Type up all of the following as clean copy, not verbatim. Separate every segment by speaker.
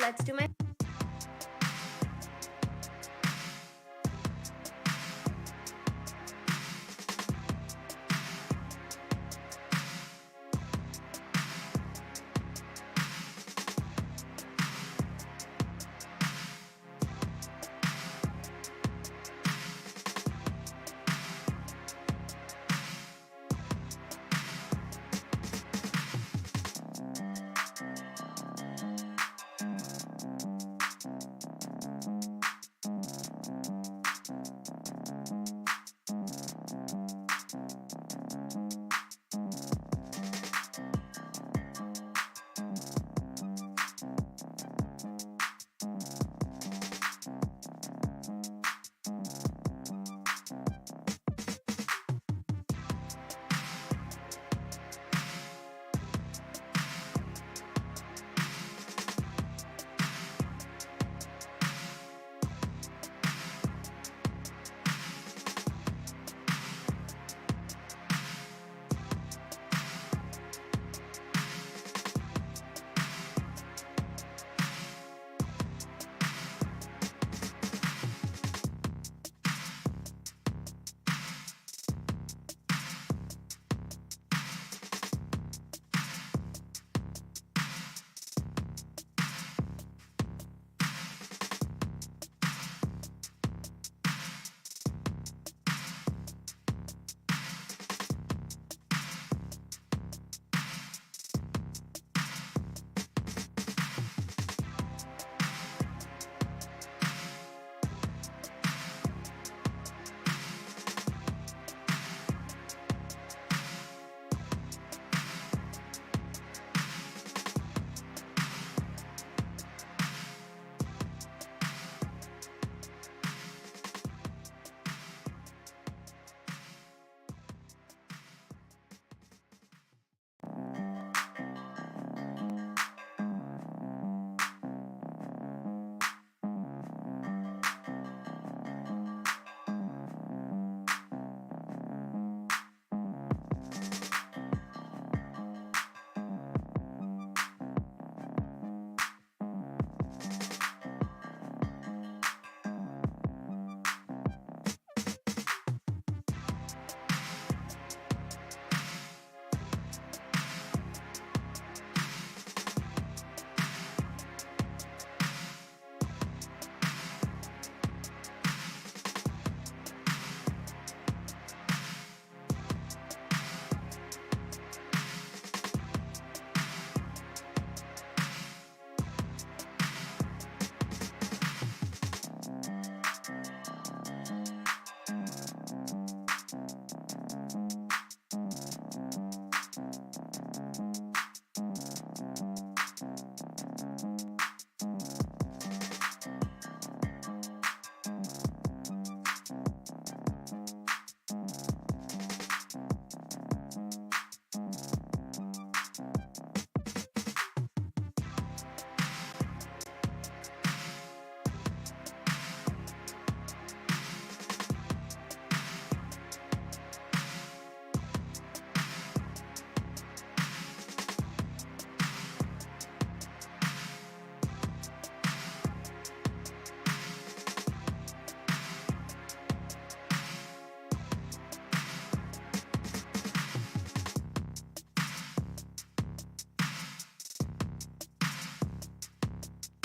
Speaker 1: let's do my...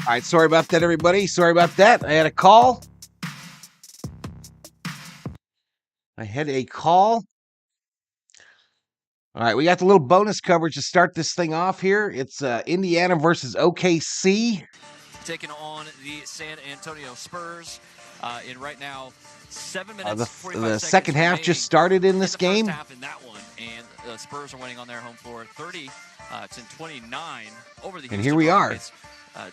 Speaker 2: All right, sorry about that, everybody. Sorry about that. I had a call. All right, we got the little bonus coverage to start this thing off here. It's Indiana versus OKC.
Speaker 3: Taking on the San Antonio Spurs in right now 7 minutes,
Speaker 2: The
Speaker 3: 45 seconds
Speaker 2: second half just started in this game.
Speaker 3: First half in that one, and the Spurs are winning on their home floor 30-29 over the Houston
Speaker 2: And here we are.
Speaker 3: Rockets.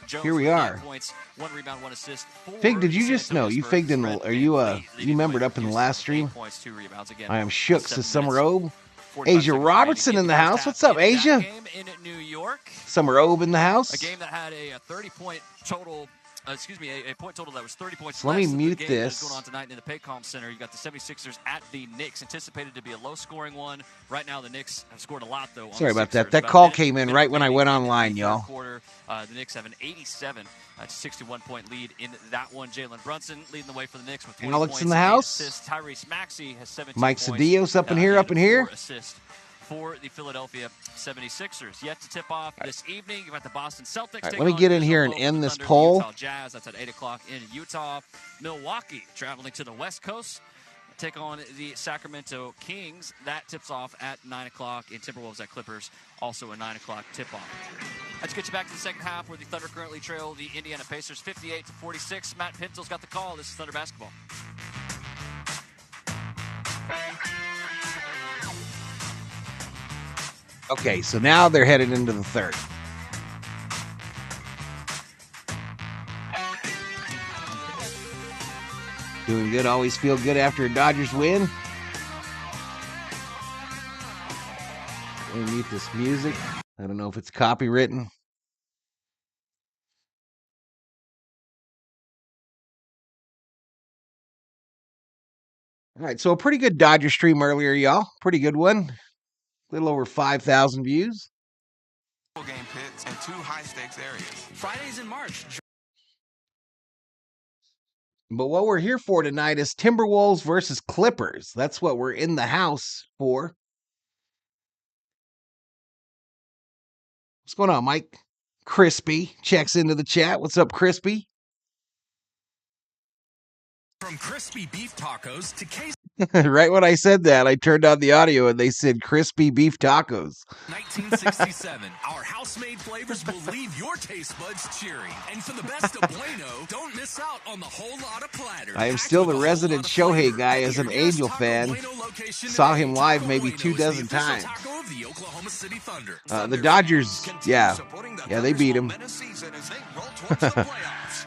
Speaker 3: Jones
Speaker 2: Here we
Speaker 3: with 8
Speaker 2: are.
Speaker 3: Points, 1 rebound, 1 assist.
Speaker 2: Fig, did you just know? You figged in the, are you membered up in the last stream?
Speaker 3: Points, 2 rebounds again.
Speaker 2: I am shook to Summer Obe.
Speaker 3: 45
Speaker 2: Asia
Speaker 3: seconds
Speaker 2: Robertson in the house. What's up,
Speaker 3: in that
Speaker 2: Asia?
Speaker 3: game in New York.
Speaker 2: Summer Obe in the house.
Speaker 3: A game that had a 30-point total a point total that was 30 points
Speaker 2: So let me
Speaker 3: less than
Speaker 2: mute
Speaker 3: the game
Speaker 2: this.
Speaker 3: that is going on tonight in the Paycom Center. You got the 76ers at the Knicks, anticipated to be a low-scoring one. Right now, the Knicks have scored a lot, though.
Speaker 2: Sorry
Speaker 3: on the
Speaker 2: about that.
Speaker 3: Sixers.
Speaker 2: That
Speaker 3: About
Speaker 2: call
Speaker 3: a minute,
Speaker 2: came in
Speaker 3: minute
Speaker 2: right when I
Speaker 3: remaining
Speaker 2: went
Speaker 3: in
Speaker 2: online,
Speaker 3: the third
Speaker 2: y'all.
Speaker 3: quarter. The Knicks have an 87 to 61-point lead in that one. Jalen Brunson leading the way for the Knicks with 20
Speaker 2: Alex
Speaker 3: points
Speaker 2: in the
Speaker 3: and 8
Speaker 2: house.
Speaker 3: assists. Tyrese Maxey has 17
Speaker 2: Mike
Speaker 3: points.
Speaker 2: Cedillos up in here,
Speaker 3: and
Speaker 2: up in here.
Speaker 3: 4 assists for the Philadelphia 76ers. Yet to tip off this evening, you've got the Boston Celtics.
Speaker 2: Right, let me get in here and end this poll.
Speaker 3: Utah Jazz. That's at 8 o'clock in Utah. Milwaukee traveling to the West Coast. Take on the Sacramento Kings. That tips off at 9 o'clock. And Timberwolves at Clippers, also a 9 o'clock tip-off. Let's get you back to the second half where the Thunder currently trail the Indiana Pacers 58-46. Matt Pintel's got the call. This is Thunder Basketball.
Speaker 2: Okay, so now they're headed into the third. Doing good, always feel good after a Dodgers win. Let me mute this music. I don't know if it's copywritten. All right, so a pretty good Dodger stream earlier, y'all. Pretty good one. A little over 5,000 views.
Speaker 1: Game pits and 2 high-stakes areas.
Speaker 3: Fridays in March.
Speaker 2: But what we're here for tonight is Timberwolves versus Clippers. That's what we're in the house for. What's going on, Mike? Crispy checks into the chat. What's up, Crispy?
Speaker 4: From crispy beef tacos to case.
Speaker 2: Right when I said that, I turned on the audio and they said crispy beef tacos.
Speaker 4: 1967. Our house-made flavors will leave your taste buds cheering. And for the best of Bueno, don't miss out on the whole lot of platters.
Speaker 2: I am still the resident Shohei guy as an Angel fan. Saw him live maybe 2 dozen times. The Dodgers, yeah, they beat him.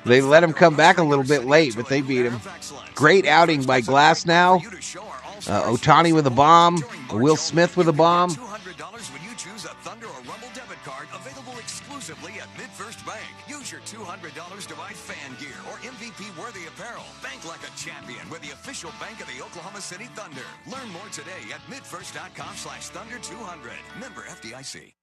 Speaker 2: They let him come back a little bit late, but they beat him. Great outing by Glass now. Ohtani with a bomb. Will Smith with a bomb.
Speaker 5: $200 when you choose a Thunder or Rumble debit card available exclusively at MidFirst Bank. Use your $200 to buy fan gear or MVP-worthy apparel. Bank like a champion with the official bank of the Oklahoma City Thunder. Learn more today at midfirst.com/Thunder200. Member FDIC.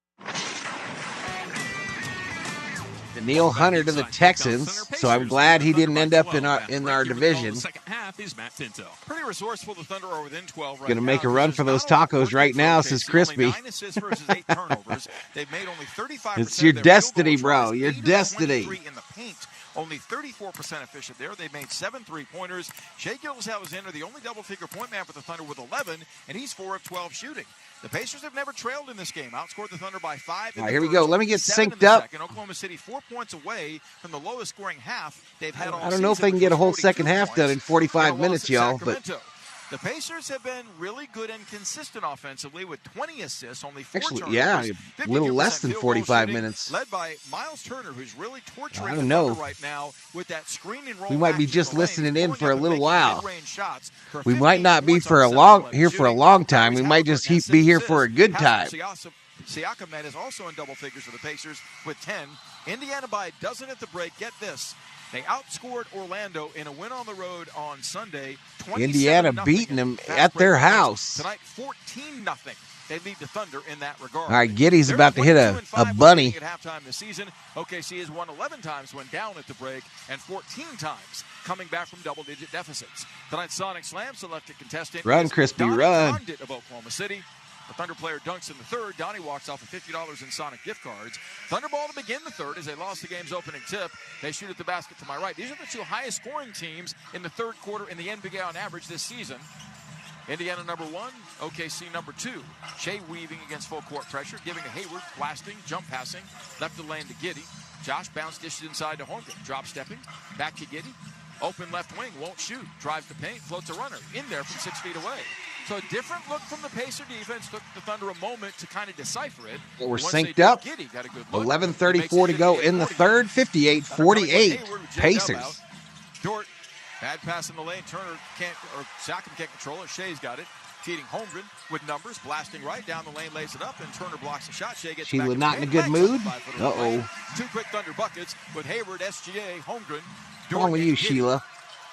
Speaker 2: Neil Hunter to the Texans, so I'm glad he didn't end up in our division.
Speaker 6: Second half is Matt Pinto. Pretty resourceful. The Thunder are within 12 right
Speaker 2: Gonna make
Speaker 6: now.
Speaker 2: a run for those tacos right now, says Crispy.
Speaker 6: Only 9 assists versus 8 turnovers. They've made only 35%.
Speaker 2: It's your
Speaker 6: of their field
Speaker 2: destiny,
Speaker 6: goal
Speaker 2: bro.
Speaker 6: tries,
Speaker 2: Your
Speaker 6: 8 of
Speaker 2: destiny.
Speaker 6: 23 in the paint. Only 34% efficient there. They've made 7 3-pointers. Shai Gilgeous-Alexander, the only double-figure point man for the Thunder with 11, and he's 4 of 12 shooting. The Pacers have never trailed in this game. Outscored the Thunder by 5.
Speaker 2: All right, here we go. Let me get
Speaker 6: 7 in
Speaker 2: synced
Speaker 6: the
Speaker 2: up.
Speaker 6: second. Oklahoma City 4 points away from the lowest scoring half they've had all
Speaker 2: I don't know if
Speaker 6: season,
Speaker 2: they can get a whole
Speaker 6: which was
Speaker 2: second
Speaker 6: 42
Speaker 2: half done in
Speaker 6: points.
Speaker 2: 45
Speaker 6: And a
Speaker 2: minutes,
Speaker 6: loss at
Speaker 2: y'all, but
Speaker 6: Sacramento. The Pacers have been really good and consistent offensively with 20 assists, only 4
Speaker 2: actually,
Speaker 6: turnovers.
Speaker 2: yeah, a little
Speaker 6: 52%
Speaker 2: less than
Speaker 6: field goal
Speaker 2: 45
Speaker 6: shooting,
Speaker 2: minutes.
Speaker 6: Led by Miles Turner, who's really torturing
Speaker 2: I
Speaker 6: the
Speaker 2: don't know.
Speaker 6: Thunder right now with that screen and roll.
Speaker 2: We might be
Speaker 6: action
Speaker 2: just
Speaker 6: to the lane.
Speaker 2: listening
Speaker 6: He's
Speaker 2: in
Speaker 6: going
Speaker 2: for a
Speaker 6: up and
Speaker 2: little
Speaker 6: making
Speaker 2: while.
Speaker 6: mid-range shots for
Speaker 2: We might
Speaker 6: 15
Speaker 2: not be
Speaker 6: points
Speaker 2: for
Speaker 6: on
Speaker 2: a
Speaker 6: 7
Speaker 2: long
Speaker 6: of 11
Speaker 2: here for a
Speaker 6: shooting.
Speaker 2: long time. We
Speaker 6: Tyrese
Speaker 2: might just
Speaker 6: Halliburton has
Speaker 2: be
Speaker 6: 6
Speaker 2: here for a
Speaker 6: assists.
Speaker 2: good time.
Speaker 6: Siakam is also in double figures for the Pacers with 10. Indiana by a dozen at the break. Get this. They outscored Orlando in a win on the road on Sunday.
Speaker 2: Indiana beating them at their house.
Speaker 6: Tonight, 14-0. They lead the Thunder in that regard.
Speaker 2: All right, Giddy's
Speaker 6: They're
Speaker 2: about to hit
Speaker 6: 22-5
Speaker 2: a bunny.
Speaker 6: at halftime this season. OKC has won 11 times when down at the break and 14 times coming back from double-digit deficits. Tonight's Sonic Slam selected contestant
Speaker 2: Run,
Speaker 6: is
Speaker 2: Crispy,
Speaker 6: Donnie
Speaker 2: run.
Speaker 6: Condit of Oklahoma City. The Thunder player dunks in the third. Donnie walks off with $50 in Sonic gift cards. Thunderball to begin the third as they lost the game's opening tip. They shoot at the basket to my right. These are the 2 highest scoring teams in the third quarter in the NBA on average this season. Indiana number 1, OKC number 2. Shea weaving against full court pressure, giving to Hayward, blasting, jump passing, left the lane to Giddey. Josh bounce dishes inside to Holmgren, drop stepping, back to Giddey. Open left wing, won't shoot, drives the paint, floats a runner, in there from 6 feet away. So a different look from the Pacer defense. Took the Thunder a moment to kind of decipher it.
Speaker 2: We're
Speaker 6: Once
Speaker 2: synced
Speaker 6: they
Speaker 2: up.
Speaker 6: did, Giddey got a good look.
Speaker 2: 11:34 to go in the third. 58-48 Pacers.
Speaker 6: Dort, bad pass in the lane. Turner can't, or Siakam can't control it. Shea's got it. Feeding Holmgren with numbers, blasting right down the lane, lays it up, and Turner blocks the shot. Shea gets
Speaker 2: Sheila
Speaker 6: back
Speaker 2: not in a good mood? Uh-oh.
Speaker 6: Two quick Thunder buckets with Hayward, SGA, Holmgren.
Speaker 2: What's wrong with you, Sheila?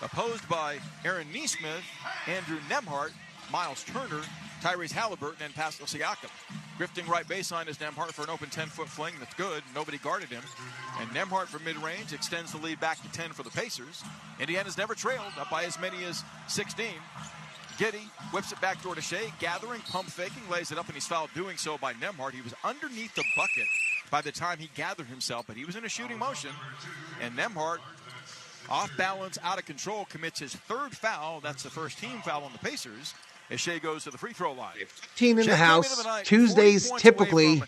Speaker 6: Opposed by Aaron Nesmith, Andrew Nembhard, Miles Turner, Tyrese Halliburton, and Pascal Siakam. Drifting right baseline is Nembhard for an open 10-foot fling. That's good. Nobody guarded him. And Nembhard from mid-range extends the lead back to 10 for the Pacers. Indiana's never trailed, up by as many as 16. Giddey whips it back door to Shea, gathering, pump faking, lays it up, and he's fouled doing so by Nembhard. He was underneath the bucket by the time he gathered himself, but he was in a shooting motion. And Nembhard, off balance, out of control, commits his third foul. That's the first team foul on the Pacers as Shea goes to the free throw line.
Speaker 2: 15 in the house. Tuesdays typically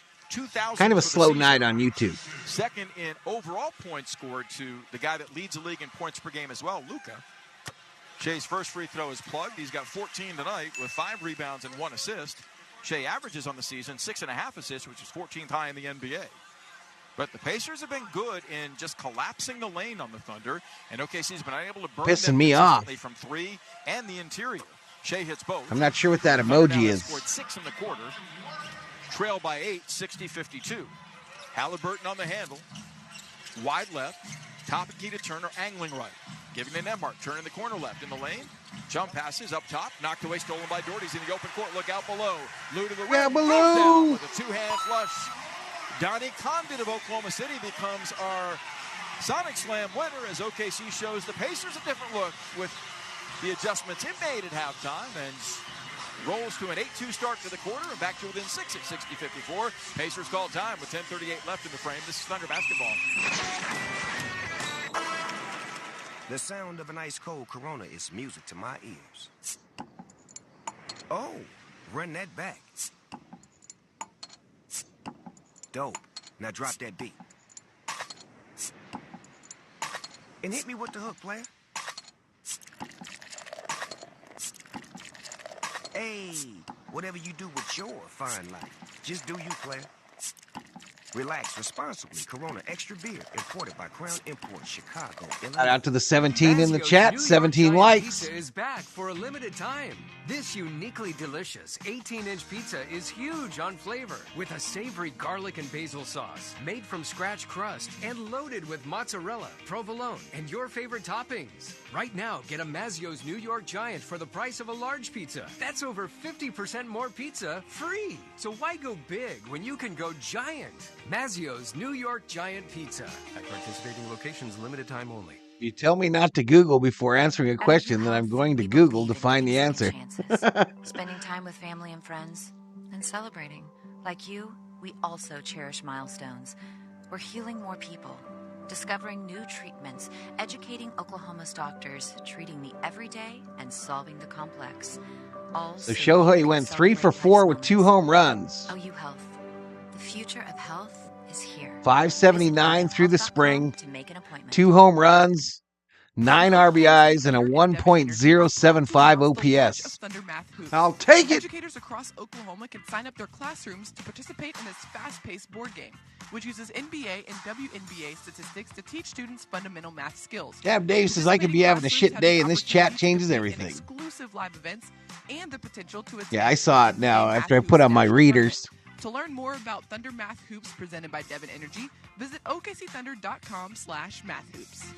Speaker 2: kind of a slow night on YouTube.
Speaker 6: Second in overall points scored to the guy that leads the league in points per game as well, Luka. Shea's first free throw is plugged. He's got 14 tonight with 5 rebounds and 1 assist. Shea averages on the season 6.5 assists, which is 14th high in the NBA. But the Pacers have been good in just collapsing the lane on the Thunder, and OKC's been unable to burn
Speaker 2: pissing me off
Speaker 6: from 3 and the interior. Shea hits both.
Speaker 2: I'm not sure what that emoji is.
Speaker 6: Scored 6 in the quarter. Trail by 8, 60-52. Halliburton on the handle. Wide left. Top and key to Turner, angling right. Giving to Nembhard. Turning the corner left in the lane. Jump passes up top. Knocked away, stolen by Dort. He's in the open court. Look out below. Lou to the rim.
Speaker 2: Yeah, below.
Speaker 6: Down with a two-hand flush. Donnie Condon of Oklahoma City becomes our Sonic Slam winner as OKC shows the Pacers a different look with the adjustments it made at halftime and rolls to an 8-2 start to the quarter and back to within 6 at 60-54. Pacers call time with 10:38 left in the frame. This is Thunder basketball.
Speaker 7: The sound of an ice-cold Corona is music to my ears. Oh, run that back. Dope. Now drop that beat. And hit me with the hook, player. Hey, whatever you do with your fine life, just do you, player. Relax responsibly. Corona Extra Beer, imported by Crown Imports, Chicago, Illinois.
Speaker 2: Shout out to the 17 in the chat, 17 likes.
Speaker 8: Pizza is back for a limited time. This uniquely delicious 18-inch pizza is huge on flavor with a savory garlic and basil sauce made from scratch crust and loaded with mozzarella, provolone, and your favorite toppings. Right now, get a Mazzio's New York Giant for the price of a large pizza. That's over 50% more pizza free. So why go big when you can go giant? Mazzio's New York Giant Pizza. At participating locations, limited time only.
Speaker 2: You tell me not to Google before answering a question, then I'm going to Google to find the answer.
Speaker 9: Spending time with family and friends, and celebrating. Like you, we also cherish milestones. We're healing more people, discovering new treatments, educating Oklahoma's doctors, treating the everyday, and solving the complex.
Speaker 2: So Shohei went 3 for 4 with 2 home runs.
Speaker 9: OU Health. The future of health is here.
Speaker 2: 579 through the spring, 2 home runs, 9 RBIs, and a 1.075 OPS. I'll take it.
Speaker 10: Educators across Oklahoma can sign up their classrooms to participate in this fast-paced board game, which uses NBA and WNBA statistics to teach students fundamental math skills.
Speaker 2: Gab Dave says I could be having a shit day, and this chat changes everything.
Speaker 10: Exclusive live events and the potential to
Speaker 2: Yeah, I saw it now after I put on my readers.
Speaker 10: To learn more about Thunder Math Hoops presented by Devon Energy, visit okcthunder.com/mathhoops.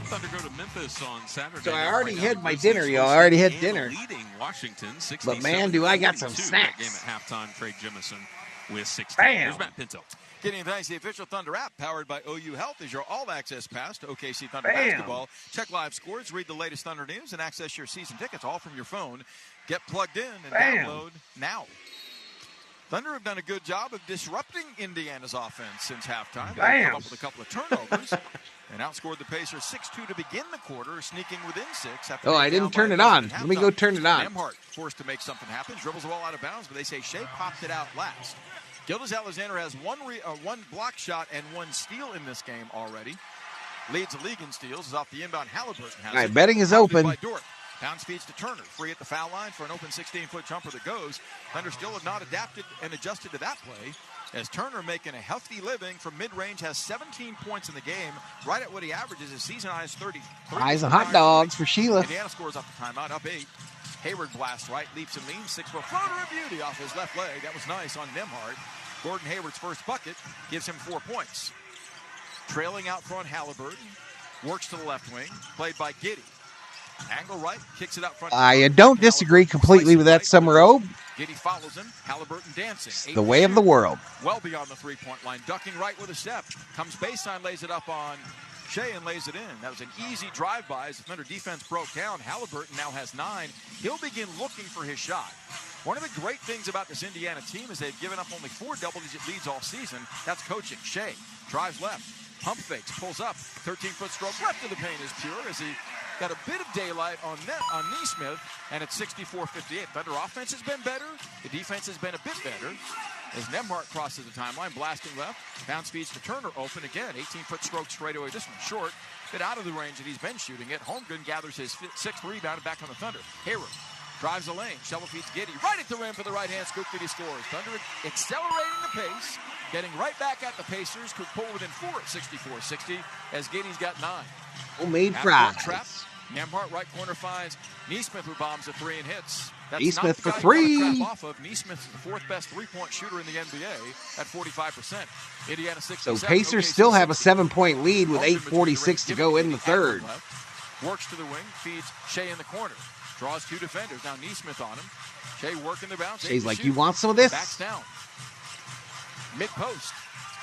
Speaker 11: Thunder go to Memphis on Saturday.
Speaker 2: So I already had my dinner, y'all. I already had dinner.
Speaker 11: Leading Washington,
Speaker 2: but man, do I got some snacks.
Speaker 11: Game at halftime, Craig Jemison with 16.
Speaker 2: Bam.
Speaker 11: Here's Matt Pinto.
Speaker 6: Getting thanks to the official Thunder app powered by OU Health is your all-access pass to OKC Thunder basketball. Check live scores, read the latest Thunder news, and access your season tickets all from your phone. Get plugged in and download now. Thunder have done a good job of disrupting Indiana's offense since halftime. They come up with a couple of turnovers and outscored the Pacers 6-2 to begin the quarter, sneaking within 6.
Speaker 2: Oh, I didn't turn it on. Let me go turn it on.
Speaker 6: Nembhard forced to make something happen, dribbles the ball out of bounds, but they say Shea popped it out last. Gilgeous-Alexander has one block shot and 1 steal in this game already. Leads the league in steals. Is off the inbound. Halliburton has
Speaker 2: All right,
Speaker 6: it.
Speaker 2: betting is open.
Speaker 6: By Dort. Bounce feeds to Turner. Free at the foul line for an open 16-foot jumper that goes. Thunder still have not adapted and adjusted to that play. as Turner, making a hefty living from mid-range, has 17 points in the game, right at what he averages. His season high is 30.
Speaker 2: Eyes and hot dogs for Sheila.
Speaker 6: Indiana scores off the timeout, up 8. Hayward blasts right, leaps and leans, 6-foot floater of beauty off his left leg. That was nice on Nembhard. Gordon Hayward's first bucket gives him 4 points. Trailing out front, Halliburton works to the left wing, played by Giddey. Angle right, kicks it out front.
Speaker 2: I don't disagree completely with that, Summer Obe.
Speaker 6: Giddey follows him. Halliburton dancing.
Speaker 2: It's the way of the world.
Speaker 6: Well beyond the three-point line. Ducking right with a step. Comes baseline, lays it up on Shea and lays it in. That was an easy drive-by as the Thunder defense broke down. Halliburton now has 9. He'll begin looking for his shot. One of the great things about this Indiana team is they've given up only 4 double-digit leads all season. That's coaching. Shea drives left. Pump fakes, pulls up, 13-foot stroke left of the paint is pure as he got a bit of daylight on Neesmith, and it's 64-58. Thunder offense has been better. The defense has been a bit better as Nembhard crosses the timeline, blasting left. Bounce feeds to Turner, open again. 18-foot stroke straightaway. This one short, bit out of the range that he's been shooting it. Holmgren gathers his 6th rebound and back on the Thunder. Hayward drives the lane, shovel feeds Giddey right at the rim for the right-hand scoop that he scores. Thunder accelerating the pace, getting right back at the Pacers. Could pull within 4 at 64-60 as Giddey's got 9.
Speaker 2: Homemade fries.
Speaker 6: Trap. Nembhard right corner finds Neesmith, who bombs a 3 and hits. That's
Speaker 2: Neesmith for
Speaker 6: not the guy
Speaker 2: 3.
Speaker 6: you wanna trap off of. Neesmith is the 4th best 3-point shooter in the NBA at 45%. Indiana 67.
Speaker 2: So Pacers still have a 7-point lead with 8:46 to go in the third.
Speaker 6: Works to the wing, feeds Shea in the corner. Draws 2 defenders. Now Neesmith on him. Shea working the bounce.
Speaker 2: Shea's like, you want some of this?
Speaker 6: Backs down. Mid-post.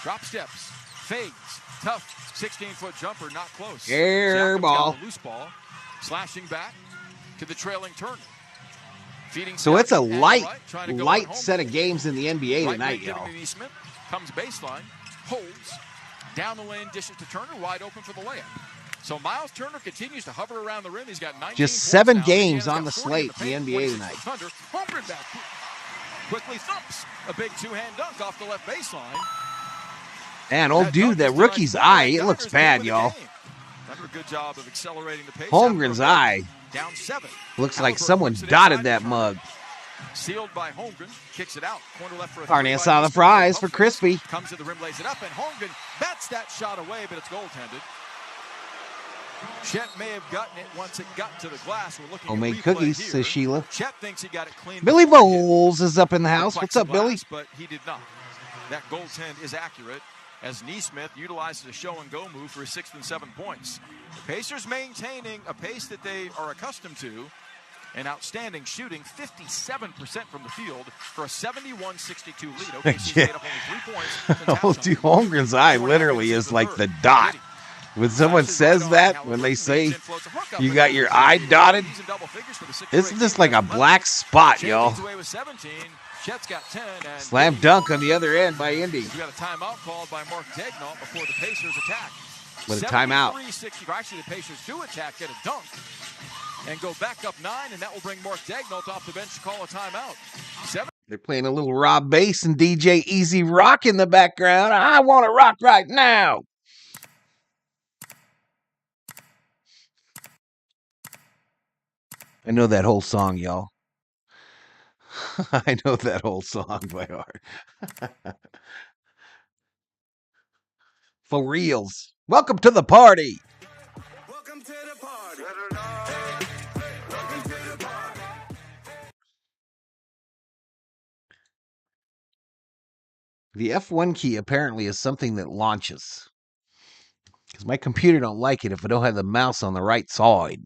Speaker 6: Drop steps. Fades. Tough 16-foot jumper. Not close.
Speaker 2: Air ball.
Speaker 6: Loose ball. Slashing back to the trailing Turner. Feeding
Speaker 2: so it's a light
Speaker 6: right,
Speaker 2: set of games in the NBA
Speaker 6: right
Speaker 2: tonight, y'all.
Speaker 6: Neesmith comes baseline. Holds. Down the lane. Dishes to Turner. Wide open for the layup. So Miles Turner continues to hover around the rim. He's got 19
Speaker 2: just 7
Speaker 6: now.
Speaker 2: games on the slate in the NBA tonight.
Speaker 6: Thunder. Holmgren back. Quickly thumps a big 2-hand dunk off the left baseline.
Speaker 2: Man, old dude, that rookie's eye, it looks bad, y'all.
Speaker 6: Thunder, good job of accelerating the pace.
Speaker 2: Holmgren's eye
Speaker 6: down 7.
Speaker 2: Looks like someone dotted that mug.
Speaker 6: Sealed by Holmgren, kicks it out. Corner left for a
Speaker 2: Carne asada fries for Crispy.
Speaker 6: Comes to the rim, lays it up, and Holmgren bats that shot away, but it's goaltended. Chet may have gotten it once it got to the glass. We're looking
Speaker 2: Homemade
Speaker 6: at
Speaker 2: cookies,
Speaker 6: here.
Speaker 2: says Sheila.
Speaker 6: Chet thinks he got it clean.
Speaker 2: Billy Bowles is up in the house. What's up, Billy?
Speaker 6: But he did not. That goaltend is accurate as Neesmith utilizes a show-and-go move for his 6th and 7 points. The Pacers maintaining a pace that they are accustomed to. And outstanding shooting, 57% from the field for a 71-62 lead. OKC's made up only 3 points.
Speaker 2: Oh, dude, Holmgren's eye literally is like the dot. When someone says that, when they say you got your eye dotted, isn't this like a black spot, y'all? Slam dunk on the other end by Indy.
Speaker 6: We got a timeout called by Mark Daignault before the Pacers attack.
Speaker 2: With a timeout.
Speaker 6: Actually, the Pacers do attack, get a dunk, and go back up 9, and that will bring Mark Daignault off the bench to call a timeout.
Speaker 2: They're playing a little Rob Bass and DJ Easy Rock in the background. I want to rock right now. I know that whole song, y'all. I know that whole song by heart. For reals. Welcome to the party.
Speaker 5: Welcome to the party. Welcome to the party.
Speaker 2: The F1 key apparently is something that launches. Because my computer don't like it if I don't have the mouse on the right side.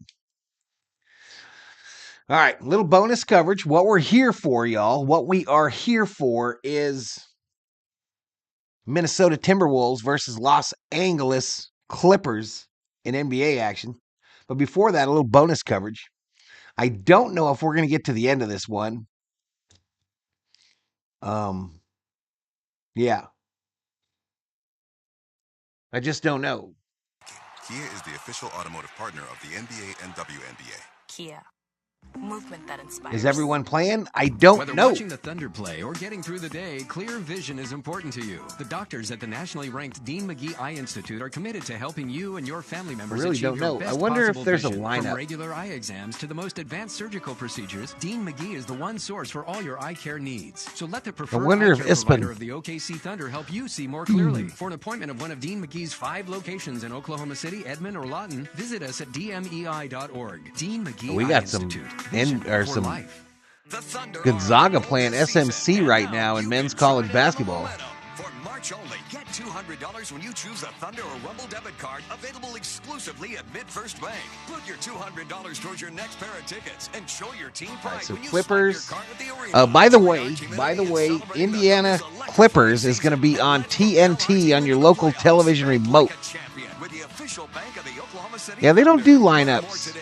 Speaker 2: All right, little bonus coverage. What we're here for, y'all, what we are here for is Minnesota Timberwolves versus Los Angeles Clippers in NBA action. But before that, a little bonus coverage. I don't know if we're going to get to the end of this one. Yeah. I just don't know.
Speaker 12: Kia is the official automotive partner of the NBA and WNBA.
Speaker 13: Kia,
Speaker 12: Movement that inspires.
Speaker 2: Is everyone playing? I don't
Speaker 8: Whether
Speaker 2: know.
Speaker 8: watching the Thunder play or getting through the day, clear vision is important to you. The doctors at the nationally ranked Dean McGee Eye Institute are committed to helping you and your family members
Speaker 2: I really
Speaker 8: achieve
Speaker 2: don't
Speaker 8: your
Speaker 2: know.
Speaker 8: best
Speaker 2: I wonder if
Speaker 8: possible
Speaker 2: there's a
Speaker 8: vision. From
Speaker 2: lineup.
Speaker 8: regular eye exams to the most advanced surgical procedures, Dean McGee is the one source for all your eye care needs. So let the preferred
Speaker 2: wonder
Speaker 8: eye
Speaker 2: if
Speaker 8: care
Speaker 2: Ispan-
Speaker 8: provider of the OKC Thunder help you see more clearly. For an appointment of one of Dean McGee's 5 locations in Oklahoma City, Edmond, or Lawton, visit us at dmei.org. Dean McGee
Speaker 2: We
Speaker 8: Eye
Speaker 2: got some
Speaker 8: Institute. Vision for
Speaker 2: some
Speaker 8: life.
Speaker 2: Gonzaga playing SMC right now in men's college basketball.
Speaker 5: For March only, get $200 when you choose a Thunder or Rumble debit card available exclusively at MidFirst Bank. Put your $200 towards your next pair of tickets and show your team pride
Speaker 2: So
Speaker 5: when you
Speaker 2: Clippers.
Speaker 5: swipe your card at the arena.
Speaker 2: By the way, Indiana Clippers is going to be on TNT on your local television remote. Yeah, they don't do lineups.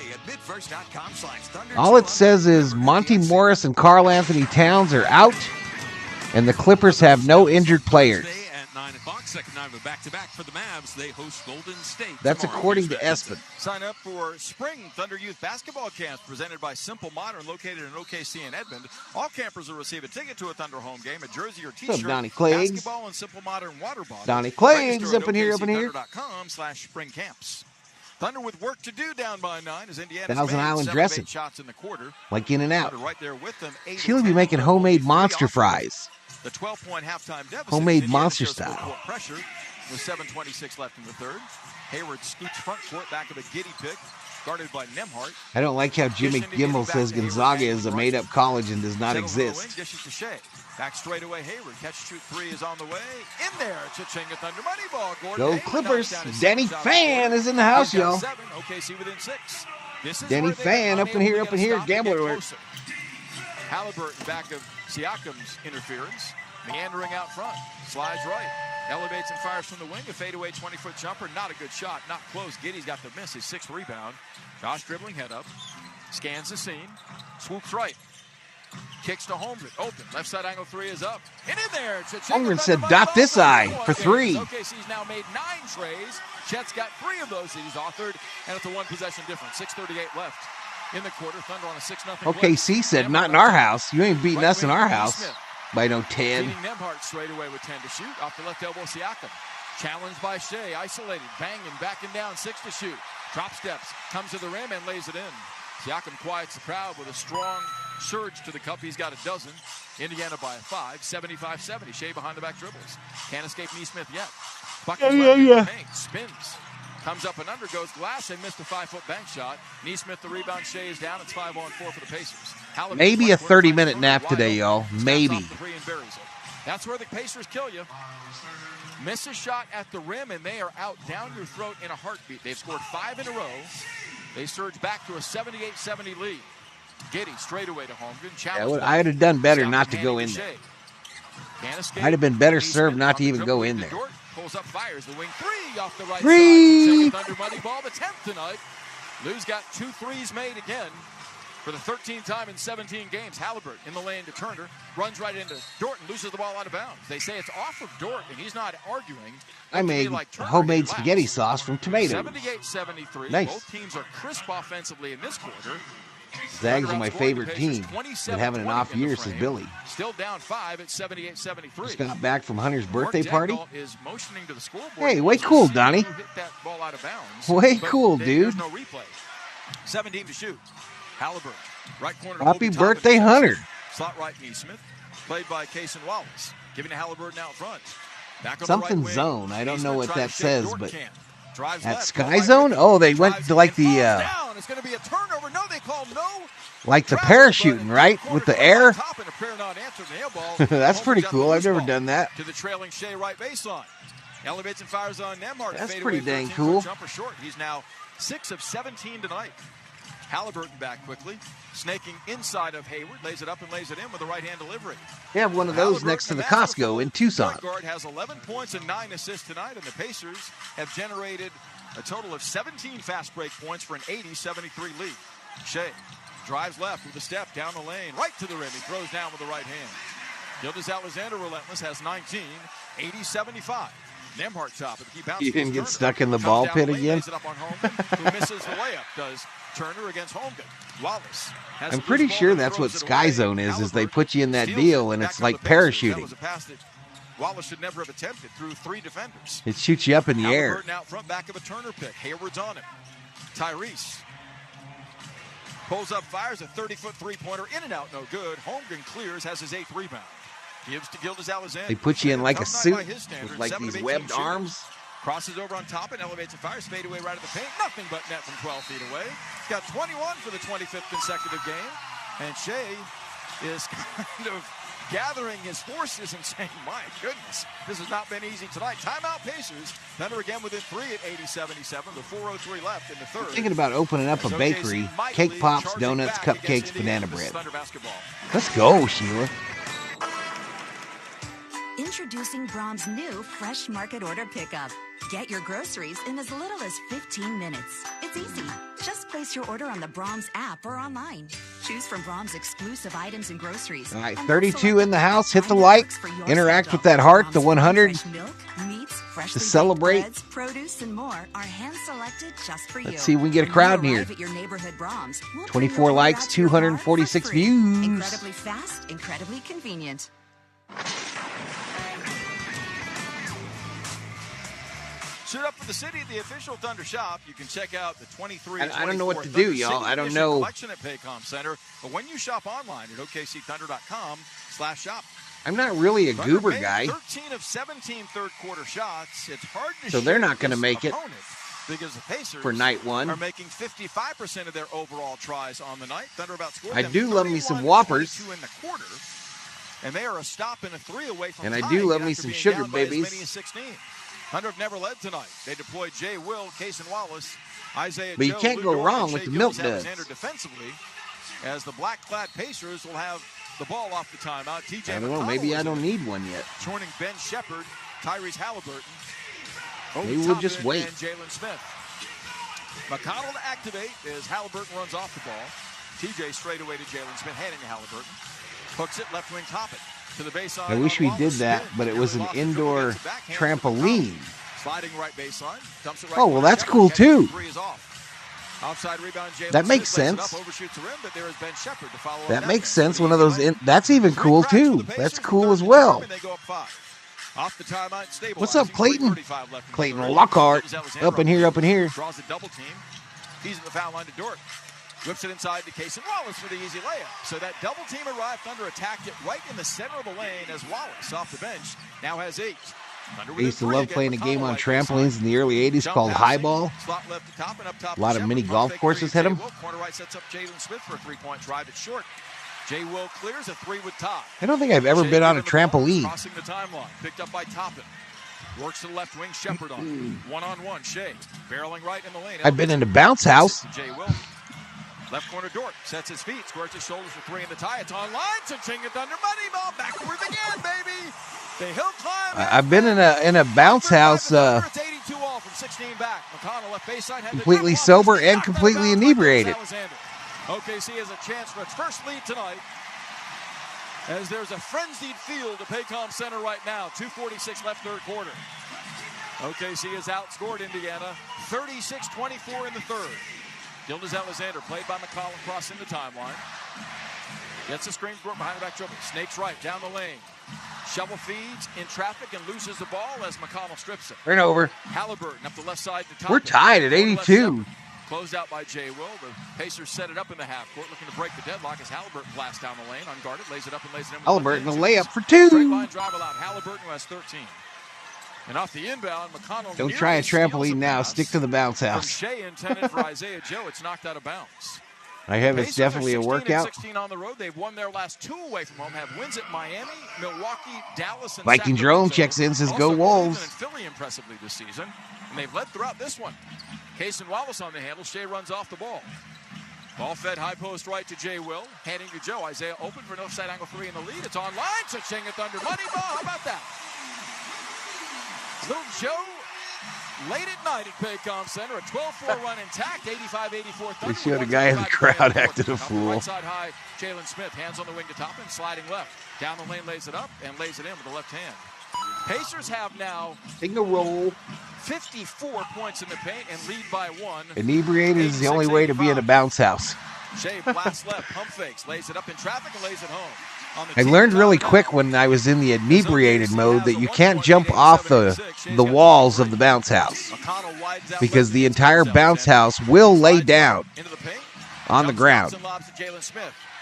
Speaker 2: All it says is Monty Morris and Karl Anthony Towns are out, and the Clippers have no injured players.
Speaker 11: Today at 9 o'clock, second night of a back-to-back for the Mavs. They host Golden State.
Speaker 2: That's
Speaker 11: tomorrow.
Speaker 2: according to Espen.
Speaker 6: Sign up for Spring Thunder Youth Basketball Camps presented by Simple Modern, located in OKC and Edmond. All campers will receive a ticket to a Thunder home game, a jersey or
Speaker 2: What's
Speaker 6: t-shirt,
Speaker 2: up, Donnie Cleggs?
Speaker 6: basketball, and Simple Modern water bottle.
Speaker 2: Donnie Cleggs
Speaker 6: Register
Speaker 2: up in here, up in here.
Speaker 6: OKCThunder.com/spring camps. Thunder with work to do down by 9 as Indiana
Speaker 2: Thousand Island dressing.
Speaker 6: shots in the quarter.
Speaker 2: Like In and Out.
Speaker 6: Thunder right there with them.
Speaker 2: She'll be making homemade monster fries.
Speaker 6: The 12-point halftime deficit.
Speaker 2: Homemade
Speaker 6: Indiana
Speaker 2: monster
Speaker 6: shows full
Speaker 2: style.
Speaker 6: court pressure with 7:26 left in the third. Hayward scoots front court back of a giddy pick, guarded by Nemhart.
Speaker 2: I don't like how Jimmy Gimmel says Gonzaga is a made-up college and does not exist.
Speaker 6: Dishes to Shea. Back straight away, Hayward. Catch shoot three is on the way. In there. Cha-ching, a Thunder money ball. Gordon
Speaker 2: Go
Speaker 6: Hayward
Speaker 2: Clippers.
Speaker 6: knocks down his
Speaker 2: Danny
Speaker 6: second shot
Speaker 2: Fan
Speaker 6: score.
Speaker 2: is in the house,
Speaker 6: He's got
Speaker 2: y'all.
Speaker 6: 7. OKC within 6. This is
Speaker 2: Danny
Speaker 6: where they've
Speaker 2: Fan
Speaker 6: been
Speaker 2: up in here,
Speaker 6: unable
Speaker 2: up in
Speaker 6: to
Speaker 2: here.
Speaker 6: stop to
Speaker 2: Gambler
Speaker 6: get
Speaker 2: alert.
Speaker 6: closer. Halliburton back of Siakam's interference. Meandering out front. Slides right. Elevates and fires from the wing. A fadeaway 20-foot jumper. Not a good shot. Not close. Giddy's got the miss. His 6th rebound. Josh dribbling head up. Scans the scene. Swoops right. Kicks to Holmgren. Open. Left side angle 3 is up. And in there.
Speaker 2: Holmgren said, "Dot this eye for 3."
Speaker 6: OKC's now made 9 trays. Chet's got 3 of those that he's authored. And it's a 1-possession difference. 6:38 left in the quarter. Thunder on a 6-0.
Speaker 2: OKC said, "Not in our house. You ain't beating us in our house by no 10."
Speaker 6: Feeding Nemhart straight away with 10 to shoot. Off the left elbow, Siakam. Challenged by Shea. Isolated. Banging. Backing down. 6 to shoot. Drop steps. Comes to the rim and lays it in. Siakam quiets the crowd with a strong surge to the cup. He's got a dozen. Indiana by 5. 75-70. Shea behind the back dribbles. Can't escape Neesmith yet. Bucket spins. Comes up and under, goes glass, and missed a 5-foot bank shot. Neesmith the rebound. Shea is down. It's 5-on-4 for the Pacers.
Speaker 2: Maybe a 30-minute nap today, y'all. Maybe.
Speaker 6: That's where the Pacers kill you. Miss a shot at the rim, and they are out down your throat in a heartbeat. They've scored 5 in a row. They surge back to a 78-70 lead. Giddy straight away to Holmgren.
Speaker 2: I'd have done better not to go in there. I'd have been better served not to even go in there.
Speaker 6: Pulls up, fires the wing 3 off the right
Speaker 2: Three!
Speaker 6: side. Thunder money ball, the 10th tonight. Lou's got 2 threes made again for the 13th time in 17 games. Halliburton in the lane to Turner. Runs right into Dorton, loses the ball out of bounds. They say it's off of Dorton, and he's not arguing.
Speaker 2: I made homemade spaghetti sauce from tomatoes.
Speaker 6: 78-73.
Speaker 2: Nice.
Speaker 6: Both teams are crisp offensively in this quarter.
Speaker 2: Zags are my favorite team. Been having an off year since Billy.
Speaker 6: Still down 5 at 78-73.
Speaker 2: Just got back from Hunter's birthday party.
Speaker 6: Is motioning to the scoreboard.
Speaker 2: Hey, way cool, Donnie.
Speaker 6: Hit that ball out of bounds,
Speaker 2: way cool, dude.
Speaker 6: There's no replay. 17 to shoot. Halliburton, right corner.
Speaker 2: Happy birthday, Hunter.
Speaker 6: Slot right, Neesmith. Played by Cason Wallace. Giving to Halliburton out front. Back on
Speaker 2: Something
Speaker 6: the right
Speaker 2: zone.
Speaker 6: wing.
Speaker 2: I don't know
Speaker 6: Neesmith
Speaker 2: what
Speaker 6: trying
Speaker 2: that
Speaker 6: to shake
Speaker 2: says,
Speaker 6: Jordan
Speaker 2: but
Speaker 6: can't. Drives
Speaker 2: at
Speaker 6: left,
Speaker 2: Sky Zone? Oh, they went to like the
Speaker 6: down. It's going to be a turnover. No, they call no.
Speaker 2: like the parachuting, right? With the air.
Speaker 6: Top and a prayer not answered. Nail ball.
Speaker 2: That's pretty
Speaker 6: Holmgren's
Speaker 2: cool.
Speaker 6: got
Speaker 2: I've
Speaker 6: the
Speaker 2: never
Speaker 6: loose
Speaker 2: done that.
Speaker 6: To the trailing Shea right baseline. Elevates and fires on Nemhart.
Speaker 2: That's
Speaker 6: Fade
Speaker 2: pretty
Speaker 6: away,
Speaker 2: dang
Speaker 6: 13-foot
Speaker 2: cool.
Speaker 6: Jumper short. He's now 6 of 17 tonight. Halliburton back quickly. Snaking inside of Hayward. Lays it up and lays it in with a right-hand delivery.
Speaker 2: They have one of those next to the Costco in Tucson.
Speaker 6: Point guard has 11 points and 9 assists tonight, and the Pacers have generated a total of 17 fast break points for an 80-73 lead. Shea drives left with a step down the lane, right to the rim. He throws down with the right hand. Gildas Alexander, relentless, has 19, 80-75. Nemhart top of the key bounce.
Speaker 2: You didn't get
Speaker 6: Turner
Speaker 2: stuck in the
Speaker 6: comes
Speaker 2: ball
Speaker 6: down
Speaker 2: pit
Speaker 6: the lane,
Speaker 2: again?
Speaker 6: lays it up on Holmgren, who misses the layup. Does Turner against Holmgren. Wallace.
Speaker 2: I'm pretty sure that's what Sky Zone is they put you in that deal and it's like parachuting.
Speaker 6: That was a pass that Wallace should never have attempted through 3 defenders.
Speaker 2: It shoots you up in the air.
Speaker 6: Halliburton out front, back of a Turner pick. Hayward's on him. Tyrese pulls up, fires a 30-foot three-pointer, in and out, no good. Holmgren clears, has his 8th rebound. Gives to Gilgeous-Alexander.
Speaker 2: They put you in like a suit with like
Speaker 6: 7 of
Speaker 2: these
Speaker 6: 18
Speaker 2: webbed
Speaker 6: shooting.
Speaker 2: arms.
Speaker 6: Crosses over on top and elevates and fires. Fade away right at the paint. Nothing but net from 12 feet away. He's got 21 for the 25th consecutive game. And Shea is kind of gathering his forces and saying, my goodness, this has not been easy tonight. Timeout Pacers. Thunder again within 3 at 80-77. With 4:03 left in the third.
Speaker 2: I'm thinking about opening up a bakery. Cake pops, donuts, cupcakes, banana bread. Let's go, Sheila.
Speaker 12: Introducing Brahms' new Fresh Market Order Pickup. Get your groceries in as little as 15 minutes. It's easy. Just place your order on the Brahms app or online. Choose from Brahms' exclusive items and groceries.
Speaker 2: All right, 32 in the house. Hit the like. Interact with that heart, the 100. To celebrate.
Speaker 12: Breads, produce, and more are hand-selected just for you.
Speaker 2: Let's see if we can get a crowd in here.
Speaker 12: At your neighborhood Brahms.
Speaker 2: 24 likes, 246 views.
Speaker 12: Incredibly fast, incredibly convenient.
Speaker 6: Suit up for the city at the official Thunder shop. You can check out the 23 and
Speaker 2: I don't know what to
Speaker 6: Thunder
Speaker 2: do, y'all.
Speaker 6: City
Speaker 2: I don't
Speaker 6: Edition
Speaker 2: know.
Speaker 6: Collection at Paycom Center. But when you shop online at OKCThunder.com/shop.
Speaker 2: I'm not really a
Speaker 6: Thunder
Speaker 2: goober
Speaker 6: made
Speaker 2: guy.
Speaker 6: 13 of 17 third-quarter shots. It's hard to
Speaker 2: So they're not
Speaker 6: going to
Speaker 2: make it
Speaker 6: because the Pacers
Speaker 2: for night one.
Speaker 6: are making 55% of their overall tries on the night. Thunder about scored
Speaker 2: I
Speaker 6: them
Speaker 2: do love me some
Speaker 6: 31
Speaker 2: Whoppers.
Speaker 6: 22 in the quarter, and they are a stop and a 3 away from
Speaker 2: And I
Speaker 6: tying
Speaker 2: do love
Speaker 6: it
Speaker 2: me
Speaker 6: after
Speaker 2: some
Speaker 6: being
Speaker 2: sugar
Speaker 6: down by as
Speaker 2: babies.
Speaker 6: many as 16. Thunder have never led tonight. They deployed Jay Will, Cason Wallace, Isaiah
Speaker 2: But you
Speaker 6: Joe,
Speaker 2: can't
Speaker 6: Lou
Speaker 2: go
Speaker 6: Dort,
Speaker 2: wrong
Speaker 6: and
Speaker 2: with
Speaker 6: Shai
Speaker 2: the milk
Speaker 6: Gilgeous-Alexander
Speaker 2: duds.
Speaker 6: defensively, as the black-clad Pacers will have the ball off the timeout. TJ
Speaker 2: I don't know.
Speaker 6: McConnell
Speaker 2: Maybe I
Speaker 6: is
Speaker 2: don't
Speaker 6: in.
Speaker 2: need one yet.
Speaker 6: Joining Ben Shepherd, Tyrese Halliburton,
Speaker 2: Maybe we'll just
Speaker 6: Toppin,
Speaker 2: wait.
Speaker 6: and Jalen Smith. McConnell to activate as Halliburton runs off the ball. TJ straight away to Jalen Smith, handing to Halliburton. Hooks it, left wing Toppin to the baseline.
Speaker 2: I wish we did that, but it was an indoor trampoline.
Speaker 6: Sliding right baseline. Dumps it right
Speaker 2: Oh, well, that's cool, too.
Speaker 6: Three is off. Outside rebound, Jalen
Speaker 2: That makes
Speaker 6: Smith lays it
Speaker 2: sense.
Speaker 6: up, overshoots the rim, but there is Ben Shepherd to follow up
Speaker 2: That makes
Speaker 6: net.
Speaker 2: sense. One of those. That's even cool, too. That's cool as well.
Speaker 6: And they go up 5. Off the timeout, stabilizing.
Speaker 2: What's up, Clayton?
Speaker 6: 3:35 left in the
Speaker 2: Clayton
Speaker 6: third.
Speaker 2: Lockhart.
Speaker 6: Gilgeous-Alexander
Speaker 2: Up in here, up in here.
Speaker 6: Draws a double team. He's at the foul line to Dort. Whips it inside to Cason Wallace for the easy layup. So that double team arrived. Thunder attacked it right in the center of the lane as Wallace off the bench now has 8. Thunder
Speaker 2: I
Speaker 6: with
Speaker 2: used to
Speaker 6: a 3
Speaker 2: love
Speaker 6: again.
Speaker 2: playing a game
Speaker 6: McConnell
Speaker 2: on
Speaker 6: right
Speaker 2: trampolines in the early 80s
Speaker 6: Jump
Speaker 2: called
Speaker 6: passing.
Speaker 2: Highball.
Speaker 6: Slot left to top and up top
Speaker 2: A lot
Speaker 6: to
Speaker 2: of
Speaker 6: Shepherd.
Speaker 2: mini
Speaker 6: Pump
Speaker 2: golf
Speaker 6: fake
Speaker 2: courses
Speaker 6: three
Speaker 2: hit
Speaker 6: to
Speaker 2: 'em.
Speaker 6: Jay Will. Corner right sets up Jalen Smith for a 3-point drive. It's short. Jay Will clears a 3 with Todd.
Speaker 2: I don't think I've ever been on a trampoline.
Speaker 6: Crossing the timeline. Picked up by Toppin. Works to the left wing. Shepherd on. One-on-one. Shea barreling right in the lane.
Speaker 2: I've been in a bounce house.
Speaker 6: Jay Will. Left corner Dort sets his feet, squares his shoulders for 3 in the tie. It's online. Cha-ching it Thunder money ball. Backwards again, baby. The hill climb.
Speaker 2: I've been in a bounce house,
Speaker 6: It's 82 all from 16 back. McConnell left baseline. Had the
Speaker 2: completely
Speaker 6: dribble.
Speaker 2: sober and
Speaker 6: Knocked out of
Speaker 2: completely
Speaker 6: bounds by
Speaker 2: inebriated.
Speaker 6: Gilgeous-Alexander. OKC has a chance for its first lead tonight, as there's a frenzied field at Paycom Center right now. 2:46 left third quarter. OKC has outscored Indiana 36-24 in the third. Gilgeous-Alexander played by McCollum crossing the timeline. Gets the screen court behind the back dribble. Snakes right down the lane. Shovel feeds in traffic and loses the ball as McConnell strips it.
Speaker 2: Turnover.
Speaker 6: Halliburton up the left side to top.
Speaker 2: We're tied at 82.
Speaker 6: Closed out by Jay Will. The Pacers set it up in the half court, looking to break the deadlock as Halliburton blasts down the lane, unguarded, lays it up and lays it in.
Speaker 2: Halliburton, a layup for
Speaker 6: Straight
Speaker 2: 2.
Speaker 6: line drive allowed. Halliburton, who has 13. And off the inbound, McConnell.
Speaker 2: Don't try a
Speaker 6: nearly steals
Speaker 2: trampoline now.
Speaker 6: pass
Speaker 2: Stick to the bounce
Speaker 6: from
Speaker 2: house.
Speaker 6: Shea, intended for Isaiah Joe. It's knocked out of bounds.
Speaker 2: I have. It's
Speaker 6: Pacers
Speaker 2: definitely
Speaker 6: are
Speaker 2: a
Speaker 6: 16 and
Speaker 2: workout.
Speaker 6: 16 on the road. They've won their last 2 away from home. Have wins at Miami, Milwaukee, Dallas, and
Speaker 2: Viking
Speaker 6: Sacramento.
Speaker 2: Drone checks in, says, "Go
Speaker 6: Also,
Speaker 2: Wolves."
Speaker 6: Cleveland and Philly impressively this season, and they've led throughout this one. Cason Wallace on the handle. Shea runs off the ball. Ball fed high post right to Jay Will. Handing to Joe. Isaiah open for an offside angle 3 in the lead. It's online. Cha-ching it Thunder. Money ball. How about that? Little Joe late at night at Paycom Center. A 12-4 run intact. 85-84 Thunder.
Speaker 2: They showed a guy in the crowd acting a fool.
Speaker 6: Right side high. Jalen Smith. Hands on the wing to Toppin. Sliding left. Down the lane lays it up and lays it in with the left hand. Pacers have now
Speaker 2: Take a roll.
Speaker 6: 54 points in the paint and lead by 1.
Speaker 2: Inebriated is the only way to be in a bounce house.
Speaker 6: Shea blasts left, pump fakes, lays it up in traffic and lays it home.
Speaker 2: I learned really quick when I was in the inebriated mode that you can't jump off the walls of the bounce house because the entire bounce house will lay down on the ground.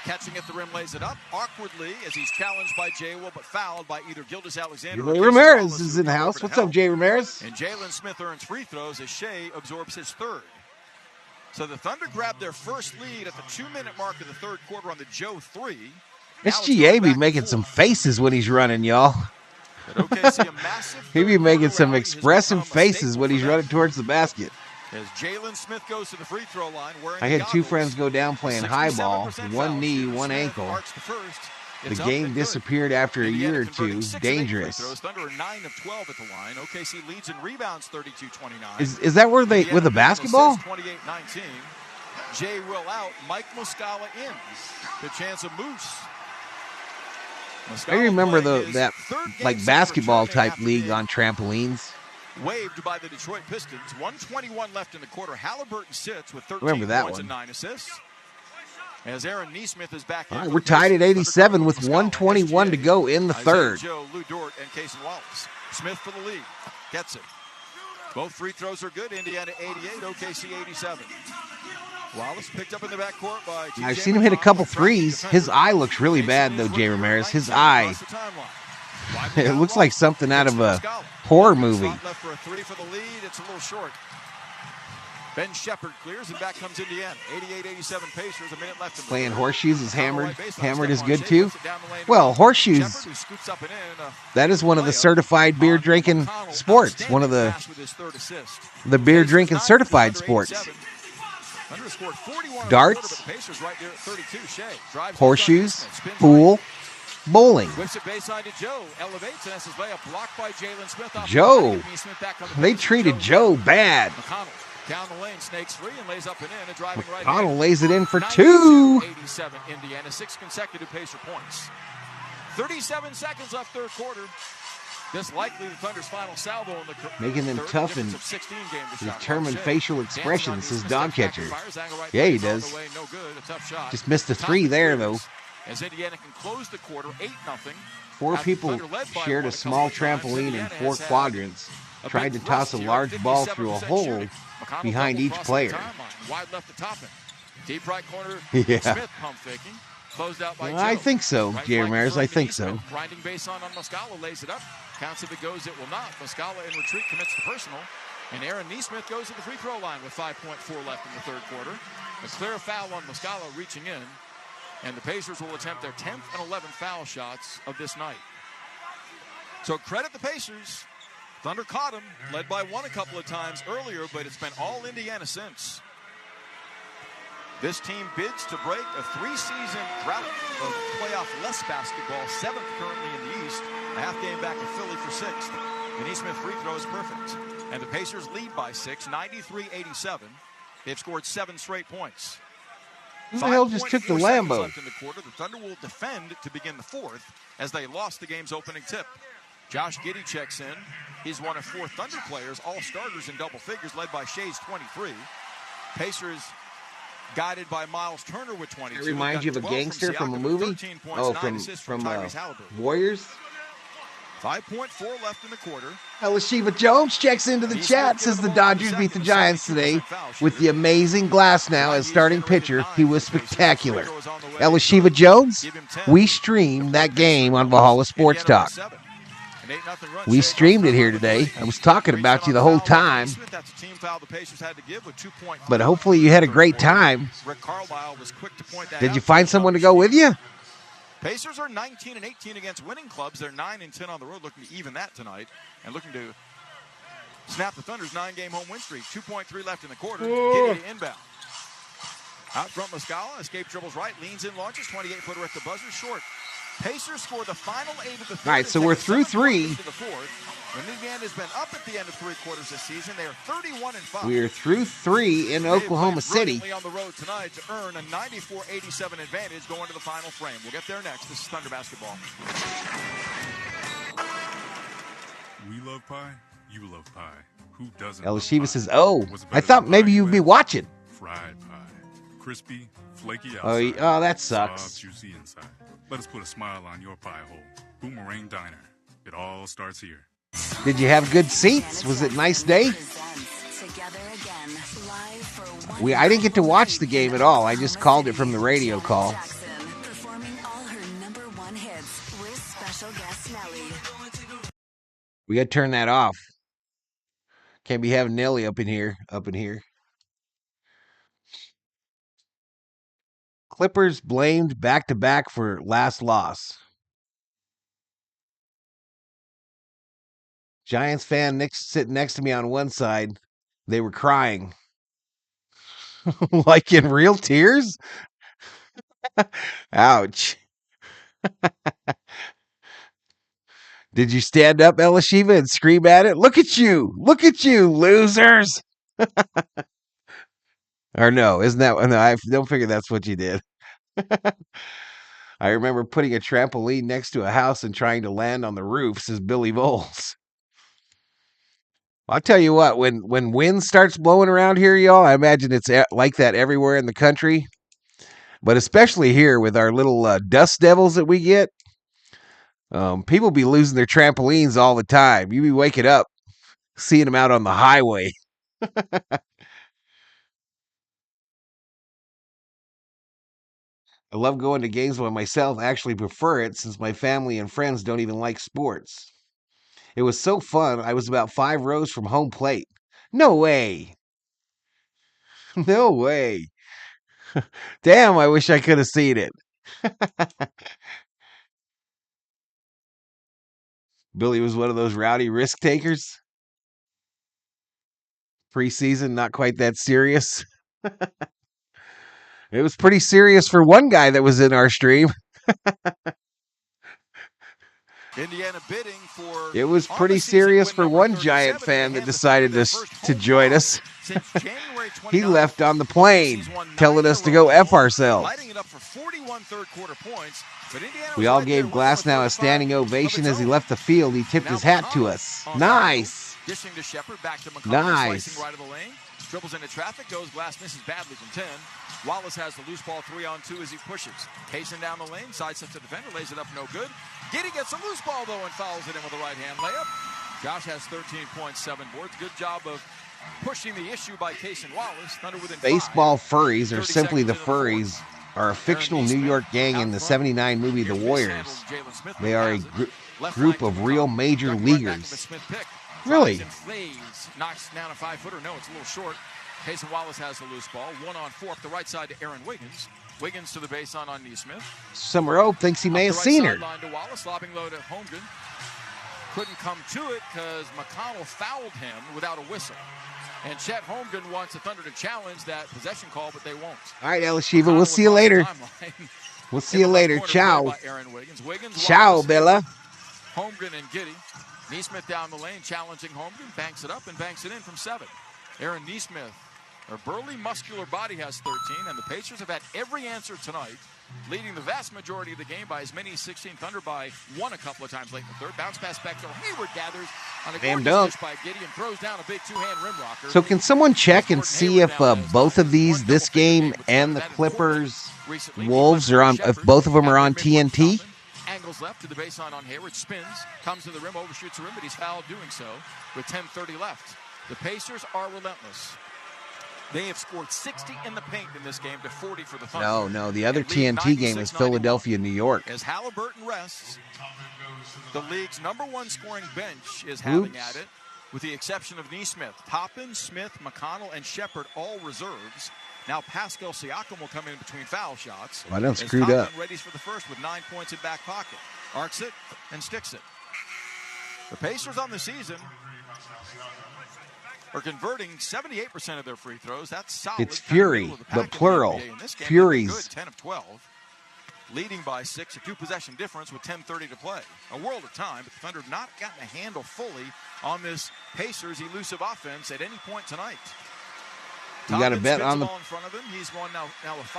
Speaker 6: Catching at the rim, lays it up awkwardly as he's challenged by Jay Will, but fouled by either Gildas Alexander or
Speaker 2: Jay Ramirez is in the house. What's up, Jay Ramirez?
Speaker 6: And Jalen Smith earns free throws as Shea absorbs his third. So the Thunder grabbed their first lead at the 2-minute mark of the third quarter on the Joe 3.
Speaker 2: SGA be making some faces when he's running, y'all. He be making some expressive faces when he's running towards the basket.
Speaker 6: As Jalen Smith goes to the free throw line,
Speaker 2: I had two friends go down playing high ball, one knee, one ankle. The game disappeared after a year or two. Dangerous.
Speaker 6: Thunder are 9 of 12 at the line. OKC leads in rebounds 32-29.
Speaker 2: Is that where they with the basketball?
Speaker 6: 28-19. Jay Will out. Mike Muscala in. The chance of Moose.
Speaker 2: I remember that like basketball type league on trampolines.
Speaker 6: Waved by the Detroit Pistons. 1:21 left in the quarter. Halliburton sits with 13 points and 9 assists. As Aaron Nesmith is back.
Speaker 2: All right, we're tied at 87 with 1:21 to go in the third.
Speaker 6: Joe, Lou Dort, and Cason Wallace. Smith for the lead. Gets it. Both free throws are good. Indiana 88, OKC 87. Wallace picked up in the backcourt by TJ.
Speaker 2: I've seen him hit a couple threes. His eye looks really bad, though, Jay Ramirez. His eye. It looks like something out of a horror movie.
Speaker 6: Left for a three for the lead. It's a little short. Ben Shepherd clears, and back comes Indiana. 88-87 Pacers, a minute left.
Speaker 2: Playing horseshoes is hammered. Hammered is good, too. Well, horseshoes, that is one of the certified beer drinking sports. One of the beer drinking certified sports. Darts, horseshoes, pool, bowling.
Speaker 6: Whips it baseline to Joe. Elevates and his layup blocked by Jalen Smith.
Speaker 2: Joe. They treated Joe bad.
Speaker 6: Down the lane, snakes free and lays up and in. A driving right
Speaker 2: McConnell lays it in for two.
Speaker 6: 87 Indiana, 6 consecutive Pacer points. 37 seconds left third quarter. This likely the Thunder's final salvo in the
Speaker 2: making them tough and determined facial expressions, says dog catcher. Yeah, he does. Just missed a three there, though.
Speaker 6: As Indiana can close the quarter, 8-0.
Speaker 2: 4 people shared a small trampoline in 4 quadrants. Tried to toss a large ball through a hole behind each player.
Speaker 6: Wide left to top it. Deep right corner.
Speaker 2: Yeah.
Speaker 6: Smith pump faking. Closed out by Joe.
Speaker 2: I think so, Jay Ramirez. I think so.
Speaker 6: Grinding base on Muscala, lays it up. Counts if it goes, it will not. Muscala in retreat commits the personal. And Aaron Nesmith goes to the free throw line with 5.4 left in the third quarter. A clear foul on Muscala reaching in. And the Pacers will attempt their 10th and 11th foul shots of this night. So credit the Pacers. Thunder caught him, led by 1 a couple of times earlier, but it's been all Indiana since. This team bids to break a 3-season drought of playoff-less basketball, 7th currently in the East, a half game back of Philly for 6th. The Nesmith free throw is perfect. And the Pacers lead by 6, 93-87. They've scored 7 straight points.
Speaker 2: Who the hell just took the Lambo?
Speaker 6: Left in the quarter. The Thunder will defend to begin the fourth as they lost the game's opening tip. Josh Giddey checks in. He's one of 4 Thunder players, all starters in double figures, led by Shea's 23. Pacers guided by Miles Turner with 22.
Speaker 2: It reminds you of a gangster from a movie? Oh, from Warriors?
Speaker 6: 5.4 left in the quarter.
Speaker 2: Elishiva Jones checks into the chat, says the Dodgers beat the Giants today with the amazing Glasnow as starting pitcher. He was spectacular. Elishiva Jones, we streamed that game on Valhalla Sports Talk. We streamed it here today. I was talking about you the whole time. But hopefully you had a great time. Did you find someone to go with you?
Speaker 6: Pacers are 19-18 against winning clubs. They're 9-10 on the road, looking to even that tonight and looking to snap the Thunder's 9-game home win streak. 2.3 left in the quarter. Giddey to inbound. Out front, Muscala, escape dribbles right, leans in, launches, 28-footer at the buzzer, short. Pacers score the final 8 of the third.
Speaker 2: All right, so we're through 3.
Speaker 6: When Indiana has been up at the end of 3 quarters this season, they are 31-5.
Speaker 2: We're through 3 in Oklahoma City.
Speaker 6: On the road tonight to earn a 94-87 advantage going to the final frame. We'll get there next. This is Thunder Basketball.
Speaker 13: we love pie, you love pie. Who doesn't?
Speaker 2: Elishiva says, "Oh, I thought maybe you'd be watching."
Speaker 13: Fried pie, crispy, flaky
Speaker 2: outside. Oh, that sucks.
Speaker 13: Soft, juicy inside. Let us put a smile on your pie hole. Boomerang Diner. It all starts here.
Speaker 2: Did you have good seats? Was it a nice day? I didn't get to watch the game at all. I just called it from the radio call. We got to turn that off. Can't be having Nelly up in here. Clippers blamed back-to-back for last loss. Giants fan sitting next to me on one side. They were crying. Like in real tears? Ouch. Did you stand up, Elishiva, and scream at it? Look at you, losers. Or no, isn't that? No, I don't figure that's what you did. I remember putting a trampoline next to a house and trying to land on the roof, says Billy Voles. I'll tell you what, when wind starts blowing around here, y'all, I imagine it's like that everywhere in the country. But especially here with our little dust devils that we get, people be losing their trampolines all the time. You be waking up, seeing them out on the highway. I love going to games by myself. I actually prefer it since my family and friends don't even like sports. It was so fun. I was about 5 rows from home plate. No way. No way. Damn, I wish I could have seen it. Billy was one of those rowdy risk takers. Preseason, not quite that serious. It was pretty serious for one guy that was in our stream.
Speaker 6: Indiana bidding for.
Speaker 2: It was pretty serious for one Giant fan that decided to join us. He left on the plane, telling us to go F ourselves. We all gave Glasnow a standing ovation as he left the field. He tipped his hat to us. Nice.
Speaker 6: Dishing to Shepard, back to McCollum,
Speaker 2: nice.
Speaker 6: Slicing right of the lane. Dribbles into traffic, goes glass, misses badly from 10. Wallace has the loose ball 3-on-2 as he pushes. Pacing down the lane, sidesteps the defender, lays it up, no good. Giddey gets a loose ball, though, and fouls it in with a right-hand layup. Josh has 13.7 boards. Good job of pushing the issue by Cason Wallace. Thunder within
Speaker 2: Baseball furries, or simply the Furries, are a fictional New York gang in the '79 movie The Warriors. They are a group of real major leaguers. Really?
Speaker 6: Knocks down a 5-footer. No, it's a little short. Cason Wallace has the loose ball. 1-on-4 up the right side to Aaron Wiggins. Wiggins to the baseline on Neesmith.
Speaker 2: Summer Oak thinks he may have seen her.
Speaker 6: To Wallace, lobbing low to Holmgren. Couldn't come to it because McConnell fouled him without a whistle. And Chet Holmgren wants the Thunder to challenge that possession call, but they won't.
Speaker 2: All right, Elishiva, we'll see you later. We'll see you later. Ciao. Ciao, Bella.
Speaker 6: Holmgren and Giddey. Neesmith down the lane, challenging Holmgren, banks it up and banks it in from 7. Aaron Neesmith, her burly, muscular body has 13, and the Pacers have had every answer tonight, leading the vast majority of the game by as many as 16. Thunder by 1 a couple of times late in the third. Bounce pass back to Hayward, gathers on a gorgeous dish by Giddey and throws down a big two-hand rim rocker.
Speaker 2: So can someone check and see if both of these, this game and the Clippers Wolves, are on? If both of them are on TNT?
Speaker 6: Angles left to the baseline on Hayward, spins, comes to the rim, overshoots the rim, but he's fouled doing so with 10:30 left. The Pacers are relentless. They have scored 60 in the paint in this game to 40 for the Thunder.
Speaker 2: No, the other TNT game is Philadelphia, New York.
Speaker 6: As Halliburton rests, the league's #1 scoring bench is having at it, with the exception of Neesmith. Toppin, Smith, McConnell, and Shepard all reserves. Now Pascal Siakam will come in between foul shots.
Speaker 2: Well, I done screwed up.
Speaker 6: Readies for the first with 9 points in back pocket. Arcs it and sticks it. The Pacers on the season are converting 78% of their free throws. That's solid.
Speaker 2: It's Fury, but plural. Furies.
Speaker 6: 10 of 12. Leading by 6, a 2-possession difference with 10:30 to play. A world of time, but the Thunder have not gotten a handle fully on this Pacers elusive offense at any point tonight.
Speaker 2: You got a bet on the...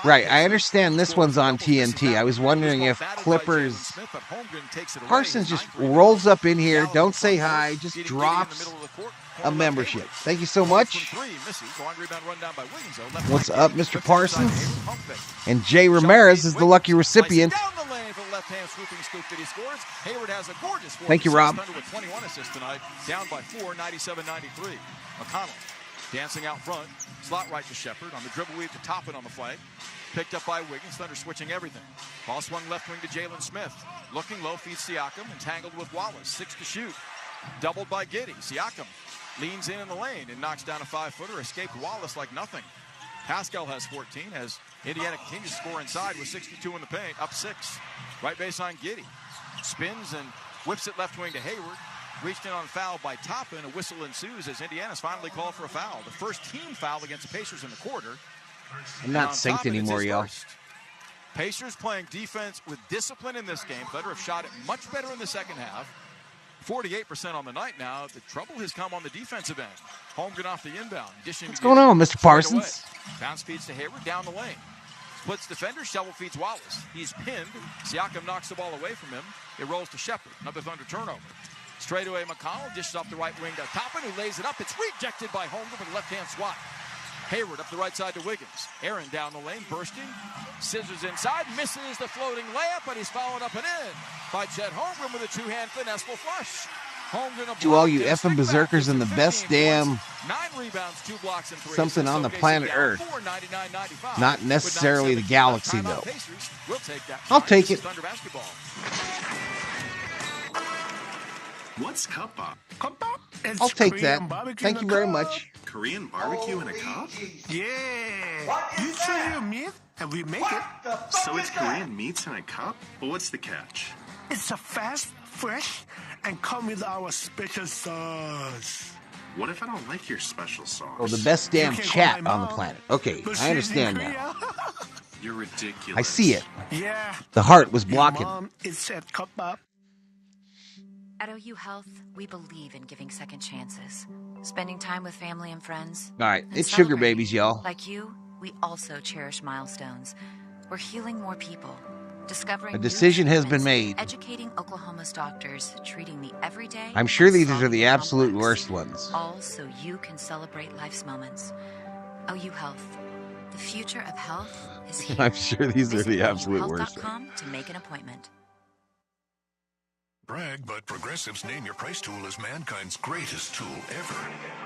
Speaker 2: Right, I understand this one's on TNT. I was wondering if Clippers... Parsons just rolls up in here, don't say hi, just drops a membership. Thank you so much. What's up, Mr. Parsons? And Jay Ramirez is the lucky recipient. Thank you, Rob.
Speaker 6: Thunder with 21 assists tonight, down by 4, 97-93. McConnell dancing out front, slot right to Shepard on the dribble weave to Toppin on the flank. Picked up by Wiggins. Thunder switching everything. Ball swung left wing to Jalen Smith. Looking low, feeds Siakam, entangled with Wallace. 6 to shoot. Doubled by Giddey. Siakam leans in the lane and knocks down a 5-footer. Escaped Wallace like nothing. Pascal has 14 as Indiana continues to score inside with 62 in the paint. Up 6. Right baseline Giddey. Spins and whips it left wing to Hayward. Reached in on foul by Toppin. A whistle ensues as Indiana's finally called for a foul. The first team foul against the Pacers in the quarter.
Speaker 2: I'm not synced anymore, y'all.
Speaker 6: Pacers playing defense with discipline in this game. Thunder have shot it much better in the second half. 48% on the night now. The trouble has come on the defensive end. Holmgren off the inbound.
Speaker 2: What's going on, Mr. Parsons?
Speaker 6: Bounce feeds to Hayward down the lane. Splits defender, shovel feeds Wallace. He's pinned. Siakam knocks the ball away from him. It rolls to Shepard. Another Thunder turnover. Straightaway McConnell dishes off the right wing to Toppin, who lays it up. It's rejected by Holmgren with a left-hand swat. Hayward up the right side to Wiggins. Aaron down the lane, bursting. Scissors inside, misses the floating layup, but he's followed up and in by Chet Holmgren with a two-hand finesseful flush.
Speaker 2: To all you effing berserkers in the best damn
Speaker 6: 9 rebounds, 2 blocks, and 3
Speaker 2: something on the planet Earth. Not necessarily the galaxy, though. I'll take it.
Speaker 14: What's Cuppa?
Speaker 2: I'll take that. Thank you very much.
Speaker 14: Korean barbecue in a cup?
Speaker 15: Yeah. You say your meat and we make it.
Speaker 14: So it's Korean meats in a cup? But what's the catch?
Speaker 15: It's a fast, fresh, and come with our special sauce.
Speaker 14: What if I don't like your special sauce?
Speaker 2: Oh, the best damn chat on the planet. Okay, I understand now.
Speaker 14: You're ridiculous.
Speaker 2: I see it.
Speaker 15: Yeah.
Speaker 2: The heart was blocking.
Speaker 15: Mom, it's at Cuppa.
Speaker 9: At OU Health, we believe in giving second chances, spending time with family and friends.
Speaker 2: All right, it's sugar babies, y'all.
Speaker 9: Like you, we also cherish milestones. We're healing more people, discovering
Speaker 2: a decision has been made.
Speaker 9: Educating Oklahoma's doctors, treating the everyday.
Speaker 2: I'm sure these are the absolute worst ones.
Speaker 9: All so you can celebrate life's moments. OU Health, the future of health is here.
Speaker 2: I'm sure these are the absolute worst
Speaker 9: ones. To make an appointment.
Speaker 16: Brag, but Progressive's Name Your Price tool is mankind's greatest tool ever.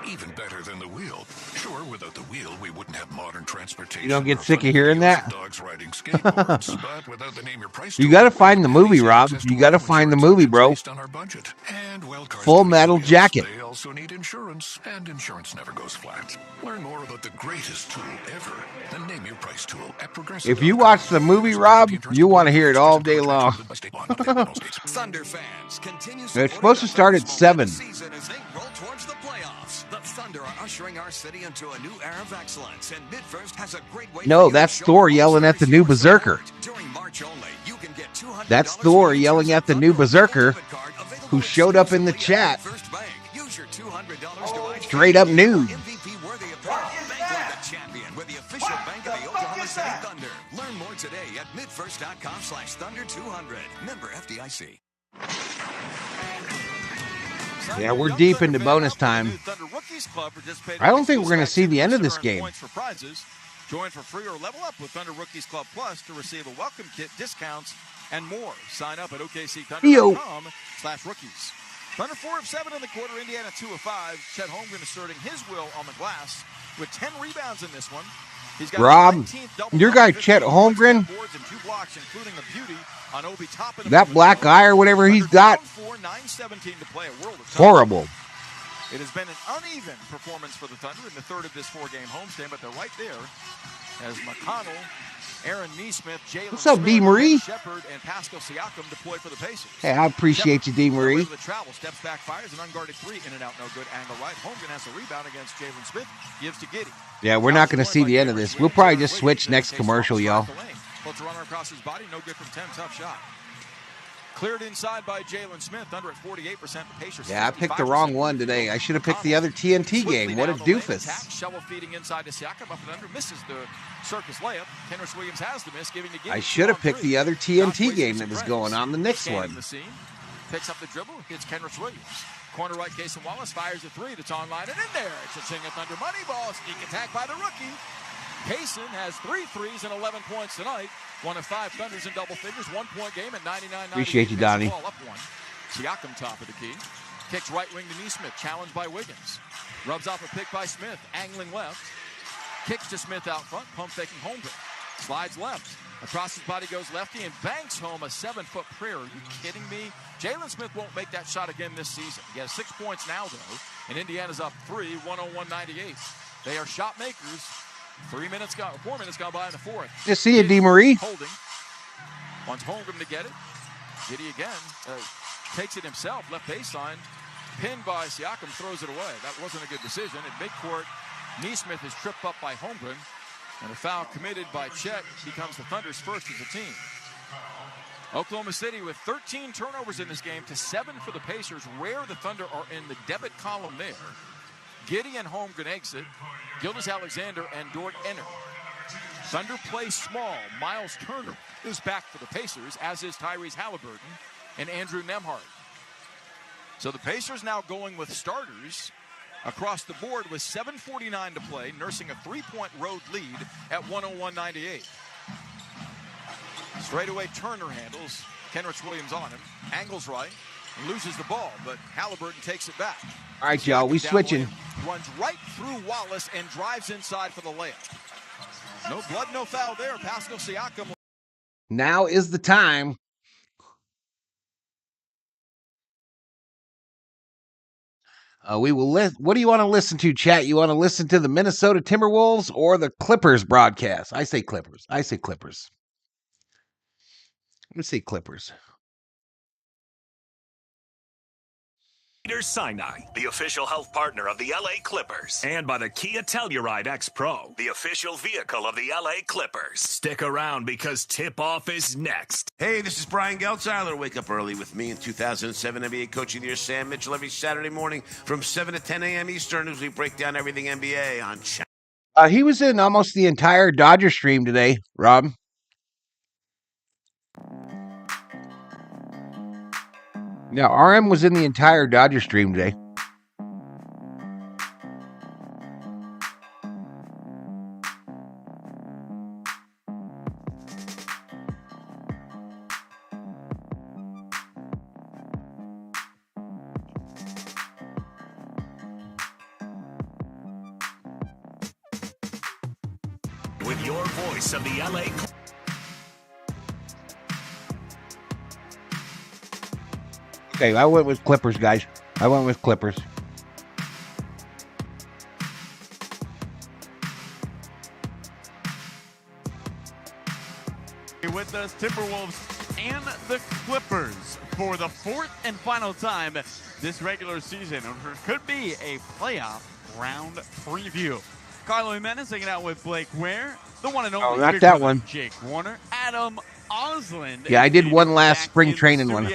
Speaker 16: Even better than the wheel. Sure, without the wheel, we wouldn't have modern transportation.
Speaker 2: You don't get sick of hearing that?
Speaker 16: Dogs riding skateboards, but without the Name Your Price tool,
Speaker 2: you got to find the movie, Rob. You got to find the movie, bro. Full Metal Jacket.
Speaker 16: They also need insurance, and insurance never goes flat. Learn more about the greatest tool ever, the Name Your Price tool at Progressive.
Speaker 2: If you watch the movie, Rob, you want to hear it all day long.
Speaker 5: Thunder fans continues.
Speaker 2: It's supposed to start at 7.
Speaker 5: Season as they roll towards the playoffs. The Thunder are ushering our city into a new era of excellence, and Midfirst has a great way.
Speaker 2: No, that's Thor yelling at the new Berserker.
Speaker 5: During March only, you can get $200.
Speaker 2: That's Thor yelling at the new Berserker, who showed up in the chat.
Speaker 5: Use your $200
Speaker 2: Straight up nude.
Speaker 5: MVP worthy apparel. Bank like a champion with the official bank of the Oklahoma City Thunder. Learn more today at midfirst.com/thunder200. Member FDIC.
Speaker 2: Yeah, we're deep into bonus time. I don't think we're going to see the end of this game.
Speaker 6: Join for free or level up with Thunder Rookies Club Plus to receive a welcome kit, discounts, and more. Sign up at OKCThunder.com/rookies. Thunder 4 of 7 in the quarter, Indiana 2 of 5. Chet Holmgren asserting his will on the glass with 10 rebounds in this one. He's got
Speaker 2: Rob, your guy Chet Holmgren, that black eye or whatever he's got, horrible.
Speaker 6: It has been an uneven performance for the Thunder in the third of this 4-game homestand, but they're right there as McConnell, Aaron Nesmith, Jalen
Speaker 2: What's up, D. Marie?
Speaker 6: Shepard, and Pascal Siakam deploy for the Pacers.
Speaker 2: Hey, I appreciate you, D. Marie.
Speaker 6: The travel steps back, fires an unguarded 3, in and out, no good. Angle right. Holmgren has a rebound against Jalen Smith. Gives to Giddey.
Speaker 2: Yeah, we're not going to see the end of this. We'll probably just switch next commercial, y'all.
Speaker 6: Puts a runner across his body, no good from 10. Tough shot. Cleared inside by Jalen Smith. Thunder at 48%. The Pacers.
Speaker 2: Yeah, I picked the wrong one today. I should have picked the other TNT game. What a doofus.
Speaker 6: Shovel feeding inside to Siakam. Up and under. Misses the circus layup. Kenrich Williams has the miss, giving the game.
Speaker 2: I should have picked the other TNT game that was going on, the Knicks one.
Speaker 6: The scene. Picks up the dribble. Hits Kenrich Williams. Corner right, Cason Wallace fires a three. That's online and in there. It's a Ching-a Thunder money ball. Sneak attack by the rookie. Cason has 3 threes and 11 points tonight. One of 5 Thunders in double figures. 1-point game at 99-98.
Speaker 2: Appreciate you, Donnie.
Speaker 6: Ball up one. Siakam top of the key. Kicks right wing to Nesmith. Challenged by Wiggins. Rubs off a pick by Smith. Angling left. Kicks to Smith out front. Pump faking Holmgren. Slides left. Across his body goes lefty and banks home a 7-foot prayer. Are you kidding me? Jalen Smith won't make that shot again this season. He has 6 points now, though. And Indiana's up 3, 101-98. They are shot makers. 4 minutes gone by in the fourth.
Speaker 2: Just see you, DeMarie.
Speaker 6: Holding. Wants Holmgren to get it. Giddy again. Takes it himself. Left baseline. Pinned by Siakam. Throws it away. That wasn't a good decision. At midcourt, Nesmith is tripped up by Holmgren. And a foul committed by Chet becomes the Thunder's first as a team. Oklahoma City with 13 turnovers in this game to 7 for the Pacers. Where the Thunder are in the debit column there. Giddy and Holmgren exit. Gilgeous-Alexander and Dort enter. Thunder play small. Miles Turner is back for the Pacers, as is Tyrese Halliburton and Andrew Nembhard. So the Pacers now going with starters across the board with 7:49 to play, nursing a 3-point road lead at 101-98. Straightaway Turner handles. Kenrich Williams on him. Angles right. And loses the ball, but Halliburton takes it back.
Speaker 2: All right, y'all, we switching.
Speaker 6: Runs right through Wallace and drives inside for the layup. No blood, no foul there. Pascal Siakam.
Speaker 2: Now is the time. We will what do you want to listen to, chat? You want to listen to the Minnesota Timberwolves or the Clippers broadcast? I say Clippers. Let me say Clippers.
Speaker 17: Sinai, the official health partner of the LA Clippers. And by the Kia Telluride X Pro, the official vehicle of the LA Clippers. Stick around because tip-off is next.
Speaker 18: Hey, this is Brian Geltzeiler. Wake up early with me in 2007 NBA Coach of the Year Sam Mitchell every Saturday morning from 7 to 10 a.m. Eastern as we break down everything NBA on channel.
Speaker 2: He was in almost the entire Dodger stream today, Rob. Now, RM was in the entire Dodger stream today.
Speaker 17: With your voice of the LA Clippers.
Speaker 2: Okay, I went with Clippers, guys. Clippers.
Speaker 19: With us, Timberwolves and the Clippers for the 4th and final time this regular season. It could be a playoff round preview. Carlo Jimenez hanging out with Blake Ware, the one and only.
Speaker 2: Oh, not that one.
Speaker 19: Jake Warner, Adam Osland.
Speaker 2: Yeah, I did one last spring training one.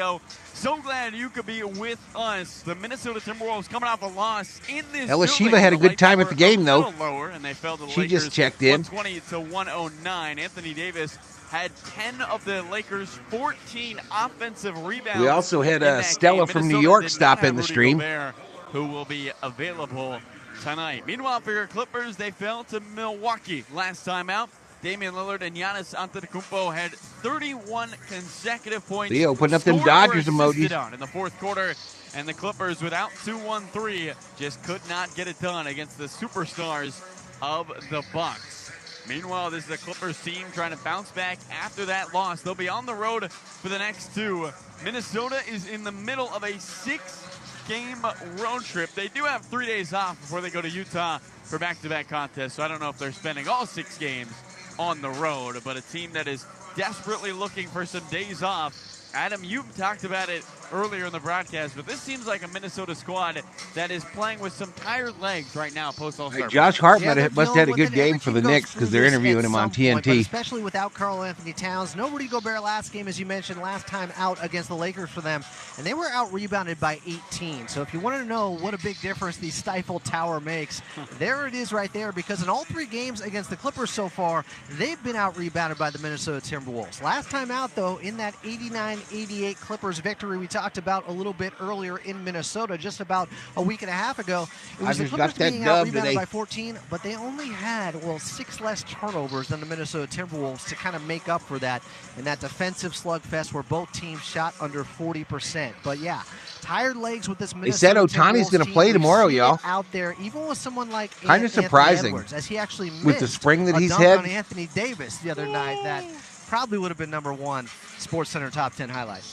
Speaker 19: So glad you could be with us. The Minnesota Timberwolves coming off a loss in this
Speaker 2: Elishiva had a good time at the game, though.
Speaker 19: Lower, and they fell to the
Speaker 2: she
Speaker 19: Lakers
Speaker 2: just checked in.
Speaker 19: 120-109. Anthony Davis had 10 of the Lakers' 14 offensive rebounds.
Speaker 2: We also had Stella from New York stop in the stream.
Speaker 19: Gobert, who will be available tonight. Meanwhile, for your Clippers, they fell to Milwaukee last time out. Damian Lillard and Giannis Antetokounmpo had 31 consecutive points.
Speaker 2: They opened up them Dodgers emojis
Speaker 19: in the fourth quarter, and the Clippers, without 2-1-3, just could not get it done against the superstars of the Bucks. Meanwhile, this is the Clippers team trying to bounce back after that loss. They'll be on the road for the next 2. Minnesota is in the middle of a 6-game road trip. They do have 3 days off before they go to Utah for back-to-back contests, so I don't know if they're spending all 6 games on the road, but a team that is desperately looking for some days off. Adam, you talked about it earlier in the broadcast, but this seems like a Minnesota squad that is playing with some tired legs right now post-All-Star.
Speaker 2: Josh Hart must have had a good game for the Knicks because they're interviewing him on TNT.
Speaker 20: But especially without Karl Anthony Towns. No Rudy Gobert last game, as you mentioned, last time out against the Lakers for them. And they were out-rebounded by 18. So if you want to know what a big difference the stifled tower makes, there it is right there. Because in all 3 games against the Clippers so far, they've been out-rebounded by the Minnesota Timberwolves. Last time out, though, in that 89-88 Clippers victory we talked about a little bit earlier in Minnesota, just about a week and a half ago, it was the Clippers being out-rebounded by 14, but they only had, 6 less turnovers than the Minnesota Timberwolves to kind of make up for that in that defensive slugfest where both teams shot under 40%. But yeah, tired legs with this Minnesota
Speaker 2: They said Ohtani's going to play tomorrow, y'all.
Speaker 20: Out there, even with someone like
Speaker 2: kind of surprising
Speaker 20: Edwards, as he actually missed
Speaker 2: with the spring that he's
Speaker 20: dunk
Speaker 2: had
Speaker 20: on Anthony Davis the other night. That probably would have been number 1 SportsCenter top 10 highlight.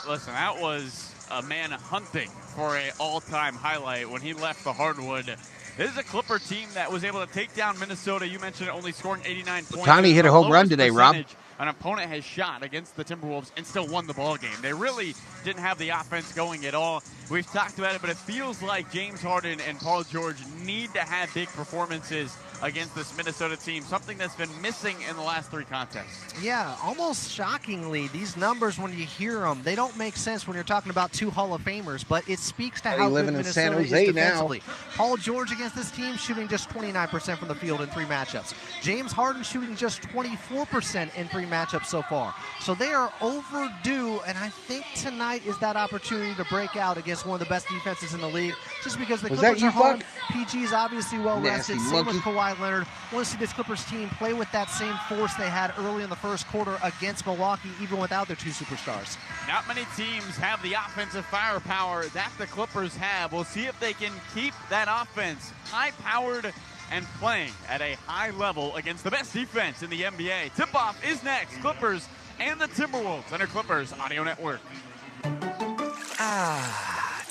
Speaker 19: Listen, that was a man hunting for an all-time highlight when he left the hardwood. This is a Clipper team that was able to take down Minnesota. You mentioned it, only scoring 89 points.
Speaker 2: Ohtani hit a home run today, Rob.
Speaker 19: An opponent has shot against the Timberwolves and still won the ball game. They really didn't have the offense going at all. We've talked about it, but it feels like James Harden and Paul George need to have big performances against this Minnesota team, something that's been missing in the last 3 contests.
Speaker 20: Yeah, almost shockingly, these numbers, when you hear them, they don't make sense when you're talking about 2 Hall of Famers, but it speaks to how good Minnesota
Speaker 2: San Jose
Speaker 20: is defensively.
Speaker 2: now.
Speaker 20: Paul George against this team shooting just 29% from the field in 3 matchups. James Harden shooting just 24% in 3 matchups so far. So they are overdue, and I think tonight is that opportunity to break out against one of the best defenses in the league, just because the Clippers are home. PG's obviously well-rested, same with Kawhi Leonard. Want to see this Clippers team play with that same force they had early in the first quarter against Milwaukee, even without their 2 superstars.
Speaker 19: Not many teams have the offensive firepower that the Clippers have. We'll see if they can keep that offense high-powered and playing at a high level against the best defense in the NBA. Tip-off is next. Clippers and the Timberwolves on our Clippers Audio Network.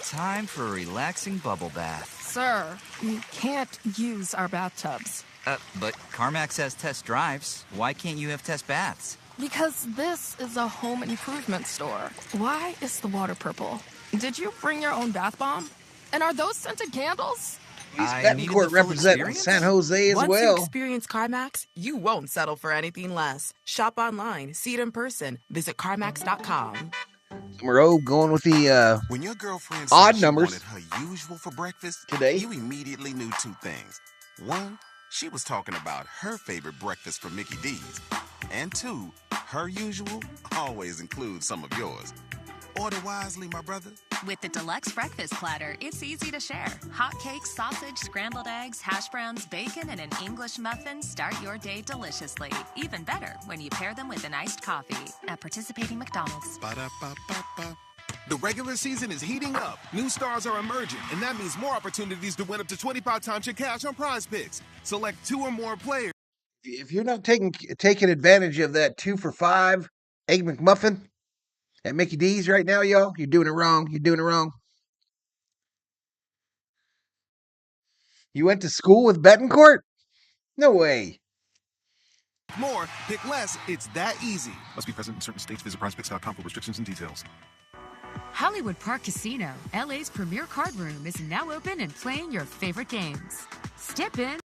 Speaker 21: Time for a relaxing bubble bath.
Speaker 22: Sir, we can't use our bathtubs.
Speaker 21: But CarMax has test drives. Why can't you have test baths?
Speaker 22: Because this is a home improvement store. Why is the water purple? Did you bring your own bath bomb? And are those scented candles?
Speaker 2: Betancourt representing San Jose as well.
Speaker 23: Once you experience CarMax, you won't settle for anything less. Shop online, see it in person. Visit CarMax.com.
Speaker 2: Moreau going with the
Speaker 24: when your girlfriend
Speaker 2: odd
Speaker 24: said
Speaker 2: numbers
Speaker 24: she wanted her usual for breakfast
Speaker 2: today,
Speaker 24: you immediately knew 2 things. 1, she was talking about her favorite breakfast from Mickey D's. And 2, her usual always includes some of yours. Order wisely, my brother.
Speaker 25: With the deluxe breakfast platter, it's easy to share. Hot cakes, sausage, scrambled eggs, hash browns, bacon, and an English muffin start your day deliciously. Even better when you pair them with an iced coffee. At participating McDonald's.
Speaker 24: Ba-da-ba-ba-ba.
Speaker 26: The regular season is heating up. New stars are emerging, and that means more opportunities to win up to 25 times your cash on Prize Picks. Select 2 or more players.
Speaker 2: If you're not taking advantage of that 2 for $5 Egg McMuffin at Mickey D's right now, y'all, you're doing it wrong. You're doing it wrong. You went to school with Betancourt? No way.
Speaker 26: More, pick less. It's that easy. Must be present in certain states. Visit prizepicks.com for restrictions and details.
Speaker 27: Hollywood Park Casino, LA's premier card room, is now open and playing your favorite games. Step in.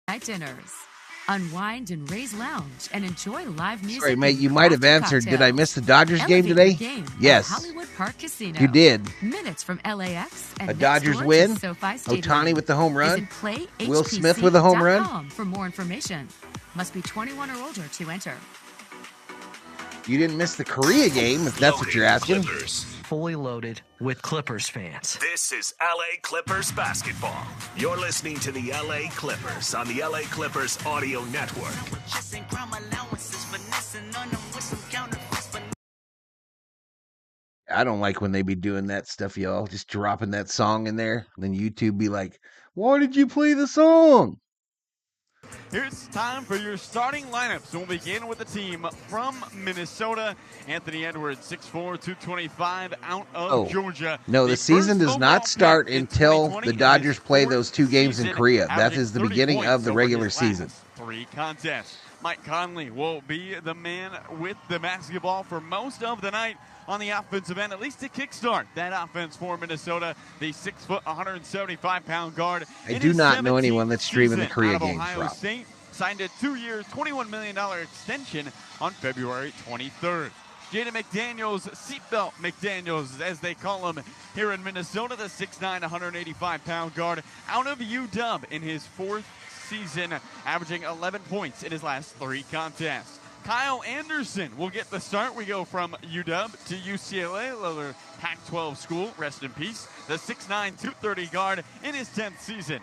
Speaker 27: Night dinners. Unwind and Ray's Lounge and enjoy live music.
Speaker 2: Sorry, mate, you might have answered. Did I miss the Dodgers game today? Yes.
Speaker 27: Hollywood Park Casino.
Speaker 2: You did.
Speaker 27: Minutes from LAX and
Speaker 2: a Dodgers win. Ohtani with the home run. Will Smith with the home run.
Speaker 27: For more information. Must be 21 or older to enter.
Speaker 2: You didn't miss the Korea game, if that's what you're asking.
Speaker 28: Clippers. Fully loaded with Clippers fans.
Speaker 17: This is LA Clippers basketball. You're listening to the LA Clippers on the LA Clippers Audio Network.
Speaker 2: I don't like when they be doing that stuff, y'all. Just dropping that song in there. Then YouTube be like, why did you play the song?
Speaker 19: Here's time for your starting lineups. We'll begin with the team from Minnesota. Anthony Edwards, 6'4", 225, out of Georgia.
Speaker 2: No, the season does not start until the Dodgers play those 2 games in Korea. That is the beginning of the regular season.
Speaker 19: 3 contests. Mike Conley will be the man with the basketball for most of the night on the offensive end, at least to kickstart that offense for Minnesota. The 6 foot, 175-pound guard.
Speaker 2: I do not know anyone that's streaming the Korea games,
Speaker 19: Ohio
Speaker 2: Rob.
Speaker 19: State signed a 2-year, $21 million extension on February 23rd. Jaden McDaniels, Seatbelt McDaniels, as they call him here in Minnesota, the 6'9", 185-pound guard out of UW in his 4th season, averaging 11 points in his last 3 contests. Kyle Anderson will get the start. We go from UW to UCLA, another Pac-12 school, rest in peace. The 6'9", 230 guard in his 10th season.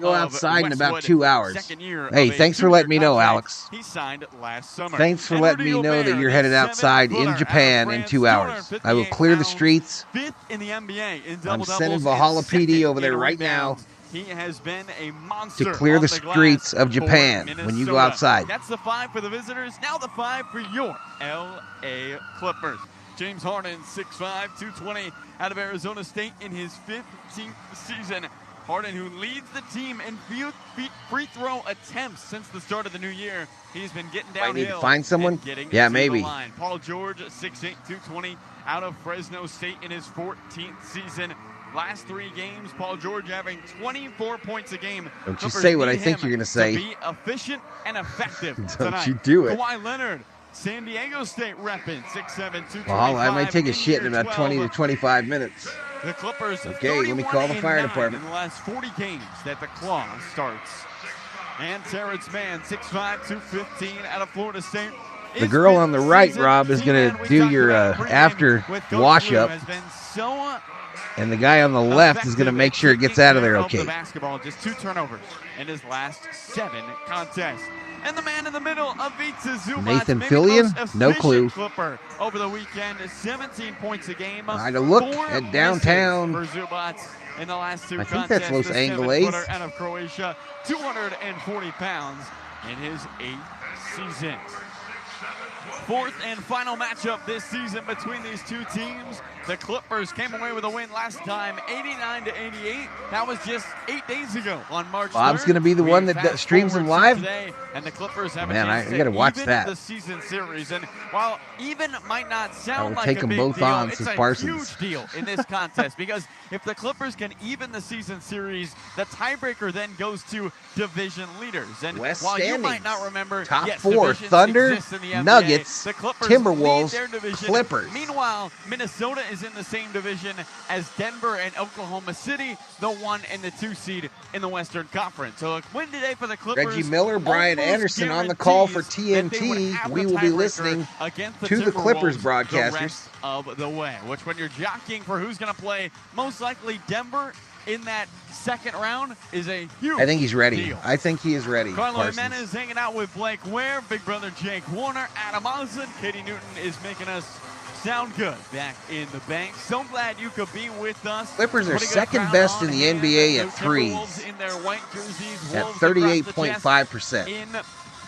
Speaker 2: Go outside in about 2 hours.
Speaker 19: Hey,
Speaker 2: Hey, thanks for letting me know, Alex.
Speaker 19: He signed last summer.
Speaker 2: Thanks for letting me know that you're headed outside in Japan in 2 hours. I will clear the streets.
Speaker 19: 5th in the NBA in
Speaker 2: I'm sending Valhalla PD over there right now
Speaker 19: He has been a monster
Speaker 2: to clear the streets of Japan
Speaker 19: for
Speaker 2: when you go
Speaker 19: Minnesota.
Speaker 2: outside.
Speaker 19: That's the 5 for the visitors. Now the 5 for your LA Clippers. James Harden, 6'5", 220, out of Arizona State in his 15th season. Harden, who leads the team in free throw attempts since the start of the new year. He's been getting downhill.
Speaker 2: I need to find someone?
Speaker 19: Getting
Speaker 2: Yeah,
Speaker 19: to
Speaker 2: maybe.
Speaker 19: The line. Paul George, 6'8", 220, out of Fresno State in his 14th season. Last 3 games, Paul George having 24 points a game.
Speaker 2: Don't you say what I think you're going to say.
Speaker 19: To be efficient and effective
Speaker 2: Don't
Speaker 19: tonight.
Speaker 2: you do it.
Speaker 19: Kawhi Leonard, San Diego State repping, 6'7", 225.
Speaker 2: Well, I might take a shit in
Speaker 19: year
Speaker 2: about 20 to 25 minutes.
Speaker 19: The Clippers,
Speaker 2: Okay, let me call the fire
Speaker 19: 31-9
Speaker 2: department.
Speaker 19: in the last 40 games that the Claw starts. And Terrence Mann, 6'5", 215, out of Florida State.
Speaker 2: The girl on the right, Rob, is going to do your after wash up.
Speaker 19: Has been so
Speaker 2: And the guy on the left is going to make sure it gets out of there okay.
Speaker 19: The basketball, just 2 turnovers in his last 7 contests. And the man in the middle, Ivica Zubac,
Speaker 2: Nathan
Speaker 19: maybe the
Speaker 2: Fillion?
Speaker 19: most
Speaker 2: No clue.
Speaker 19: efficient Clipper over the weekend, 17 points a game.
Speaker 2: I had a look
Speaker 19: 4
Speaker 2: at downtown.
Speaker 19: misses for Zubac in the last 2
Speaker 2: I
Speaker 19: contests.
Speaker 2: think that's Los
Speaker 19: The
Speaker 2: Angeles.
Speaker 19: 7-footer out of Croatia, 240 pounds in his 8th season. 4th and final matchup this season between these 2 teams. The Clippers came away with a win last time, 89-88. That was just 8 days ago on March 3rd.
Speaker 2: Bob's going to be the one that streams them live?
Speaker 19: Today, and the Clippers have
Speaker 2: Man,
Speaker 19: a chance
Speaker 2: I got to watch
Speaker 19: even
Speaker 2: that.
Speaker 19: the season series. And while even might not sound
Speaker 2: I will
Speaker 19: like
Speaker 2: take
Speaker 19: a
Speaker 2: them
Speaker 19: big
Speaker 2: both
Speaker 19: deal,
Speaker 2: on,
Speaker 19: it's
Speaker 2: says
Speaker 19: a
Speaker 2: Parsons.
Speaker 19: huge deal in this contest because if the Clippers can even the season series, the tiebreaker then goes to division leaders. And
Speaker 2: West
Speaker 19: while you
Speaker 2: standings.
Speaker 19: might not remember,
Speaker 2: Top
Speaker 19: yes,
Speaker 2: 4,
Speaker 19: divisions
Speaker 2: Thunder,
Speaker 19: exist in the NBA.
Speaker 2: Nuggets,
Speaker 19: The Clippers
Speaker 2: Timberwolves,
Speaker 19: lead their division.
Speaker 2: Clippers.
Speaker 19: Meanwhile, Minnesota is in the same division as Denver and Oklahoma City, the 1 and the 2 seed in the Western Conference. So a win today for the Clippers.
Speaker 2: Reggie Miller, Brian
Speaker 19: almost
Speaker 2: Anderson on the call for
Speaker 19: guarantees that they would
Speaker 2: TNT.
Speaker 19: have
Speaker 2: We
Speaker 19: the
Speaker 2: will be
Speaker 19: tiebreaker
Speaker 2: listening
Speaker 19: against
Speaker 2: to the Clippers
Speaker 19: Timberwolves the
Speaker 2: broadcasters.
Speaker 19: rest of the way, which when you're jockeying for who's going to play, most likely Denver in that second round is a huge
Speaker 2: I think he's ready.
Speaker 19: deal.
Speaker 2: I think he is ready.
Speaker 19: Carlo
Speaker 2: Parsons.
Speaker 19: Jimenez hanging out with Blake Ware, Big Brother Jake Warner, Adam Oslin, Katie Newton is making us sound good back in the bank. So glad you could be with us.
Speaker 2: Clippers are
Speaker 19: Putting a
Speaker 2: second
Speaker 19: crown
Speaker 2: best
Speaker 19: on
Speaker 2: in the
Speaker 19: hand.
Speaker 2: NBA
Speaker 19: The
Speaker 2: at threes.
Speaker 19: Timberwolves in their white jerseys,
Speaker 2: At
Speaker 19: Wolves across the
Speaker 2: 38.5%.
Speaker 19: chest in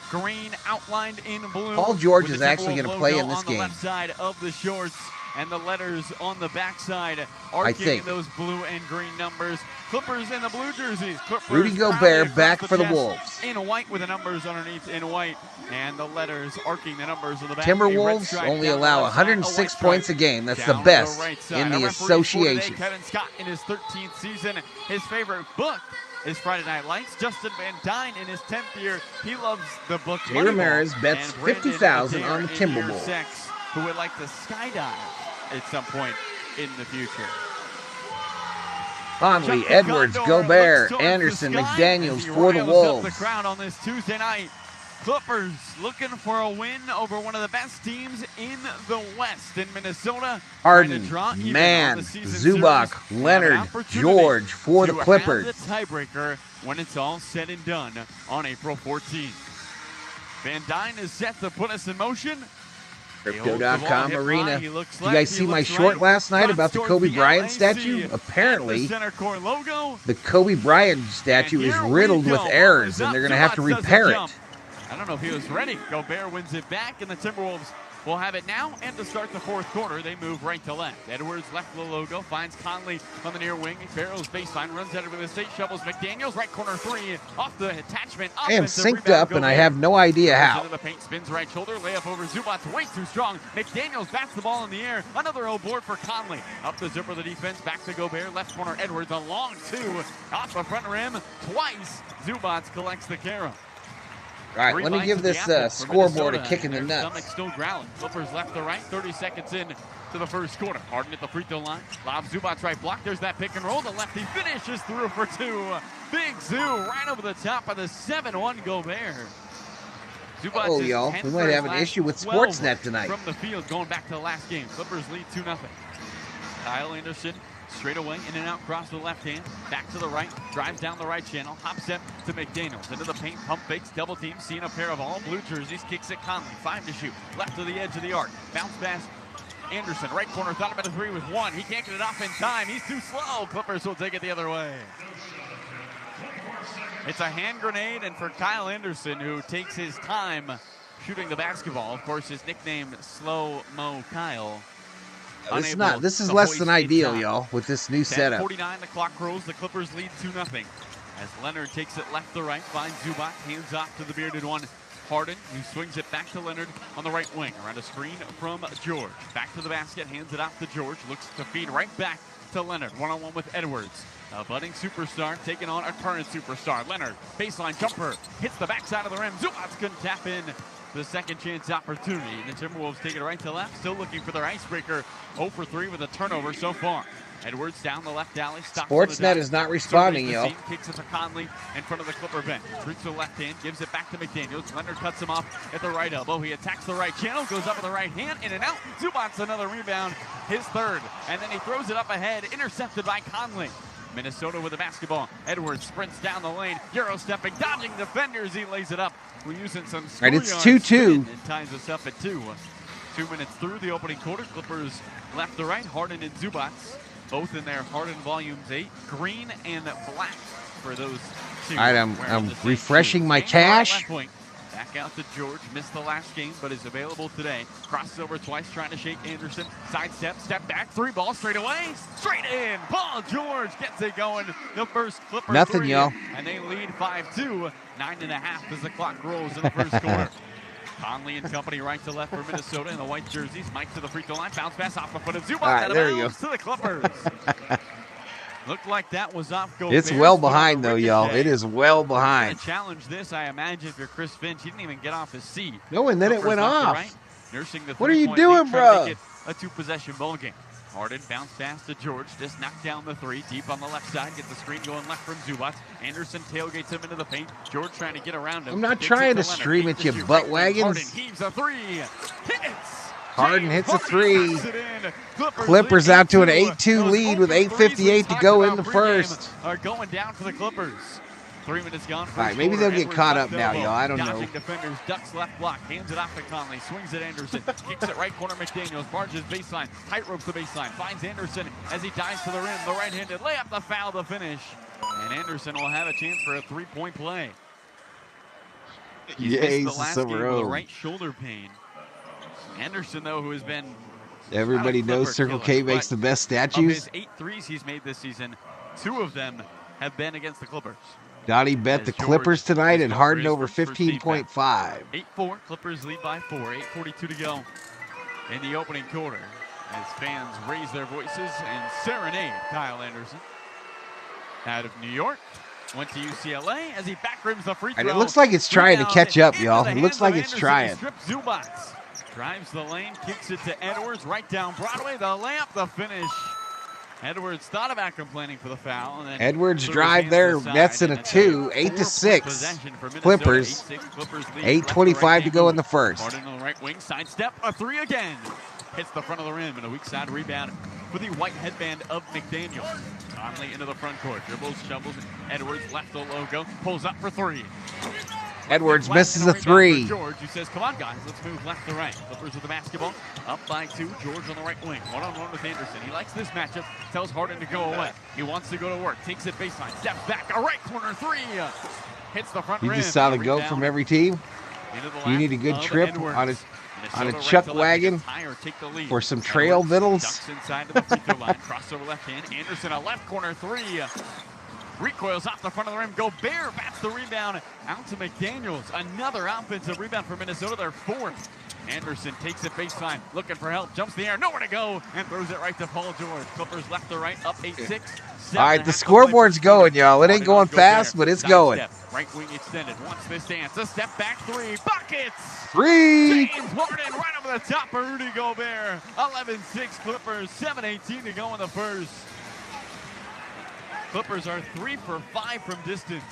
Speaker 19: green, outlined in blue.
Speaker 2: Paul George
Speaker 19: with
Speaker 2: is
Speaker 19: the
Speaker 2: actually
Speaker 19: Timberwolves
Speaker 2: going to play
Speaker 19: logo
Speaker 2: in this
Speaker 19: on the
Speaker 2: game.
Speaker 19: left side of the shorts and the letters on the backside
Speaker 2: I
Speaker 19: arcing
Speaker 2: think.
Speaker 19: those blue and green numbers. Clippers in the blue jerseys. Clippers
Speaker 2: Rudy Gobert
Speaker 19: proudly across
Speaker 2: back
Speaker 19: the
Speaker 2: for the
Speaker 19: chest
Speaker 2: Wolves.
Speaker 19: in white with the numbers underneath in white and the letters arcing the numbers on the back.
Speaker 2: Timberwolves only allow 106 points a game. That's the best in the association.
Speaker 19: Kevin Scott in his 13th season. His favorite book is Friday Night Lights. Justin Van Dyne in his 10th year. He loves the book.
Speaker 2: Jay Ramirez bets
Speaker 19: And Brandon
Speaker 2: $50,000
Speaker 19: Adair
Speaker 2: on the
Speaker 19: in year
Speaker 2: Timberwolves.
Speaker 19: 6, who would like to skydive at some point in the future.
Speaker 2: Conley,
Speaker 19: Chuck
Speaker 2: Edwards,
Speaker 19: Condor
Speaker 2: Gobert,
Speaker 19: looks towards
Speaker 2: Anderson,
Speaker 19: the sky
Speaker 2: McDaniels
Speaker 19: as he
Speaker 2: for the
Speaker 19: riles up
Speaker 2: Wolves.
Speaker 19: the crowd on this Tuesday night. Clippers looking for a win over one of the best teams in the West in Minnesota.
Speaker 2: Harden, Mann, Zubac, Leonard, George for the Clippers.
Speaker 19: The tiebreaker when it's all said and done on April 14th. Van Dyne is set to put us in motion.
Speaker 2: Crypto.com arena. Did you guys see my short last night about the Kobe Bryant statue? Apparently, the Kobe Bryant statue is riddled with errors, and they're going to have to repair it.
Speaker 19: I don't know if he was ready. Gobert wins it back, and the Timberwolves will have it now, and to start the fourth quarter, they move right to left. Edwards left the logo, finds Conley on the near wing. He barrels baseline, runs out of the state, shovels McDaniels, right corner three, off the attachment.
Speaker 2: I am synced up, and I have no idea how.
Speaker 19: Into the paint, spins right shoulder, layup over Zubac's way too strong. McDaniels bats the ball in the air. Another O board for Conley. Up the zipper of the defense, back to Gobert, left corner Edwards, a long two, off the front rim, twice. Zubac collects the carry.
Speaker 2: All right, let me give this scoreboard a kick in the nuts.
Speaker 19: Stomach still growling. Clippers left to right, 30 seconds in to the first quarter. Harden at the free throw line. Lobs Zubac's right block. There's that pick and roll. The lefty finishes through for two. Big Zoo right over the top of the 7-1 Gobert.
Speaker 2: Oh, y'all, we might have an issue with Sportsnet tonight.
Speaker 19: From the field, going back to the last game. Clippers lead 2-0. Kyle Anderson straight away, in and out, cross the left hand, back to the right, drives down the right channel, hop step to McDaniels, into the paint, pump fakes, double team, seeing a pair of all blue jerseys, kicks it Conley, 5 to shoot, left to the edge of the arc, bounce pass, Anderson, right corner, thought about a three with one, he can't get it off in time, he's too slow, Clippers will take it the other way. It's a hand grenade, and for Kyle Anderson, who takes his time shooting the basketball, of course, his nickname, Slow Mo Kyle.
Speaker 2: This is less than ideal, y'all, with this new setup.
Speaker 19: 49, the clock rolls. The Clippers lead 2-0. As Leonard takes it left to right, finds Zubac, hands off to the bearded one, Harden, who swings it back to Leonard on the right wing. Around a screen from George. Back to the basket, hands it off to George. Looks to feed right back to Leonard. One-on-one with Edwards. A budding superstar taking on a current superstar. Leonard, baseline jumper, hits the backside of the rim. Zubac couldn't tap in. The second chance opportunity. The Timberwolves take it right to left, still looking for their icebreaker. 0 for 3 with a turnover so far. Edwards down the left alley.
Speaker 2: Sportsnet is not responding, yo.
Speaker 19: Kicks it to Conley in front of the Clipper bench. Reaches the left hand, gives it back to McDaniels. Leonard cuts him off at the right elbow. He attacks the right channel, goes up with the right hand, in and out. Zubac's another rebound, his third. And then he throws it up ahead, intercepted by Conley. Minnesota with the basketball. Edwards sprints down the lane. Euro stepping, dodging defenders. He lays it up. We're using some
Speaker 2: all right, it's 2-2.
Speaker 19: And ties us up at 2. 2 minutes through the opening quarter. Clippers left to right. Harden and Zubac, both in their Harden Volumes 8. Green and black for those two.
Speaker 2: All right, I'm refreshing my cache.
Speaker 19: Back out to George. Missed the last game, but is available today. Crosses over twice, trying to shake Anderson. Sidestep, step back, 3 ball straight away. Straight in. Paul George gets it going. The first Clippers
Speaker 2: nothing,
Speaker 19: three,
Speaker 2: y'all.
Speaker 19: And they lead 5-2. 9.5 as the clock rolls in the first quarter. Conley and company right to left for Minnesota in the white jerseys. Mike to the free throw line. Bounce pass off the foot of Zubac.
Speaker 2: All right, there you go.
Speaker 19: To the Clippers. Looked like that was off Gobert.
Speaker 2: It's well behind, though, y'all. It is well behind.
Speaker 19: Challenge this, I imagine, if you're Chris Finch. He didn't even get off his seat.
Speaker 2: No, and then it went off.
Speaker 19: Right, nursing the
Speaker 2: what are you doing, bro?
Speaker 19: Make it a 2-possession ball game. Harden bounce pass to George. Just knocked down the 3. Deep on the left side. Get the screen going left from Zubac. Anderson tailgates him into the paint. George trying to get around him.
Speaker 2: I'm not trying to stream at you, butt wagons.
Speaker 19: Harden heaves a 3. Hits.
Speaker 2: Harden hits a 3. Clippers out to an 8-2 lead with 8:58 to go in the first.
Speaker 19: Are going down for the Clippers. 3 minutes gone.
Speaker 2: All right, maybe they'll get caught up now, y'all. I don't know.
Speaker 19: Defenders, ducks left block, hands it off to Conley, swings at Anderson, kicks it right corner McDaniels, barges baseline, tight ropes the baseline, finds Anderson as he dives to the rim, the right-handed layup, the foul, the finish. And Anderson will have a chance for a 3-point play. He's missed the last game with a right shoulder pain. Anderson, though, who has been
Speaker 2: everybody knows Circle K makes the best statues.
Speaker 19: Of his 8 threes he's made this season, 2 of them have been against the Clippers.
Speaker 2: Donnie bet the Clippers tonight and Harden over 15.5.
Speaker 19: 8-4, Clippers lead by 4. 8:42 to go in the opening quarter as fans raise their voices and serenade Kyle Anderson. Out of New York, went to UCLA as he back rims the free throw.
Speaker 2: And it looks like it's trying to catch up, y'all. It looks like it's trying.
Speaker 19: Zubac drives the lane, kicks it to Edwards, right down Broadway. The layup, the finish. Edwards thought about complaining for the foul. And then
Speaker 2: Edwards drive there, nets in a 2, 8-6. Clippers, 8:25 to go in the first.
Speaker 19: Harden on the right wing, sidestep, a 3 again. Hits the front of the rim and a weak side rebound for the white headband of McDaniels. Conley into the front court, dribbles, shovels. Edwards left the logo, pulls up for 3.
Speaker 2: Edwards misses a 3.
Speaker 19: George, who says, come on, guys, let's move left to right. Clippers with the basketball, up by 2. George on the right wing, one-on-one with Anderson. He likes this matchup, tells Harden to go away. He wants to go to work, takes it baseline, steps back, a right corner 3. Hits the front rim.
Speaker 2: You just saw the go from every team. You need a good trip on his on a chuck wagon for some trail vittles.
Speaker 19: Ducks inside to the free throw line. Crossover left hand. Anderson, a left corner three. Recoils off the front of the rim. Gobert bats the rebound out to McDaniels. Another offensive rebound for Minnesota. Their fourth. Anderson takes it baseline, looking for help, jumps the air, nowhere to go, and throws it right to Paul George. Clippers left to right, up 8-6.
Speaker 2: All right, the scoreboard's going, y'all. It ain't going fast, but it's going.
Speaker 19: Right wing extended, wants this dance, a step back three, buckets!
Speaker 2: Three!
Speaker 19: James Harden right over the top of Rudy Gobert. 11-6 Clippers, 7:18 to go in the first. Clippers are 3 for 5 from distance.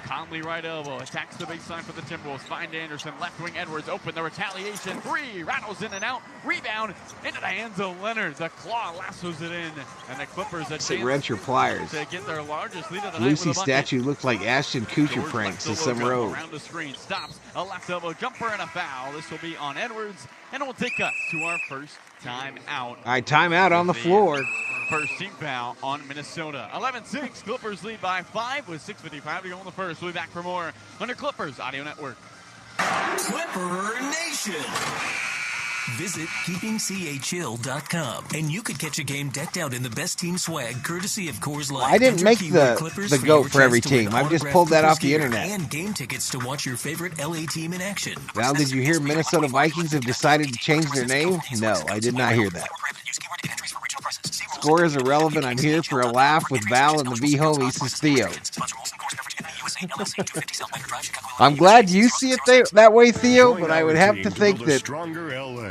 Speaker 19: Conley right elbow, attacks the baseline for the Timberwolves. Find Anderson, left wing Edwards, open the retaliation. Three, rattles in and out. Rebound into the hands of Leonard. The claw lassos it in, and the Clippers
Speaker 2: Say rent your pliers.
Speaker 19: to get their largest lead of the
Speaker 2: Lucy
Speaker 19: night with a bucket.
Speaker 2: statue looked like Ashton Kutcher pranks to some road.
Speaker 19: Around the screen, stops, a left elbow jumper and a foul. This will be on Edwards, and it will take us to our first time out.
Speaker 2: All right, timeout on the floor.
Speaker 19: First team foul on Minnesota. 11-6, Clippers lead by 5 with 6:55 to go in the first. We'll be back for more on the Clippers Audio Network.
Speaker 1: Clipper Nation. Visit keepingchachill.com and you could catch a game decked out in the best team swag courtesy of Coors Light.
Speaker 2: I didn't make the goat for every team. I've just pulled that off the internet.
Speaker 1: And game tickets to watch your favorite LA team in action.
Speaker 2: Val, did you hear Minnesota Vikings have decided to change their name? No, I did not hear that. Score is irrelevant. I'm here for a laugh with Val and the V-Homies, says Theo. I'm glad you see it that way, Theo, but I would have to think that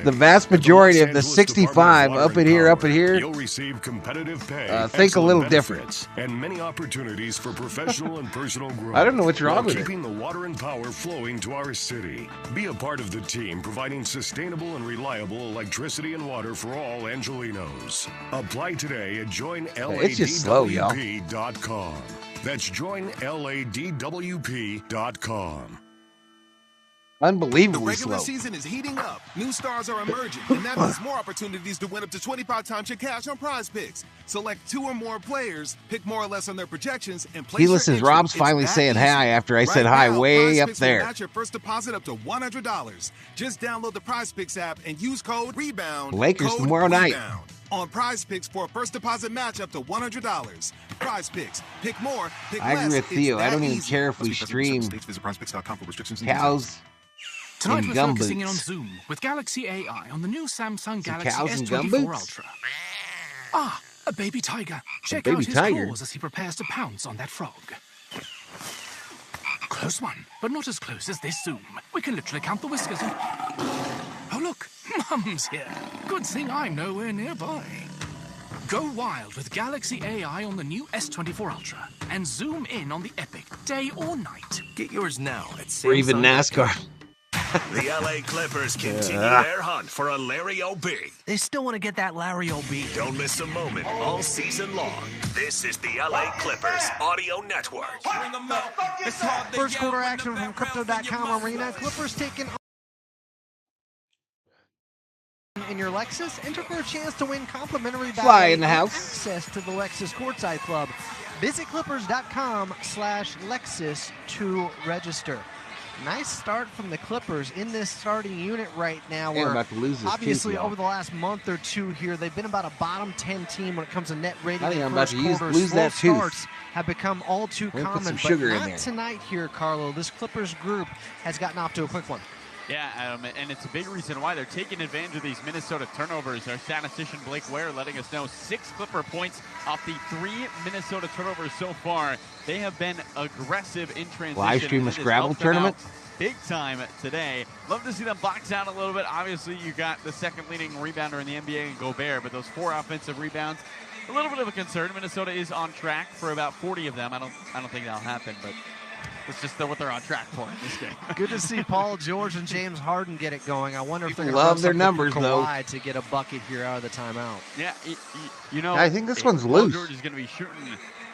Speaker 2: the vast majority of the 65 up in here,
Speaker 3: you'll receive competitive pay,
Speaker 2: think a little different.
Speaker 3: And many opportunities for professional and personal growth.
Speaker 2: I don't know what's wrong with it.
Speaker 3: Keeping the water and power flowing to our city. Be a part of the team providing sustainable and reliable electricity and water for all Angelinos. Apply today at joinladwp.com.
Speaker 2: It's just slow, y'all.
Speaker 3: That's joinladwp.com.
Speaker 2: Unbelievably
Speaker 26: The regular
Speaker 2: slow.
Speaker 26: season is heating up. New stars are emerging, and that means more opportunities to win up to 25 times your cash on Prize Picks. Select 2 or more players, pick more or less on their projections, and place
Speaker 2: He
Speaker 26: your
Speaker 2: listens.
Speaker 26: entry.
Speaker 2: Rob's
Speaker 26: It's
Speaker 2: finally
Speaker 26: that
Speaker 2: saying
Speaker 26: easy.
Speaker 2: hi after I said
Speaker 26: Right
Speaker 2: hi
Speaker 26: now,
Speaker 2: way
Speaker 26: Prize
Speaker 2: up
Speaker 26: Picks will
Speaker 2: there.
Speaker 26: match your first deposit up to $100. Just download the Prize Picks app and use code REBOUND.
Speaker 2: Lakers
Speaker 26: code
Speaker 2: tomorrow night.
Speaker 26: REBOUND on Prize Picks for a first deposit match up to $100. Prize Picks. Pick more, pick
Speaker 2: I
Speaker 26: less.
Speaker 2: agree with Theo.
Speaker 26: It's
Speaker 2: I don't
Speaker 26: that
Speaker 2: even
Speaker 26: easy.
Speaker 2: care if we stream cows
Speaker 4: Tonight
Speaker 2: and
Speaker 4: we're
Speaker 2: gum
Speaker 4: focusing in on
Speaker 2: boots.
Speaker 4: Zoom with Galaxy AI on the new Samsung Galaxy
Speaker 2: cows and gum
Speaker 4: S24
Speaker 2: boots?
Speaker 4: Ultra. Ah, a baby tiger. Check
Speaker 2: baby
Speaker 4: out his
Speaker 2: tiger?
Speaker 4: claws as he prepares to pounce on that frog. Close one, but not as close as this Zoom. We can literally count the whiskers. Oh, look, Mum's here. Good thing I'm nowhere nearby. Go wild with Galaxy AI on the new S24 Ultra and zoom in on the epic day or night.
Speaker 1: Get yours now at
Speaker 2: Or even NASCAR.
Speaker 17: The LA Clippers continue
Speaker 2: Yeah.
Speaker 17: their hunt for a Larry O.B.
Speaker 20: They still want to get that Larry O.B.
Speaker 17: Don't miss a moment all season long. This is the LA Clippers Audio Network.
Speaker 20: First quarter action from Crypto.com Arena. Clippers taking in your Lexus. Enter for a chance to win complimentary
Speaker 2: Fly in the house.
Speaker 20: access to the Lexus Courtside Club. Visit Clippers.com/Lexus to register. Nice start from the Clippers in this starting unit right now.
Speaker 2: They're
Speaker 20: Where
Speaker 2: about to lose this
Speaker 20: obviously,
Speaker 2: tooth, y'all.
Speaker 20: over the last month or two here, they've been about a bottom 10 team when it comes to net rating.
Speaker 2: I think
Speaker 20: in
Speaker 2: I'm about
Speaker 20: first
Speaker 2: to
Speaker 20: quarters.
Speaker 2: lose that
Speaker 20: Slow
Speaker 2: tooth.
Speaker 20: starts have become all too
Speaker 2: We're gonna put
Speaker 20: common,
Speaker 2: some sugar
Speaker 20: but
Speaker 2: in
Speaker 20: not
Speaker 2: there.
Speaker 20: tonight here, Carlo. This Clippers group has gotten off to a quick one.
Speaker 19: Yeah, and it's a big reason why they're taking advantage of these Minnesota turnovers. Our statistician Blake Ware letting us know 6 Clipper points off the 3 Minnesota turnovers so far. They have been aggressive in transition.
Speaker 2: Live stream a
Speaker 19: and it has
Speaker 2: Scrabble
Speaker 19: helped them
Speaker 2: tournament?
Speaker 19: out big time today. Love to see them box out a little bit. Obviously, you got the second leading rebounder in the NBA in Gobert, but those 4 offensive rebounds, a little bit of a concern. Minnesota is on track for about 40 of them. I don't think that'll happen, but it's just what they're on track for in this game.
Speaker 20: Good to see Paul George and James Harden get it going. I wonder if they're going to
Speaker 2: Love their numbers, though.
Speaker 20: to get a bucket here out of the timeout.
Speaker 19: Yeah, you know,
Speaker 2: I think this one's
Speaker 19: Paul
Speaker 2: loose.
Speaker 19: George is going to be shooting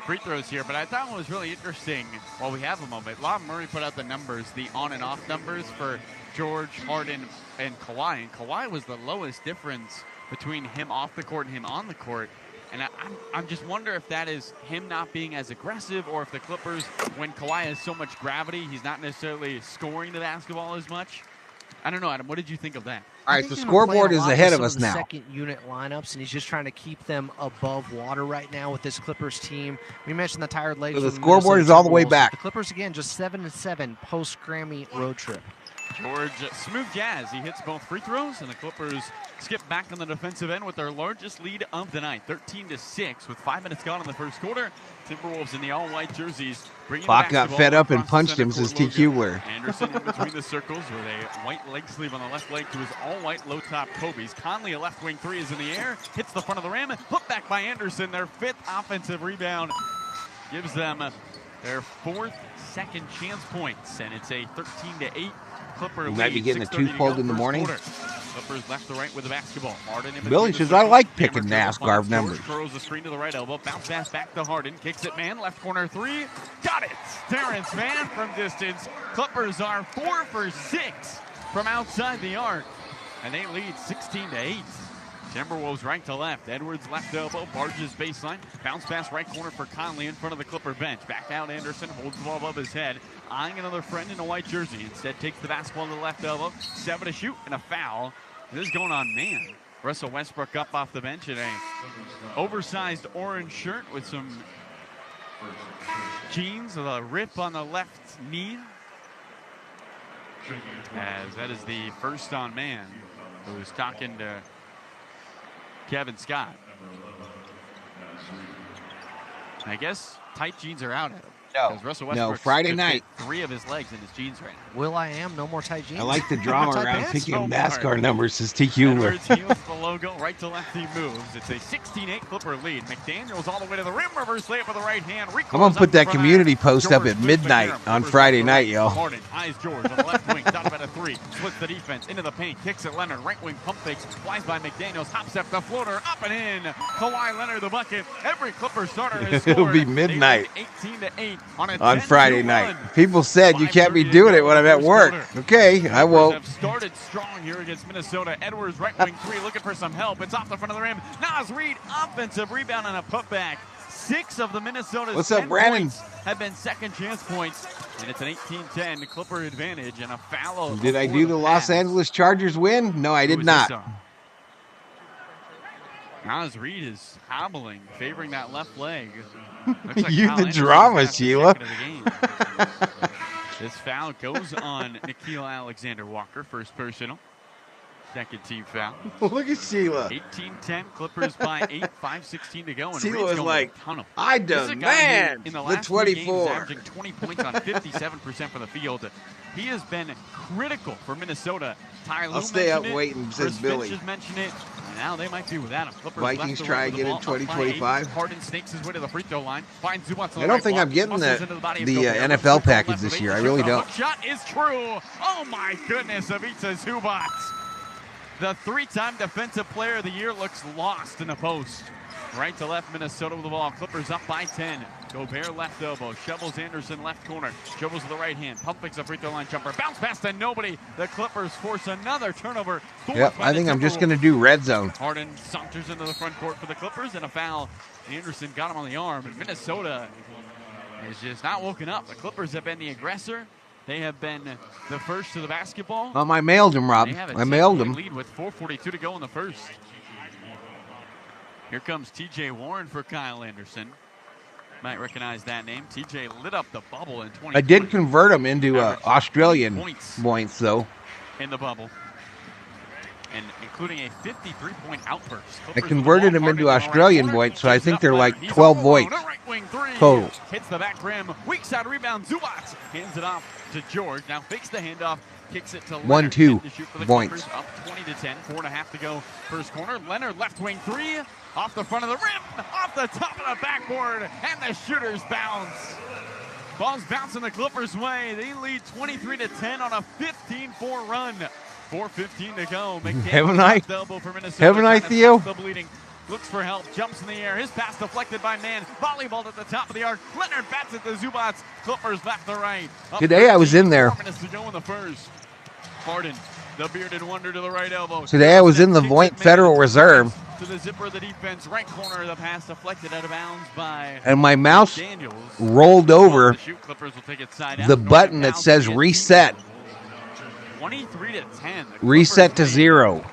Speaker 19: free throws here, but I thought what was really interesting while we have a moment, Lob Murray put out the numbers, the on and off numbers for George, Harden, and Kawhi. And Kawhi was the lowest difference between him off the court and him on the court. And I'm just wonder if that is him not being as aggressive, or if the Clippers, when Kawhi has so much gravity, he's not necessarily scoring the basketball as much. I don't know, Adam. What did you think of that?
Speaker 2: All right, the scoreboard is ahead of us now.
Speaker 20: Second unit lineups, and he's just trying to keep them above water right now with this Clippers team. We mentioned the tired legs.
Speaker 2: So the scoreboard is all the way back.
Speaker 20: The Clippers again, just 7-7 post Grammy road trip.
Speaker 19: George, smooth jazz. He hits both free throws, and the Clippers skip back on the defensive end with their largest lead of the night, 13-6, with 5 minutes gone in the first quarter. Timberwolves in the all-white jerseys.
Speaker 2: Clock got fed up and punched him, says TQ Wear.
Speaker 19: Anderson in between the circles with a white leg sleeve on the left leg to his all-white low-top Kobe's. Conley, a left wing three, is in the air, hits the front of the rim, put back by Anderson. Their 5th offensive rebound gives them their 4th second chance points, and it's a 13-8 Clipper lead.
Speaker 2: Might be getting a tooth pulled in the morning.
Speaker 19: Clippers left to right with the basketball. Harden in
Speaker 2: Billy says, I like picking NASCAR numbers.
Speaker 19: Throws the screen to the right elbow. Bounce pass back to Harden. Kicks it, man. Left corner three. Got it. Terrence Mann from distance. Clippers are 4 for 6 from outside the arc. And they lead 16-8. Timberwolves right to left. Edwards left elbow. Barges baseline. Bounce pass right corner for Conley in front of the Clipper bench. Back out Anderson. Holds the ball above his head. Eyeing another friend in a white jersey. Instead takes the basketball to the left elbow. 7 to shoot and a foul. This is going on man. Russell Westbrook up off the bench in a oversized orange shirt with some jeans with a rip on the left knee. As that is the first on man who's talking to Kevin Scott. I guess tight jeans are out at him.
Speaker 2: No, Friday night.
Speaker 19: 3 of his legs in his jeans right now.
Speaker 20: Will.i.am, no more tight jeans.
Speaker 2: I like the drama around picking
Speaker 19: No
Speaker 2: NASCAR
Speaker 19: more.
Speaker 2: numbers, says TQ Wear.
Speaker 19: Edwards heels the logo, right to left he moves. It's a 16-8 Clipper lead. McDaniels all the way to the rim, reverse layup with the right hand.
Speaker 2: I'm going to put that community post up at midnight on Friday night, y'all.
Speaker 19: Harden eyes George on the left wing, Donovan a 3, splits the defense into the paint, kicks at Leonard, right wing pump fakes, flies by McDaniels, hop step the floater, up and in. Kawhi Leonard the bucket. Every Clipper starter has scored.
Speaker 2: It'll be midnight
Speaker 19: 18-8
Speaker 2: on Friday night. People said you can't be doing it when I'm at work. Okay, I won't.
Speaker 19: Have started strong here against Minnesota. Edwards right wing 3 looking for some help. It's off the front of the rim. Nas Reed offensive rebound and a putback. 6 of the Minnesota's
Speaker 2: What's up,
Speaker 19: 10
Speaker 2: Brandon?
Speaker 19: points have been second chance points, and it's an 18-10 Clipper advantage and a foul.
Speaker 2: Did I do the Los Angeles Chargers win? No, I did not.
Speaker 19: Nas Reed is hobbling, favoring that left leg.
Speaker 2: You the drama, Sheila.
Speaker 19: This foul goes on Nickeil Alexander-Walker, first personal. Second team foul.
Speaker 2: Look at Sheila.
Speaker 19: 18-10, Clippers by 8, 5:16 to go. And
Speaker 2: Sheila
Speaker 19: Reed's
Speaker 2: was
Speaker 19: going
Speaker 2: like,
Speaker 19: a ton of
Speaker 2: I
Speaker 19: This is a guy
Speaker 2: demand
Speaker 19: who, in the
Speaker 2: the
Speaker 19: last 3 games,
Speaker 2: 24.
Speaker 19: averaging 20 points on 57% from the field. He has been critical for Minnesota. Ty Lue
Speaker 2: I'll stay up
Speaker 19: mentioned it.
Speaker 2: waiting, says
Speaker 19: Chris
Speaker 2: Billy.
Speaker 19: Finch has mentioned it. And now they might be without him. Clippers
Speaker 2: Vikings
Speaker 19: left to
Speaker 2: try
Speaker 19: right with
Speaker 2: again
Speaker 19: the
Speaker 2: in
Speaker 19: ball, up by
Speaker 2: 2025.
Speaker 19: 8. Harden snakes his way to the free throw line. Finds Zubac on the
Speaker 2: I don't
Speaker 19: right
Speaker 2: think
Speaker 19: block.
Speaker 2: I'm getting
Speaker 19: Muscles into body of
Speaker 2: the
Speaker 19: Gobert.
Speaker 2: NFL
Speaker 19: Free throw
Speaker 2: package
Speaker 19: left
Speaker 2: this
Speaker 19: of
Speaker 2: year. I
Speaker 19: Ivica.
Speaker 2: really
Speaker 19: The
Speaker 2: don't.
Speaker 19: hook shot is true. Oh my goodness, Ivica Zubac. The 3-time defensive player of the year looks lost in the post. Right to left, Minnesota with the ball. Clippers up by 10. Gobert left elbow. Shovels Anderson left corner. Shovels to the right hand. Pump fakes a free throw line jumper. Bounce pass to nobody. The Clippers force another turnover.
Speaker 2: Yep, I think I'm just going to do red zone.
Speaker 19: Harden saunters into the front court for the Clippers and a foul. Anderson got him on the arm. And Minnesota is just not woken up. The Clippers have been the aggressor. They have been the first to the basketball.
Speaker 2: I mailed him, Rob.
Speaker 19: They have a
Speaker 2: I mailed
Speaker 19: 10-point
Speaker 2: him.
Speaker 19: lead with 4:42 to go in the first. Here comes T.J. Warren for Kyle Anderson. Might recognize that name. T.J. lit up the bubble in 2020.
Speaker 2: I did convert him into Australian points, though.
Speaker 19: In the bubble. And including a 53-point outburst.
Speaker 2: I converted him into Australian points, so I think they're like 12 points total.
Speaker 19: Hits the back rim. Weak side rebound. Zubac hands it off to George. Now fakes the handoff. Kicks it to Leonard.
Speaker 2: 1-2
Speaker 19: to shoot for the
Speaker 2: points.
Speaker 19: Clippers, up 20-10. 4.5 to go first corner. Leonard left wing 3. Off the front of the rim. Off the top of the backboard. And the shooters bounce. Ball's bouncing the Clippers' way. They lead 23-10 on a 15-4 run. 4:15 to go.
Speaker 2: Haven't I?
Speaker 19: Elbow for Minnesota.
Speaker 2: Haven't I, Theo?
Speaker 19: The bleeding. Looks for help. Jumps in the air. His pass deflected by Mann. Volleyballed at the top of the arc. Leonard bats it to Zubac. Clippers left to right. Up
Speaker 2: Today I was in there.
Speaker 19: 4 minutes to go in the first. Harden, the bearded wonder to the right elbow.
Speaker 2: Today I was in the Voint Federal Reserve.
Speaker 19: To the zipper of the defense. Right corner. The pass deflected out of bounds by
Speaker 2: And my mouse
Speaker 19: Daniels.
Speaker 2: rolled over
Speaker 19: The shoot. Clippers will take it side out.
Speaker 2: the
Speaker 19: Norman
Speaker 2: button that
Speaker 19: Powell
Speaker 2: says
Speaker 19: gets
Speaker 2: reset.
Speaker 19: 23-10.
Speaker 2: Reset to 0.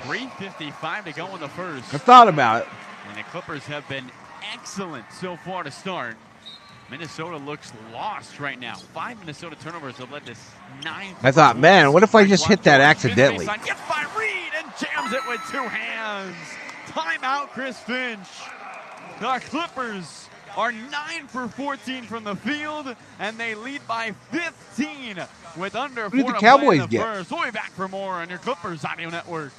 Speaker 19: 3:55 to go in the first.
Speaker 2: I thought about it.
Speaker 19: And the Clippers have been excellent so far to start. Minnesota looks lost right now. 5 Minnesota turnovers have led to 9.
Speaker 2: I thought, man, what if I just hit that accidentally?
Speaker 19: Gets by Reed and jams it with 2 hands. Timeout, Chris Finch. The Clippers are 9 for 14 from the field, and they lead by 15 with under 4
Speaker 2: Who did the
Speaker 19: to
Speaker 2: Cowboys
Speaker 19: play in the
Speaker 2: get?
Speaker 19: first. We'll be back for more on your Clippers Audio Network.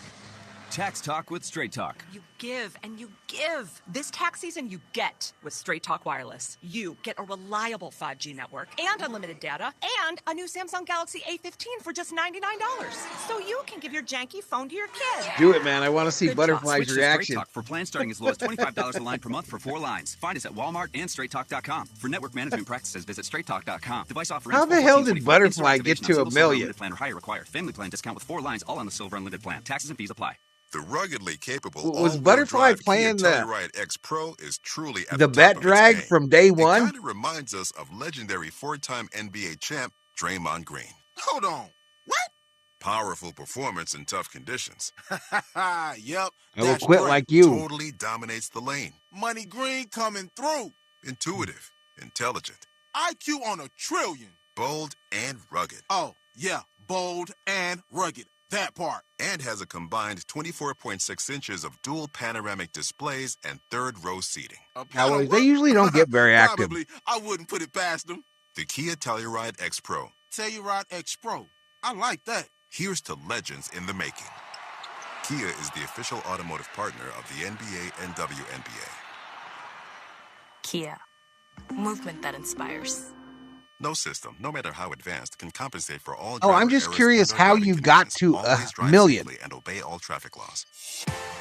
Speaker 7: Tax Talk with Straight Talk.
Speaker 8: You give and you give. This tax season, you get with Straight Talk Wireless. You get a reliable 5G network and unlimited data and a new Samsung Galaxy A15 for just $99. So you can give your janky phone to your kid.
Speaker 2: Do it, man. I want to see
Speaker 8: Good
Speaker 2: Butterfly's
Speaker 7: Switch to
Speaker 2: reaction.
Speaker 7: Straight Talk for plans starting as low as $25 a line per month for 4 lines. Find us at Walmart and StraightTalk.com. For network management practices, visit StraightTalk.com. Device offer.
Speaker 2: How the hell did Butterfly get to $1 million?
Speaker 7: Plan or higher required. Family plan discount with 4 lines, all on the Silver Unlimited plan. Taxes and fees apply.
Speaker 24: The ruggedly capable
Speaker 2: Was
Speaker 24: all-wheel
Speaker 2: Butterfly
Speaker 24: drive
Speaker 2: playing
Speaker 24: Kia
Speaker 2: the
Speaker 24: Telluride X Pro is truly at
Speaker 2: the
Speaker 24: top
Speaker 2: bet
Speaker 24: of its
Speaker 2: drag
Speaker 24: game.
Speaker 2: from day
Speaker 24: It
Speaker 2: one?
Speaker 24: kind of reminds us of legendary 4-time NBA champ Draymond Green.
Speaker 26: Hold on. What?
Speaker 24: Powerful performance in tough conditions.
Speaker 26: Yep.
Speaker 2: I will
Speaker 26: that's
Speaker 2: quit
Speaker 26: great.
Speaker 2: like you.
Speaker 24: Totally dominates the lane.
Speaker 26: Money Green coming through.
Speaker 24: Intuitive, intelligent,
Speaker 26: IQ on a trillion.
Speaker 24: bold, and rugged.
Speaker 26: Oh, yeah. Bold and rugged. That part.
Speaker 24: And has a combined 24.6 inches of dual panoramic displays and third-row seating.
Speaker 2: Cowboys, they usually don't get very active.
Speaker 26: Probably. I wouldn't put it past them.
Speaker 24: The Kia Telluride X Pro.
Speaker 26: Telluride X Pro. I like that.
Speaker 24: Here's to legends in the making. Kia is the official automotive partner of the NBA and WNBA.
Speaker 8: Kia. Movement that inspires.
Speaker 24: No system, no matter how advanced, can compensate for all.
Speaker 2: Oh, I'm just curious how you got to $1 million.
Speaker 24: And obey all traffic laws.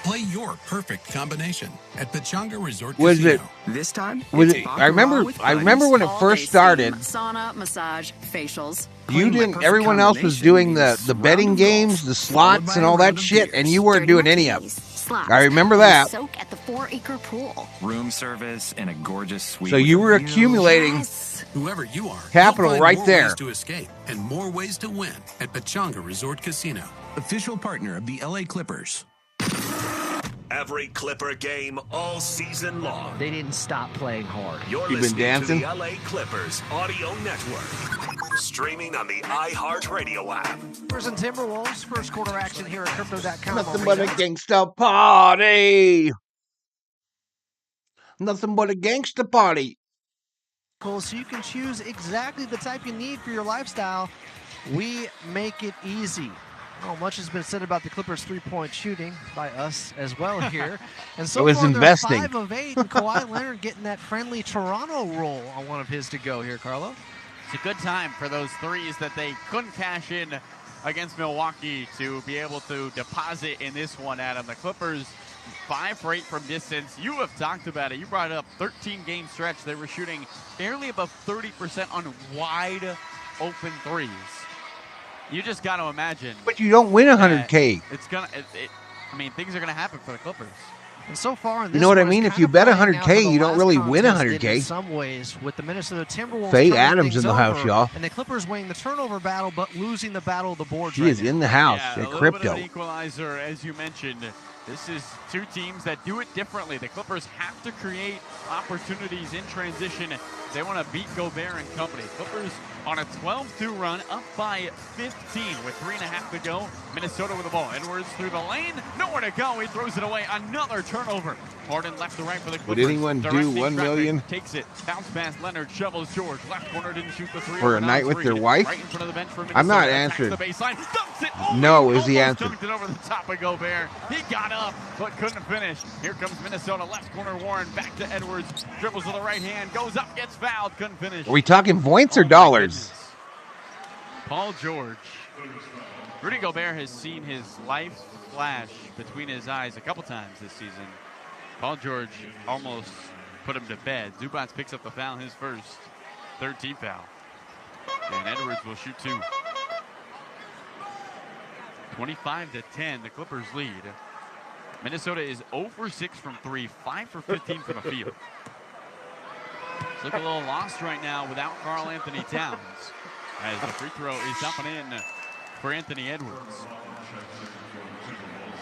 Speaker 10: Play your perfect combination at Pechanga Resort
Speaker 2: Was
Speaker 10: Casino.
Speaker 2: it
Speaker 10: This time?
Speaker 2: Was it? I remember when it first started.
Speaker 11: Sauna, massage, facials.
Speaker 2: You didn't. Everyone else was doing the betting games, the slots, and all that shit, and you weren't doing any of it. I remember that.
Speaker 11: Soak at the 4-acre pool.
Speaker 10: Room service and a gorgeous suite.
Speaker 2: So you were accumulating
Speaker 10: whoever you are,
Speaker 2: capital
Speaker 10: you'll find
Speaker 2: right
Speaker 10: more
Speaker 2: there.
Speaker 10: ways to escape and more ways to win at Pechanga Resort Casino, official partner of the LA Clippers.
Speaker 17: Every Clipper game all season long.
Speaker 28: They didn't stop playing hard.
Speaker 17: You're
Speaker 2: You've been
Speaker 17: listening
Speaker 2: dancing?
Speaker 17: to the LA Clippers Audio Network. Streaming on the iHeartRadio app.
Speaker 20: Clippers and Timberwolves, first quarter action here at Crypto.com.
Speaker 2: Nothing but a gangsta party. Nothing but a gangsta party.
Speaker 20: So you can choose exactly the type you need for your lifestyle. We make it easy. Well, much has been said about the Clippers' three-point shooting by us as well here. And so
Speaker 2: I was
Speaker 20: far,
Speaker 2: investing.
Speaker 20: they're 5 of 8, and Kawhi Leonard getting that friendly Toronto roll on one of his to go here, Carlo.
Speaker 19: It's a good time for those threes that they couldn't cash in against Milwaukee to be able to deposit in this one, Adam. The Clippers 5 for 8 from distance. You have talked about it. You brought it up. 13-game stretch. They were shooting barely above 30% on wide open threes. You just got to imagine.
Speaker 2: But you don't win 100K.
Speaker 19: It's gonna. I mean, things are gonna happen for the Clippers.
Speaker 20: And so far, in this
Speaker 2: You know what I
Speaker 20: one,
Speaker 2: mean?
Speaker 20: it's
Speaker 2: If you
Speaker 20: kind of
Speaker 2: bet
Speaker 20: playing out
Speaker 2: 100K,
Speaker 20: how the
Speaker 2: you don't
Speaker 20: last
Speaker 2: really win
Speaker 20: contest did
Speaker 2: 100K.
Speaker 20: In some ways, with the Minnesota Timberwolves.
Speaker 2: Faye
Speaker 20: turning
Speaker 2: Adams
Speaker 20: things
Speaker 2: in the house,
Speaker 20: over,
Speaker 2: y'all.
Speaker 20: And the Clippers winning the turnover battle, but losing the battle of the boards.
Speaker 2: She
Speaker 20: right
Speaker 2: is
Speaker 20: now.
Speaker 2: in the house
Speaker 19: Yeah,
Speaker 2: at
Speaker 19: a little
Speaker 2: Crypto.
Speaker 19: bit of an equalizer, as you mentioned. This is 2 teams that do it differently. The Clippers have to create opportunities in transition. They want to beat Gobert and company. Clippers on a 12-2 run, up by 15 with 3.5 to go. Minnesota with the ball. Edwards through the lane. Nowhere to go. He throws it away. Another turnover. Harden left to right for the Clippers.
Speaker 2: Would anyone do
Speaker 19: Directing
Speaker 2: $1
Speaker 19: traffic.
Speaker 2: million?
Speaker 19: Takes it. Bounce pass. Leonard shovels George. Left corner didn't shoot the three.
Speaker 2: For a night with their wife?
Speaker 19: Right in front of the bench for
Speaker 2: I'm not
Speaker 19: Minnesota.
Speaker 2: answering.
Speaker 19: Attacks the baseline. Dumps it. Oh,
Speaker 2: No
Speaker 19: he
Speaker 2: is the
Speaker 19: almost
Speaker 2: answer.
Speaker 19: dunked it over the top of Gobert. He got up, but couldn't finish. Here comes Minnesota. Left corner Warren. Back to Edwards. Dribbles to the right hand. Goes up. Gets fouled. Couldn't finish.
Speaker 2: Are we talking points or dollars?
Speaker 19: Paul George. Rudy Gobert has seen his life flash between his eyes a couple times this season. Paul George almost put him to bed. Zubats picks up the foul, his first. 3rd team foul. And Edwards will shoot 2. 25-10, the Clippers lead. Minnesota is 0 for 6 from 3, 5 for 15 from the field. Look a little lost right now without Karl Anthony Towns. as the free throw is up and in for Anthony Edwards.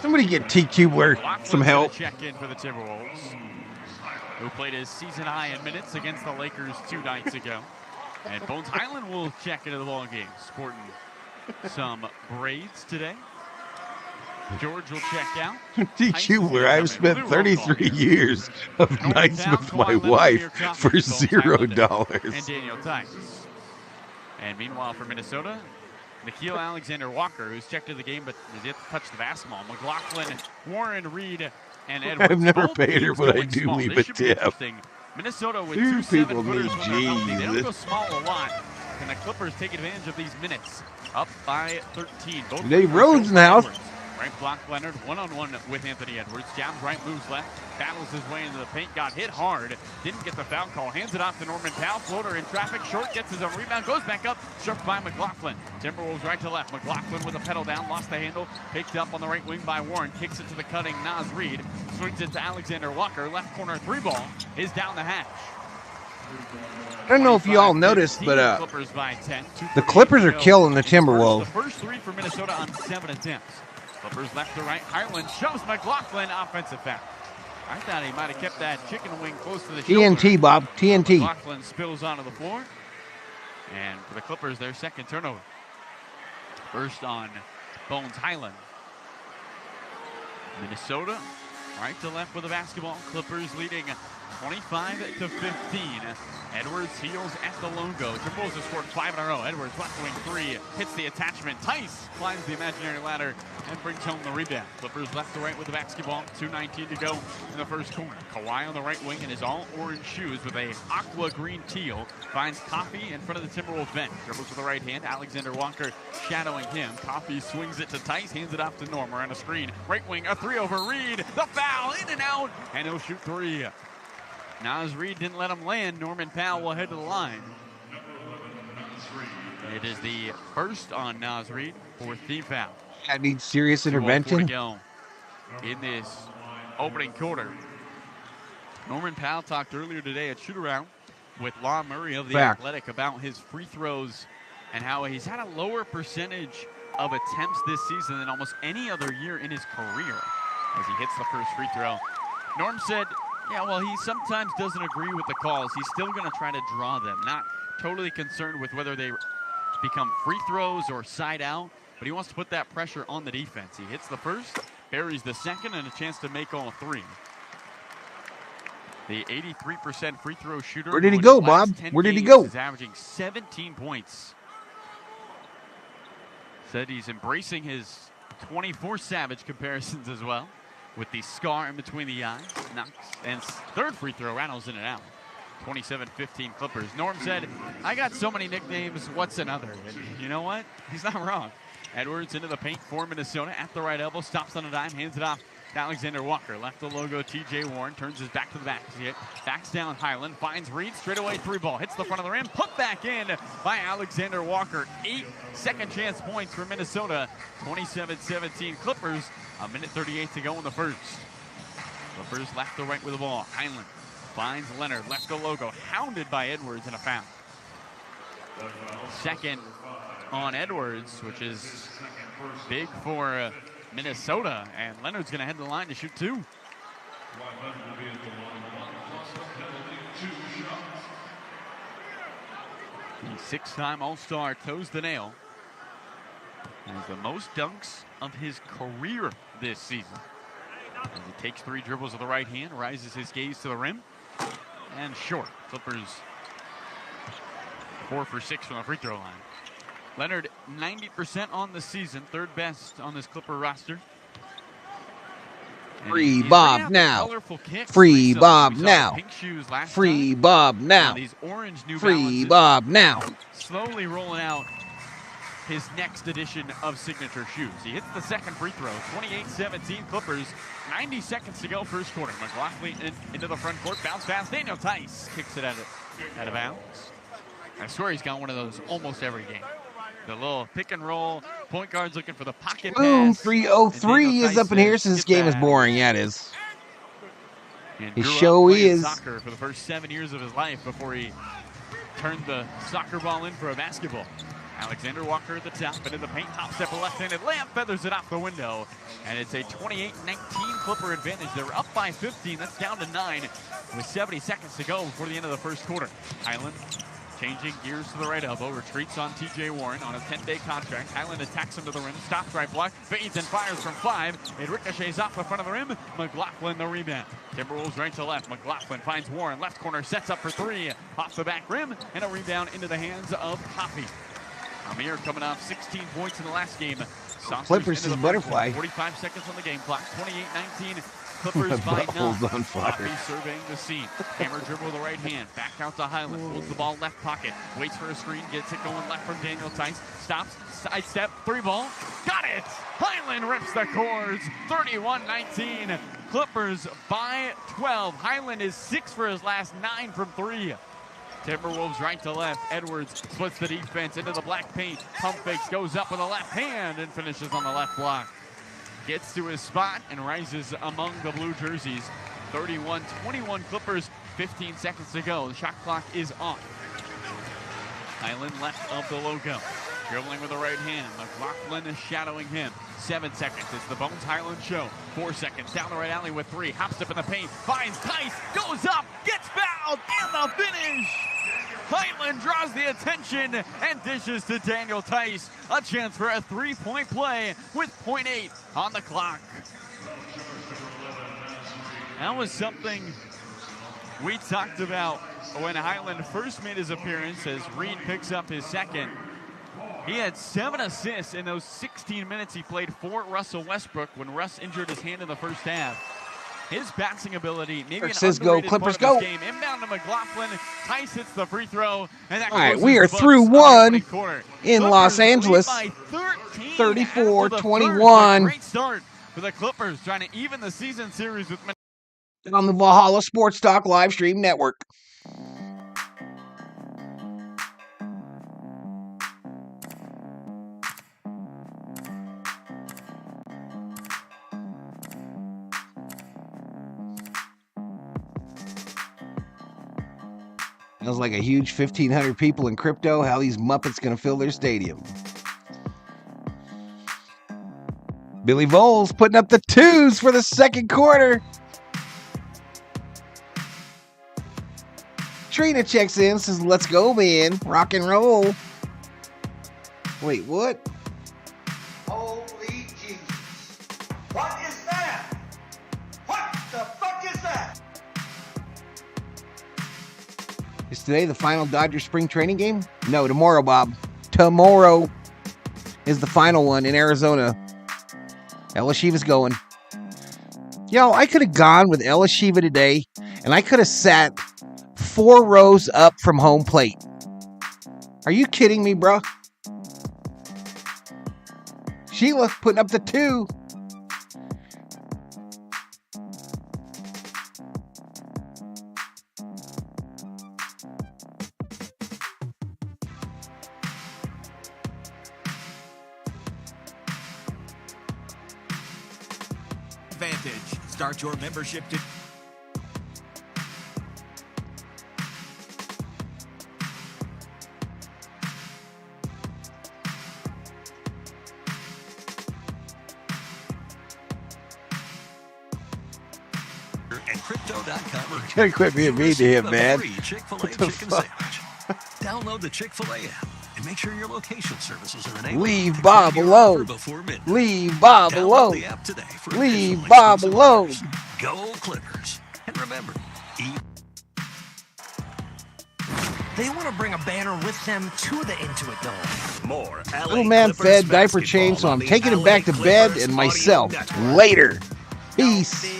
Speaker 2: Somebody get T. Kubler some help.
Speaker 19: Check in for the Timberwolves, who played his season high in minutes against the Lakers 2 nights ago. And Bones Highland will check into the ball game, sporting some braids today. George will check out.
Speaker 2: T. Kubler, I've spent 33 years of nights with my wife for $0.
Speaker 19: And Daniel Tice. And meanwhile for Minnesota, Nickeil Alexander-Walker, who's checked into the game but has yet to touch the basketball. McLaughlin, Warren, Reed, and Edwards.
Speaker 2: I've never paid her, but I do leave a tip.
Speaker 19: Minnesota with
Speaker 2: These
Speaker 19: 2
Speaker 2: people
Speaker 19: 7-footers
Speaker 2: need
Speaker 19: when they're healthy. They don't go
Speaker 2: Jesus.
Speaker 19: small a lot. Can the Clippers take advantage of these minutes? Up by 13. Both
Speaker 2: Dave Rhodes in the house.
Speaker 19: Right block Leonard, one-on-one with Anthony Edwards. Jabs right, moves left, battles his way into the paint, got hit hard, didn't get the foul call, hands it off to Norman Powell, floater in traffic, short, gets his own rebound, goes back up, struck by McLaughlin. Timberwolves right to left, McLaughlin with a pedal down, lost the handle, picked up on the right wing by Warren, kicks it to the cutting Naz Reid, swings it to Alexander Walker, left corner 3-ball, is down the hatch.
Speaker 2: I don't know if you all noticed, but
Speaker 19: Clippers by 10.
Speaker 2: the Clippers are killing the Timberwolves.
Speaker 19: The first 3 for Minnesota on 7 attempts. Clippers left to right. Highland shoves McLaughlin, offensive foul. I thought he might have kept that chicken wing close to the shoulder.
Speaker 2: TNT, Bob. TNT.
Speaker 19: McLaughlin spills onto the floor. And for the Clippers, their second turnover. First on Bones Highland. Minnesota, right to left with the basketball. Clippers leading 25-15. Edwards heels at the logo. Timberwolves have scored 5 in a row. Edwards left wing 3, hits the attachment. Tice climbs the imaginary ladder and brings home the rebound. Clippers left to right with the basketball. 2:19 to go in the first quarter. Kawhi on the right wing in his all orange shoes with a aqua green teal finds Coffey in front of the Timberwolves bench. Dribbles with the right hand. Alexander Walker shadowing him. Coffey swings it to Tice, hands it off to Norm around a screen. Right wing, a 3 over Reed. The foul in and out, and he'll shoot 3. Naz Reid didn't let him land. Norman Powell will head to the line. It is the first on Naz Reid, 4th team foul.
Speaker 2: That needs serious intervention.
Speaker 19: 2:04 to go in this opening quarter. Norman Powell talked earlier today at shoot-around with Law Murray of the Athletic about his free throws and how he's had a lower percentage of attempts this season than almost any other year in his career as he hits the first free throw. Norm said, yeah, well, he sometimes doesn't agree with the calls. He's still going to try to draw them. Not totally concerned with whether they become free throws or side out, but he wants to put that pressure on the defense. He hits the first, buries the second, and a chance to make all 3. The 83% free throw shooter.
Speaker 2: Where did he go, Bob? Where did he go?
Speaker 19: He's averaging 17 points. Said he's embracing his 24 Savage comparisons as well, with the scar in between the eyes. And third free throw rattles in and out. 27-15 Clippers. Norm said, I got so many nicknames, what's another? And you know what? He's not wrong. Edwards into the paint for Minnesota at the right elbow, stops on a dime, hands it off to Alexander Walker. Left the logo, TJ Warren, turns his back to the basket, backs down Highland, finds Reed, straightaway 3-ball, hits the front of the rim, put back in by Alexander Walker. 8 second chance points for Minnesota. 27-17 Clippers. 1:38 to go in the first. Clippers left to right with the ball. Highland finds Leonard, left the logo, hounded by Edwards in a foul. Second on Edwards, which is big for Minnesota, and Leonard's going to head to the line to shoot 2. The 6-time All-Star toes the nail. He has the most dunks of his career this season. As he takes 3 dribbles with the right hand, rises his gaze to the rim, and short. Clippers 4 for 6 from the free throw line. Leonard 90% on the season, 3rd best on this Clipper roster.
Speaker 2: Free Bob now. Free Bob now. Free Bob now.
Speaker 19: These orange New
Speaker 2: Free
Speaker 19: Balances.
Speaker 2: Bob now.
Speaker 19: Slowly rolling out his next edition of signature shoes. He hits the second free throw. 28-17 Clippers. 90 seconds to go first quarter. McLaughlin into the front court. Bounce pass. Daniel Tice kicks it out of bounds. I swear he's got one of those almost every game. The little pick and roll. Point guard's looking for the pocket
Speaker 2: Boom,
Speaker 19: pass.
Speaker 2: 303 is up in here since this game is boring. Yeah, it is. He show is.
Speaker 19: Soccer for the first 7 years of his life before he turned the soccer ball in for a basketball. Alexander Walker at the top, and in the paint, top step, a left-handed layup, feathers it off the window. And it's a 28-19 Clipper advantage. They're up by 15. That's down to 9 with 70 seconds to go before the end of the first quarter. Highland changing gears to the right elbow, retreats on TJ Warren on a 10-day contract. Highland attacks him to the rim, stops right block, fades and fires from 5. It ricochets off the front of the rim. McLaughlin the rebound. Timberwolves right to left. McLaughlin finds Warren, left corner, sets up for 3. Off the back rim, and a rebound into the hands of Coffey. Amir coming off 16 points in the last game.
Speaker 2: Clippers is butterfly.
Speaker 19: 45 seconds on the game clock. 28-19. Clippers by 9.
Speaker 2: On fire.
Speaker 19: Coffey surveying the scene. Hammer dribble with the right hand. Back out to Highland. Holds the ball left pocket. Waits for a screen. Gets it going left from Daniel Tice. Stops. Sidestep. 3 ball. Got it! Highland rips the cords. 31-19. Clippers by 12. Highland is 6 for his last 9 from 3. Timberwolves right to left. Edwards splits the defense into the black paint. Pump fakes, goes up with the left hand and finishes on the left block. Gets to his spot and rises among the blue jerseys. 31-21 Clippers, 15 seconds to go. The shot clock is on. Highland left of the logo. Dribbling with the right hand. McLaughlin is shadowing him. 7 seconds. It's the Bones Highland show. 4 seconds. Down the right alley with 3. Hops up in the paint. Finds Tice. Goes up. Gets fouled. And the finish. Highland draws the attention and dishes to Daniel Tice. A chance for a 3-point play with 0.8 on the clock. That was something we talked about when Highland first made his appearance as Reed picks up his second. He had 7 assists in those 16 minutes he played for Russell Westbrook when Russ injured his hand in the first half. His passing ability, maybe an
Speaker 2: says go,
Speaker 19: underrated
Speaker 2: Clippers
Speaker 19: part of
Speaker 2: go.
Speaker 19: this game. Inbound to McLaughlin. Tice hits the free throw. And that
Speaker 2: All right,
Speaker 19: closes
Speaker 2: we are
Speaker 19: the books
Speaker 2: through
Speaker 19: on the
Speaker 2: one
Speaker 19: opening quarter.
Speaker 2: in
Speaker 19: Clippers
Speaker 2: Los Angeles.
Speaker 19: lead by 13
Speaker 2: 34-21.
Speaker 19: Great start for the Clippers, trying to even the season series with
Speaker 2: On the Valhalla Sports Talk live stream network. Feels like a huge 1,500 people in crypto. How these Muppets going to fill their stadium? Billy Voles putting up the 2s for the second quarter. Trina checks in, says, let's go, man. Rock and roll. Wait, what?
Speaker 5: Holy Jesus. What is that? What the fuck is that?
Speaker 2: Is today the final Dodgers spring training game? No, tomorrow, Bob. Tomorrow is the final one in Arizona. Ella Shiva's going. Yo, I could have gone with Ella Shiva today, and I could have sat 4 rows up from home plate. Are you kidding me, bro? Sheila putting up the 2.
Speaker 17: Advantage. Start your membership to
Speaker 1: and Crypto.com.
Speaker 2: Gotta quit being mean to him, man.
Speaker 1: Free Chick-fil-A
Speaker 2: What the
Speaker 1: chicken
Speaker 2: fuck?
Speaker 1: sandwich. Download the Chick-fil-A app and make sure your location services are enabled.
Speaker 2: Leave
Speaker 1: to
Speaker 2: Bob
Speaker 1: get your order
Speaker 2: alone.
Speaker 1: before midnight.
Speaker 2: Leave Bob
Speaker 1: Download
Speaker 2: alone.
Speaker 1: the app today for
Speaker 2: Leave
Speaker 1: additional
Speaker 2: Bob
Speaker 1: exclusive
Speaker 2: alone.
Speaker 1: offers. Go Clippers. And remember, eat.
Speaker 28: They want to bring a banner with them to the Intuit Dome.
Speaker 17: more LA
Speaker 2: Little man
Speaker 17: Clippers
Speaker 2: fed, diaper
Speaker 17: basketball
Speaker 2: changed, so
Speaker 17: on
Speaker 2: I'm
Speaker 17: the
Speaker 2: taking him
Speaker 17: LA
Speaker 2: back to bed
Speaker 17: Clippers
Speaker 2: and
Speaker 17: Audio
Speaker 2: myself
Speaker 17: Network.
Speaker 2: later. Peace.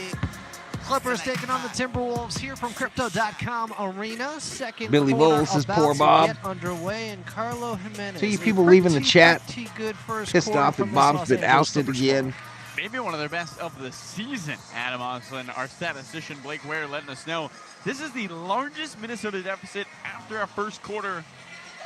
Speaker 20: Clippers taking on the Timberwolves here from Crypto.com Arena. Second
Speaker 2: Billy
Speaker 20: quarter
Speaker 2: Bowles says,
Speaker 20: about
Speaker 2: "Poor
Speaker 20: to
Speaker 2: Bob."
Speaker 20: get underway, and Carlo Jimenez.
Speaker 2: See
Speaker 20: a
Speaker 2: people leaving the
Speaker 20: pretty
Speaker 2: chat,
Speaker 20: good first
Speaker 2: pissed
Speaker 20: quarter
Speaker 2: off
Speaker 20: from
Speaker 2: that
Speaker 20: this
Speaker 2: Bob's
Speaker 20: Los
Speaker 2: been
Speaker 20: Angeles
Speaker 2: ousted
Speaker 20: Clippers
Speaker 2: again.
Speaker 19: maybe one of their best of the season. Adam Oslin, our statistician Blake Ware, letting us know this is the largest Minnesota deficit after a first quarter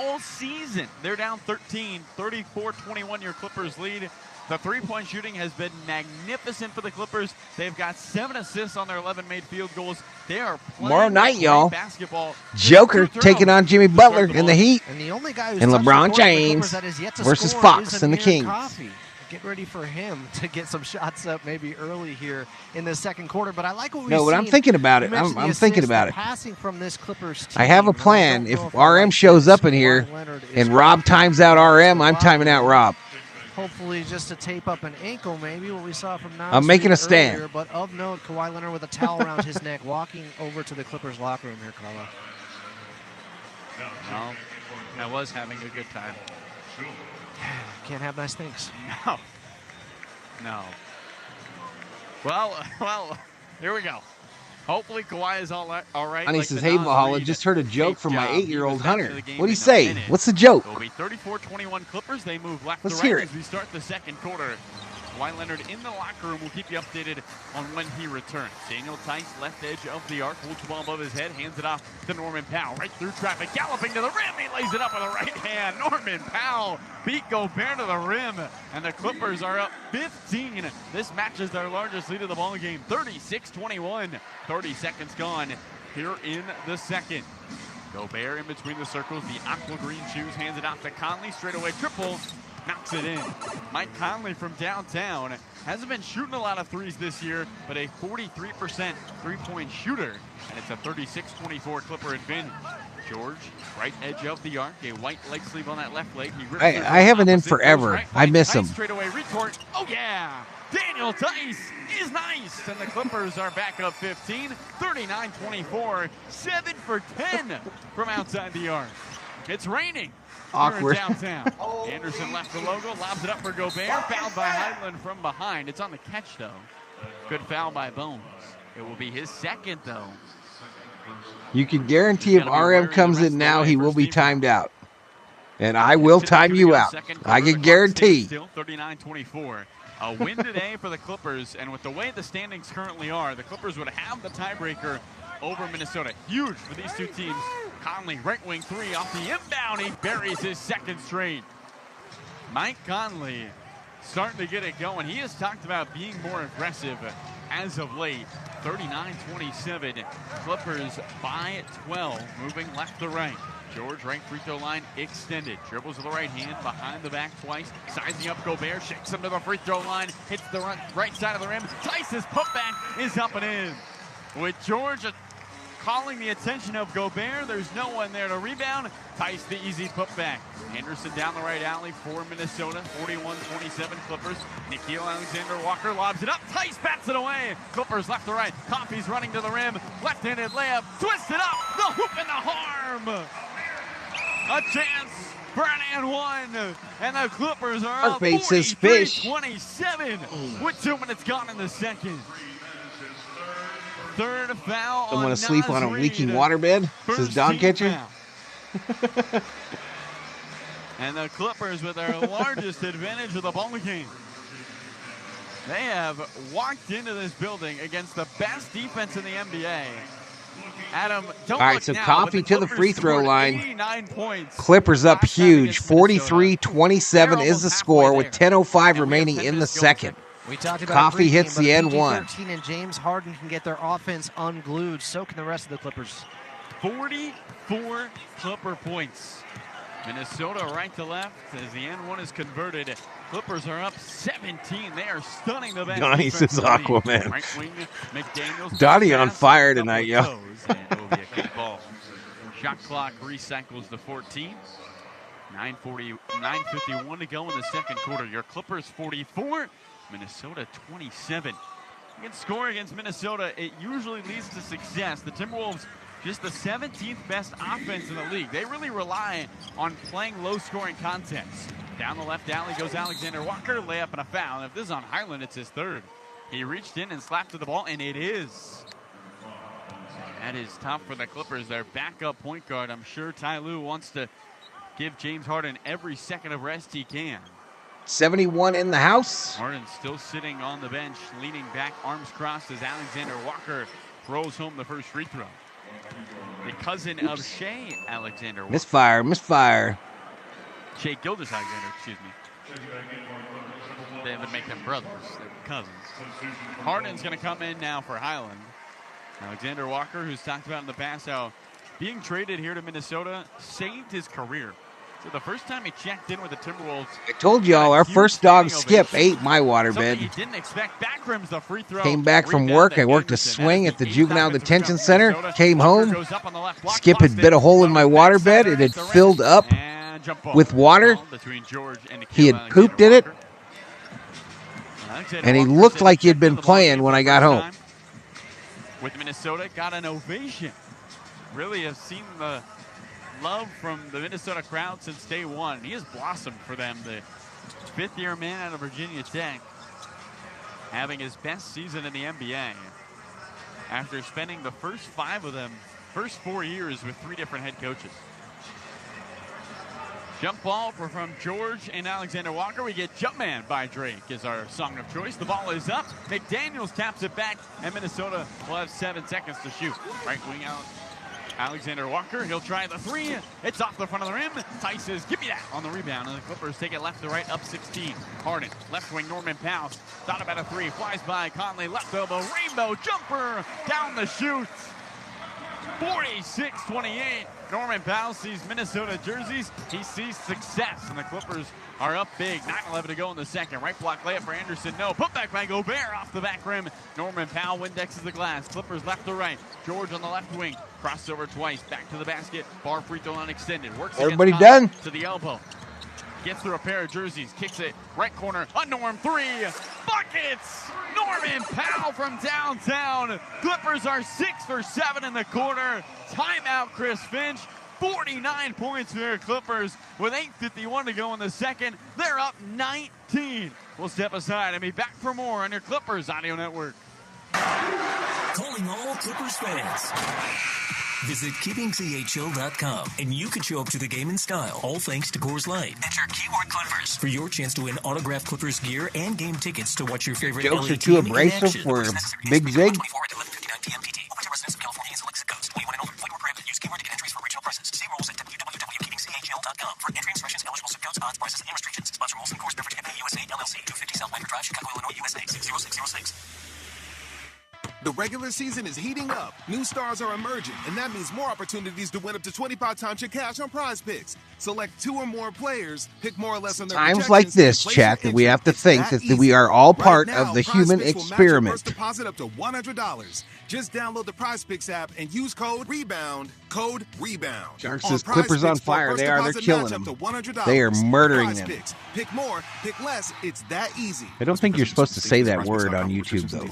Speaker 19: all season. They're down 13, 34-21 your Clippers lead. The three-point shooting has been magnificent for the Clippers. They've got 7 assists on their 11 made field goals. They are playing
Speaker 2: Tomorrow night, y'all.
Speaker 19: basketball.
Speaker 2: Joker taking on Jimmy Butler in the Heat.
Speaker 20: And the only guy who's
Speaker 2: and
Speaker 20: touched
Speaker 2: LeBron
Speaker 20: the court for the
Speaker 2: James
Speaker 20: Clippers that is yet to
Speaker 2: versus
Speaker 20: score
Speaker 2: Fox
Speaker 20: is
Speaker 2: and the
Speaker 20: Amir
Speaker 2: Kings.
Speaker 20: Coffey. Get ready for him to get some shots up maybe early here in the second quarter. But I like what we've seen.
Speaker 2: No, but I'm thinking about it.
Speaker 20: You mentioned
Speaker 2: I'm
Speaker 20: the
Speaker 2: thinking
Speaker 20: assists,
Speaker 2: about
Speaker 20: the
Speaker 2: it.
Speaker 20: Passing from this Clippers team.
Speaker 2: I have a plan. If RM shows up in here and Rob times out RM, I'm timing out Rob.
Speaker 20: Hopefully just to tape up an ankle, maybe what we saw from Nas
Speaker 2: I'm making a
Speaker 20: Reed
Speaker 2: stand.
Speaker 20: earlier. But of note, Kawhi Leonard with a towel around his neck, walking over to the Clippers locker room here, Carla.
Speaker 19: Well, I was having a good time.
Speaker 20: Can't have nice things.
Speaker 19: No. Well, here we go. Hopefully Kawhi is all right.
Speaker 2: Honey
Speaker 19: like
Speaker 2: says,
Speaker 19: the
Speaker 2: hey,
Speaker 19: Nas
Speaker 2: Valhalla,
Speaker 19: Reed
Speaker 2: just heard a joke from my
Speaker 19: job.
Speaker 2: 8-year-old
Speaker 19: He was back
Speaker 2: Hunter.
Speaker 19: to the game
Speaker 2: What'd he
Speaker 19: in a
Speaker 2: say?
Speaker 19: minute.
Speaker 2: What's the joke?
Speaker 19: It'll be 34-21 Clippers. They move left
Speaker 2: Let's
Speaker 19: to right
Speaker 2: hear it.
Speaker 19: as we start the second quarter. Kawhi Leonard in the locker room. We'll keep you updated on when he returns. Daniel Tice, left edge of the arc, holds the ball above his head, hands it off to Norman Powell. Right through traffic, galloping to the rim. He lays it up with a right hand. Norman Powell beat Gobert to the rim, and the Clippers are up 15. This matches their largest lead of the ball game, 36-21. 30 seconds gone here in the second. Gobert in between the circles, the aqua green shoes, hands it off to Conley, straight away triple. Knocks it in. Mike Conley from downtown hasn't been shooting a lot of threes this year, but a 43% three-point shooter, and it's a 36-24 Clipper advantage. George, right edge of the arc, a white leg sleeve on that left leg.
Speaker 2: I haven't in forever.
Speaker 19: Right,
Speaker 2: I miss
Speaker 19: Tice
Speaker 2: him.
Speaker 19: Straight away retort. Oh yeah, Daniel Tice is nice, and the Clippers are back up 15, 39-24, 7 for 10 from outside the arc. It's raining.
Speaker 2: Awkward.
Speaker 19: Downtown. Anderson left the logo, lobs it up for Gobert, fouled by Highland from behind. It's on the catch, though. Good foul by Bones. It will be his second, though.
Speaker 2: You can guarantee if RM comes in now, he will be timed out. And I will time you out. I can guarantee.
Speaker 19: Still 39-24. A win today for the Clippers, and with the way the standings currently are, the Clippers would have the tiebreaker over Minnesota. Huge for these two teams. Conley, right wing three off the inbound. He buries his second straight. Mike Conley starting to get it going. He has talked about being more aggressive as of late. 39-27. Clippers by 12, moving left to right. George, right free throw line extended. Dribbles with the right hand, behind the back twice. Sizing up Gobert, shakes him to the free throw line. Hits the right side of the rim. Tice's putback is up and in. With George calling the attention of Gobert, there's no one there to rebound. Tice the easy putback. Anderson down the right alley for Minnesota. 41-27 Clippers. Nickeil Alexander-Walker lobs it up. Tice bats it away. Clippers left to right. Coffey's running to the rim. Left-handed layup. Twisted up. The hoop and the harm. A chance for an and one. And the Clippers are up 43-27 with 2 minutes gone in the second. Third foul
Speaker 2: Someone
Speaker 19: on
Speaker 2: asleep
Speaker 19: Nas
Speaker 2: on a
Speaker 19: Reed.
Speaker 2: leaking waterbed? Says
Speaker 19: First
Speaker 2: Dog
Speaker 19: team
Speaker 2: Catcher.
Speaker 19: foul. And the Clippers with their largest advantage of the ball game. They have walked into this building against the best defense in the NBA. Adam, don't
Speaker 2: All right,
Speaker 19: look
Speaker 2: so
Speaker 19: now,
Speaker 2: Coffey
Speaker 19: but the
Speaker 2: to the
Speaker 19: Clippers
Speaker 2: free throw
Speaker 19: scored
Speaker 2: line.
Speaker 19: 89 points.
Speaker 2: Clippers up
Speaker 19: last time
Speaker 2: huge.
Speaker 19: against Minnesota.
Speaker 2: 43-27 is the score with 10:05 remaining in the second.
Speaker 20: We talked about
Speaker 2: Coffee
Speaker 20: pregame,
Speaker 2: hits
Speaker 20: but
Speaker 2: the
Speaker 20: if
Speaker 2: N1.
Speaker 20: PG-13 and James Harden can get their offense unglued, so can the rest of the Clippers.
Speaker 19: 44 Clipper points. Minnesota right to left as the N1 is converted. Clippers are up 17. They are stunning the bench.
Speaker 2: Donnie says Aquaman.
Speaker 19: Right wing, McDaniels.
Speaker 2: Donnie on fire tonight, yo.
Speaker 19: And it will be a kick ball. Shot clock recycles to 14. 9:51 to go in the second quarter. Your Clippers 44, Minnesota 27. You can score against Minnesota. It usually leads to success. The Timberwolves just the 17th best offense in the league. They really rely on playing low-scoring contests. Down the left alley goes Alexander Walker, layup and a foul. And if this is on Highland, it's his third. He reached in and slapped to the ball, and it is. That is tough for the Clippers. Their backup point guard, I'm sure Ty Lue wants to give James Harden every second of rest he can.
Speaker 2: 71 in the house.
Speaker 19: Harden still sitting on the bench, leaning back, arms crossed as Alexander Walker throws home the first free throw. The cousin of Shea Alexander Walker.
Speaker 2: Misfire.
Speaker 19: Shea Gilgeous-Alexander, excuse me. they make them brothers, they're cousins. Harden's going to come in now for Highland. Alexander Walker, who's talked about in the past how being traded here to Minnesota saved his career. So the first time he checked in with the Timberwolves,
Speaker 2: I told y'all our first dog, Skip, ate my waterbed.
Speaker 19: you didn't expect. Back rim's the free throw.
Speaker 2: Came back from work. I worked a swing at the Juvenile Detention Center. Came home. Skip had bit a hole in my waterbed. It had filled up with water. He had pooped in it. And he looked like he had been playing when I got home.
Speaker 19: With Minnesota, got an ovation. Really have seen the love from the Minnesota crowd since day one. He has blossomed for them. The fifth-year man out of Virginia Tech, having his best season in the NBA after spending the first 4 years with 3 different head coaches. Jump ball from George and Alexander Walker. We get Jumpman by Drake is our song of choice. The ball is up. McDaniels taps it back, and Minnesota will have 7 seconds to shoot. Right wing out. Alexander Walker, he'll try the 3. It's off the front of the rim. Tice says, give me that on the rebound. And the Clippers take it left to right, up 16. Harden, left wing, Norman Powell. Thought about a 3. Flies by Conley, left elbow, rainbow jumper. Down the chute. 46-28. Norman Powell sees Minnesota jerseys. He sees success, and the Clippers are up big. 9:11 to go in the second. Right block layup for Anderson. No. Put back by Gobert off the back rim. Norman Powell Windexes the glass. Clippers left to right. George on the left wing. Crossover twice. Back to the basket. Bar free throw unextended. Works
Speaker 2: everybody done
Speaker 19: to the elbow. Gets through a pair of jerseys. Kicks it. Right corner. A Norm 3. Buckets! Norman Powell from downtown. Clippers are 6 for 7 in the quarter. Timeout, Chris Finch. 49 points for the Clippers with 8:51 to go in the second. They're up 19. We'll step aside and be back for more on your Clippers Audio Network.
Speaker 1: Calling all Clippers fans. Visit keepingchachill.com and you can show up to the game in style, all thanks to Coors Light. Enter keyword Clippers for your chance to win autographed Clippers gear and game tickets to watch your favorite
Speaker 2: jokes
Speaker 1: LA
Speaker 2: are too abrasive for Big Zig.
Speaker 1: For entry instructions, eligible zip codes, odds, prices, and restrictions. Sponsor Molson Coors Beverage Company USA, LLC, 250 South Minor Drive, Chicago, Illinois, USA, 60606.
Speaker 26: The regular season is heating up. New stars are emerging, and that means more opportunities to win up to 25 times your cash on Prize Picks. Select 2 or more players, pick more or less on their
Speaker 2: times like this, chat, that we have to think that we are all part of the human experiment.
Speaker 26: Deposit up to $100. Just download the Prize Picks app and use code REBOUND. Code REBOUND.
Speaker 2: Sharks says Clippers on fire. They are. They're killing them. They are murdering them.
Speaker 26: Pick more, pick less. It's that easy.
Speaker 2: I don't think you're supposed to say that word on YouTube, though.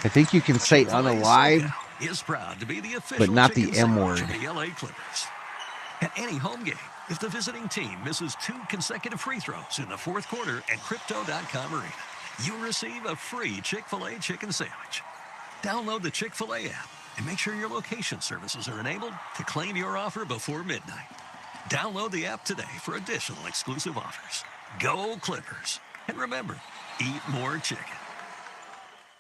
Speaker 2: I think you can say unalive,
Speaker 1: is proud to be the official
Speaker 2: but not the M word.
Speaker 1: The LA Clippers. At any home game, if the visiting team misses 2 consecutive free throws in the fourth quarter at Crypto.com Arena, you'll receive a free Chick-fil-A chicken sandwich. Download the Chick-fil-A app and make sure your location services are enabled to claim your offer before midnight. Download the app today for additional exclusive offers. Go Clippers. And remember, eat more chicken.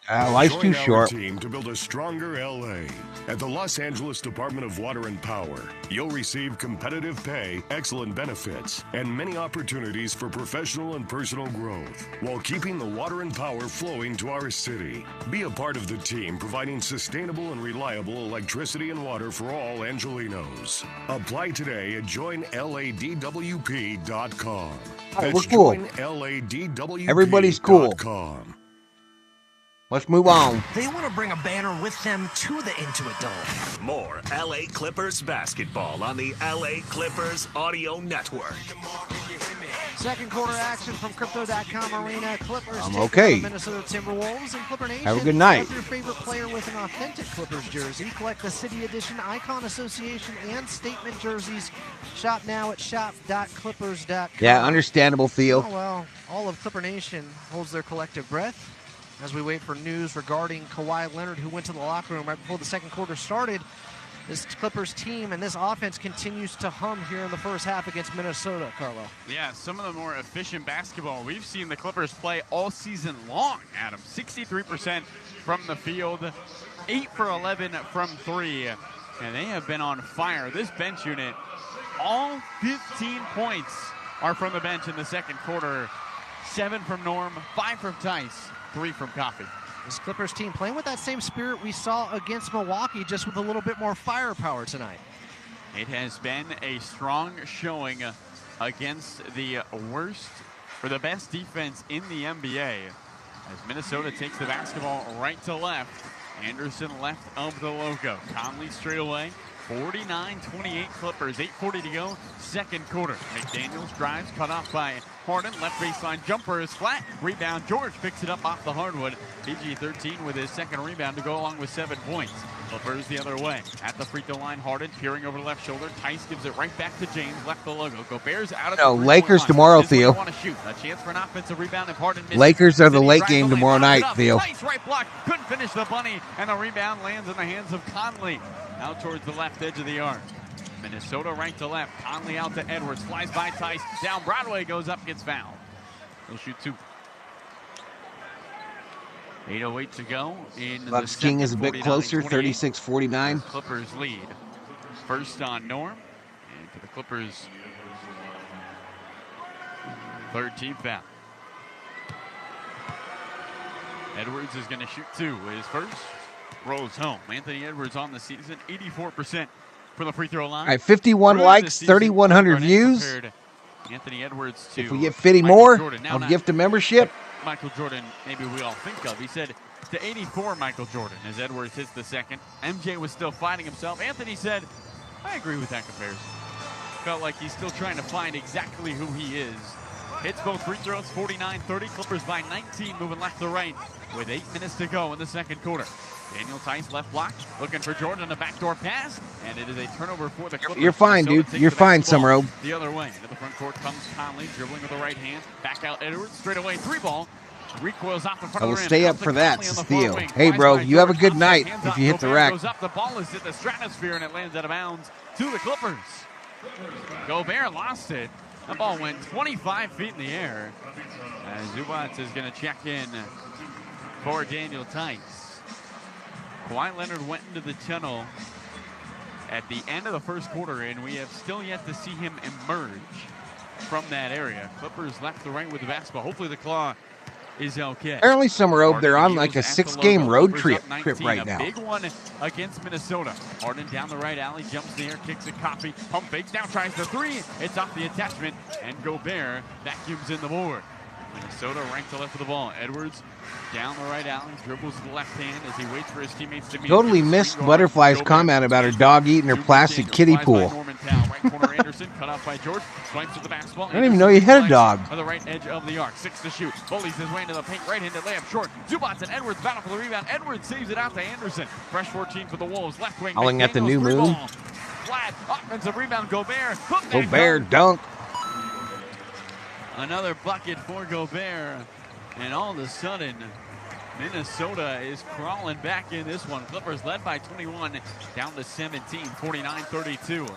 Speaker 2: Life's too
Speaker 3: Join
Speaker 2: short.
Speaker 3: Our team to build a stronger LA. At the Los Angeles Department of Water and Power, you'll receive competitive pay, excellent benefits, and many opportunities for professional and personal growth while keeping the water and power flowing to our city. Be a part of the team providing sustainable and reliable electricity and water for all Angelinos. Apply today at joinladwp.com.
Speaker 2: All right, we're cool. Everybody's cool. Let's move on.
Speaker 28: They want to bring a banner with them to the Intuit Dome.
Speaker 17: More LA Clippers basketball on the LA Clippers Audio Network.
Speaker 20: Second quarter action from Crypto.com Arena. Clippers
Speaker 2: I'm
Speaker 20: take
Speaker 2: okay.
Speaker 20: on the Minnesota Timberwolves and Clipper Nation.
Speaker 2: Have a good night.
Speaker 20: Have your favorite player with an authentic Clippers jersey. Collect the City Edition, Icon Association, and Statement jerseys. Shop now at shop.clippers.com.
Speaker 2: Yeah, understandable, Theo.
Speaker 20: Oh, well, all of Clipper Nation holds their collective breath as we wait for news regarding Kawhi Leonard, who went to the locker room right before the second quarter started. This Clippers team and this offense continues to hum here in the first half against Minnesota, Carlo.
Speaker 19: Yeah, some of the more efficient basketball we've seen the Clippers play all season long, Adam. 63% from the field, 8 for 11 from 3, and they have been on fire. This bench unit, all 15 points are from the bench in the second quarter. 7 from Norm, 5 from Tice, 3 from Coffee.
Speaker 20: This Clippers team playing with that same spirit we saw against Milwaukee, just with a little bit more firepower tonight.
Speaker 19: It has been a strong showing against the worst or the best defense in the NBA. As Minnesota takes the basketball right to left. Anderson left of the logo. Conley straight away. 49-28 Clippers. 8:40 to go. Second quarter. McDaniels drives, cut off by Harden. Left baseline jumper is flat. Rebound. George picks it up off the hardwood. PG-13 with his second rebound to go along with 7 points. Clippers the other way. At the free throw line, Harden peering over the left shoulder. Tice gives it right back to James. Left the logo. Gobert's out of the
Speaker 2: Lakers tomorrow, Theo.
Speaker 19: Want to shoot. A chance for an offensive rebound if Harden misses.
Speaker 2: Lakers are the late game tomorrow night, Theo.
Speaker 19: Tice right block. Couldn't finish the bunny. And the rebound lands in the hands of Conley. Out towards the left edge of the arc. Minnesota right to left. Conley out to Edwards. Flies by Tice. Down Broadway. Goes up. Gets fouled. He'll shoot 2. 8:08 to go in the
Speaker 2: Bucks King is a bit closer, 36-49.
Speaker 19: Clippers lead. First on Norm. And for the Clippers, 3rd team foul. Edwards is going to shoot 2. His first. Rolls home. Anthony Edwards on the season, 84% for the free throw line.
Speaker 2: All right, 51 likes, 3,100 views.
Speaker 19: Anthony Edwards to
Speaker 2: if we get 50 more,
Speaker 19: Jordan.
Speaker 2: I'll gift a membership.
Speaker 19: Michael Jordan, maybe we all think of. He said to 84 Michael Jordan as Edwards hits the second. MJ was still fighting himself. Anthony said, I agree with that comparison. Felt like he's still trying to find exactly who he is. Hits both free throws, 49-30. Clippers by 19, moving left to right with 8 minutes to go in the second quarter. Daniel Tice left block, looking for Jordan, a backdoor pass, and it is a turnover for the Clippers.
Speaker 2: You're fine, dude. You're fine, Summerow.
Speaker 19: The other way, into the front court comes Conley, dribbling with the right hand. Back out Edwards, straight away, 3-ball. Recoils off the front
Speaker 2: I will
Speaker 19: of the rim.
Speaker 2: stay up for that, says Theo. Hey, bro, you have a good night if you hit the rack.
Speaker 19: Goes up, the ball is hit the stratosphere, and it lands out of bounds to the Clippers. Gobert lost it. The ball went 25 feet in the air. As Zubac is going to check in for Daniel Tice. Kawhi Leonard went into the tunnel at the end of the first quarter, and we have still yet to see him emerge from that area. Clippers left to right with the basketball. Hopefully the claw is okay.
Speaker 2: Apparently, Summerow, they're on like a 6-game road trip right now.
Speaker 19: A big one against Minnesota. Harden down the right alley, jumps in the air, kicks it, Coffee, pump fakes, now tries the 3. It's off the attachment, and Gobert vacuums in the board. Minnesota right to left of the ball. Edwards down the right alley, dribbles to the left hand as he waits for his teammates to meet.
Speaker 2: Totally missed Butterfly's comment about her dog eating her plastic kiddie pool.
Speaker 19: Right corner Anderson, cut off by George, swipes with the basketball.
Speaker 2: I didn't even know you had a dog.
Speaker 19: On the right edge of the arc, 6 to shoot. Bullies his way into the paint, right-handed layup short. Zubac and Edwards battle for the rebound. Edwards saves it out to Anderson. Fresh 14 for the Wolves. Left wing.
Speaker 2: Calling at the new moon.
Speaker 19: Flat offensive rebound. Gobert.
Speaker 2: Gobert dunk.
Speaker 19: Another bucket for Gobert. And all of a sudden, Minnesota is crawling back in this one. Clippers led by 21, down to 17, 49-32.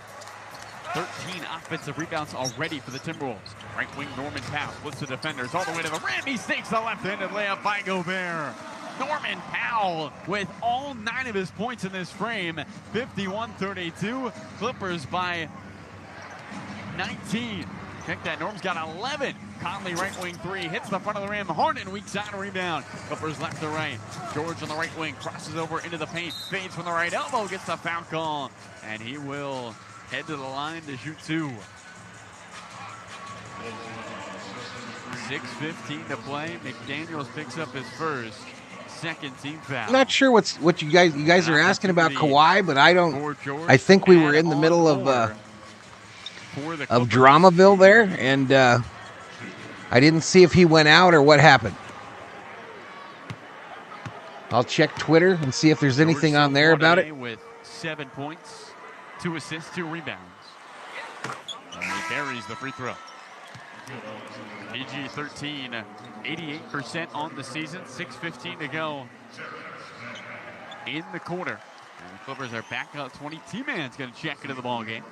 Speaker 19: 13 offensive rebounds already for the Timberwolves. Right wing Norman Powell splits the defenders all the way to the rim. He stakes the left-handed layup by Gobert. Norman Powell with all 9 of his points in this frame. 51-32. Clippers by 19. Check that. Norm's got 11. Conley, right wing 3, hits the front of the rim. Harden, weak side rebound. Clippers left to right. George on the right wing, crosses over into the paint, fades from the right elbow, gets the foul call, and he will head to the line to shoot 2. 6:15 to play. McDaniels picks up his first. Second team foul.
Speaker 2: I'm not sure what you guys are asking about Kawhi, but I don't. I think we were in the middle of Dramaville there, and I didn't see if he went out or what happened. I'll check Twitter and see if there's anything on there about it.
Speaker 19: With 7 points, 2 assists, 2 rebounds. And he buries the free throw. PG-13, 88% on the season, 6:15 to go in the quarter. And the Clippers are back up 20. T-Man's going to check into the ball game.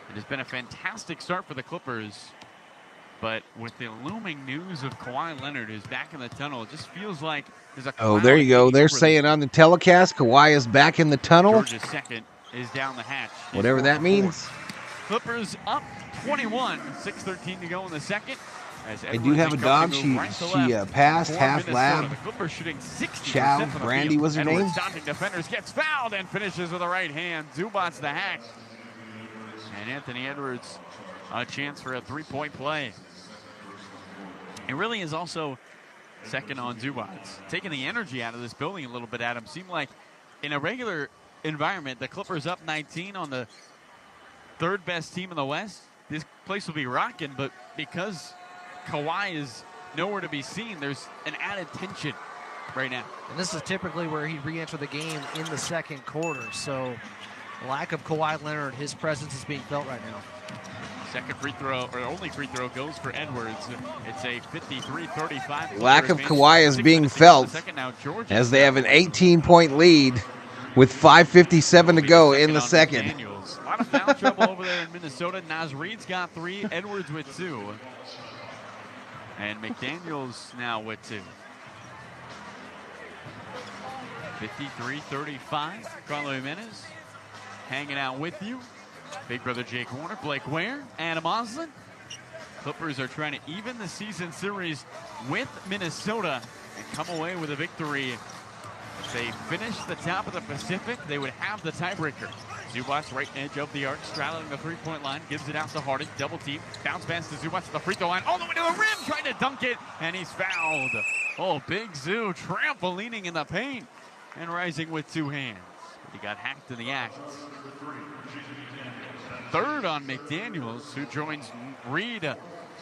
Speaker 19: It has been a fantastic start for the Clippers, but with the looming news of Kawhi Leonard who's back in the tunnel, it just feels like there's a
Speaker 2: Oh, there you go. They're saying on the telecast, Kawhi is back in the tunnel.
Speaker 19: George's second is down the hatch.
Speaker 2: Whatever that means.
Speaker 19: Clippers up 21, 6:13 to go in the second.
Speaker 2: I do have a dog. She passed, half lab.
Speaker 19: The Clippers shooting 60%
Speaker 2: Chow,
Speaker 19: from the
Speaker 2: Brandy
Speaker 19: field.
Speaker 2: was her
Speaker 19: Edwards
Speaker 2: name.
Speaker 19: dodging defenders, gets fouled and finishes with the right hand. Zubac's the hack. And Anthony Edwards, a chance for a three-point play. It really is also second on Zubac. Taking the energy out of this building a little bit, Adam. Seemed like in a regular environment, the Clippers up 19 on the third best team in the West. This place will be rocking, but because Kawhi is nowhere to be seen, there's an added tension right now.
Speaker 20: And this is typically where he re-entered the game in the second quarter. So lack of Kawhi Leonard, his presence is being felt right now.
Speaker 19: Second free throw, or only free throw, goes for Edwards. It's a 53-35.
Speaker 2: Lack of Kawhi is being felt as they have an 18-point lead with 5:57 to go in the second.
Speaker 19: A lot of foul trouble over there in Minnesota. Naz Reid's got 3, Edwards with 2. And McDaniels now with 2. 53-35. Carlo Jimenez hanging out with you. Big brother Jake Warner, Blake Ware, Adam Oslin. Clippers are trying to even the season series with Minnesota and come away with a victory. If they finish the top of the Pacific, they would have the tiebreaker. Zubac, right edge of the arc, straddling the three-point line, gives it out to Harden, double team, bounce pass to Zubac to the free throw line, all the way to the rim, trying to dunk it, and he's fouled. Oh, Big Zoo trampolining in the paint and rising with 2 hands. But he got hacked in the act. Third on McDaniels, who joins Reed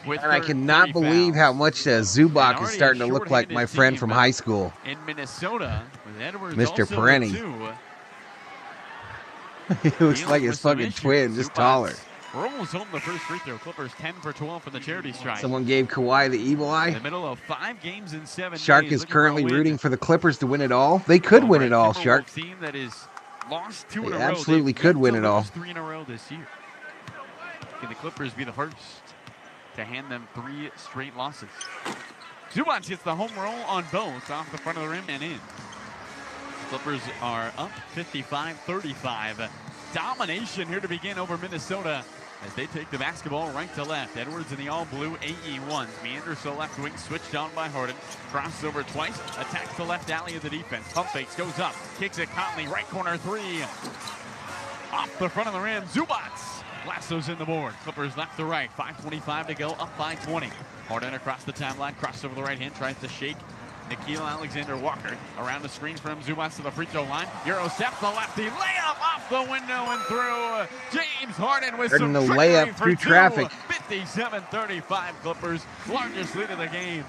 Speaker 19: with
Speaker 2: And I cannot believe how much Zubac is starting to look like my friend from high school.
Speaker 19: In Minnesota, with Edwards
Speaker 2: Mr.
Speaker 19: also
Speaker 2: Perenni.
Speaker 19: with 2.
Speaker 2: He looks like his fucking twin, just taller.
Speaker 19: Rolls home the first free throw. Clippers 10 for 12 from the charity stripe.
Speaker 2: Someone gave Kawhi the evil eye.
Speaker 19: In the middle of 5 games in 7
Speaker 2: Shark
Speaker 19: days,
Speaker 2: is currently rooting for the Clippers to win it all. They could win it all, Shark.
Speaker 19: Team that is lost 2 in a
Speaker 2: They
Speaker 19: row.
Speaker 2: absolutely could win it all.
Speaker 19: 3 in a row this year. Can the Clippers be the first to hand them 3 straight losses? Zubac gets the home roll on both, off the front of the rim and in. Clippers are up 55-35. Domination here to begin over Minnesota as they take the basketball right to left. Edwards in the all-blue AE1s. Meanders to the left wing, switched on by Harden. Crosses over twice, attacks the left alley of the defense. Pump fakes, goes up, kicks it Conley, right corner 3. Off the front of the rim, Zubac lassos in the board. Clippers left to right, 5:25 to go, up by 20. Harden across the timeline, crosses over the right hand, tries to shake Nickeil Alexander-Walker around the screen from Zubac to the free throw line. Euro step the lefty, layup off the window and through. James Harden with some
Speaker 2: the
Speaker 19: trickery
Speaker 2: layup
Speaker 19: for
Speaker 2: through
Speaker 19: 2.
Speaker 2: traffic.
Speaker 19: 57-35 Clippers, largest lead of the game.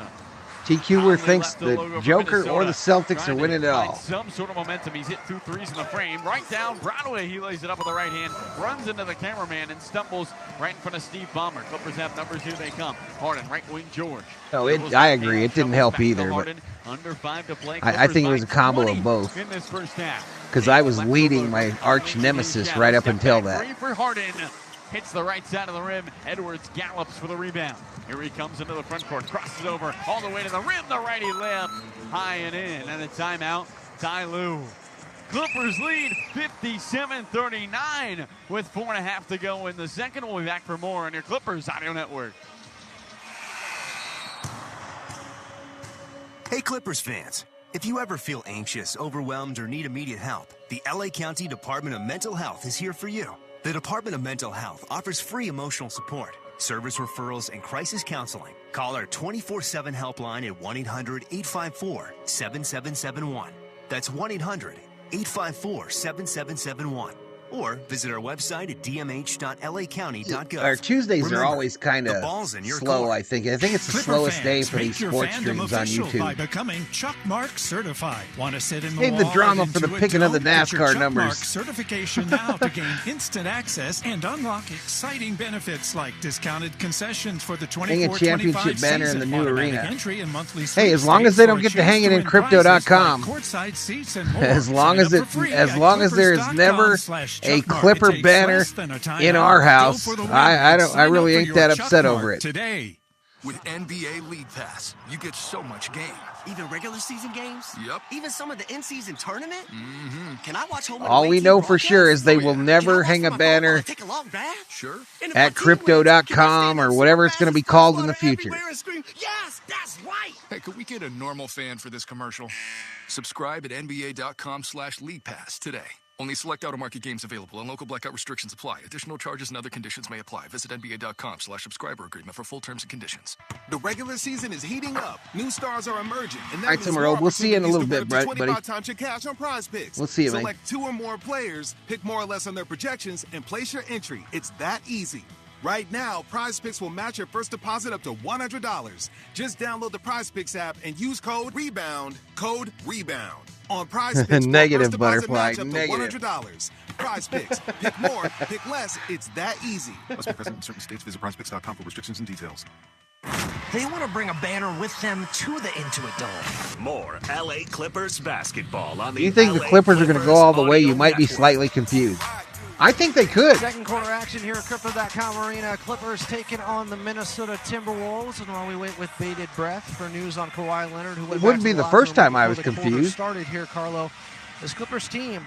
Speaker 2: TQ thinks the Joker or the Celtics are winning it all.
Speaker 19: Some sort of momentum. He's hit 2 threes in the frame. Right down Broadway. He lays it up with the right hand. Runs into the cameraman and stumbles right in front of Steve Ballmer. Clippers have numbers. Here they come. Harden, right wing George.
Speaker 2: Oh, I agree. It didn't help either. But
Speaker 19: under 5 to play.
Speaker 2: I think it was a combo of both.
Speaker 19: In this first half.
Speaker 2: Because I was leading my arch nemesis right up until that.
Speaker 19: 3 for Harden. Hits the right side of the rim. Edwards gallops for the rebound. Here he comes into the front court. Crosses over all the way to the rim. The righty layup high and in. And a timeout. Ty Lue. Clippers lead 57-39 with 4.5 to go in the second. We'll be back for more on your Clippers Audio Network.
Speaker 6: Hey Clippers fans, if you ever feel anxious, overwhelmed, or need immediate help, the LA County Department of Mental Health is here for you. The Department of Mental Health offers free emotional support, service referrals, and crisis counseling. Call our 24/7 helpline at 1-800-854-7771. That's 1-800-854-7771. Or visit our website at dmh.lacounty.gov.
Speaker 2: Our Tuesdays are always kind of slow,
Speaker 6: court.
Speaker 2: I think. I think it's the slowest day for these sports streams on YouTube.
Speaker 9: By becoming Chuck Mark certified. Want to sit in the
Speaker 2: Save the
Speaker 9: wall
Speaker 2: drama
Speaker 9: and
Speaker 2: for the
Speaker 9: into a
Speaker 2: picking of the
Speaker 9: dome? Get your
Speaker 2: NASCAR
Speaker 9: Chuck
Speaker 2: numbers.
Speaker 9: Mark certification now to gain instant access and unlock exciting benefits like discounted concessions for the 24-25
Speaker 2: championship banner in the new
Speaker 9: automatic
Speaker 2: arena.
Speaker 9: entry and monthly
Speaker 2: Hey, as long as they don't get to hanging in Crypto.com,
Speaker 9: courtside seats and more.
Speaker 2: as long as there is never a Clipper banner in
Speaker 9: timeout.
Speaker 2: our
Speaker 9: Go
Speaker 2: house,
Speaker 9: for the win.
Speaker 2: I
Speaker 9: Sign
Speaker 2: really
Speaker 9: up for
Speaker 2: ain't
Speaker 9: your
Speaker 2: that
Speaker 9: Chuck
Speaker 2: upset
Speaker 9: Mark
Speaker 2: over it.
Speaker 9: Today.
Speaker 12: With NBA League Pass, you get so much game.
Speaker 28: Even regular season games?
Speaker 12: Yep.
Speaker 28: Even some of the in-season tournament?
Speaker 12: Mm-hmm.
Speaker 28: Can I watch home?
Speaker 2: All we know for sure is they will never hang a banner
Speaker 28: Take a long bath?
Speaker 12: Sure.
Speaker 2: at Crypto.com or whatever it's going to be called in the future.
Speaker 28: Yes, that's right.
Speaker 12: Hey, could we get a normal fan for this commercial? Subscribe at NBA.com/League Pass today. Only select out-of-market games available and local blackout restrictions apply. Additional charges and other conditions may apply. Visit NBA.com/subscriber agreement for full terms and conditions.
Speaker 26: The regular season is heating up. New stars are emerging. And that
Speaker 2: All right,
Speaker 26: means
Speaker 2: Timber,
Speaker 26: more
Speaker 2: we'll see you in a little bit,
Speaker 26: opportunities to
Speaker 2: buddy.
Speaker 26: win up to 25 times your cash on Prize Picks.
Speaker 2: We'll see you, man.
Speaker 26: Select 2 or more players, pick more or less on their projections, and place your entry. It's that easy. Right now, Prize Picks will match your first deposit up to $100. Just download the Prize Picks app and use code REBOUND. Code REBOUND. On Prize Picks,
Speaker 2: Negative,
Speaker 26: first deposit
Speaker 2: Butterfly.
Speaker 26: match up to
Speaker 2: Negative.
Speaker 26: $100. Prize Picks. Pick more, pick less. It's that easy.
Speaker 13: Must be present in certain states. Visit prizepicks.com for restrictions and details.
Speaker 28: They want to bring a banner with them to the Intuit Dome.
Speaker 17: More LA Clippers basketball on the
Speaker 2: Do you think the
Speaker 17: LA
Speaker 2: Clippers are going to go all the way? You
Speaker 17: Audio
Speaker 2: might be
Speaker 17: Network.
Speaker 2: slightly confused. I think they could.
Speaker 20: Second quarter action here at Crypto.com Arena. Clippers taking on the Minnesota Timberwolves. And while we wait with bated breath for news on Kawhi Leonard, who went
Speaker 2: It wouldn't
Speaker 20: back to
Speaker 2: be the
Speaker 20: locker
Speaker 2: first
Speaker 20: room
Speaker 2: time I
Speaker 20: before
Speaker 2: was
Speaker 20: the quarter
Speaker 2: confused.
Speaker 20: started here, Carlo. This Clippers team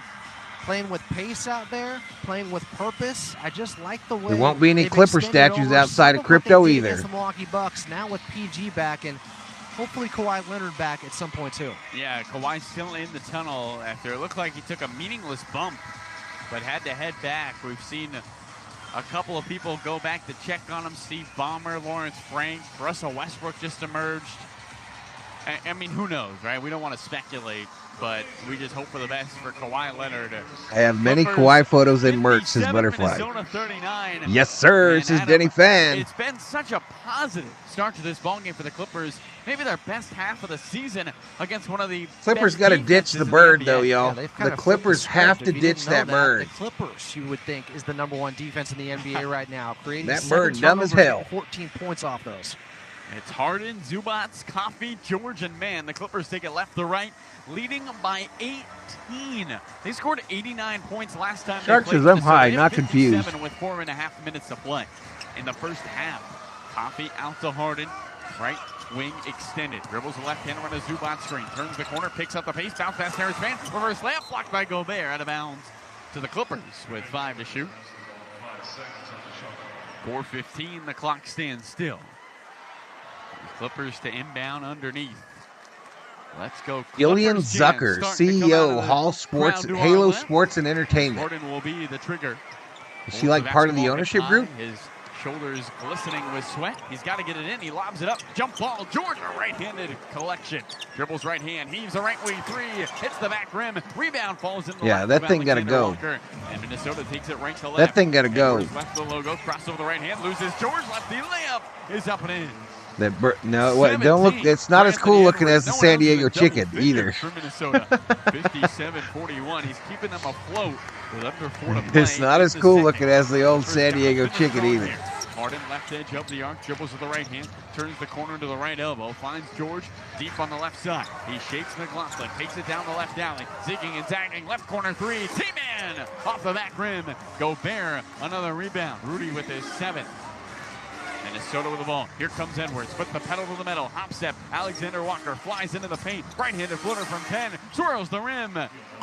Speaker 20: playing with pace out there, playing with purpose. I just like the way
Speaker 2: There won't be any
Speaker 20: they've
Speaker 2: Clipper
Speaker 20: extended
Speaker 2: statues
Speaker 20: over
Speaker 2: outside
Speaker 20: some
Speaker 2: of
Speaker 20: what
Speaker 2: crypto
Speaker 20: they did
Speaker 2: either.
Speaker 20: against the Milwaukee Bucks, now with PG back and hopefully Kawhi Leonard back at some point too.
Speaker 19: Yeah, Kawhi's still in the tunnel after it looked like he took a meaningless bump, but had to head back. We've seen a couple of people go back to check on him. Steve Ballmer, Lawrence Frank, Russell Westbrook just emerged. I mean, who knows, right? We don't want to speculate, but we just hope for the best for Kawhi Leonard.
Speaker 2: I have many
Speaker 19: Clippers
Speaker 2: Kawhi photos in merch, says
Speaker 19: 57,
Speaker 2: Butterfly.
Speaker 19: Minnesota 39.
Speaker 2: Yes, sir,
Speaker 19: And
Speaker 2: says
Speaker 19: Adam,
Speaker 2: Denny Fan.
Speaker 19: It's been such a positive start to this ballgame for the Clippers. Maybe their best half of the season against one of the
Speaker 2: Clippers
Speaker 19: got to
Speaker 2: ditch the bird, though, y'all.
Speaker 20: they've
Speaker 2: The
Speaker 20: kind of
Speaker 2: Clippers
Speaker 20: flipped the
Speaker 2: have
Speaker 20: script.
Speaker 2: to
Speaker 20: If you
Speaker 2: ditch
Speaker 20: didn't know
Speaker 2: that bird.
Speaker 20: The Clippers, you would think, is the #1 defense in the NBA right now. Creating
Speaker 2: That
Speaker 20: 7
Speaker 2: bird dumb as
Speaker 20: turnovers,
Speaker 2: hell.
Speaker 20: getting 14 points off those.
Speaker 19: It's Harden, Zubats, Coffey, George, and Mann. The Clippers take it left to right, leading by 18. They scored 89 points last time.
Speaker 2: Sharks
Speaker 19: they
Speaker 2: is
Speaker 19: played
Speaker 2: up high,
Speaker 19: Minnesota.
Speaker 2: not
Speaker 19: They had
Speaker 2: confused.
Speaker 19: 57 with 4.5 minutes to play in the first half. Coffey out to Harden, right wing extended. Dribbles the left hander on a Zubat screen. Turns the corner, picks up the pace, bounce past Harris Mann. Reverse layup blocked by Gobert, out of bounds to the Clippers with 5 to shoot. 4:15, the clock stands still. Clippers to inbound underneath. Let's go.
Speaker 2: Gillian
Speaker 19: Clippers,
Speaker 2: Zucker,
Speaker 19: starting to come out
Speaker 2: CEO,
Speaker 19: of the
Speaker 2: Hall Sports,
Speaker 19: crowd to our
Speaker 2: Halo
Speaker 19: left.
Speaker 2: Sports and Entertainment.
Speaker 19: Gordon will be the trigger.
Speaker 2: Is she like part of the ownership group?
Speaker 19: His shoulders glistening with sweat. He's got to get it in. He lobs it up. Jump ball. Georgia right-handed collection. Dribbles right hand. Heaves a right wing three. Hits the back rim. Rebound falls in the
Speaker 2: Yeah,
Speaker 19: lap
Speaker 2: that
Speaker 19: of
Speaker 2: thing gotta
Speaker 19: Alexander
Speaker 2: go.
Speaker 19: Walker. And Minnesota takes it right to left.
Speaker 2: That thing gotta go.
Speaker 19: Edwards left the logo. Cross over the right hand. Loses George. Lefty layup is up and in.
Speaker 2: No, what, don't look. It's not as cool looking as the San Diego Chicken either.
Speaker 19: For Minnesota, 57-41. He's keeping them afloat with under 4 to play.
Speaker 2: It's not as
Speaker 19: in the
Speaker 2: cool
Speaker 19: second.
Speaker 2: looking as the old San Diego Chicken either.
Speaker 19: Harden left edge up the arc, dribbles with the right hand, turns the corner to the right elbow, finds George deep on the left side. He shakes McLaughlin, takes it down the left alley, zigging and zagging, left corner three, T-Man off the back rim. Gobert, another rebound. Rudy with his 7th. Minnesota with the ball. Here comes Edwards. Put the pedal to the metal. Hop step. Alexander Walker flies into the paint. Right-handed floater from 10. Swirls the rim.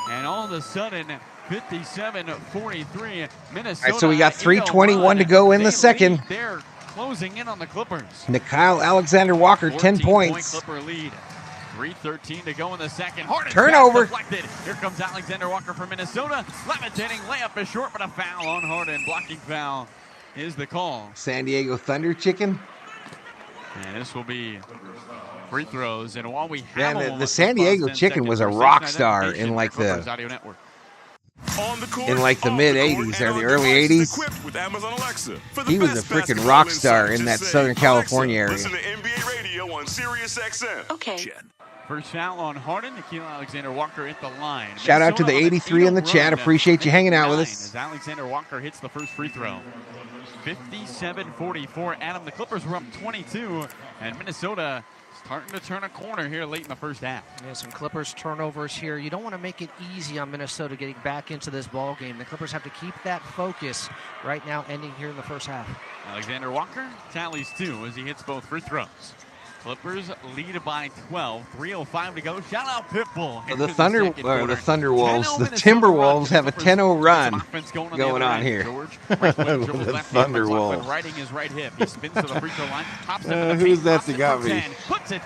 Speaker 19: And all of a sudden, 57-43. Minnesota.
Speaker 2: All right, so we got 3:21 to go in the second.
Speaker 19: They're closing in on the Clippers.
Speaker 2: Mikhail Alexander Walker, 10 points.
Speaker 19: Clipper lead. 3:13 to go in the second. Harden's
Speaker 2: Turnover.
Speaker 19: pass deflected. Here comes Alexander Walker for Minnesota. Levitating layup is short, but a foul on Harden. Blocking foul is the call.
Speaker 2: San Diego Thunder Chicken.
Speaker 19: And this will be free throws. And while we have
Speaker 2: Man, the San Diego Chicken was a rock star in like the mid 80s or the early 80s. He was a freaking rock star in that Southern California area.
Speaker 3: Listen to NBA Radio on Sirius XM.
Speaker 19: Okay. First foul on Harden. Nikhil Alexander Walker at the line.
Speaker 2: Shout out to the
Speaker 19: Minnesota on an
Speaker 2: 83 in the
Speaker 19: 8-0
Speaker 2: chat.
Speaker 19: run.
Speaker 2: Appreciate you hanging out with us.
Speaker 19: As Alexander Walker hits the first free throw. 57-44. Adam, the Clippers were up 22, and Minnesota starting to turn a corner here late in the first half.
Speaker 20: Yeah, some Clippers turnovers here. You don't want to make it easy on Minnesota getting back into this ball game. The Clippers have to keep that focus right now, ending here in the first half.
Speaker 19: Alexander Walker tallies 2 as he hits both free throws. Clippers lead by 12. 3:05 to go. Shout out Pitbull.
Speaker 2: The Thunderwolves, the Timberwolves have a 10-0 run going on here. The Thunderwolves.
Speaker 19: Riding his right hip. He spins to the free throw line.
Speaker 2: Who's that got me?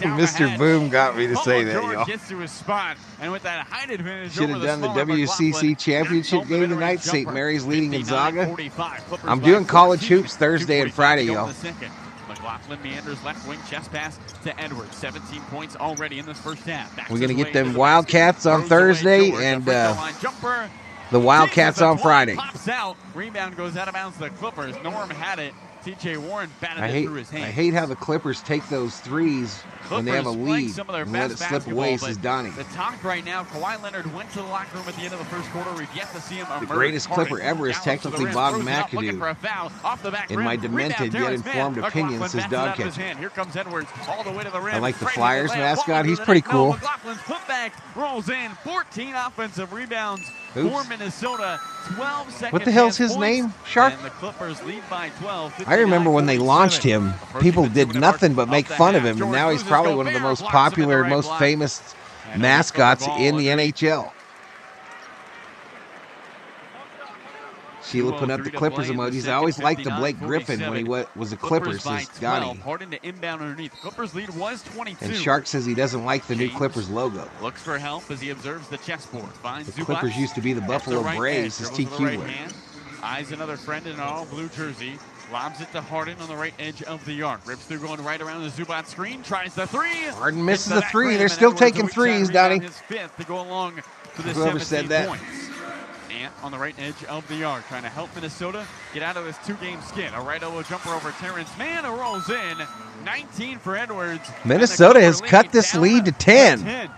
Speaker 2: Mr. Boom got me to say that, y'all.
Speaker 19: Gets to his spot, and with that height advantage,
Speaker 2: should have done the WCC championship game tonight. St. Mary's leading Gonzaga. I'm doing college hoops Thursday and Friday, y'all.
Speaker 19: McLaughlin meanders left wing, chest pass to Edwards. 17 points already in this first half.
Speaker 2: We're going to get them Wildcats on Thursday and the Wildcats on Friday.
Speaker 19: Pops out. Rebound goes out of bounds to the Clippers. Norm had it. T.J. Warren batted it through his hands.
Speaker 2: I hate how the Clippers take those threes when they have a lead and let it slip away, says Donnie.
Speaker 19: The talk right now, Kawhi Leonard went to the locker room at the end of the first quarter. We've yet to see him emerge.
Speaker 2: The greatest Clipper ever is technically Bob McAdoo. In my demented yet informed opinion, says Dogcatcher.
Speaker 19: Here comes Edwards all the way to the rim.
Speaker 2: I like the Flyers mascot. He's pretty cool.
Speaker 19: McLaughlin's putback rolls in. 14 offensive rebounds for Minnesota. 12 seconds.
Speaker 2: What the hell's his name, Shark?
Speaker 19: And the Clippers lead by 12.
Speaker 2: I remember when they launched him, people did nothing but make fun of him, and now he's probably one of the most popular, most famous mascots in the NHL. Sheila put up the Clippers emojis. I always liked the Blake Griffin when he was a Clipper, says Donnie.
Speaker 19: Clippers lead was 22.
Speaker 2: And Shark says he doesn't like the new Clippers logo.
Speaker 19: Looks for help as he observes the chessboard. Finds
Speaker 2: the Clippers used to be the Buffalo Braves, says TQ.
Speaker 19: Eyes another friend in an all-blue jersey. Lobs it to Harden on the right edge of the arc. Rips through going right around the Zubac screen. Tries the three.
Speaker 2: Harden misses the three. They're still taking threes, Donnie.
Speaker 19: His fifth to go along for the
Speaker 2: Whoever said that.
Speaker 19: Points. Ant on the right edge of the arc, trying to help Minnesota get out of this two-game skid. A right elbow jumper over Terrence Mann, who rolls in. 19 for Edwards.
Speaker 2: Minnesota has cut this lead to 10.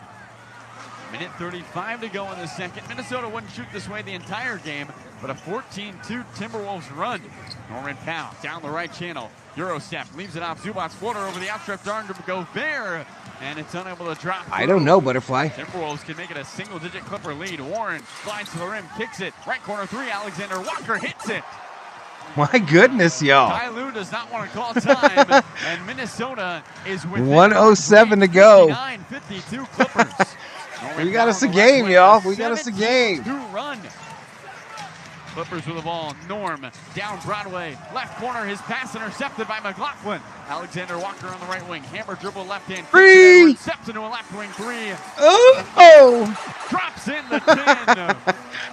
Speaker 19: Minute 35 to go in the second. Minnesota wouldn't shoot this way the entire game, but a 14-2 Timberwolves run. Norman Powell down the right channel. Eurostep leaves it off Zubac's floater over the outstretched arm to go there, and it's unable to drop.
Speaker 2: I don't know, Butterfly.
Speaker 19: Timberwolves can make it a single-digit Clipper lead. Warren slides to the rim, kicks it. Right corner three, Alexander Walker hits it.
Speaker 2: My goodness, y'all.
Speaker 19: Ty Lue does not want to call time, and Minnesota is within
Speaker 2: 1:07 to go.
Speaker 19: 52 Clippers.
Speaker 2: We got us a game, y'all. We got us a game.
Speaker 19: Run. Clippers with the ball. Norm down Broadway. Left corner. His pass intercepted by McLaughlin. Alexander Walker on the right wing. Hammer dribble left hand.
Speaker 2: Free.
Speaker 19: Steps into a left wing three.
Speaker 2: Oh.
Speaker 19: Drops in the 10.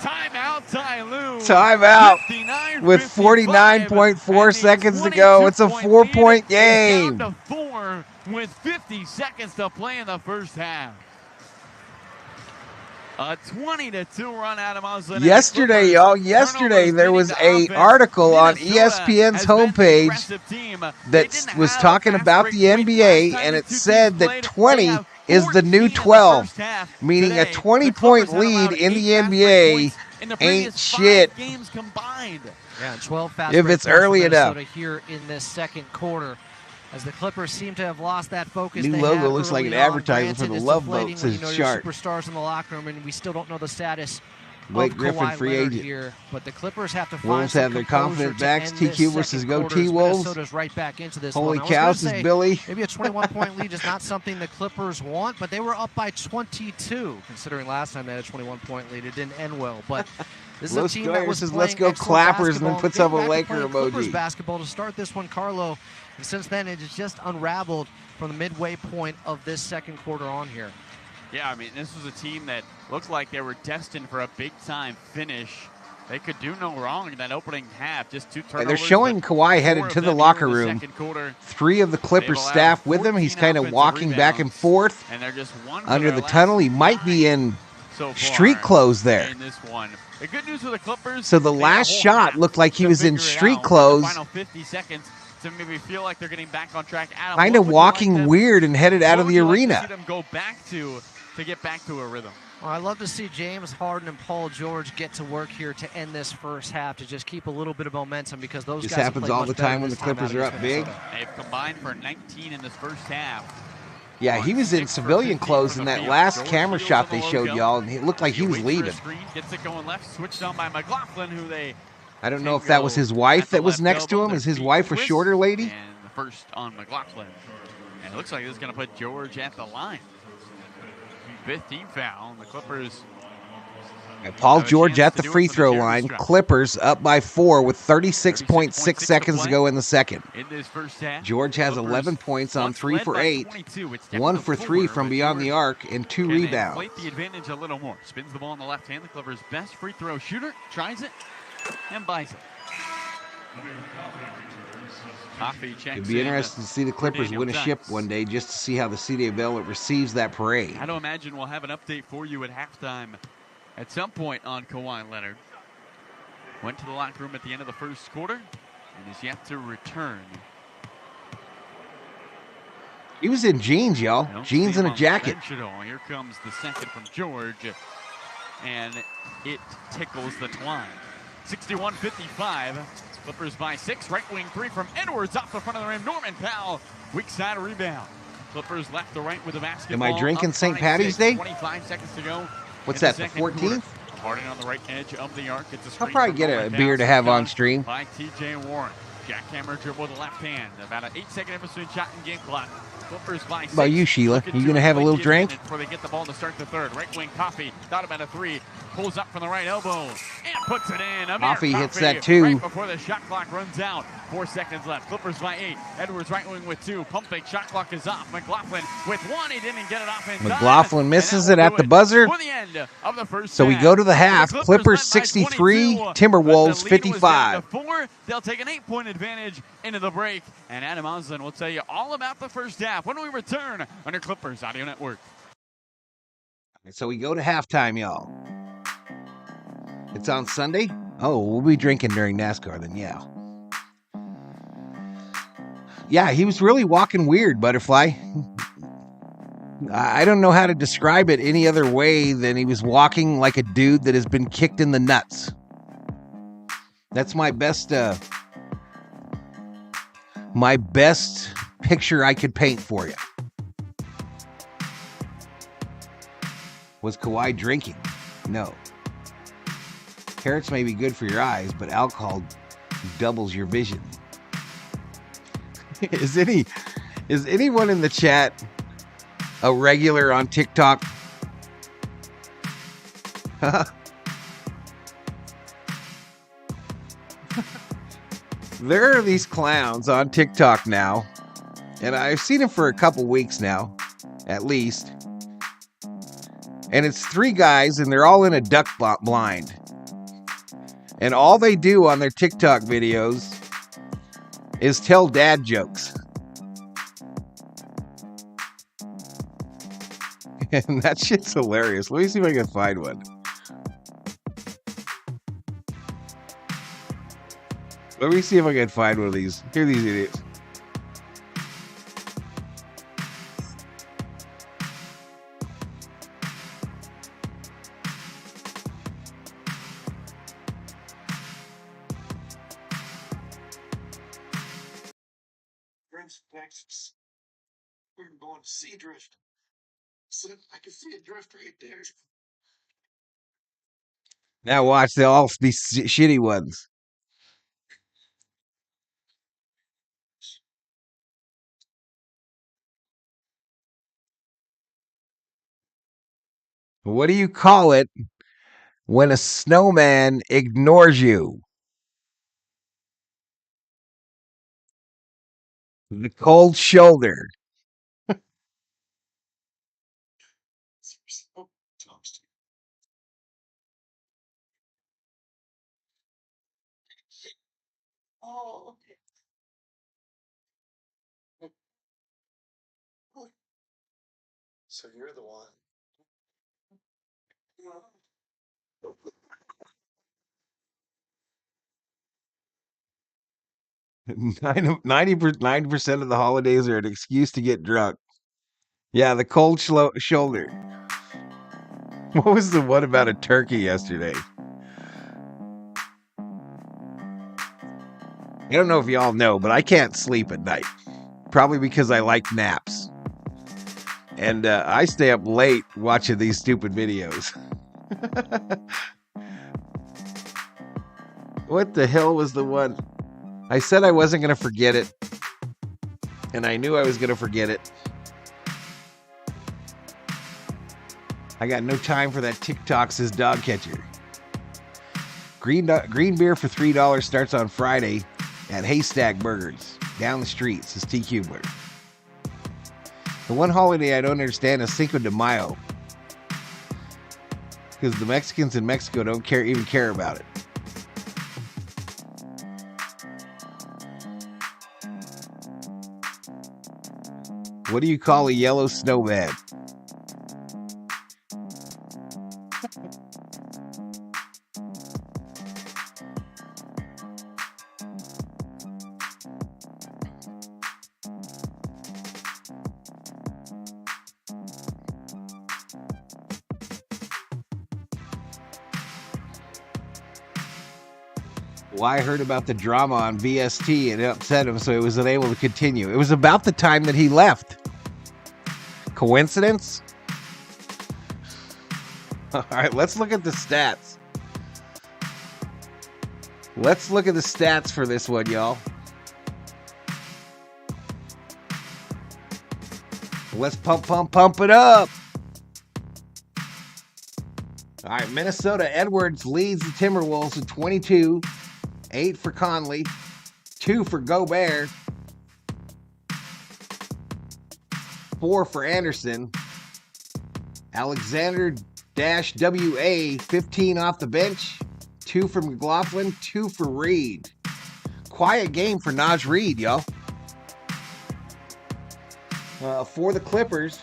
Speaker 19: Timeout, Ty Lue.
Speaker 2: Timeout with 49.4 seconds to go. It's a 4-point game.
Speaker 19: Down to 4 with 50 seconds to play in the first half. A 20-2 run out of Muslin.
Speaker 2: Yesterday, y'all. Yesterday, there was an article on ESPN's homepage that was talking about the NBA, and it said that 20 is the new 12, meaning a 20-point lead in the NBA ain't shit.
Speaker 20: Yeah, 12 fast
Speaker 2: if it's early enough.
Speaker 20: Here in this second quarter, as the Clippers seem to have lost that focus.
Speaker 2: New logo looks like an advertisement for the Love Boat, says Shark.
Speaker 20: Superstars in the locker room, and we still don't know the status
Speaker 2: Blake
Speaker 20: of
Speaker 2: Griffin,
Speaker 20: Kawhi
Speaker 2: free
Speaker 20: Leonard
Speaker 2: agent.
Speaker 20: Here, but the Clippers have to find
Speaker 2: Wolves have their confident backs. TQ versus go T-Wolves.
Speaker 20: Minnesota's right back into this.
Speaker 2: Holy cows, is Billy.
Speaker 20: Maybe a 21-point lead is not something the Clippers want, but they were up by 22, considering last time they had a 21-point lead. It didn't end well, but this is a team that was playing
Speaker 2: let's go Clappers, and then puts up a Laker emoji.
Speaker 20: Clippers basketball to start this one, Carlo. And since then, it has just unraveled from the midway point of this second quarter on here.
Speaker 19: Yeah, I mean, this was a team that looked like they were destined for a big-time finish. They could do no wrong in that opening half. Just 2 turnovers.
Speaker 2: And they're showing Kawhi headed to the locker room. 3 of the Clippers staff with him. He's kind of walking back and forth
Speaker 19: and they're just
Speaker 2: under the tunnel. He might be in street clothes there.
Speaker 19: In this one. The good news with the Clippers.
Speaker 2: So the last shot looked like he was in street clothes.
Speaker 19: The final 50 seconds to maybe feel like they're getting back on track. Adam,
Speaker 2: kind of walking weird and headed out of the arena.
Speaker 19: Like to see them go back to get back to a rhythm.
Speaker 20: Well, I'd love to see James Harden and Paul George get to work here to end this first half, to just keep a little bit of momentum, because those
Speaker 2: this
Speaker 20: guys
Speaker 2: happens all the time when the Clippers are up big.
Speaker 19: They've combined for 19 in this first half.
Speaker 2: Yeah, he was in civilian clothes in that last camera shot they showed y'all, and it looked like he was leaving.
Speaker 19: Gets it going left, switched on by McLaughlin, who they.
Speaker 2: I don't know if that was his wife that was next to him. Is his wife a shorter lady?
Speaker 19: And the first on McLaughlin. And it looks like this is going to put George at the line. 5th team foul. And the Clippers.
Speaker 2: And Paul George at the free throw line. Clippers up by 4 with 36.6 seconds to go in the second.
Speaker 19: In this first half,
Speaker 2: George has
Speaker 19: Clippers
Speaker 2: 11 points on 3 for 8,
Speaker 19: 22.
Speaker 2: 1 for 3 from beyond the arc, and 2 rebounds.
Speaker 19: Inflate the advantage a little more. Spins the ball in the left hand. The Clippers' best free throw shooter tries it and buys it. Coffee checks.
Speaker 2: It'd be interesting to see the Clippers win a ship one day just to see how the city of Velvet receives that parade.
Speaker 19: I don't imagine we'll have an update for you at halftime at some point on Kawhi Leonard. Went to the locker room at the end of the first quarter and is yet to return.
Speaker 2: He was in jeans, y'all. Jeans and a jacket.
Speaker 19: Here comes the second from George, and it tickles the twine. 61-55. Clippers by 6. Right wing 3 from Edwards off the front of the rim. Norman Powell, weak side rebound. Clippers left to right with the basketball.
Speaker 2: Am I drinking St. Patty's Day?
Speaker 19: 25 seconds to go.
Speaker 2: What's that, the 14th?
Speaker 19: Harden on the right edge of the arc. It's a
Speaker 2: I'll probably get a beer to have on stream.
Speaker 19: By T.J. Warren. Jackhammer dribble with the left hand. About an 8-second difference between shot and game clock. Clippers by 6.
Speaker 2: How about you, Sheila? You going to have a little drink?
Speaker 19: Before they get the ball to start the third. Right wing Coffee. Thought about a 3. Pulls up from the right elbow. And puts it in.
Speaker 2: Coffee hits that too.
Speaker 19: Right before the shot clock runs out. 4 seconds left. Clippers by 8. Edwards right wing with 2. Pump fake. Shot clock is off. McLaughlin with 1. He didn't get it off in time.
Speaker 2: McLaughlin misses it at the buzzer.
Speaker 19: For the end of the first
Speaker 2: So we go to the half. Clippers 63, Timberwolves 55.
Speaker 19: 4. They'll take an 8-point advantage into the break. And Adam Oslin will tell you all about the first half when we return under Clippers Audio Network.
Speaker 2: So we go to halftime, y'all. It's on Sunday? Oh, we'll be drinking during NASCAR then, yeah. Yeah, he was really walking weird, Butterfly. I don't know how to describe it any other way than he was walking like a dude that has been kicked in the nuts. That's my best picture I could paint for you. Was Kawhi drinking? No. Carrots may be good for your eyes, but alcohol doubles your vision. Is anyone in the chat a regular on TikTok? There are these clowns on TikTok now, and I've seen them for a couple weeks now, at least. And it's 3 guys, and they're all in a duck blind. And all they do on their TikTok videos is tell dad jokes. And that shit's hilarious. Let me see if I can find one. Let me see if I can find one of these. Here are these idiots.
Speaker 14: Texas. We were going to sea drift. So I can see a drift right there.
Speaker 2: Now watch, they'll all be shitty ones. What do you call it when a snowman ignores you? The cold shoulder.
Speaker 14: Oh, so you're the one.
Speaker 2: 90% of the holidays are an excuse to get drunk. Yeah, the cold shoulder. What was the one about a turkey yesterday? I don't know if y'all know, but I can't sleep at night. Probably because I like naps. And I stay up late watching these stupid videos. What the hell was the one? I said I wasn't going to forget it. And I knew I was going to forget it. I got no time for that TikTok, says Dog Catcher. Green beer for $3 starts on Friday at Haystack Burgers. Down the street, says T. Kubler. The one holiday I don't understand is Cinco de Mayo. Because the Mexicans in Mexico don't even care about it. What do you call a yellow snowman? Well, I heard about the drama on VST and it upset him, so he was unable to continue. It was about the time that he left. Coincidence? All right, let's look at the stats. Let's look at the stats for this one, y'all. Let's pump it up. All right, Minnesota Edwards leads the Timberwolves with 22. 8 for Conley, 2 for Gobert, 4 for Anderson. Alexander-WA, 15 off the bench, 2 for McLaughlin, 2 for Reed. Quiet game for Naj Reed, y'all. For the Clippers,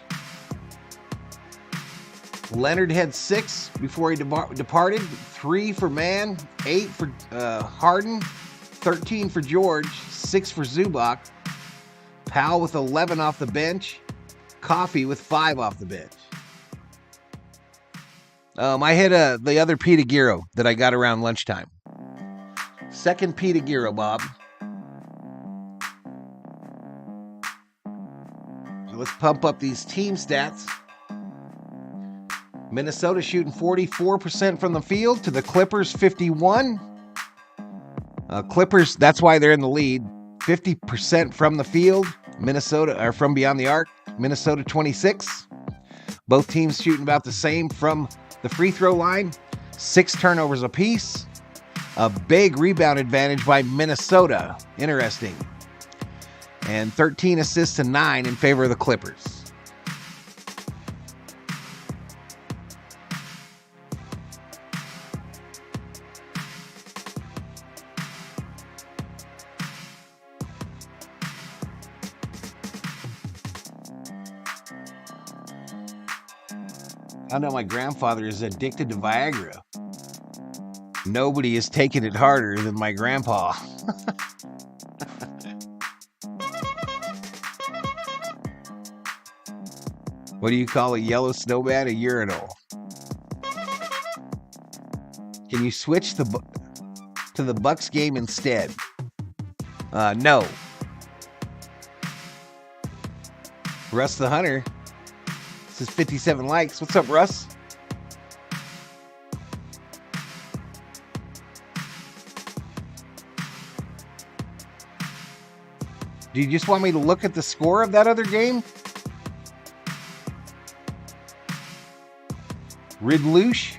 Speaker 2: Leonard had 6 before he departed. 3 for Mann, 8 for Harden, 13 for George, 6 for Zubac. Powell with 11 off the bench. Coffey with 5 off the bench. I hit the other Pete Aguirre that I got around lunchtime. Second Pete Aguirre, Bob. So let's pump up these team stats. Minnesota shooting 44% from the field to the Clippers 51. Clippers, that's why they're in the lead. 50% from the field. Minnesota, or from beyond the arc. Minnesota 26. Both teams shooting about the same from the free throw line. 6 turnovers apiece. A big rebound advantage by Minnesota. Interesting. And 13 assists to 9 in favor of the Clippers. I know my grandfather is addicted to Viagra. Nobody is taking it harder than my grandpa. What do you call a yellow snowman? A urinal. Can you switch to the Bucks game instead? No. Russ the Hunter says 57 likes. What's up, Russ? Do you just want me to look at the score of that other game? Ridlouche?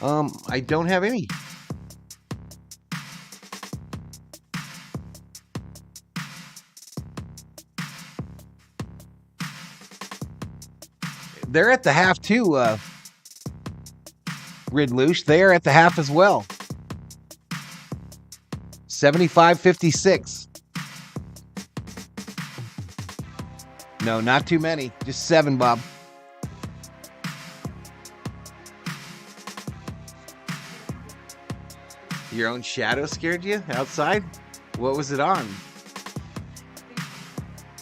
Speaker 2: I don't have any. They're at the half too, Ridlouche. They are at the half as well. 75-56. No, not too many. Just 7, Bob. Your own shadow scared you outside? What was it on?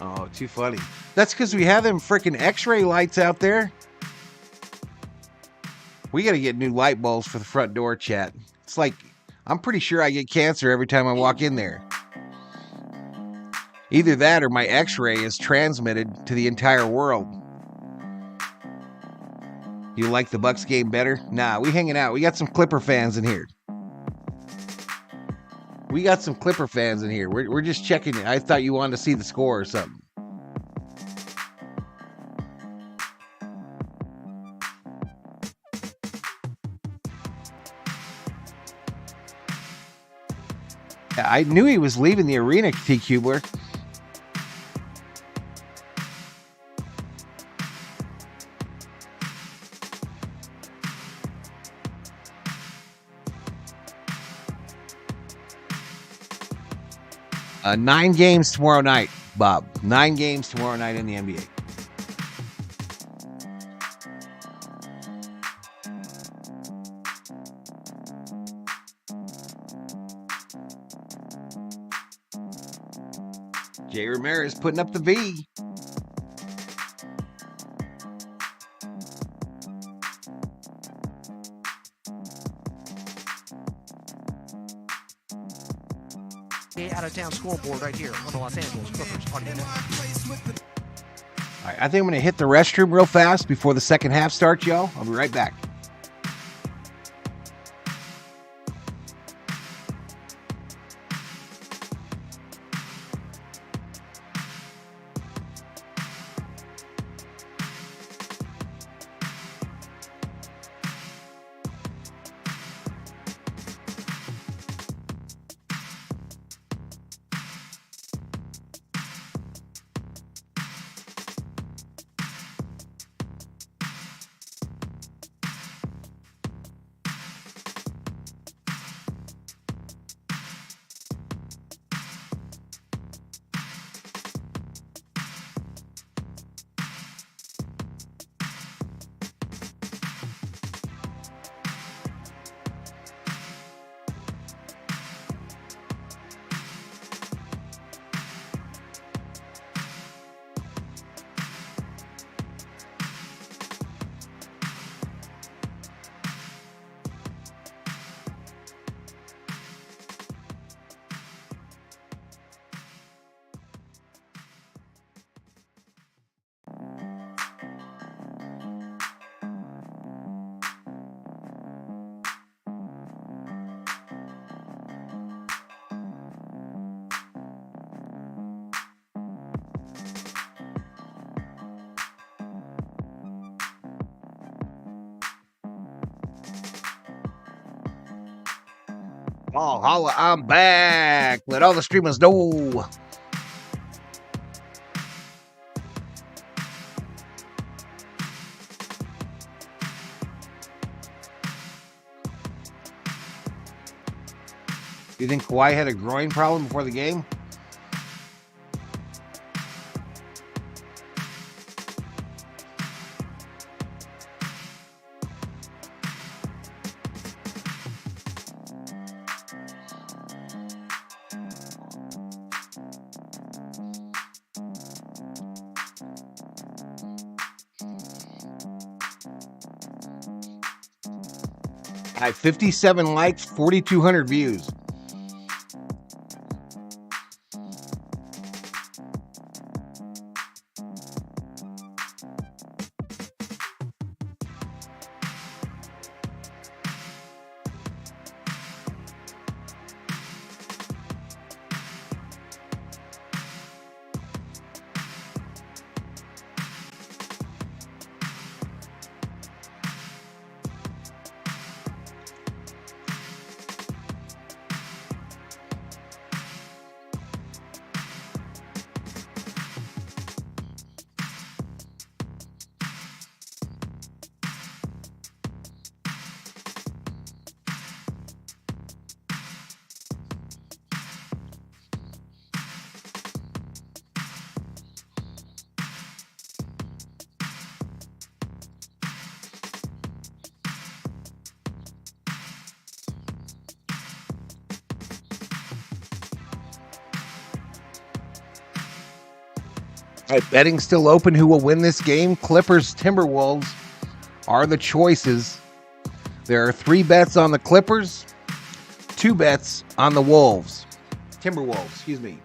Speaker 2: Oh, too funny. That's because we have them freaking X-ray lights out there. We got to get new light bulbs for the front door, chat. It's like, I'm pretty sure I get cancer every time I walk in there. Either that or my X-ray is transmitted to the entire world. You like the Bucks game better? Nah, we hanging out. We got some Clipper fans in here. We got some Clipper fans in here. We're just checking it. I thought you wanted to see the score or something. Yeah, I knew he was leaving the arena, T. Kubler. Nine games tomorrow night, Bob. 9 games tomorrow night in the NBA. Jay Ramirez putting up the V.
Speaker 20: Out-of-town scoreboard right here on the Los Angeles Clippers Audio Network.
Speaker 2: All right, I think I'm going to hit the restroom real fast before the second half starts, y'all. I'll be right back. Valhalla, I'm back. Let all the streamers know. You think Kawhi had a groin problem before the game? I have 57 likes, 4,200 views. All right, betting still open. Who will win this game? Clippers, Timberwolves are the choices. There are 3 bets on the Clippers, 2 bets on the Wolves. Timberwolves, excuse me.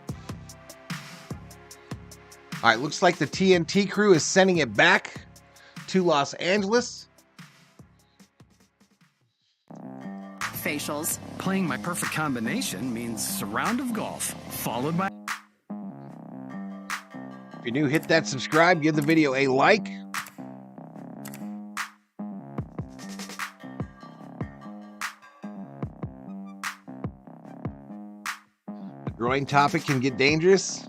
Speaker 2: All right, looks like the TNT crew is sending it back to Los Angeles.
Speaker 11: facials.
Speaker 28: Playing my perfect combination means a round of golf, followed by...
Speaker 2: If you're new, hit that subscribe, give the video a like. The groin topic can get dangerous.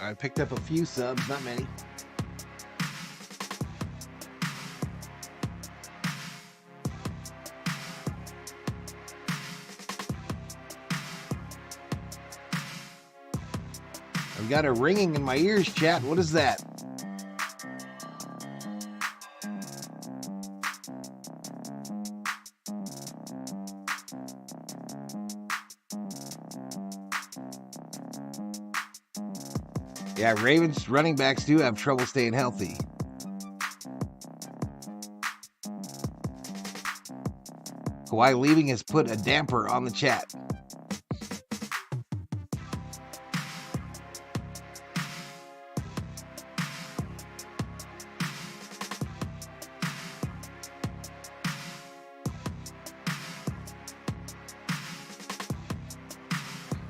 Speaker 2: I picked up a few subs, not many. I've got a ringing in my ears, chat. What is that? Yeah, Ravens running backs do have trouble staying healthy. Kawhi leaving has put a damper on the chat.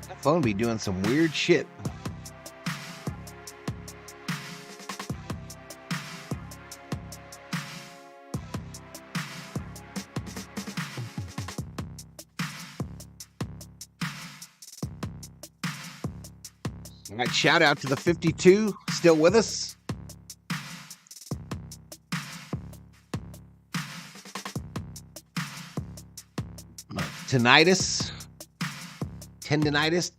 Speaker 2: That phone be doing some weird shit. All right, shout out to the 52 still with us. Tinnitus, tinnitus.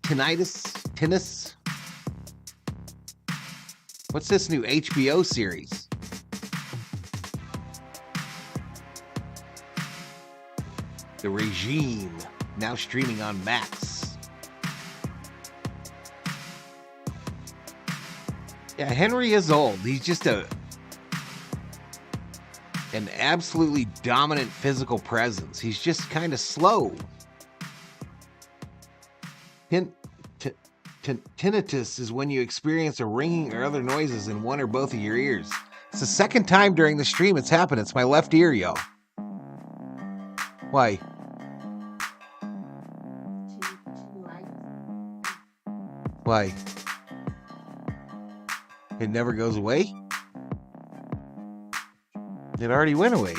Speaker 2: What's this new HBO series? The Regime, now streaming on Max. Yeah, Henry is old. He's just an absolutely dominant physical presence. He's just kind of slow. Tinnitus is when you experience a ringing or other noises in one or both of your ears. It's the second time during the stream it's happened. It's my left ear, yo. Why? Why? It never goes away? It already went away.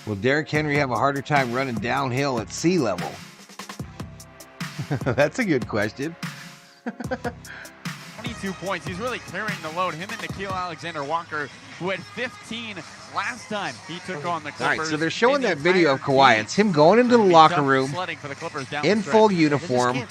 Speaker 2: Will Derrick Henry have a harder time running downhill at sea level? That's a good question.
Speaker 19: 22 points. He's really clearing the load. Him and Nickeil Alexander-Walker, who had 15 last time he took on the Clippers.
Speaker 2: All right, so they're showing that video of Kawhi. It's him going into the locker room in full uniform,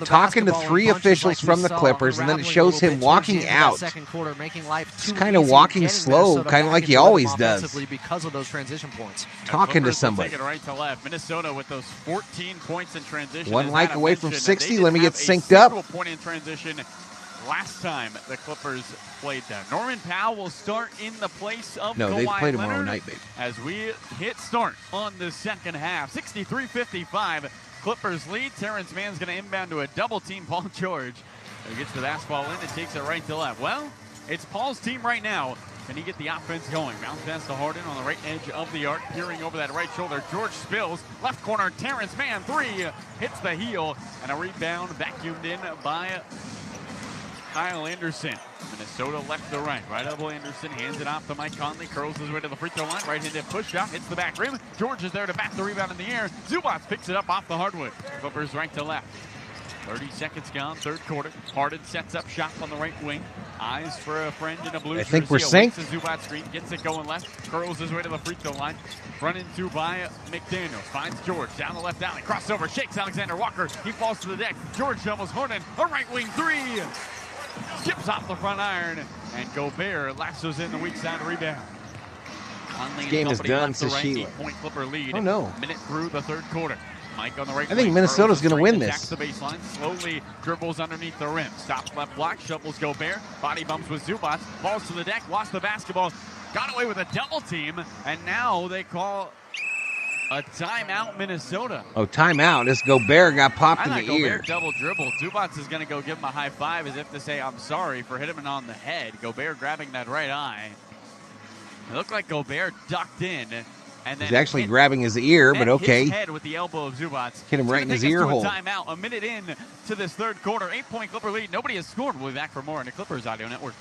Speaker 2: talking to three officials from the Clippers, and then it shows him walking out. Just kind of walking slow, kind of like he always does.
Speaker 20: Because of those transition points.
Speaker 2: Talking to somebody.
Speaker 19: Take it right to left. Minnesota with those 14 points in transition.
Speaker 2: One like away from 60. Let me get synced up.
Speaker 19: Point in transition last time the Clippers played them. Norman Powell will start in the place of
Speaker 2: No,
Speaker 19: Kawhi
Speaker 2: they play tomorrow
Speaker 19: Leonard
Speaker 2: night, baby.
Speaker 19: as we hit start on the second half. 63-55, Clippers lead. Terrence Mann's going to inbound to a double team Paul George. He gets the basketball in and takes it right to left. Well, it's Paul's team right now. Can he get the offense going? Bounce pass to Harden on the right edge of the arc, peering over that right shoulder. George spills, left corner, Terrence Mann, three, hits the heel, and a rebound vacuumed in by Kyle Anderson. Minnesota left to right. Right elbow Anderson hands it off to Mike Conley. Curls his way to the free throw line. Right-handed push shot. Hits the back rim. George is there to bat the rebound in the air. Zubac picks it up off the hardwood. Clippers right to left. 30 seconds gone, third quarter. Harden sets up shop on the right wing. Eyes for a friend in a blue jersey.
Speaker 2: I think we're synced.
Speaker 19: Zubac screen, gets it going left. Curls his way to the free throw line. Run into by McDaniels. Finds George down the left alley. Crossover, shakes Alexander Walker. He falls to the deck. George doubles Harden. A right wing three. Skips off the front iron. And Gobert lassos in the weak side rebound.
Speaker 2: This game is done, says Sheila.
Speaker 19: 8-point Clipper lead.
Speaker 2: Oh, no.
Speaker 19: Minute through the third quarter. Mike on the right.
Speaker 2: I think Minnesota's going to win this.
Speaker 19: Attacks the baseline, slowly dribbles underneath the rim. Stops left block, shovels Gobert. Body bumps with Zubac. Falls to the deck, lost the basketball. got away with a double team, and now they call a timeout, Minnesota.
Speaker 2: Oh, timeout. This Gobert got popped in the
Speaker 19: Gobert
Speaker 2: ear.
Speaker 19: double dribble. Zubac is going to go give him a high five as if to say, I'm sorry for hitting him on the head. Gobert grabbing that right eye. It looked like Gobert ducked in. And then
Speaker 2: He's actually grabbing his ear, but okay.
Speaker 19: His head with the elbow of Zubac.
Speaker 2: Hit him right in his ear hole.
Speaker 19: Timeout. A minute in to this third quarter. 8-point Clipper lead. Nobody has scored. We'll be back for more on the Clippers Audio Network.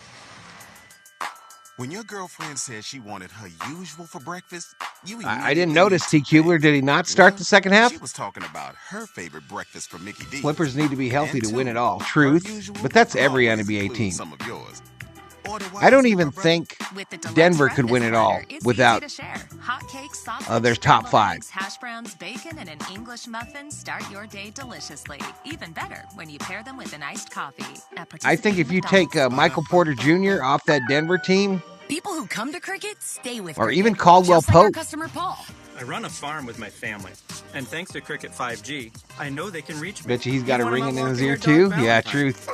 Speaker 24: When your girlfriend said she wanted her usual for breakfast, you
Speaker 2: I didn't notice, T. Kubler. Did he not start the second half?
Speaker 24: She was talking about her favorite breakfast from Mickey D's.
Speaker 2: Clippers need to be healthy to win it all. Truth. But that's every NBA team. I don't even think Denver could win it all without their top five.
Speaker 15: Hash browns, bacon, and an English muffin start your day deliciously. Even better when you pair them with an iced coffee.
Speaker 2: I think if you take Michael Porter Jr. off that Denver team,
Speaker 16: people who come to cricket stay with
Speaker 2: or
Speaker 16: cricket.
Speaker 2: even Caldwell
Speaker 16: Just like our
Speaker 2: Pope.
Speaker 16: customer Paul.
Speaker 18: I run a farm with my family, and thanks to Cricket 5G, I know they can reach me.
Speaker 2: Bet you he's got a ringing in his ear too. Yeah, truth.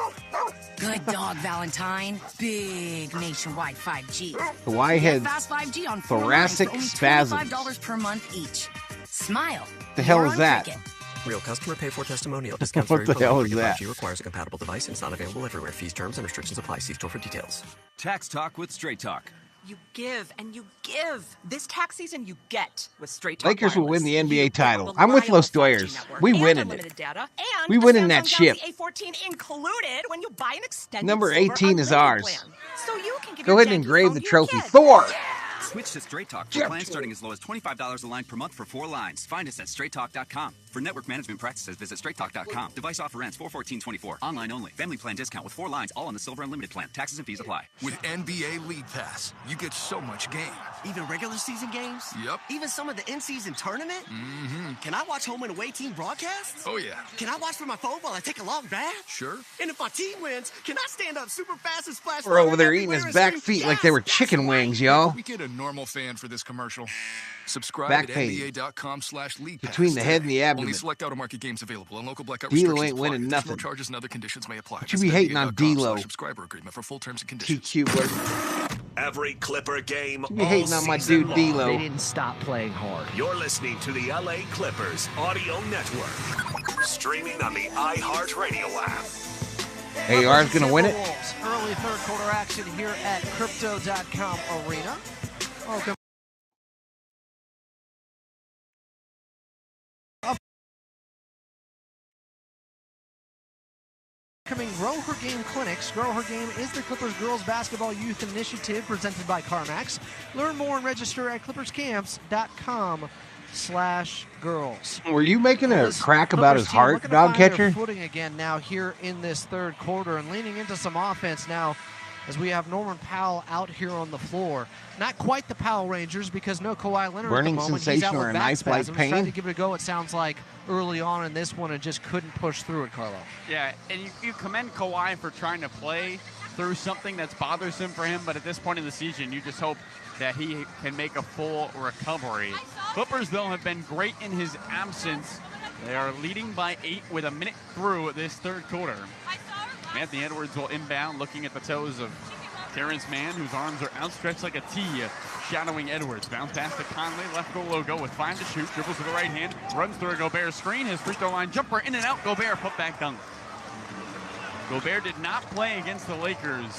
Speaker 16: Good dog, Valentine. Big nationwide 5G.
Speaker 2: Kawhi had
Speaker 16: fast 5G on
Speaker 2: thoracic
Speaker 16: only
Speaker 2: spasms.
Speaker 16: $25 per month each. Smile.
Speaker 2: The hell
Speaker 16: You're
Speaker 2: is
Speaker 16: on
Speaker 2: that?
Speaker 16: Cricket.
Speaker 21: Real customer pay for testimonial. Discounts
Speaker 2: What the hell is that?
Speaker 21: 5G requires a compatible device and it's not available everywhere. Fees, terms, and restrictions apply. See store for details.
Speaker 7: Tax Talk with Straight Talk.
Speaker 8: You give and you give. This tax season, you get with Straight Talk
Speaker 2: Lakers will
Speaker 8: Wireless.
Speaker 2: win the
Speaker 8: You
Speaker 2: NBA
Speaker 8: get
Speaker 2: title. I'm with
Speaker 8: reliable
Speaker 2: Los
Speaker 8: 5G
Speaker 2: Doyers.
Speaker 8: network
Speaker 2: We
Speaker 8: and
Speaker 2: winning
Speaker 8: unlimited
Speaker 2: it.
Speaker 8: data, and
Speaker 2: We
Speaker 8: the
Speaker 2: winning that
Speaker 8: Samsung
Speaker 2: ship.
Speaker 8: Galaxy A14 included when you buy an extended
Speaker 2: Number
Speaker 8: silver
Speaker 2: 18 is
Speaker 8: unlimited
Speaker 2: ours.
Speaker 8: plan. So you can give
Speaker 2: Go
Speaker 8: your
Speaker 2: ahead and
Speaker 8: janky
Speaker 2: engrave
Speaker 8: phone
Speaker 2: the
Speaker 8: to your
Speaker 2: trophy.
Speaker 8: kid.
Speaker 2: Thor!
Speaker 7: Switch to Straight Talk for plans starting as low as $25 a line per month for 4 lines. Find us at straighttalk.com. For network management practices, visit straighttalk.com. Device offer ends 4/14/24. Online only. Family plan discount with 4 lines, all on the Silver Unlimited plan. Taxes and fees apply.
Speaker 12: With NBA League Pass, you get so much game.
Speaker 22: Even regular season games?
Speaker 12: Yep.
Speaker 22: Even some of the in-season tournament?
Speaker 12: Mm-hmm.
Speaker 22: Can I watch home and away team broadcasts?
Speaker 12: Oh, yeah.
Speaker 22: Can I watch from my phone while I take a long bath?
Speaker 12: Sure.
Speaker 22: And if my team wins, can I stand up super fast and splash?
Speaker 2: We're over there eating his back feet like they were chicken wings, y'all.
Speaker 12: We get a normal fan for this commercial. Subscribe
Speaker 2: Back
Speaker 12: at
Speaker 2: pain.
Speaker 12: NBA.com/league pass
Speaker 2: Between the head and the abdomen.
Speaker 12: Only select out-of-market games available and local blackout
Speaker 2: D'Lo
Speaker 12: restrictions
Speaker 2: ain't
Speaker 12: apply.
Speaker 2: winning
Speaker 12: Additional
Speaker 2: nothing.
Speaker 12: charges and other conditions may apply.
Speaker 2: What you be hating on D'Lo?
Speaker 12: Subscriber agreement for full terms and conditions.
Speaker 2: TQ.
Speaker 17: Every Clipper game
Speaker 2: You be
Speaker 17: all
Speaker 2: hating on my
Speaker 17: season
Speaker 2: dude
Speaker 17: long.
Speaker 2: D'Lo.
Speaker 16: They didn't stop playing hard.
Speaker 17: You're listening to the LA Clippers Audio Network. Streaming on the iHeartRadio app.
Speaker 2: AR's going to win it.
Speaker 20: Timberwolves, early third quarter action here at Crypto.com Arena. Welcome. Upcoming Grow Her Game clinics. Grow Her Game is the Clippers Girls Basketball Youth Initiative presented by CarMax. Learn more and register at clipperscamps.com/girls.
Speaker 2: Were you making a crack about his heart, dog catcher?
Speaker 20: Footing again now here in this third quarter and leaning into some offense now as we have Norman Powell out here on the floor. Not quite the Powell Rangers because no Kawhi Leonard
Speaker 2: Burning
Speaker 20: at the moment.
Speaker 2: sensation
Speaker 20: He's out
Speaker 2: or
Speaker 20: with
Speaker 2: a
Speaker 20: back
Speaker 2: knife like
Speaker 20: spasms.
Speaker 2: pain?
Speaker 20: Tried to give it a go, it sounds like, early on in this one and just couldn't push through it, Carlo.
Speaker 19: Yeah, and you commend Kawhi for trying to play through something that's bothersome for him, but at this point in the season, you just hope that he can make a full recovery. Clippers, though, have been great in his absence. They are leading by 8 with a minute through this third quarter. Anthony Edwards will inbound, looking at the toes of Terrence Mann, whose arms are outstretched like a T, shadowing Edwards. Bounce pass to Conley, left goal logo with 5 to shoot, dribbles to the right hand, runs through a Gobert screen, his free throw line jumper in and out, Gobert put back dunk. Gobert did not play against the Lakers,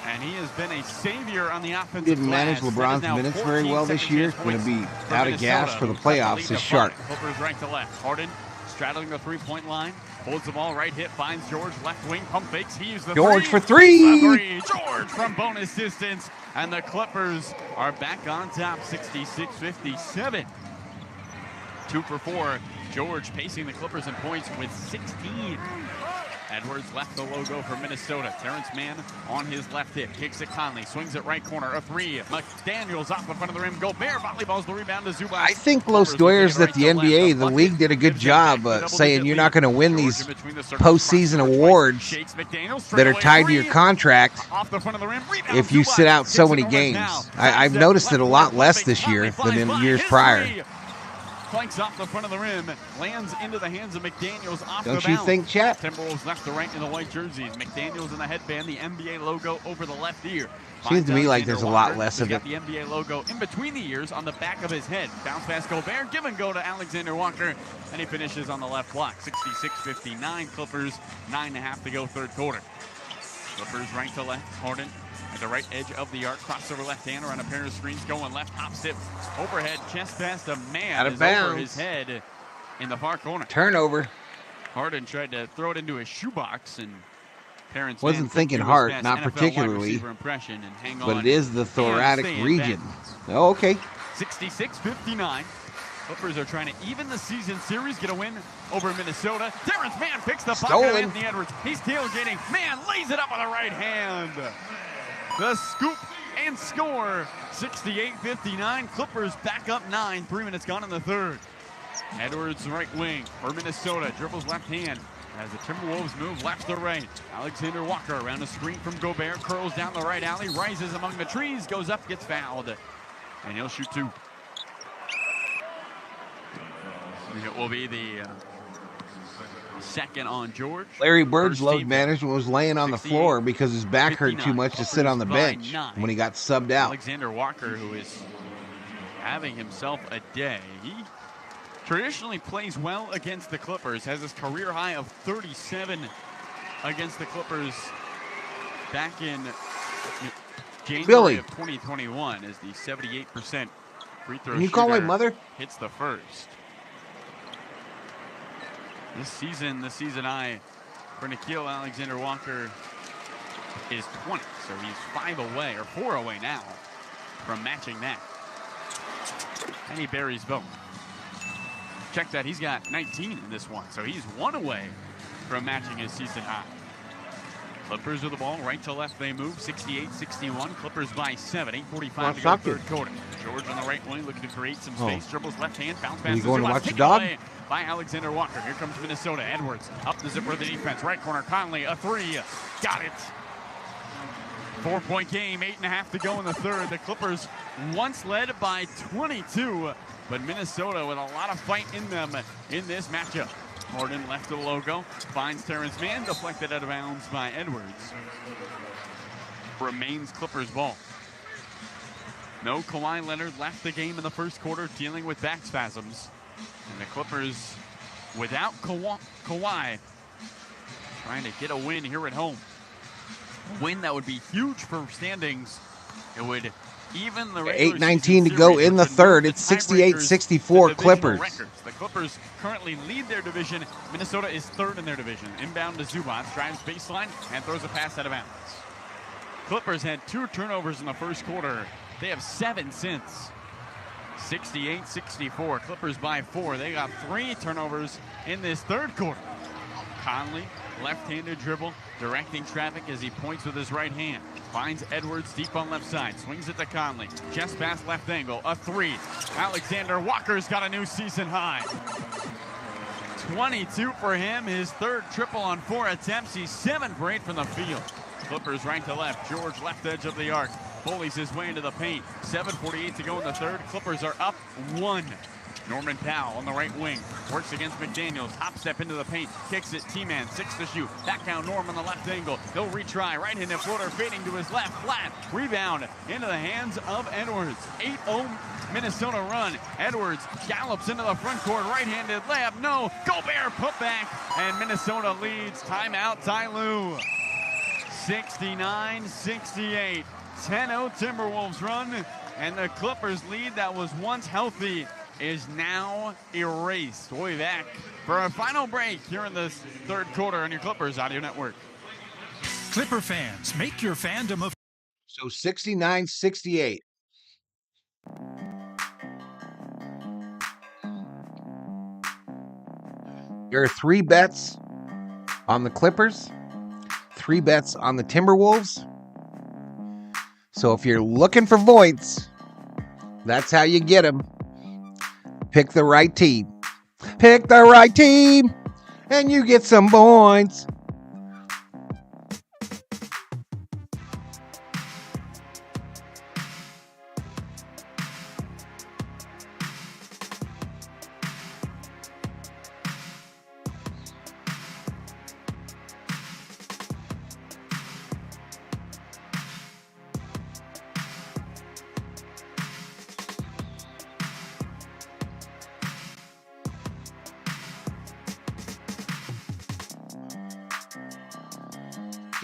Speaker 19: and he has been a savior on the offensive
Speaker 2: Didn't manage
Speaker 19: glass.
Speaker 2: LeBron's
Speaker 19: That is now
Speaker 2: minutes very well this
Speaker 19: 14
Speaker 2: year.
Speaker 19: second
Speaker 2: Going to be
Speaker 19: chance points
Speaker 2: out of gas
Speaker 19: Minnesota,
Speaker 2: for the
Speaker 19: who cut the
Speaker 2: playoffs
Speaker 19: lead
Speaker 2: this
Speaker 19: to
Speaker 2: shark.
Speaker 19: 5. Clippers right to left. Harden straddling the three-point line. Holds the ball, right hit, finds George, left wing, pump fakes. He used the
Speaker 2: George
Speaker 19: three.
Speaker 2: for three.
Speaker 19: George from bonus distance. And the Clippers are back on top, 66-57. 2 for 4. George pacing the Clippers in points with 16. Edwards left the logo for Minnesota. Terrence Mann on his left hip. Kicks it Conley. Swings it right corner. A 3. McDaniels off the front of the rim. Gobert volleyballs the rebound to Zubac.
Speaker 2: I think Los Doyers that the NBA, the league did a good job saying you're not going to win these postseason awards that are tied to your contract if you sit out so many games. I've noticed it a lot less this year than in years prior.
Speaker 19: Flanks off the front of the rim, lands into the hands of McDaniels off the
Speaker 2: Don't
Speaker 19: bounce.
Speaker 2: you think, Chat?
Speaker 19: Timberwolves left to right in the white jerseys. McDaniels in the headband, the NBA logo over the left ear.
Speaker 2: Seems to me like there's a lot less of it.
Speaker 19: Got the NBA logo in between the ears on the back of his head. Bounce pass Gobert, give and go to Alexander Walker, and he finishes on the left block. 66-59, Clippers, 9.5 to go third quarter. Clippers right to left, Harden at the right edge of the arc, crossover left hand around a pair of screens, going left, hop step, overhead, chest pass to man.
Speaker 2: Out of bounds.
Speaker 19: Over his head in the far corner.
Speaker 2: Turnover.
Speaker 19: Harden tried to throw it into his shoebox, and Terrence
Speaker 2: wasn't thinking hard, not particularly, but it is the thoracic region. Oh, okay.
Speaker 19: 66-59. Clippers are trying to even the season series, get a win over Minnesota. Terrence Mann picks the pocket of Anthony Edwards. He's tailgating. Mann lays it up with the right hand. The scoop and score. 68-59. Clippers back up 9. 3 minutes gone in the third. Edwards right wing for Minnesota. Dribbles left hand as the Timberwolves move left to right. Alexander Walker around the screen from Gobert. Curls down the right alley. Rises among the trees. Goes up, gets fouled. And he'll shoot 2. It will be the second on George.
Speaker 2: Larry Bird's load management was laying on the floor because his back hurt too much to sit on the bench when he got subbed out.
Speaker 19: Alexander Walker, who is having himself a day. He traditionally plays well against the Clippers, has his career high of 37 against the Clippers back in January of 2021 as the 78% free throw
Speaker 2: Can you call my mother?
Speaker 19: Hits the first. This season high for Nickeil Alexander Walker is 20, so he's 5 away, or 4 away now from matching that. And he buries both. Check that, he's got 19 in this one, so he's 1 away from matching his season high. Clippers with the ball, right to left they move, 68-61. Clippers by 7, 8:45 to go third quarter. George on the right wing looking to create some space, dribbles left hand, bounce pass.
Speaker 2: You going to watch the dog?
Speaker 19: By Alexander Walker. Here comes Minnesota. Edwards up the zipper of the defense. Right corner, Conley, a 3. Got it. 4-point game, 8.5 to go in the third. The Clippers once led by 22, but Minnesota with a lot of fight in them in this matchup. Harden left the logo, finds Terrence Mann, deflected out of bounds by Edwards. Remains Clippers ball. No Kawhi Leonard left the game in the first quarter, dealing with back spasms. And the Clippers, without Kawhi, trying to get a win here at home. A win that would be huge for standings. It would even the
Speaker 2: 8:19 to go in the third. It's 68-64 Clippers.
Speaker 19: The Clippers currently lead their division. Minnesota is third in their division. Inbound to Zubac, drives baseline, and throws a pass out of bounds. Clippers had 2 turnovers in the first quarter. They have 7 since. 68-64. Clippers by 4. They got 3 turnovers in this third quarter. Conley, left-handed dribble, directing traffic as he points with his right hand. Finds Edwards deep on left side. Swings it to Conley. Chest pass left angle. A 3. Alexander Walker's got a new season high. 22 for him. His third triple on 4 attempts. He's 7 for 8 from the field. Clippers right to left. George left edge of the arc. Bullies his way into the paint. 7:48 to go in the third. Clippers are up 1. Norman Powell on the right wing. Works against McDaniels. Hop step into the paint. Kicks it. T-man. 6 to shoot. Back down Norm on the left angle. He'll retry. Right-handed floater fading to his left. Flat. Rebound into the hands of Edwards. 8-0 Minnesota run. Edwards gallops into the front court. Right-handed layup. No. Gobert put back. And Minnesota leads. Timeout. Ty Lue. 69-68. 10-0 Timberwolves run, and the Clippers lead that was once healthy is now erased. We'll be back for our final break here in the third quarter on your Clippers Audio Network.
Speaker 9: Clipper fans, make your fandom of...
Speaker 2: So 69-68. There are 3 bets on the Clippers, 3 bets on the Timberwolves. So if you're looking for points, that's how you get them. Pick the right team. Pick the right team, and you get some points.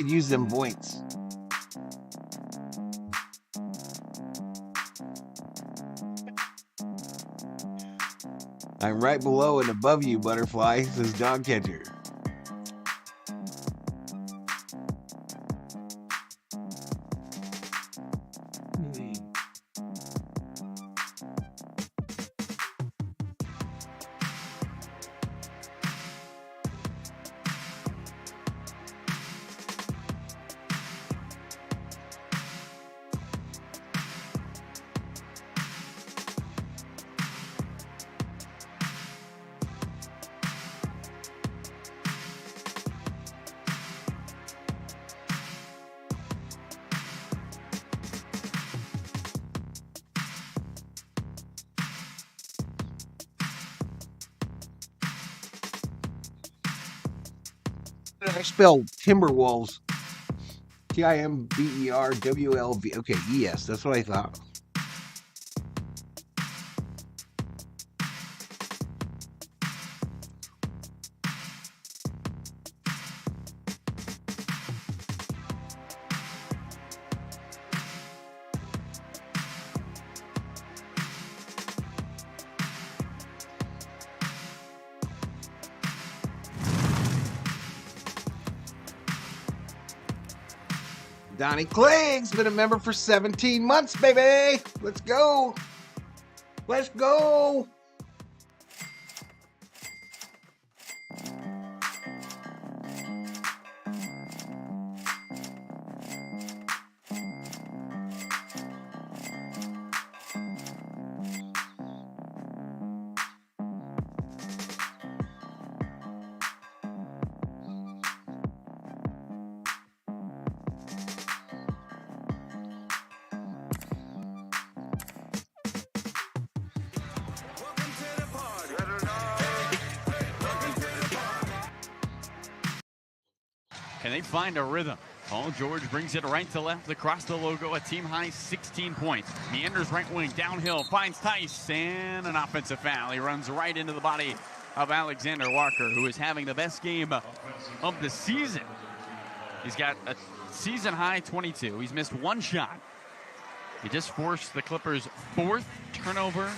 Speaker 2: could use them points. I'm right below and above you, Butterfly, says Dog Catcher. I spelled Timberwolves. Timberwlv. Okay, yes, that's what I thought. Donnie Clagg's been a member for 17 months, baby. Let's go. Let's go.
Speaker 19: Can they find a rhythm? Paul George brings it right to left across the logo, a team-high 16 points. Meanders right wing, downhill, finds Tice, and an offensive foul. He runs right into the body of Alexander Walker, who is having the best game of the season. He's got a season-high 22. He's missed one shot. He just forced the Clippers' fourth turnover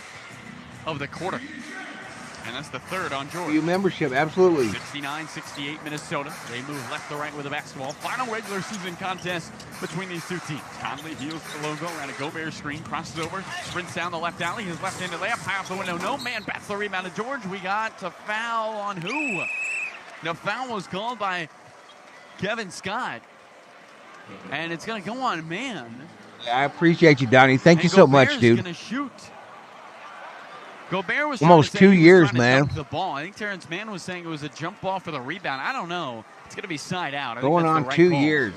Speaker 19: of the quarter. And that's the third on George.
Speaker 2: You membership, absolutely.
Speaker 19: 69-68 Minnesota. They move left to right with the basketball. Final regular season contest between these two teams. Conley heels the logo around a Gobert screen, crosses over, sprints down the left alley. His left-handed layup, high off the window. No man bats the rebound to George. We got a foul on who? The foul was called by Kevin Scott. And it's going to go on man.
Speaker 2: I appreciate you, Donnie. Thank you so much, dude.
Speaker 19: Going to shoot. Gobert was
Speaker 2: almost 2 years, man.
Speaker 19: The ball. I think Terrence Mann was saying it was a jump ball for the rebound. I don't know. It's going to be side out.
Speaker 2: Going on 2 years.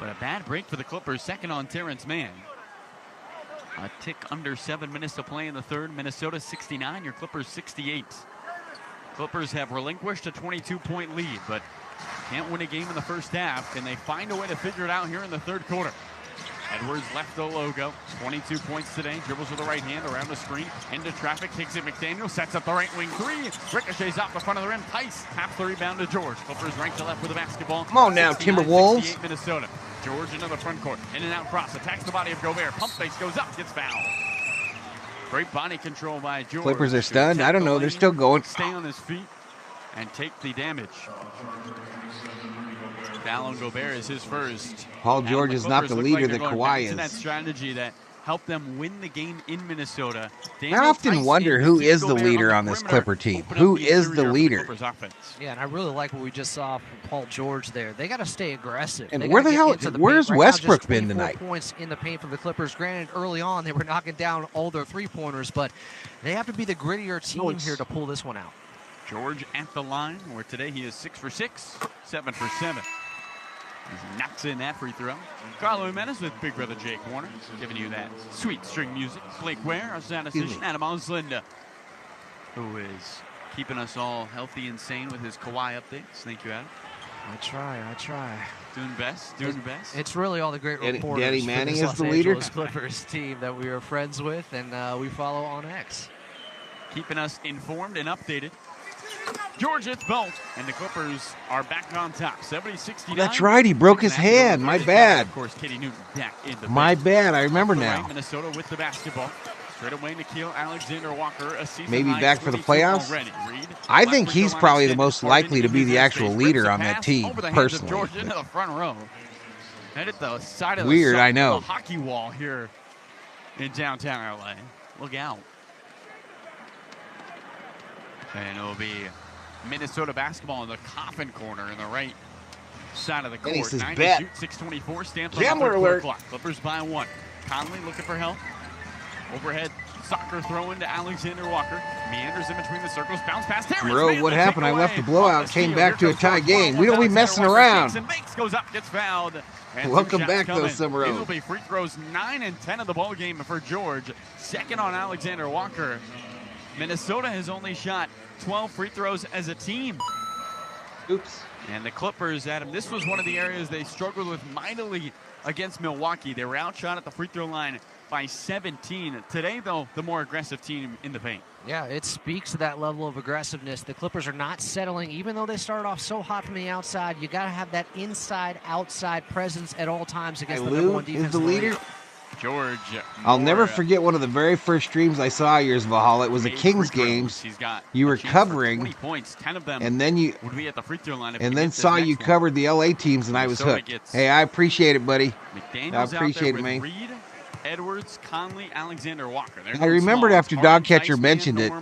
Speaker 19: But a bad break for the Clippers. Second on Terrence Mann. A tick under 7 minutes to play in the third. Minnesota 69, your Clippers 68. Clippers have relinquished a 22-point lead, but can't win a game in the first half. Can they find a way to figure it out here in the third quarter? Edwards left the logo, 22 points today, dribbles with the right hand around the screen, into traffic, takes it McDaniel, sets up the right wing three, ricochets off the front of the rim, Tice taps the rebound to George. Clippers right to left with the basketball.
Speaker 2: Come on now, Timberwolves.
Speaker 19: Minnesota. George into the front court, in and out cross, attacks the body of Gobert, pump fakes, goes up, gets fouled. Great body control by George.
Speaker 2: Clippers are stunned. I don't know, they're still going.
Speaker 19: Stay on his feet and take the damage. Foul on Gobert is his first.
Speaker 2: Paul George is not the leader that Kawhi is.
Speaker 19: That strategy that helped them win the game in Minnesota.
Speaker 2: I often wonder who is the leader on this Clipper team. Who is the leader?
Speaker 20: Yeah, and I really like what we just saw from Paul George there. They got to stay aggressive.
Speaker 2: And where the hell? Where's Westbrook been tonight?
Speaker 20: Points in the paint for the Clippers. Granted, early on they were knocking down all their three-pointers, but they have to be the grittier team here to pull this one out.
Speaker 19: George at the line, where today he is 6 for 6, 7 for 7. He knocks in that free throw. Carlo Jimenez with Big Brother Jake Warner, giving you that sweet string music. Blake Ware, our statistician. Adam Oslinda, who is keeping us all healthy and sane with his Kawhi updates. Thank you, Adam.
Speaker 20: I try.
Speaker 19: Doing best.
Speaker 20: It's really all the great reporters.
Speaker 2: Danny Manning
Speaker 20: for this
Speaker 2: is the
Speaker 20: Los
Speaker 2: leader.
Speaker 20: Angeles Clippers team that we are friends with and we follow on X.
Speaker 19: Keeping us informed and updated. George hits both, and the Clippers are back on top, 70-69.
Speaker 2: That's right. He broke his hand. My bad.
Speaker 19: Of course, Katie Newton back in the
Speaker 2: My
Speaker 19: paint.
Speaker 2: bad. I remember
Speaker 19: Right,
Speaker 2: now.
Speaker 19: Minnesota with the basketball. Straight away, Nikhil Alexander-Walker, a season
Speaker 2: Maybe
Speaker 19: high
Speaker 2: back for the
Speaker 19: 22
Speaker 2: playoffs.
Speaker 19: already. Reed,
Speaker 2: I
Speaker 19: left
Speaker 2: think
Speaker 19: free
Speaker 2: he's
Speaker 19: throw line
Speaker 2: probably the
Speaker 19: extended.
Speaker 2: most
Speaker 19: Harden
Speaker 2: likely to
Speaker 19: into
Speaker 2: be the
Speaker 19: his
Speaker 2: actual
Speaker 19: space.
Speaker 2: leader
Speaker 19: Rips a
Speaker 2: on that
Speaker 19: pass
Speaker 2: team,
Speaker 19: over the hands of
Speaker 2: personally.
Speaker 19: George into the front row. Head at the side of
Speaker 2: Weird,
Speaker 19: the,
Speaker 2: I know.
Speaker 19: the hockey wall here in downtown LA. Look out. And it'll be Minnesota basketball in the coffin corner in the right side of the court.
Speaker 2: And he says
Speaker 19: 9
Speaker 2: bet.
Speaker 19: to shoot, 6:24. Stanford
Speaker 2: Gambler alert.
Speaker 19: clock. Clippers by 1. Conley looking for help. Overhead soccer throw into Alexander Walker. Meanders in between the circles. Bounce pass.
Speaker 2: Bro, what happened? I left the blowout, came back to a tie game. We don't be messing around.
Speaker 19: Goes up, gets fouled. And
Speaker 2: Welcome
Speaker 19: 2
Speaker 2: back,
Speaker 19: shots
Speaker 2: though,
Speaker 19: coming.
Speaker 2: Summer
Speaker 19: These
Speaker 2: Oak.
Speaker 19: will be free throws 9 and 10 of the ball game for George. Second on Alexander Walker. Minnesota has only shot 12 free throws as a team.
Speaker 2: Oops.
Speaker 19: And the Clippers, Adam, this was one of the areas they struggled with mightily against Milwaukee. They were outshot at the free throw line by 17. Today, though, the more aggressive team in the paint.
Speaker 20: Yeah, it speaks to that level of aggressiveness. The Clippers are not settling. Even though they started off so hot from the outside, you got to have that inside-outside presence at all times against the number one defense.
Speaker 2: Is the leader.
Speaker 19: George.
Speaker 2: I'll never forget one of the very first streams I saw of yours, Valhalla. It was a Kings game. You were covering,
Speaker 19: 20 points, 10 of them
Speaker 2: and then you
Speaker 19: would be at the free throw line.
Speaker 2: and then saw you covered the LA teams, and I was hooked. Hey, I appreciate it, buddy. I appreciate it, man.
Speaker 19: Reed, Edwards, Conley, Alexander Walker.
Speaker 2: I remembered after Dogcatcher mentioned it.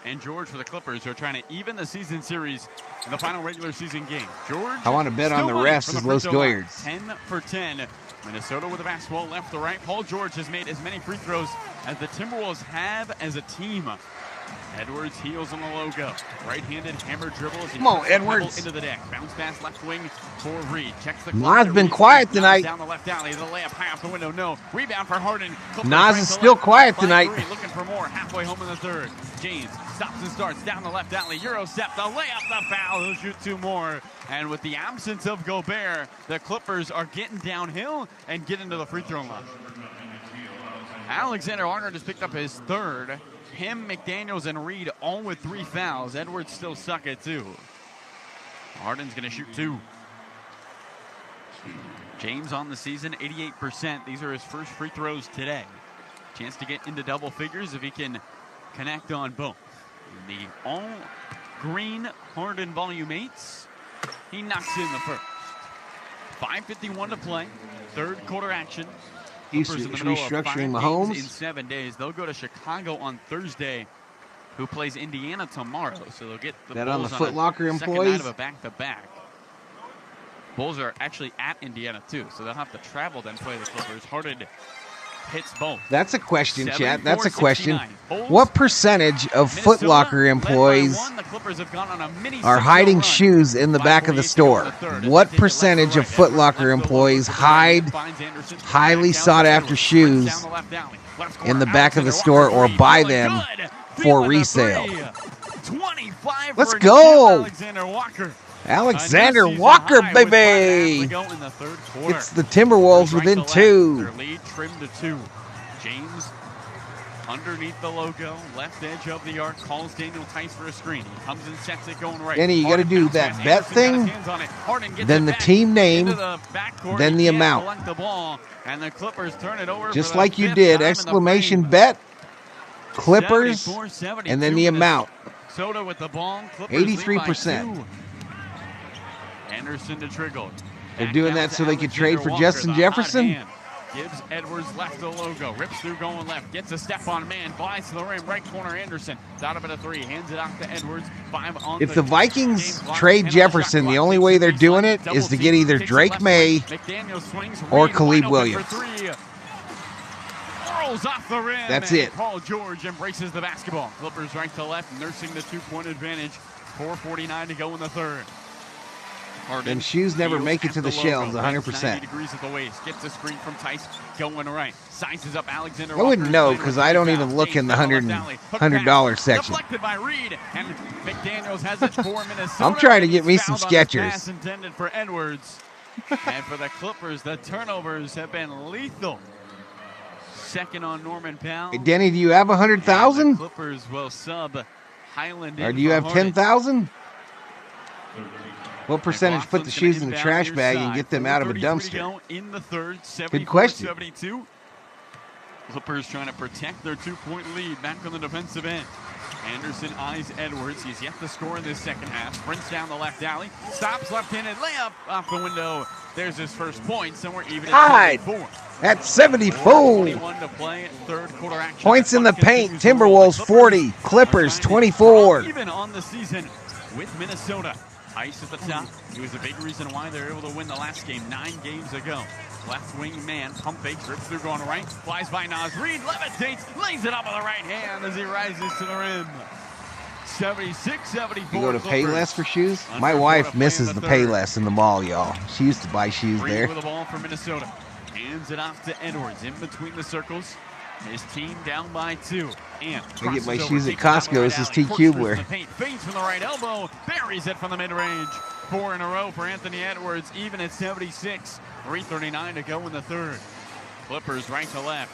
Speaker 19: And George for the Clippers are trying to even the season series in the final regular season game. George,
Speaker 2: I want to bet on the refs as Los Doyards.
Speaker 19: 10 for 10. Minnesota with the basketball left to right. Paul George has made as many free throws as the Timberwolves have as a team. Edwards heels on the logo. Right-handed hammer dribble.
Speaker 2: Come on, Edwards.
Speaker 19: Into the deck. Bounce pass left wing for Reed. Checks the
Speaker 2: Nas been quiet tonight.
Speaker 19: Down the left alley. The layup high off the window. No. Rebound for Harden.
Speaker 2: Nas is still quiet tonight.
Speaker 19: Looking for more. Halfway home in the third. James stops and starts down the left alley. Euro step. The layup. The foul. He'll shoot 2 more. And with the absence of Gobert, the Clippers are getting downhill and getting to the free throw line. Alexander Arnold has picked up his third. Him, McDaniels, and Reed all with 3 fouls. Edwards still stuck at 2. Harden's going to shoot 2. James on the season, 88%. These are his first free throws today. Chance to get into double figures if he can connect on both. In the all-green Harden volume 8s, he knocks in the first. 5:51 to play. Third quarter action.
Speaker 2: He's restructuring Mahomes.
Speaker 19: In 7 days. They'll go to Chicago on Thursday, who plays Indiana tomorrow. So they'll get the
Speaker 2: that
Speaker 19: Bulls
Speaker 2: on the Foot Locker
Speaker 19: second
Speaker 2: employees.
Speaker 19: night of a back-to-back. Bulls are actually at Indiana, too, so they'll have to travel then play the Clippers. Harden hits both.
Speaker 2: That's a question, chat. That's a
Speaker 19: 74-69.
Speaker 2: question.
Speaker 19: Bulls,
Speaker 2: What percentage of Foot
Speaker 19: Minnesota,
Speaker 2: Locker employees
Speaker 19: led by 1. The Clippers have gone on a mini
Speaker 2: are
Speaker 19: 6-0
Speaker 2: hiding
Speaker 19: run.
Speaker 2: shoes in the back of the store? What percentage of Foot Locker employees hide highly sought-after shoes in the back of the store or buy them for resale?
Speaker 19: 25
Speaker 2: Let's
Speaker 19: for
Speaker 2: go!
Speaker 19: Alexander Walker.
Speaker 2: Alexander Walker, baby! It's the Timberwolves within 2.
Speaker 19: Their lead trimmed to 2. James underneath the logo, left edge of the arc, calls Daniel Tice for a screen. He comes and sets it going right.
Speaker 2: Danny, you got to do that bet thing, then the team name, then the amount.
Speaker 19: And the Clippers turn it over
Speaker 2: just like you did, exclamation bet, Clippers, and then the amount.
Speaker 19: Soda with the ball.
Speaker 2: 83%.
Speaker 19: Anderson to Triggle.
Speaker 2: They're doing that so they could trade for Justin Jefferson?
Speaker 19: Gives Edwards left the logo. Rips through going left. Gets a step on man. Flies to the rim. Right corner Anderson. Donovan a 3. Hands it off to Edwards. 5 on
Speaker 2: If the Vikings trade Jefferson, the only way they're doing it is to get either Drake May or Khalid Williams.
Speaker 19: Off the rim.
Speaker 2: That's it.
Speaker 19: Paul George embraces the basketball. Clippers right to left, nursing the 2-point advantage. 4:49 to go in the third.
Speaker 2: Them shoes never make it to the shelves 100%.
Speaker 19: 90 degrees at the waist. Gets a screen from Tice. Going right. Sizes up Alexander.
Speaker 2: I wouldn't know because I don't even look in the $100 section.
Speaker 19: Deflected by Reed, and McDaniels has it for Minnesota.
Speaker 2: I'm trying to get me some Skechers.
Speaker 19: Pass intended for Edwards. And for the Clippers, the turnovers have been lethal. Second on Norman Powell.
Speaker 2: Hey, Denny, do you have 100,000?
Speaker 19: Clippers will sub Highland.
Speaker 2: Or do you have 10,000? What percentage put the shoes in the trash bag and get them out of a dumpster?
Speaker 19: In the third,
Speaker 2: Good question.
Speaker 19: 72. Clippers trying to protect their 2-point lead back on the defensive end. Anderson eyes Edwards. He's yet to score in this second half. Sprints down the left alley. Stops left-handed layup off the window. There's his first point. Somewhere even at 74.
Speaker 2: At 74.
Speaker 19: 21 to play, third quarter action.
Speaker 2: Points in the paint. Timberwolves 40. Clippers 24.
Speaker 19: Even on the season with Minnesota. Ice at the top. He was a big reason why they were able to win the last game 9 games ago. Left wing man, pump fake, drips through going right, flies by Nas Reed, levitates, lays it up with the right hand as he rises to the rim. 76-74.
Speaker 2: You go to Payless for shoes? My wife misses the Payless in the mall, y'all. She used to buy shoes there.
Speaker 19: With the ball for Minnesota. Hands it off to Edwards in between the circles. His team down by 2. And
Speaker 2: I get my shoes at Costco. This is T-Cube wear.
Speaker 19: Feints from the right elbow. Buries it from the mid-range. 4 in a row for Anthony Edwards, even at 76. 3:39 to go in the third. Clippers right to left.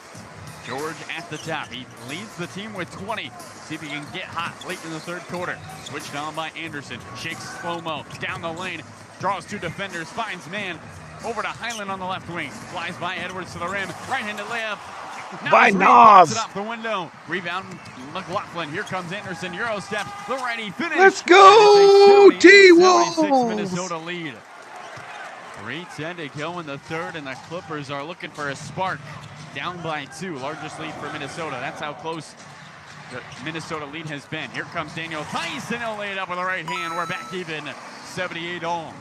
Speaker 19: George at the top. He leads the team with 20. See if he can get hot late in the third quarter. Switched on by Anderson. Shakes slow-mo. Down the lane. Draws 2 defenders. Finds man. Over to Highland on the left wing. Flies by Edwards to the rim. Right-handed layup.
Speaker 2: By Nas.
Speaker 19: It off the window. Rebound McLaughlin. Here comes Anderson. Euro steps. The righty finish.
Speaker 2: Let's go, T-Wolves.
Speaker 19: Minnesota lead. 3:10 to go in the third, and the Clippers are looking for a spark. Down by 2. Largest lead for Minnesota. That's how close the Minnesota lead has been. Here comes Daniel Theis, and he'll lay it up with the right hand. We're back even. 78 all.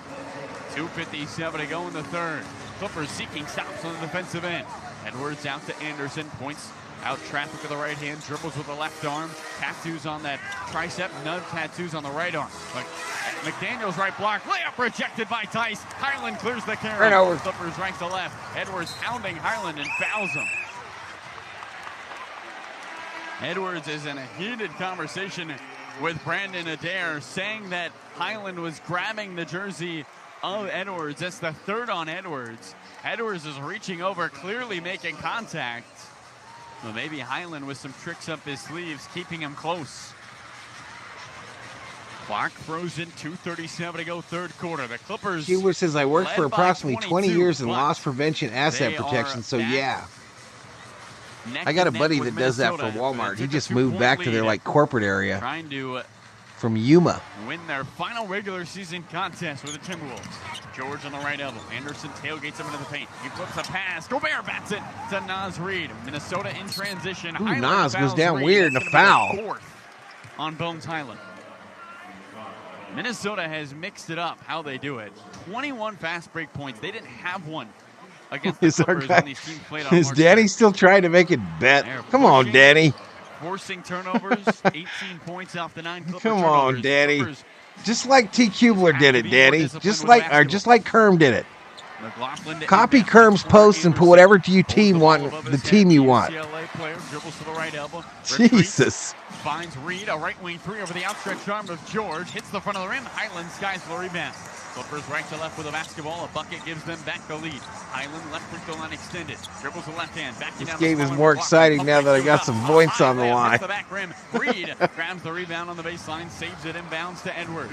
Speaker 19: 2:57 to go in the third. Clippers seeking stops on the defensive end. Edwards out to Anderson. Points out traffic with the right hand. Dribbles with the left arm. Tattoos on that tricep. Nub tattoos on the right arm. But McDaniel's right block. Layup rejected by Theis. Highland clears the carry.
Speaker 2: Turnover.
Speaker 19: Clippers right to left. Edwards pounding Highland and fouls him. Edwards is in a heated conversation with Brandon Adair, saying that Highland was grabbing the jersey of Edwards. That's the third on Edwards. Edwards is reaching over, clearly making contact. Well, maybe Highland with some tricks up his sleeves, keeping him close. Clock frozen, 2:37 to go, third quarter. The Clippers.
Speaker 2: Huber says, I worked for approximately 20 years in loss prevention asset protection, so yeah. I got a buddy that does that for Walmart. He just moved back to their like corporate area
Speaker 19: Trying to
Speaker 2: from Yuma.
Speaker 19: win their final regular season contest with the Timberwolves. George on the right elbow. Anderson tailgates him into the paint. He flips a pass. Gobert bats it to Nas Reed. Minnesota in transition.
Speaker 2: Ooh,
Speaker 19: Highland
Speaker 2: Nas goes
Speaker 19: fouls
Speaker 2: down
Speaker 19: Reed.
Speaker 2: weird in
Speaker 19: That's
Speaker 2: a
Speaker 19: gonna be
Speaker 2: foul.
Speaker 19: the 4th on Bones Highland. Minnesota has mixed it up how they do it. 21 fast break points. They didn't have one against the
Speaker 2: Is our
Speaker 19: Clippers
Speaker 2: guy-
Speaker 19: when these teams played on
Speaker 2: Is
Speaker 19: March
Speaker 2: Danny
Speaker 19: 2nd.
Speaker 2: still trying to make it bet? Come on,
Speaker 19: pushing,
Speaker 2: Danny.
Speaker 19: Forcing turnovers. 18 points off the 9 Clipper
Speaker 2: Come on,
Speaker 19: turnovers.
Speaker 2: Danny.
Speaker 19: Clippers
Speaker 2: Just like T. Kubler did it,
Speaker 19: be more
Speaker 2: Danny.
Speaker 19: disciplined
Speaker 2: Just
Speaker 19: with
Speaker 2: like
Speaker 19: basketball.
Speaker 2: Kerm did it.
Speaker 19: McLaughlin to
Speaker 2: Copy
Speaker 19: inbound.
Speaker 2: Kerm's posts and put whatever you team want, the team you want.
Speaker 19: UCLA player dribbles to the right elbow.
Speaker 2: Jesus.
Speaker 19: Finds Reed, a right wing 3 over the outstretched arm of George. Hits the front of the rim. Highland skies for the rebound. Clippers right to left with a basketball. A bucket gives them back the lead. Highland left free throw line extended. Dribbles the left hand. Backing
Speaker 2: This
Speaker 19: down
Speaker 2: game
Speaker 19: the
Speaker 2: is
Speaker 19: floor.
Speaker 2: more
Speaker 19: McLaughlin
Speaker 2: exciting
Speaker 19: pump
Speaker 2: now that I
Speaker 19: fake
Speaker 2: got
Speaker 19: goes
Speaker 2: some
Speaker 19: up.
Speaker 2: points
Speaker 19: High
Speaker 2: on the
Speaker 19: layup,
Speaker 2: line.
Speaker 19: hits the back rim. Reed grabs the rebound on the baseline. Saves it inbounds to Edwards.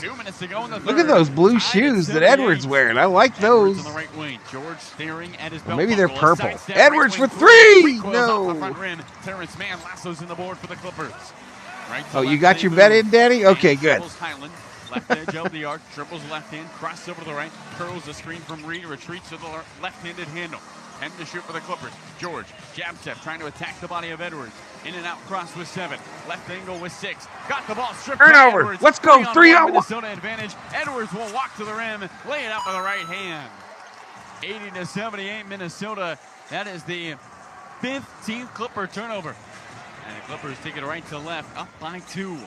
Speaker 19: 2 minutes to go in the third.
Speaker 2: Look at those blue shoes that Edwards wearing. I like those.
Speaker 19: On the right wing. George staring at his
Speaker 2: Or
Speaker 19: belt
Speaker 2: maybe they're
Speaker 19: buckle. A
Speaker 2: purple.
Speaker 19: sidestep,
Speaker 2: Edwards
Speaker 19: right
Speaker 2: for
Speaker 19: wing
Speaker 2: three!
Speaker 19: Recoils off the
Speaker 2: No.
Speaker 19: front rim. Terrence Mann lassos in the board for the Clippers. Right to
Speaker 2: Oh, you
Speaker 19: left,
Speaker 2: got
Speaker 19: they
Speaker 2: your
Speaker 19: move.
Speaker 2: bet in, Danny? Okay,
Speaker 19: And
Speaker 2: good.
Speaker 19: dribbles Highland. Left edge of the arc. Dribbles left hand. Crosses over to the right. Curls the screen from Reed. Retreats to the left-handed handle. 10 to shoot for the Clippers. George, jab step, trying to attack the body of Edwards. In and out cross with 7. Left angle with 6. Got the ball stripped by
Speaker 2: Turnover.
Speaker 19: Edwards.
Speaker 2: Let's go. 3-on-1.
Speaker 19: Minnesota advantage. Edwards will walk to the rim. Lay it up with the right hand. 80-78 Minnesota. That is the 15th Clipper turnover. And the Clippers take it right to left. Up by 2.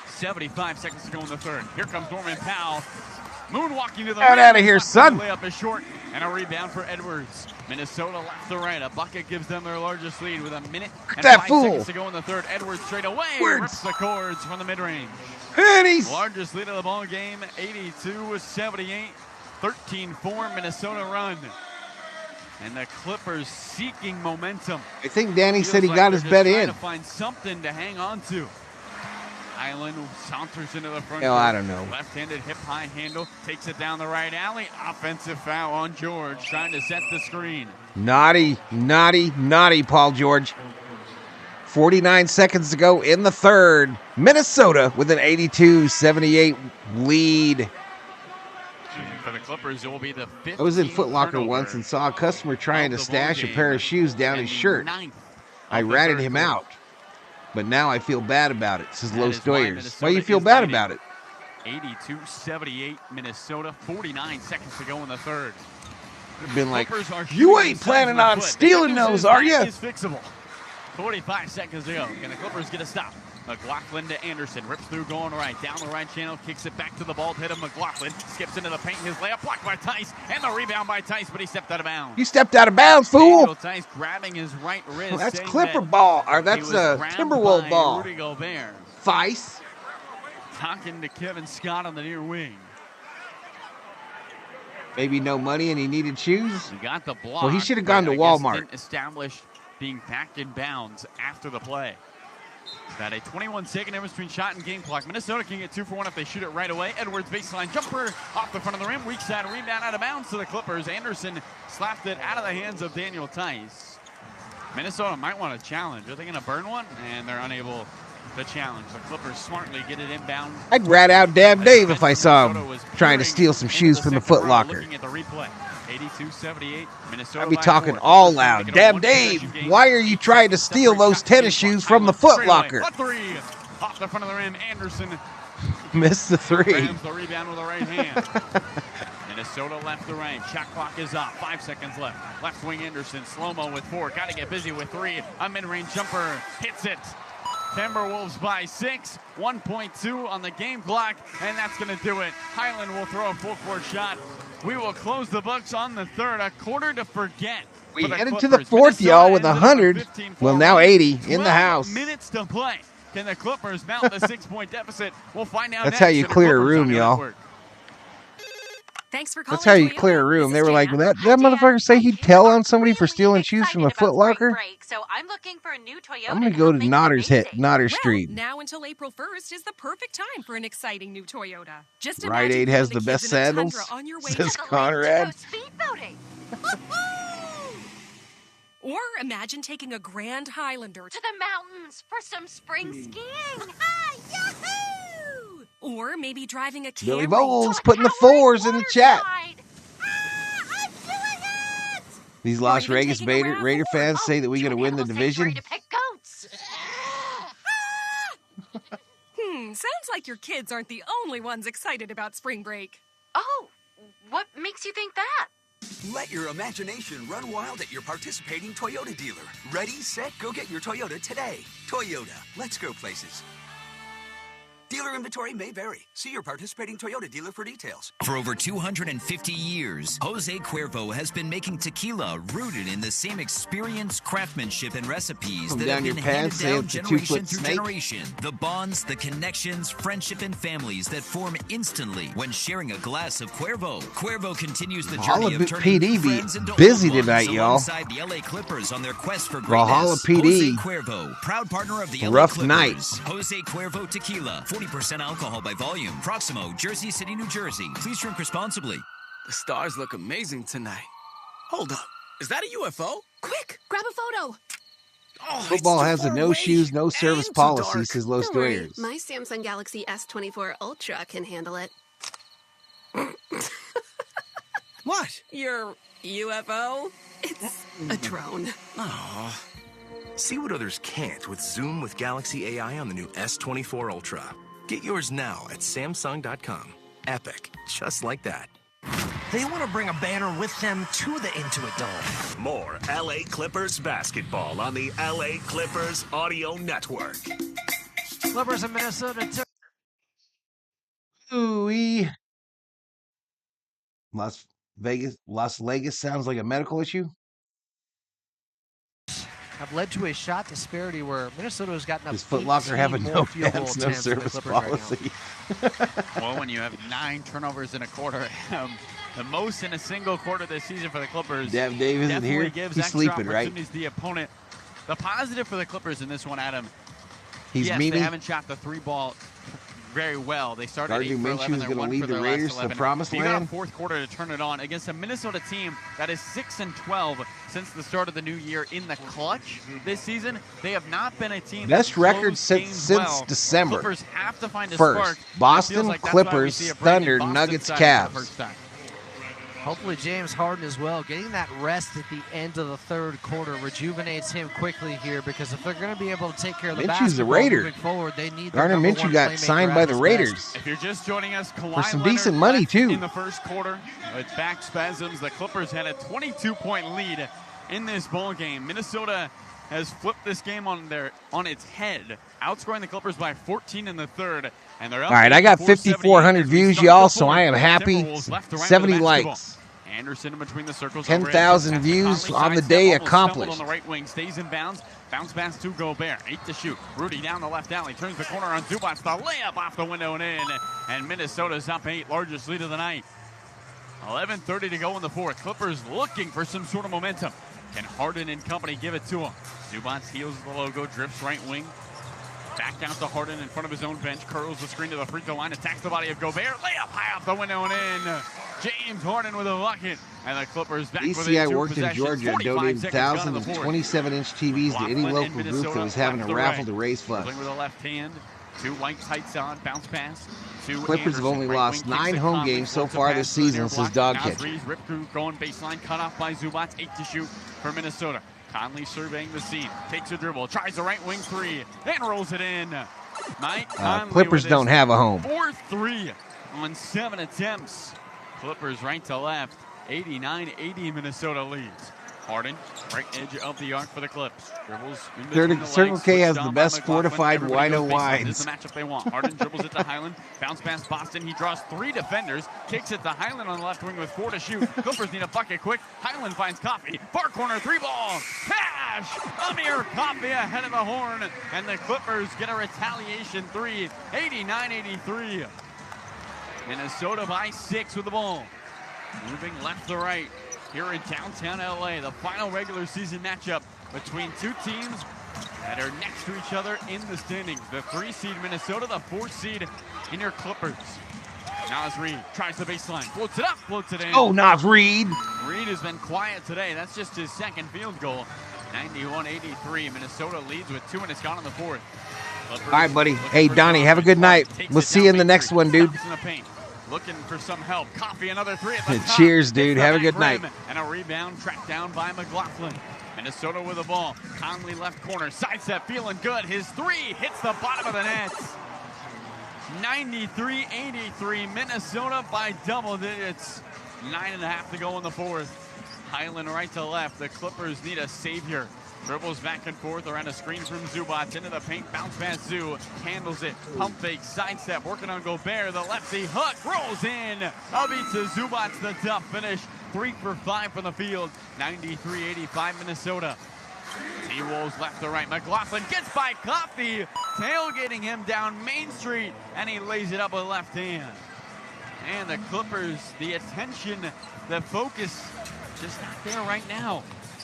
Speaker 19: 75 seconds to go in the third. Here comes Norman Powell. Moonwalking to the
Speaker 2: Get
Speaker 19: rim.
Speaker 2: out of here, son.
Speaker 19: Layup is short. And a rebound for Edwards. Minnesota left to right. A bucket gives them their largest lead with a minute and
Speaker 2: that
Speaker 19: 5
Speaker 2: fool.
Speaker 19: seconds to go in the third. Edwards straight away.
Speaker 2: Words.
Speaker 19: Rips the cords from the mid-range.
Speaker 2: Pennies.
Speaker 19: Largest lead of the ball game. 82-78. 13-4 Minnesota run. And the Clippers seeking momentum.
Speaker 2: I think Danny said he
Speaker 19: Feels
Speaker 2: got
Speaker 19: like
Speaker 2: his
Speaker 19: they're
Speaker 2: bet
Speaker 19: just trying
Speaker 2: in.
Speaker 19: to find something to hang on to. Highland saunters into the front.
Speaker 2: Oh, I don't know.
Speaker 19: Left-handed hip-high handle, takes it down the right alley. Offensive foul on George, trying to set the screen.
Speaker 2: Naughty, Paul George. 49 seconds to go in the third. Minnesota with an 82-78 lead.
Speaker 19: For the Clippers, it will be the 15th.
Speaker 2: I was in Foot Locker once and saw a customer trying to stash a pair of shoes down his shirt. I ratted him out, but now I feel bad about it, says Los Doyers. Why do you feel bad about it?
Speaker 19: 82-78 Minnesota, 49 seconds to go in the third.
Speaker 2: Been like, you ain't planning on stealing those, are you?
Speaker 19: Is fixable. 45 seconds to go. Can the Clippers get a stop? McLaughlin to Anderson. Rips through going right. Down the right channel. Kicks it back to the bald head of McLaughlin. Skips into the paint. His layup blocked by Tice. And the rebound by Tice, but he stepped out of bounds.
Speaker 2: You stepped out of bounds, fool.
Speaker 19: Daniel Tice grabbing his right wrist.
Speaker 2: Well, that's Clipper ball. Or that's Timberwolves ball.
Speaker 19: Rudy Gobert.
Speaker 2: Fice.
Speaker 19: Talking to Kevin Scott on the near wing.
Speaker 2: Maybe no money and he needed shoes.
Speaker 19: He got the block.
Speaker 2: Well, he should have gone to Walmart.
Speaker 19: Didn't establish being back in bounds after the play. Got a 21-second difference between shot and game clock. Minnesota can get 2 for 1 if they shoot it right away. Edwards baseline jumper off the front of the rim. Weak side rebound out of bounds to the Clippers. Anderson slapped it out of the hands of Daniel Tice. Minnesota might want to challenge. Are they going to burn one? And they're unable to challenge. The Clippers smartly get it inbound.
Speaker 2: I'd rat out Dab Dave if I saw him trying to steal some shoes from the Foot Locker.
Speaker 19: Looking at the replay. 82-78. Minnesota.
Speaker 2: I'd be talking all loud. Dab Dave, why are you trying to steal those tennis shoes from the Foot Locker?
Speaker 19: Three off the front of the rim. Anderson
Speaker 2: missed the three.
Speaker 19: Grabs the rebound with the right hand. Minnesota left the range. Shot clock is up. 5 seconds left. Left wing Anderson. Slow-mo with 4. Got to get busy with 3. A mid-range jumper. Hits it. Timberwolves by 6. 1.2 on the game clock. And that's going to do it. Highland will throw a full-court shot. We will close the books on the third. A quarter to forget.
Speaker 2: We headed to the fourth, y'all, with 100. Well, now 80 in the house.
Speaker 19: Minutes to play. Can the Clippers mount the 6-point deficit? We'll find out.
Speaker 2: That's how you clear a room, y'all.
Speaker 8: Thanks for calling.
Speaker 2: That's how you clear a room. They were like, that motherfucker say he'd tell on somebody for stealing shoes from the Foot Locker?
Speaker 1: So I'm looking for a new Toyota.
Speaker 2: I'm going to go to Nodder Street.
Speaker 8: Now until April 1st is the perfect time for an exciting new Toyota. Just
Speaker 2: Rite Aid has the best sandals, says Conrad.
Speaker 8: Or imagine taking a Grand Highlander
Speaker 1: to the mountains for some spring skiing.
Speaker 8: Yahoo! Or maybe driving a
Speaker 2: Billy Bowles putting the 4s in the chat.
Speaker 1: I'm doing it!
Speaker 2: These Las Vegas Raider fans say that we're going to win the division.
Speaker 8: Sounds like your kids aren't the only ones excited about spring break.
Speaker 1: Oh, what makes you think that?
Speaker 4: Let your imagination run wild at your participating Toyota dealer. Ready, set, go get your Toyota today. Toyota, let's go places. Dealer inventory may vary. See your participating Toyota dealer for details.
Speaker 5: For over 250 years, Jose Cuervo has been making tequila rooted in the same experience, craftsmanship, and recipes that have been handed down generation through generation. The bonds, the connections, friendship, and families that form instantly when sharing a glass of Cuervo. Cuervo continues the journey of turning
Speaker 2: PD
Speaker 5: friends into
Speaker 2: busy
Speaker 5: old ones
Speaker 2: tonight, y'all.
Speaker 5: alongside the LA Clippers on their quest for greatness.
Speaker 2: Valhalla PD.
Speaker 5: Jose Cuervo, proud partner of the LA
Speaker 2: Rough
Speaker 5: Clippers.
Speaker 2: night.
Speaker 5: Jose Cuervo Tequila, 40% alcohol by volume. Proximo, Jersey City, New Jersey. Please drink responsibly.
Speaker 28: The stars look amazing tonight. Hold up. Is that a UFO?
Speaker 8: Quick, grab a photo.
Speaker 28: Oh,
Speaker 2: Football has a no shoes, no service policy, says Los Doyers.
Speaker 6: My Samsung Galaxy S24 Ultra can handle it.
Speaker 28: What?
Speaker 6: Your UFO? It's a drone.
Speaker 28: Oh.
Speaker 10: See what others can't with Zoom with Galaxy AI on the new S24 Ultra. Get yours now at Samsung.com. Epic, just like that.
Speaker 23: They want to bring a banner with them to the Intuit Dome.
Speaker 17: More LA Clippers basketball on the LA Clippers Audio Network.
Speaker 20: Clippers in Minnesota.
Speaker 2: Ooh-wee. Las Vegas sounds like a medical issue.
Speaker 20: Have led to a shot disparity where Minnesota has gotten up.
Speaker 2: Does Foot Locker have a no fans, no service policy?
Speaker 19: Well, when you have 9 turnovers in a quarter, the most in a single quarter this season for the Clippers.
Speaker 2: Dave isn't here.
Speaker 19: Gives
Speaker 2: He's sleeping, right?
Speaker 19: The opponent. The positive for the Clippers in this one, Adam.
Speaker 2: He's
Speaker 19: yes,
Speaker 2: memeing.
Speaker 19: They haven't shot the 3 ball very well. They started
Speaker 2: Gardner
Speaker 19: 8 for 11.
Speaker 2: Minshew is
Speaker 19: They're
Speaker 2: going to
Speaker 19: 1
Speaker 2: lead
Speaker 19: for
Speaker 2: the
Speaker 19: their
Speaker 2: Raiders
Speaker 19: last
Speaker 2: to the
Speaker 19: 11.
Speaker 2: promised
Speaker 19: You got a
Speaker 2: land.
Speaker 19: fourth quarter to turn it on against a Minnesota team that is 6-12 since the start of the new year in the clutch this season. They have not been a team
Speaker 2: Best
Speaker 19: that
Speaker 2: record
Speaker 19: closed
Speaker 2: since
Speaker 19: games well.
Speaker 2: December.
Speaker 19: Clippers have to find a
Speaker 2: First,
Speaker 19: spark.
Speaker 2: Boston,
Speaker 19: It feels like that's why we
Speaker 2: Clippers,
Speaker 19: see a brand new
Speaker 2: Thunder,
Speaker 19: Boston
Speaker 2: Nuggets,
Speaker 19: side for the
Speaker 2: Cavs.
Speaker 19: first time.
Speaker 20: Hopefully James Harden as well. Getting that rest at the end of the third quarter rejuvenates him quickly here, because if they're going to be able to take care of the
Speaker 2: Minshew's a
Speaker 20: basketball
Speaker 2: Raider.
Speaker 20: moving forward, they need
Speaker 2: Gardner
Speaker 20: their number
Speaker 2: Minshew
Speaker 20: one
Speaker 2: got
Speaker 20: playmaker
Speaker 2: signed
Speaker 20: at
Speaker 2: by the
Speaker 20: his
Speaker 2: Raiders.
Speaker 20: best.
Speaker 19: If you're just joining us, Kawhi
Speaker 2: For some
Speaker 19: Leonard
Speaker 2: decent money,
Speaker 19: left
Speaker 2: too.
Speaker 19: in the first quarter with back spasms. The Clippers had a 22-point lead in this ball game. Minnesota has flipped this game on its head, outscoring the Clippers by 14 in the third. And they're up.
Speaker 2: All right, I got 5,400
Speaker 19: as we
Speaker 2: views,
Speaker 19: start
Speaker 2: y'all,
Speaker 19: the
Speaker 2: so
Speaker 19: fourth.
Speaker 2: I am happy.
Speaker 19: Timberwolves left to right
Speaker 2: 70
Speaker 19: with the basketball.
Speaker 2: likes.
Speaker 19: Anderson in between the circles.
Speaker 2: 10,000 views on the day accomplished.
Speaker 19: On the right wing, stays in bounds. Bounce pass to Gobert. 8 to shoot. Rudy down the left alley. Turns the corner on Zubac. The layup off the window and in. And Minnesota's up 8. Largest lead of the night. 11:30 to go in the fourth. Clippers looking for some sort of momentum. Can Harden and company give it to him? Zubac heels the logo. Drifts right wing. Back out to Harden in front of his own bench. Curls the screen to the free throw line. Attacks the body of Gobert. Layup high off the window and in. James Harden with a bucket. And the Clippers back within
Speaker 2: ECI
Speaker 19: 2
Speaker 2: worked in
Speaker 19: possessions.
Speaker 2: Georgia,
Speaker 19: 45
Speaker 2: donated
Speaker 19: seconds gone in the
Speaker 2: 1,000
Speaker 19: fourth.
Speaker 2: 27-inch TVs to any
Speaker 19: Laughlin
Speaker 2: local
Speaker 19: in
Speaker 2: group that
Speaker 19: Minnesota
Speaker 2: was having a
Speaker 19: left to
Speaker 2: raffle
Speaker 19: right.
Speaker 2: to raise funds.
Speaker 19: Dribbling with the left hand. 2 white tights on. Bounce pass.
Speaker 2: Clippers have only lost 9 home games so far this season since dog catching.
Speaker 19: Rip through going baseline. Cut off by Zubac. 8 to shoot for Minnesota. Conley surveying the scene. Takes a dribble. Tries the right wing 3. And rolls it in. Mike Conley
Speaker 2: Clippers don't have a home.
Speaker 19: 4-3 on 7 attempts. Clippers right to left. 89-80 Minnesota leads. Harden, right edge of the arc for the Clips. Dribbles in between the
Speaker 2: Circle
Speaker 19: legs,
Speaker 2: K has
Speaker 19: switched
Speaker 2: the
Speaker 19: on by
Speaker 2: best
Speaker 19: McLaughlin.
Speaker 2: fortified
Speaker 19: Everybody
Speaker 2: wino
Speaker 19: goes baseline. This
Speaker 2: wines.
Speaker 19: is the matchup they want. Harden dribbles it to Highland. Bounce pass Boston. He draws 3 defenders. Kicks it to Highland on the left wing with 4 to shoot. Clippers need a bucket quick. Highland finds Coffey. Far corner 3-ball. Cash! Amir Coffey ahead of the horn. And the Clippers get a retaliation 3. 89-83. Minnesota by 6 with the ball. Moving left to right here in downtown LA. The final regular season matchup between 2 teams that are next to each other in the standings. The 3 seed Minnesota, the 4 seed in your Clippers. Nas Reed tries the baseline, floats it up, floats it in.
Speaker 2: Oh, Nas Reed.
Speaker 19: Reed has been quiet today. That's just his second field goal. 91-83. Minnesota leads with 2 and it's gone in the fourth. Clippers
Speaker 2: All right, buddy. Hey, Donnie, have a good night. We'll see you in the next one, dude.
Speaker 19: Stops in the paint. Looking for some help. Coffey, another 3 at the top.
Speaker 2: Cheers, dude.
Speaker 19: Hits the
Speaker 2: Have a
Speaker 19: back
Speaker 2: good night.
Speaker 19: rim. And a rebound tracked down by McLaughlin. Minnesota with the ball. Conley left corner. Sidestep feeling good. His 3 hits the bottom of the net. 93-83. Minnesota by double digits. 9.5 to go in the fourth. Highland right to left. The Clippers need a savior. Dribbles back and forth around a screen from Zubac into the paint. Bounce pass Zoo. Handles it. Pump fake. Sidestep. Working on Gobert. The lefty hook. Rolls in. A beat to Zubac. The tough finish. 3 for 5 from the field. 93-85 Minnesota. T-Wolves left to right. McLaughlin gets by Coffey. Tailgating him down Main Street. And he lays it up with left hand. And the Clippers, the attention, the focus, just not there right now.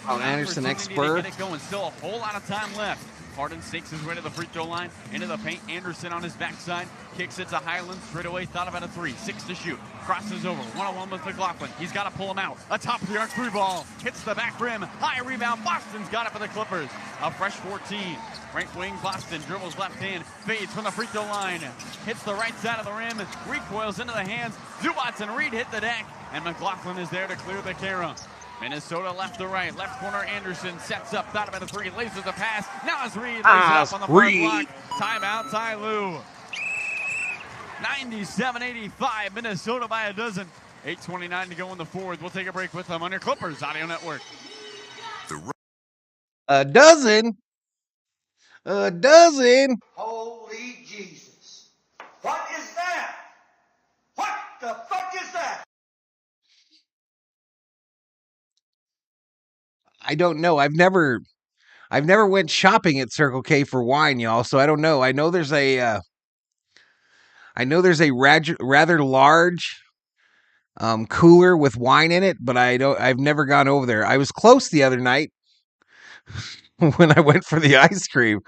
Speaker 2: Oh, Anderson expert.
Speaker 19: Get it going. Still a whole lot of time left. Harden stakes his way to the free throw line. Into the paint. Anderson on his backside. Kicks it to Highland. Straight away thought about a 3. 6 to shoot. Crosses over. 1-on-1 with McLaughlin. He's got to pull him out. A top of the arc 3-ball. Hits the back rim. High rebound. Boston's got it for the Clippers. A fresh 14. Right wing Boston. Dribbles left hand. Fades from the free throw line. Hits the right side of the rim. Recoils into the hands. Zubac and Reed hit the deck. And McLaughlin is there to clear the carom. Minnesota left to right. Left corner Anderson sets up. Thought about a 3. Lasers the pass. Nas Reed lays it up on the far block. Timeout, Ty Lue. 97-85. Minnesota by a dozen. 8:29 to go in the fourth. We'll take a break with them on your Clippers Audio Network.
Speaker 2: A dozen. A dozen.
Speaker 3: Holy Jesus. What is that? What the fuck is that?
Speaker 2: I don't know. I've never went shopping at Circle K for wine, y'all. So I don't know. I know there's a rather large cooler with wine in it, but I've never gone over there. I was close the other night when I went for the ice cream,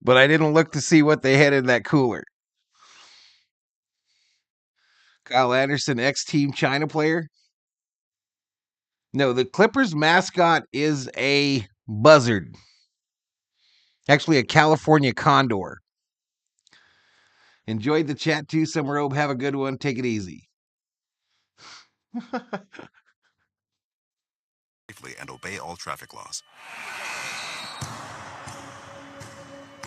Speaker 2: but I didn't look to see what they had in that cooler. Kyle Anderson, ex-Team China player. No, the Clippers mascot is a buzzard. Actually, a California condor. Enjoyed the chat too, Summer Obe. Have a good one. Take it easy.
Speaker 11: And obey all traffic laws.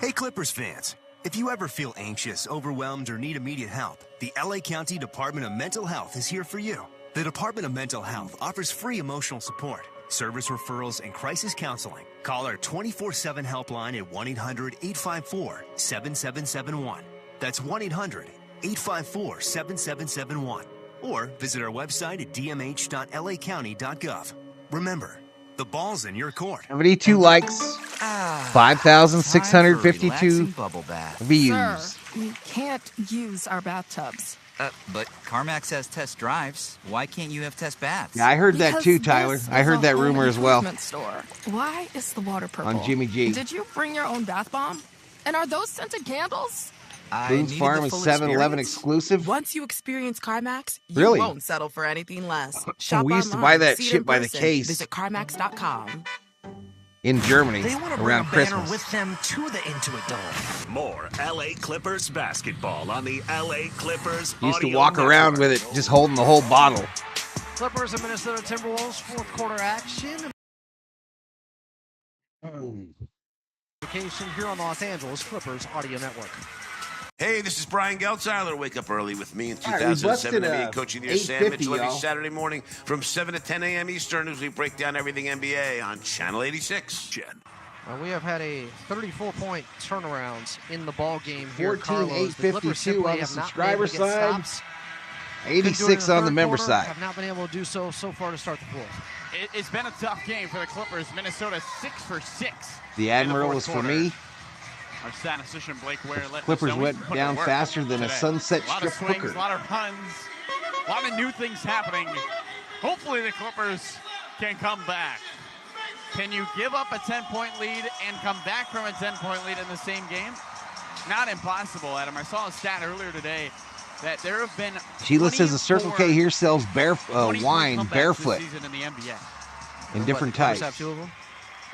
Speaker 11: Hey Clippers fans, if you ever feel anxious, overwhelmed, or need immediate help, the LA County Department of Mental Health is here for you. The Department of Mental Health offers free emotional support, service referrals, and crisis counseling. Call our 24/7 helpline at 1-800-854-7771. That's 1-800-854-7771. Or visit our website at dmh.lacounty.gov. Remember, the ball's in your court.
Speaker 2: 72 likes, 5,652 views.
Speaker 6: Sir, we can't use our bathtubs.
Speaker 13: But CarMax has test drives. Why can't you have test baths?
Speaker 2: Yeah, I heard that too, Tyler. I heard that rumor as well.
Speaker 6: Store. Why is the water purple?
Speaker 2: On Jimmy G.
Speaker 6: Did you bring your own bath bomb? And are those scented candles?
Speaker 2: Boone's Farm is 7-Eleven exclusive.
Speaker 14: Once you experience CarMax, you
Speaker 2: Really?
Speaker 14: won't settle for anything less. Shop
Speaker 2: We used to
Speaker 14: online,
Speaker 2: buy that
Speaker 14: see it
Speaker 2: shit
Speaker 14: in
Speaker 2: by the
Speaker 14: person.
Speaker 2: case.
Speaker 14: Visit CarMax.com.
Speaker 2: In Germany
Speaker 23: They want to bring
Speaker 2: around
Speaker 23: a banner
Speaker 2: Christmas.
Speaker 23: with them to the Intuit Dome.
Speaker 17: More LA Clippers basketball on the LA Clippers
Speaker 2: Used to
Speaker 17: audio
Speaker 2: walk around with it, just holding the whole bottle.
Speaker 20: Clippers and Minnesota Timberwolves, fourth quarter action. Vacation here on the Los Angeles Clippers Audio Network.
Speaker 15: Hey, this is Brian Geltzeiler. Wake up early with me in
Speaker 2: All right, we
Speaker 15: 2007
Speaker 2: busted,
Speaker 15: NBA Coaching the Year. Sam
Speaker 2: 850,
Speaker 15: Mitchell every
Speaker 2: y'all.
Speaker 15: Saturday morning from 7 to 10 a.m. Eastern as we break down everything NBA on Channel 86.
Speaker 20: We have had a 34-point turnaround in the ball game here.
Speaker 2: 14,852 on the
Speaker 20: have not been able
Speaker 2: subscriber
Speaker 20: to get
Speaker 2: side.
Speaker 20: stops.
Speaker 2: 86 on the member
Speaker 20: quarter,
Speaker 2: side.
Speaker 20: Have not been able to do so far to start the fourth.
Speaker 19: It's been a tough game for the Clippers. Minnesota 6 for 6.
Speaker 2: The Admiral is for me.
Speaker 19: Our statistician Blake Ware let
Speaker 2: Clippers
Speaker 19: us know
Speaker 2: went
Speaker 19: he's put
Speaker 2: down
Speaker 19: to work
Speaker 2: faster than a
Speaker 19: today.
Speaker 2: sunset
Speaker 19: A lot of
Speaker 2: strip
Speaker 19: swings,
Speaker 2: hooker.
Speaker 19: a lot of runs, a lot of new things happening. Hopefully the Clippers can come back. Can you give up a 10-point lead and come back from a 10-point lead in the same game? Not impossible, Adam. I saw a stat earlier today that there have been
Speaker 2: Sheila says the Circle K here sells wine
Speaker 19: comebacks
Speaker 2: barefoot
Speaker 19: this season in the NBA.
Speaker 2: in different types.
Speaker 20: Have two of them?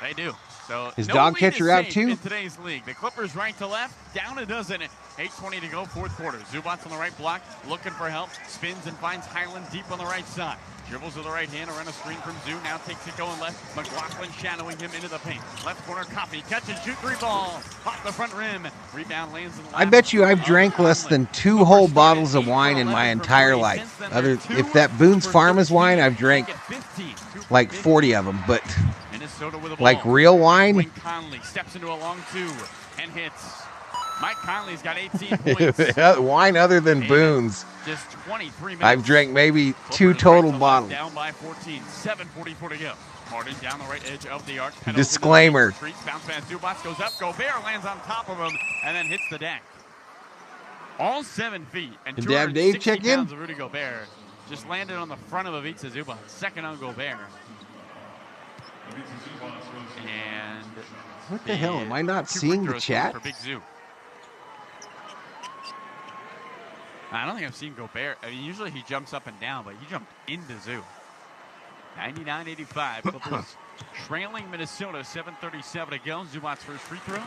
Speaker 19: They do. So
Speaker 2: Is
Speaker 19: no
Speaker 2: dog
Speaker 19: lead
Speaker 2: catcher
Speaker 19: is
Speaker 2: out
Speaker 19: safe
Speaker 2: too?
Speaker 19: in today's league. The Clippers right to left, down a dozen. 8:20 to go, fourth quarter. Zubats on the right block, looking for help. Spins and finds Highland deep on the right side. Dribbles with the right hand around a screen from Zoo. Now takes it going left. McLaughlin shadowing him into the paint. Left corner, Coffee. Catch and shoot three ball. Off the front rim. Rebound lands in the
Speaker 2: I bet you I've drank less than 2 whole bottles of wine in my entire life. If that Boone's Farm is wine, I've drank like 40 of them. But
Speaker 19: Minnesota with a ball.
Speaker 2: like real wine,
Speaker 19: Wayne Conley steps into a long two and hits. Mike Conley's got 18 points.
Speaker 2: wine other than Boone's,
Speaker 19: Just 23 minutes.
Speaker 2: I've drank maybe 2
Speaker 19: Clippers
Speaker 2: total
Speaker 19: right to left,
Speaker 2: bottles.
Speaker 19: Down by 14. 7:44 to go. Harden down the right edge of the arc.
Speaker 2: Disclaimer.
Speaker 19: Bounce pass. Zubats goes up. Gobert lands on top of him and then hits the deck. All 7 feet and
Speaker 2: Did Dab Dave
Speaker 19: 260
Speaker 2: check in?
Speaker 19: pounds of Rudy Gobert just landed on the front of Ivica Zubats. Second on Gobert. And
Speaker 2: What the hell? Am I not
Speaker 19: two
Speaker 2: seeing
Speaker 19: quick
Speaker 2: the
Speaker 19: throws
Speaker 2: chat?
Speaker 19: for Big Zoo. I don't think I've seen Gobert. I mean, usually he jumps up and down, but he jumped into Zoo. 99-85. Clippers trailing Minnesota. 7:37 to go. Zubats' first free throw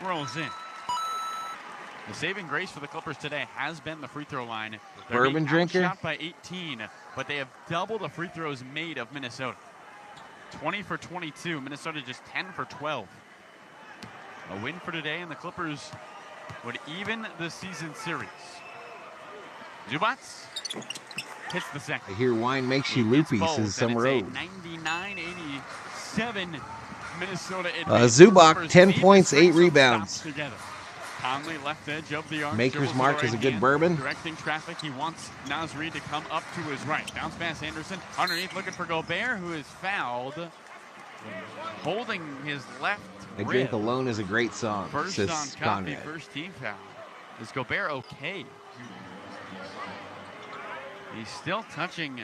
Speaker 19: rolls in. The saving grace for the Clippers today has been the free throw line. They're
Speaker 2: Bourbon
Speaker 19: being
Speaker 2: drinker?
Speaker 19: outshot by 18, but they have double the free throws made of Minnesota. 20 for 22. Minnesota just 10 for 12. A win for today, and the Clippers would even the season series. Zubats hits the second.
Speaker 2: I hear wine makes you loopy, says Summer Road.
Speaker 19: 99-87 Minnesota.
Speaker 2: Zubac, 10 points, 8 rebounds.
Speaker 19: Together. Conley left edge of the arc.
Speaker 2: Maker's Mark is a
Speaker 19: right
Speaker 2: good
Speaker 19: hand,
Speaker 2: bourbon.
Speaker 19: Directing traffic. He wants Naz Reid to come up to his right. Bounce pass Anderson. Underneath looking for Gobert, who is fouled. Holding his left
Speaker 2: I
Speaker 19: rib.
Speaker 2: Drink Alone is a great song,
Speaker 19: First
Speaker 2: says
Speaker 19: on Coffee,
Speaker 2: Conrad.
Speaker 19: first team foul. Is Gobert okay? He's still touching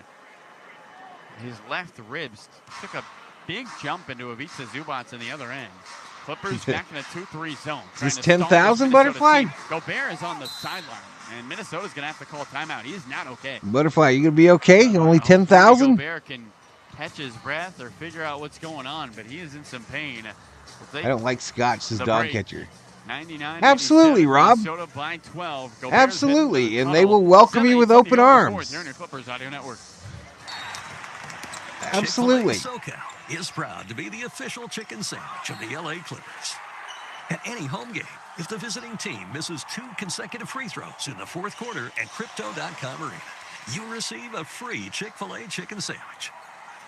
Speaker 19: his left ribs. Took a big jump into Ivica Zubats in the other end. Clippers back in a 2-3 zone.
Speaker 2: Is this
Speaker 19: trying to stall
Speaker 2: 10,000
Speaker 19: Minnesota
Speaker 2: butterfly?
Speaker 19: team. Gobert is on the sidelines. And Minnesota's going to have to call timeout. He is not okay.
Speaker 2: Butterfly, you going to be okay? Only 10,000?
Speaker 19: Gobert can catch his breath or figure out what's going on, but he is in some pain.
Speaker 2: I don't like Scotch, his dog catcher.
Speaker 19: 99,
Speaker 2: Absolutely, Rob.
Speaker 19: Minnesota by 12.
Speaker 2: Absolutely, and they will welcome you with open arms.
Speaker 19: Here on your Clippers Audio Network.
Speaker 2: Absolutely.
Speaker 7: SoCal is proud to be the official chicken sandwich of the LA Clippers. At any home game, if the visiting team misses 2 consecutive free throws in the fourth quarter at Crypto.com Arena, you receive a free Chick-fil-A chicken sandwich.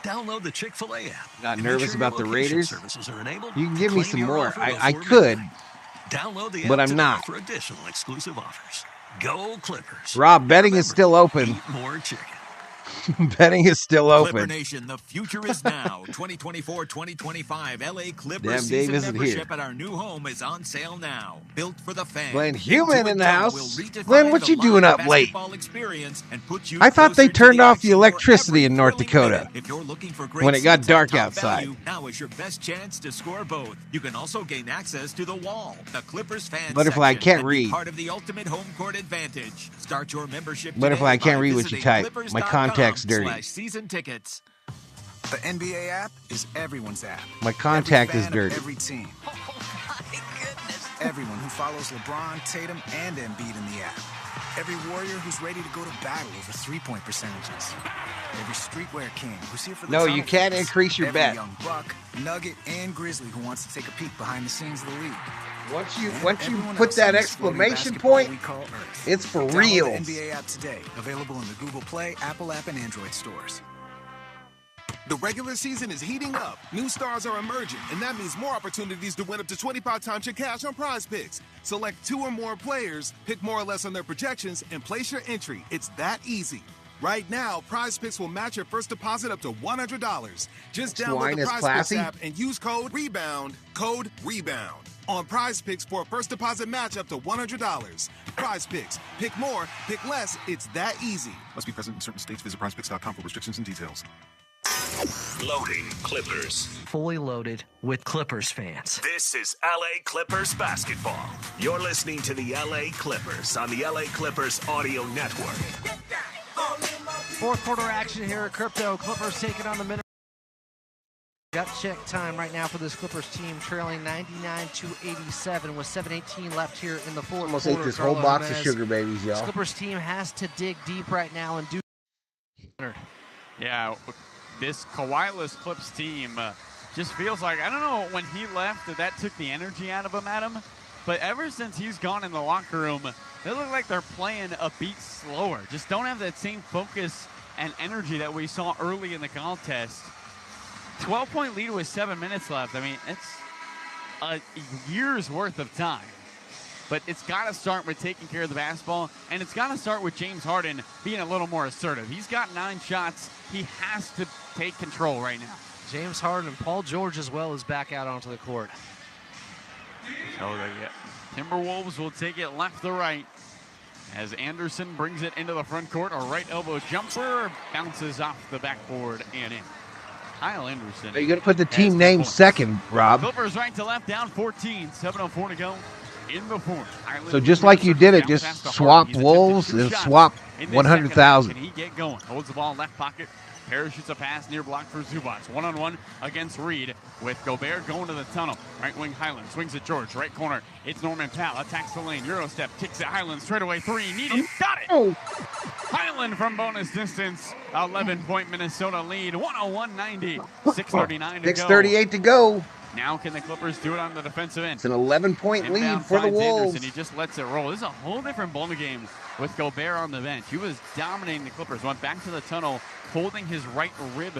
Speaker 7: Download the Chick-fil-A app.
Speaker 2: Not nervous about the Raiders?
Speaker 7: Services are enabled.
Speaker 2: You can give me some more. I
Speaker 7: before
Speaker 2: could,
Speaker 7: midnight. Download the
Speaker 2: but
Speaker 7: app
Speaker 2: I'm not.
Speaker 7: for additional exclusive offers. Go Clippers.
Speaker 2: Rob, betting is still open.
Speaker 7: Eat more chicken.
Speaker 2: Betting is still open.
Speaker 5: Clipper Nation, the future is now. 2024-2025 LA Clippers
Speaker 2: Damn,
Speaker 5: season
Speaker 2: Dave isn't
Speaker 5: membership
Speaker 2: here.
Speaker 5: at our new home is on sale now. Built for the fans.
Speaker 2: Glenn Human in the house.
Speaker 5: Will
Speaker 2: Glenn, what
Speaker 5: redefine
Speaker 2: you
Speaker 5: the
Speaker 2: doing
Speaker 5: live
Speaker 2: up late?
Speaker 5: basketball experience and put you
Speaker 2: I thought they
Speaker 5: closer to
Speaker 2: turned off the
Speaker 5: action for
Speaker 2: electricity in
Speaker 5: every
Speaker 2: North
Speaker 5: thrilling
Speaker 2: Dakota
Speaker 5: minute. If you're looking for great
Speaker 2: when it got
Speaker 5: seats
Speaker 2: dark
Speaker 5: at top
Speaker 2: outside.
Speaker 5: value, now is your best chance to score both. You can also gain access to the wall, the Clippers fan
Speaker 2: Butterfly, I
Speaker 5: section,
Speaker 2: can't
Speaker 5: and be
Speaker 2: read.
Speaker 5: part of the ultimate home court advantage. Start your membership
Speaker 2: Butterfly, I
Speaker 5: today
Speaker 2: can't
Speaker 5: by
Speaker 2: read what you
Speaker 5: visiting
Speaker 2: type. My contact's dirty.
Speaker 5: clippers.com/season tickets.
Speaker 11: The NBA app is everyone's app.
Speaker 2: My contact
Speaker 11: Every
Speaker 2: is
Speaker 11: fan
Speaker 2: dirty.
Speaker 11: of every team. Everyone who follows LeBron, Tatum, and Embiid in the app. Every warrior who's ready to go to battle over three-point percentages. Every streetwear king who's here for the
Speaker 2: No,
Speaker 11: tunnel
Speaker 2: you can't
Speaker 11: phase.
Speaker 2: increase your
Speaker 11: Every
Speaker 2: bet.
Speaker 11: young buck, nugget, and grizzly who wants to take a peek behind the scenes of the league.
Speaker 2: Once you
Speaker 11: And everyone
Speaker 2: put
Speaker 11: else
Speaker 2: that
Speaker 11: on this floating
Speaker 2: exclamation
Speaker 11: basketball
Speaker 2: point,
Speaker 11: we call Earth.
Speaker 2: it's for
Speaker 11: Download
Speaker 2: real.
Speaker 11: the NBA app today, available in the Google Play, Apple app, and Android stores.
Speaker 18: The regular season is heating up. New stars are emerging, and that means more opportunities to win up to 25 times your cash on Prize Picks. Select 2 or more players, pick more or less on their projections, and place your entry. It's that easy. Right now, Prize Picks will match your first deposit up to $100. Just download
Speaker 2: wine
Speaker 18: the
Speaker 2: is
Speaker 18: Prize
Speaker 2: classy.
Speaker 18: Picks app and use code REBOUND. Code REBOUND. On Prize Picks for a first deposit match up to $100. Prize Picks. Pick more, pick less. It's that easy.
Speaker 21: Must be present in certain states. Visit prizepicks.com for restrictions and details.
Speaker 17: Loading Clippers.
Speaker 23: Fully loaded with Clippers fans.
Speaker 17: This is LA Clippers basketball. You're listening to the LA Clippers on the LA Clippers Audio Network.
Speaker 20: Fourth quarter action here at Crypto. Clippers taking on the Minnesota. Gut check time right now for this Clippers team, trailing 99-87 with 7:18 left here in the fourth
Speaker 2: Almost
Speaker 20: quarter.
Speaker 2: ate this whole
Speaker 20: Carlo
Speaker 2: box of
Speaker 20: Jimenez.
Speaker 2: sugar babies,
Speaker 20: This
Speaker 2: y'all.
Speaker 20: Clippers team has to dig deep right now and do.
Speaker 19: Yeah, this Kawhi-less Clips team just feels like, I don't know, when he left, that took the energy out of him, Adam. But ever since he's gone in the locker room, they look like they're playing a beat slower. Just don't have that same focus and energy that we saw early in the contest. 12-point lead with 7 minutes left. I mean, it's a year's worth of time. But it's got to start with taking care of the basketball, and it's got to start with James Harden being a little more assertive. He's got 9 shots. He has to take control right now.
Speaker 20: James Harden and Paul George as well is back out onto the court.
Speaker 19: So Timberwolves will take it left to right as Anderson brings it into the front court. A right elbow jumper bounces off the backboard and in. Kyle Anderson.
Speaker 2: Are you going to put the team name second, Rob?
Speaker 19: Clippers right to left, down 14. 7:04 to go in the fourth.
Speaker 2: So just like you did it, just swap Wolves and swap 100,000.
Speaker 19: Can he get going? Holds the ball in left pocket. Parachutes a pass near block for Zubac. One-on-one against Reed with Gobert going to the tunnel. Right wing Highland swings at George. Right corner. It's Norman Powell. Attacks the lane. Eurostep. Kicks at Highland. Straight away 3. Needed. Got it. Highland from bonus distance. 11-point Minnesota lead. 101-90. 6:39 to go.
Speaker 2: 6:38 to go.
Speaker 19: Now can the Clippers do it on the defensive end?
Speaker 2: It's an 11-point lead
Speaker 19: Inbound
Speaker 2: for the
Speaker 19: finds
Speaker 2: Wolves.
Speaker 19: Anderson. He just lets it roll. This is a whole different ball game with Gobert on the bench. He was dominating the Clippers. Went back to the tunnel, holding his right rib.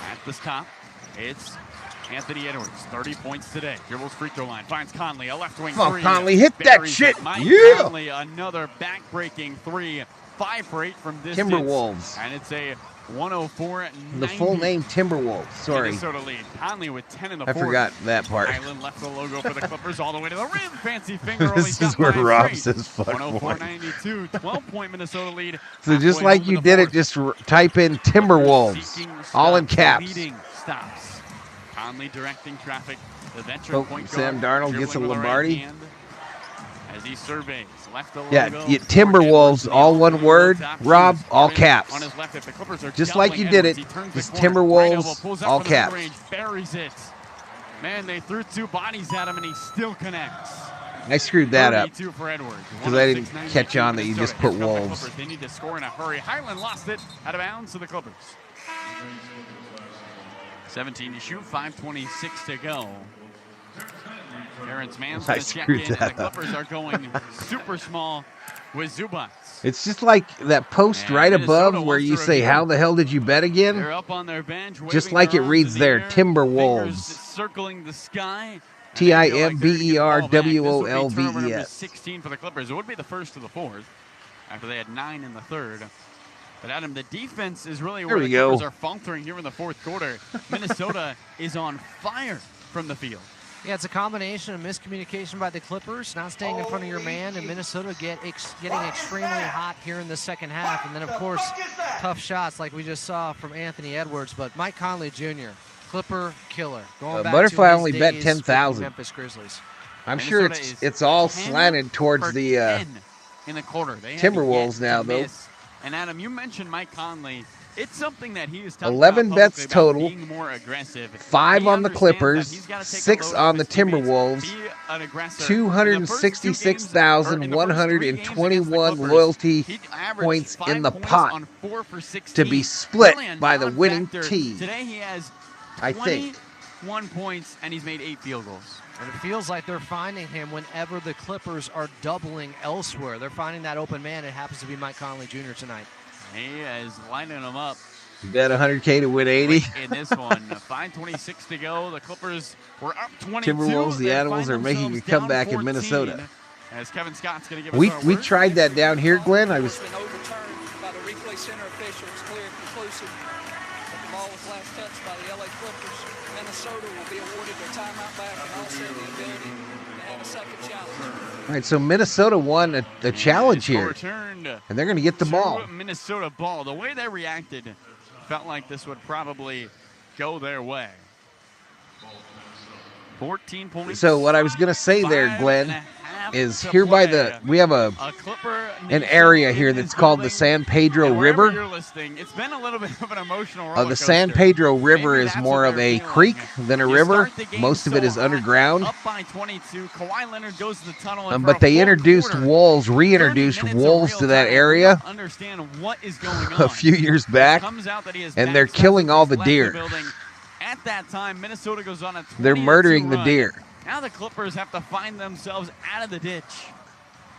Speaker 19: At the top, it's Anthony Edwards. 30 points today. Dribbles free throw line. Finds Conley. A left wing
Speaker 2: Oh,
Speaker 19: three.
Speaker 2: Conley, hit that
Speaker 19: Buries
Speaker 2: shit.
Speaker 19: it. Mike
Speaker 2: Yeah.
Speaker 19: Conley, another back-breaking 3. 5 for 8 from distance.
Speaker 2: Timberwolves.
Speaker 19: And it's a 104-90.
Speaker 2: The full name Timberwolves. Sorry.
Speaker 19: Minnesota lead. Conley with 10 in the
Speaker 2: I
Speaker 19: fourth.
Speaker 2: forgot that part.
Speaker 19: Island left the logo for the Clippers all the way to the rim. Fancy finger only
Speaker 2: This is
Speaker 19: shot
Speaker 2: where
Speaker 19: by
Speaker 2: Rob
Speaker 19: straight.
Speaker 2: says fuck boy.
Speaker 19: 104-92. 12-point Minnesota lead.
Speaker 2: So just
Speaker 19: Halfway
Speaker 2: like
Speaker 19: home
Speaker 2: you
Speaker 19: in the
Speaker 2: did it,
Speaker 19: fourth.
Speaker 2: just type in Timberwolves.
Speaker 19: Seeking
Speaker 2: All in
Speaker 19: stops,
Speaker 2: caps.
Speaker 19: Leading stops. Conley directing traffic. The veteran
Speaker 2: Oh,
Speaker 19: point
Speaker 2: Sam
Speaker 19: guard
Speaker 2: Darnold gets a
Speaker 19: dribbling with the right
Speaker 2: Lombardi.
Speaker 19: hand. As As he surveys, left the
Speaker 2: Yeah,
Speaker 19: logo,
Speaker 2: Timberwolves, all one word. Rob, all caps.
Speaker 19: on his left. If the Clippers are
Speaker 2: Just like you did it.
Speaker 19: Edwards, he turns
Speaker 2: Just
Speaker 19: the corner. Right elbow,
Speaker 2: Timberwolves,
Speaker 19: pulls up
Speaker 2: all
Speaker 19: from the
Speaker 2: caps.
Speaker 19: mid-range, buries it. Man, they threw two bodies at him, and he still connects.
Speaker 2: I screwed that up
Speaker 19: 32 for Edwards.
Speaker 2: because I didn't catch on that you just put
Speaker 19: Here come the
Speaker 2: Wolves.
Speaker 19: Clippers. They need to score in a hurry. Highland lost it out of bounds to the Clippers. 17 to shoot, 5:26 to go. Terrence Mann's going to check in, and the Clippers are going super small with Zubats.
Speaker 2: It's just like that post right above where you say, how the hell did you bet again?
Speaker 19: They're up on their bench,
Speaker 2: Just like it reads there, Timberwolves.
Speaker 19: Circling the sky.
Speaker 2: Timberwolves.
Speaker 19: 16 for the Clippers. It would be the first of the fourth after they had 9 in the third. But Adam, the defense is really where the Clippers are faltering here in the fourth quarter. Minnesota is on fire from the field.
Speaker 20: Yeah, it's a combination of miscommunication by the Clippers, not staying in front of your man, and Minnesota getting extremely hot here in the second half. And then, of course, tough shots like we just saw from Anthony Edwards. But Mike Conley Jr., Clipper killer. Going back
Speaker 2: Butterfly
Speaker 20: to his
Speaker 2: only
Speaker 20: days
Speaker 2: bet
Speaker 20: with
Speaker 2: 10,000.
Speaker 20: Memphis Grizzlies.
Speaker 2: I'm sure it's all slanted towards the
Speaker 19: in the quarter. They
Speaker 2: Timberwolves now, though.
Speaker 19: And Adam, you mentioned Mike Conley. It's something that he is talking
Speaker 2: 11
Speaker 19: about
Speaker 2: bets total,
Speaker 19: being more aggressive.
Speaker 2: 5 on the Clippers, 6 on the Timberwolves, 266,121 loyalty points in the pot to be split by the winning team.
Speaker 19: Today he has 21 points, and he's made 8 field goals.
Speaker 20: And it feels like they're finding him whenever the Clippers are doubling elsewhere. They're finding that open man. It happens to be Mike Conley Jr. tonight.
Speaker 19: He is lining them up.
Speaker 2: You bet $100K to win 80.
Speaker 19: In this one, 5:26 to go. The Clippers were up 22.
Speaker 2: Timberwolves, the Animals are making a comeback in Minnesota.
Speaker 19: As Kevin Scott's going to give us
Speaker 2: We tried that down here, Glenn. I was.
Speaker 9: Been overturned by the replay center officials. Clear and conclusive. The ball was last touched by the LA Clippers. Minnesota will be awarded their timeout back and also the ability to have a second challenge.
Speaker 2: All right, so Minnesota won a challenge here, and they're going to get the ball.
Speaker 19: Minnesota ball. The way they reacted felt like this would probably go their way. 14 points.
Speaker 2: So what I was going to say there, Glenn, is here by we have an area here that's called the San Pedro River.
Speaker 19: You're listening, it's been a little bit of an emotional roller
Speaker 2: The San Pedro River is more of a creek than a river. Most of it is underground.
Speaker 19: Up by 22. Kawhi Leonard goes to the tunnel.
Speaker 2: But they reintroduced wolves to that area a few years back, and they're killing all the deer.
Speaker 19: At that time, Minnesota goes on a 20-2
Speaker 2: They're murdering the deer.
Speaker 19: Now the Clippers have to find themselves out of the ditch.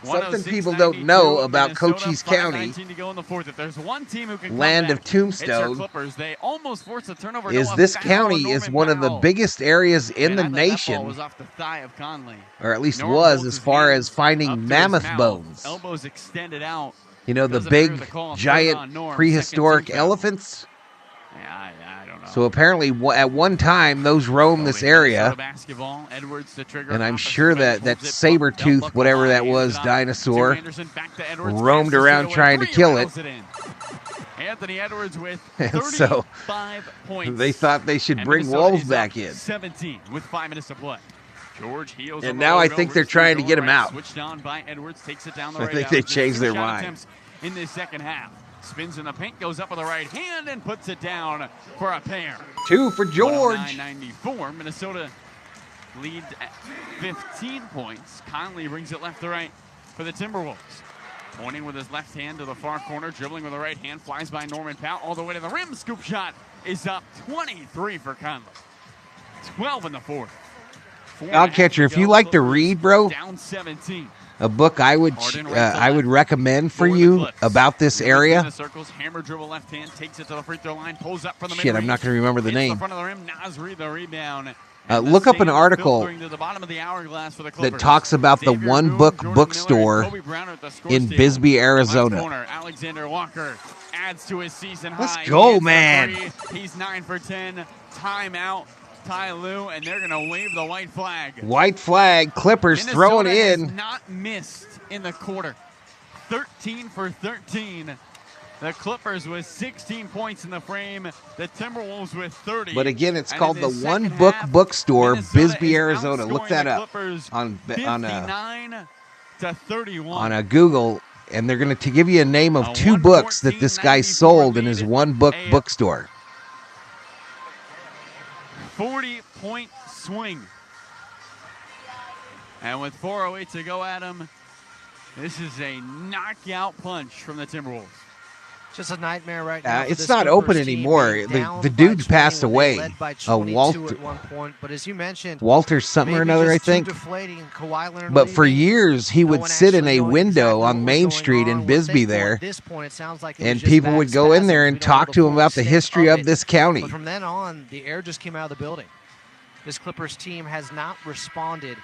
Speaker 2: Something people don't know about Cochise County,
Speaker 19: To go in the fourth. If there's one team who can
Speaker 2: land
Speaker 19: come
Speaker 2: of
Speaker 19: back,
Speaker 2: Tombstone,
Speaker 19: it's Clippers. They almost forced a turnover.
Speaker 2: is this county is one of the biggest areas in the nation,
Speaker 19: was off the thigh of Conley.
Speaker 2: or at least was, as far as finding mammoth bones.
Speaker 19: Elbows extended out.
Speaker 2: You know, the big, giant, prehistoric elephants?
Speaker 19: Yeah, I don't know.
Speaker 2: So apparently, at one time, those roamed this area, and I'm sure that saber-tooth, whatever that was, dinosaur, roamed around trying to kill it.
Speaker 19: Anthony Edwards with
Speaker 2: And so
Speaker 19: 35 points.
Speaker 2: they thought they should bring wolves back in.
Speaker 19: 17 with 5 minutes to play. George heels
Speaker 2: And now I think they're trying to get him out.
Speaker 19: Switched on by Edwards, takes it down the
Speaker 2: I
Speaker 19: right.
Speaker 2: think they changed their mind.
Speaker 19: In this second half. Spins in the paint, goes up with the right hand, and puts it down for a pair.
Speaker 2: 2 for George.
Speaker 19: 109-94. Minnesota leads at 15 points. Conley brings it left to right for the Timberwolves. Pointing with his left hand to the far corner, dribbling with the right hand, flies by Norman Powell all the way to the rim. Scoop shot is up 23 for Conley. 12 in the fourth.
Speaker 2: I'll catch her. If you like to read, bro,
Speaker 19: down 17.
Speaker 2: a book I would recommend for you about this area.
Speaker 19: Circles, hammer dribble left hand, takes it to the free throw line, pulls up from the
Speaker 2: Shit, I'm not going to remember the name.
Speaker 19: Front of the rim, Nasri the rebound.
Speaker 2: Look up an article that talks about the One Book bookstore in Bisbee, Arizona.
Speaker 19: Alexander Walker adds to his season high.
Speaker 2: Let's go, man.
Speaker 19: He's 9 for 10. Timeout. Ty Lue, and they're going to wave the white flag.
Speaker 2: White flag. Clippers
Speaker 19: Minnesota
Speaker 2: throwing
Speaker 19: has
Speaker 2: in.
Speaker 19: Not missed in the quarter. 13 for 13. The Clippers with 16 points in the frame. The Timberwolves with 30.
Speaker 2: But again, it's called the One Book bookstore, Bisbee, Arizona. Look that up on
Speaker 19: 31.
Speaker 2: on a Google, and they're going to give you a name of 2 books that this guy sold in his one-book bookstore.
Speaker 19: 40-point swing. And with 4:08 to go, Adam, this is a knockout punch from the Timberwolves.
Speaker 20: Just a nightmare right now.
Speaker 2: It's not open anymore. The dude's passed away.
Speaker 20: Walter, at one point, but as you mentioned,
Speaker 2: Walter something or another, I think.
Speaker 20: Kawhi Leonard
Speaker 2: but for years, he would sit in a window
Speaker 20: exactly
Speaker 2: on Main Street in Bisbee there,
Speaker 20: at this point, it sounds like
Speaker 2: and people would go in there and talk to him about the history of this county.
Speaker 20: But from then on, the air just came out of the building. This Clippers team has not responded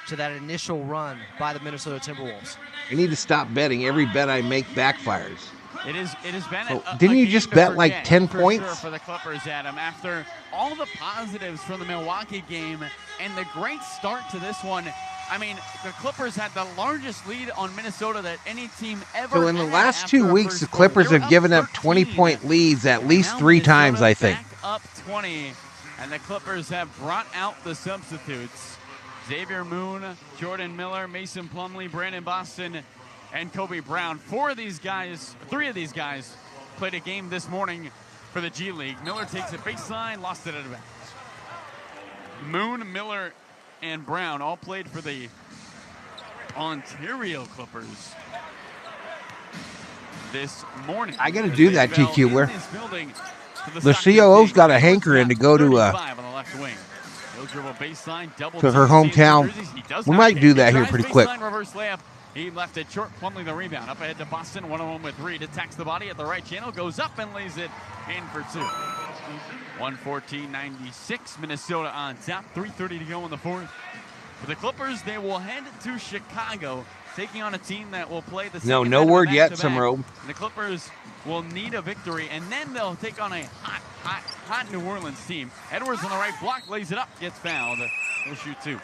Speaker 20: to that initial run by the Minnesota Timberwolves.
Speaker 2: I need to stop betting. Every bet I make backfires.
Speaker 19: It has been
Speaker 2: didn't you just bet like 10 points?
Speaker 19: Sure for the Clippers, Adam, after all the positives from the Milwaukee game and the great start to this one. I mean, the Clippers had the largest lead on Minnesota that any team ever had.
Speaker 2: So in the last 2 weeks, the Clippers have given up 20-point leads at least 3 times, I think.
Speaker 19: Up 20, and the Clippers have brought out the substitutes. Xavier Moon, Jordan Miller, Mason Plumlee, Brandon Boston, and Kobe Brown. 3 of these guys played a game this morning for the G League. Miller takes it baseline, lost it at the bounds. Moon, Miller, and Brown all played for the Ontario Clippers this morning.
Speaker 2: I got to do that, T. Kubler. The COO's got a hankering to go to her hometown. We might do that here pretty quick.
Speaker 19: He left it short. Plumlee the rebound. Up ahead to Boston. 1-on-1 with Reed. Attacks the body at the right channel. Goes up and lays it in for 2. 114-96. Minnesota on top. 3:30 to go in the fourth. For the Clippers, they will head to Chicago, taking on a team that will play the second
Speaker 2: no word yet, Summerall.
Speaker 19: The Clippers will need a victory, and then they'll take on a hot New Orleans team. Edwards on the right block, lays it up, gets fouled. He'll shoot 2.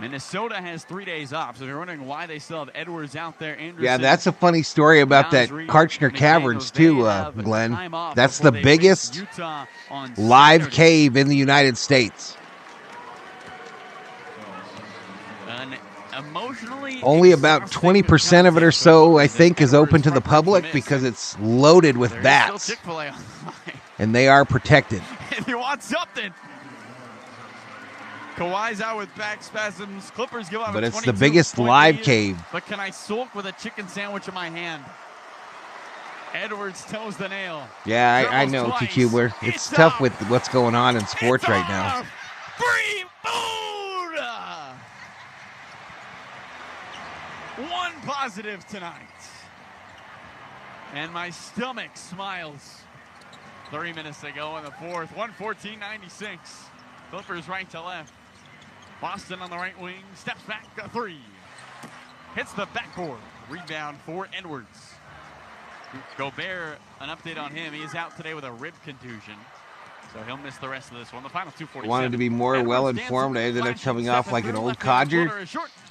Speaker 19: Minnesota has 3 days off, so if you're wondering why they still have Edwards out there, Anderson.
Speaker 2: Yeah, that's a funny story about that Kartchner Caverns, too, Glenn. That's the biggest live cave in the United States. Only about 20% of it or so, I think, is open to the public because it's loaded with bats. And they are protected.
Speaker 19: If you want something. Kawhi's out with back spasms. Clippers give up.
Speaker 2: But it's the biggest live cave.
Speaker 19: But can I sulk with a chicken sandwich in my hand? Edwards toes the nail.
Speaker 2: Yeah, I know, T. Kubler. It's tough with what's going on in sports right now.
Speaker 19: Free food! 1 positive tonight. And my stomach smiles. 3 minutes to go in the fourth. 114-96. Clippers right to left. Boston on the right wing. Steps back, a 3. Hits the backboard. Rebound for Edwards. Gobert, an update on him. He is out today with a rib contusion. So he'll miss the rest of this one. The final 2:47.
Speaker 2: Wanted to be more well-informed. I ended up coming off like an old codger.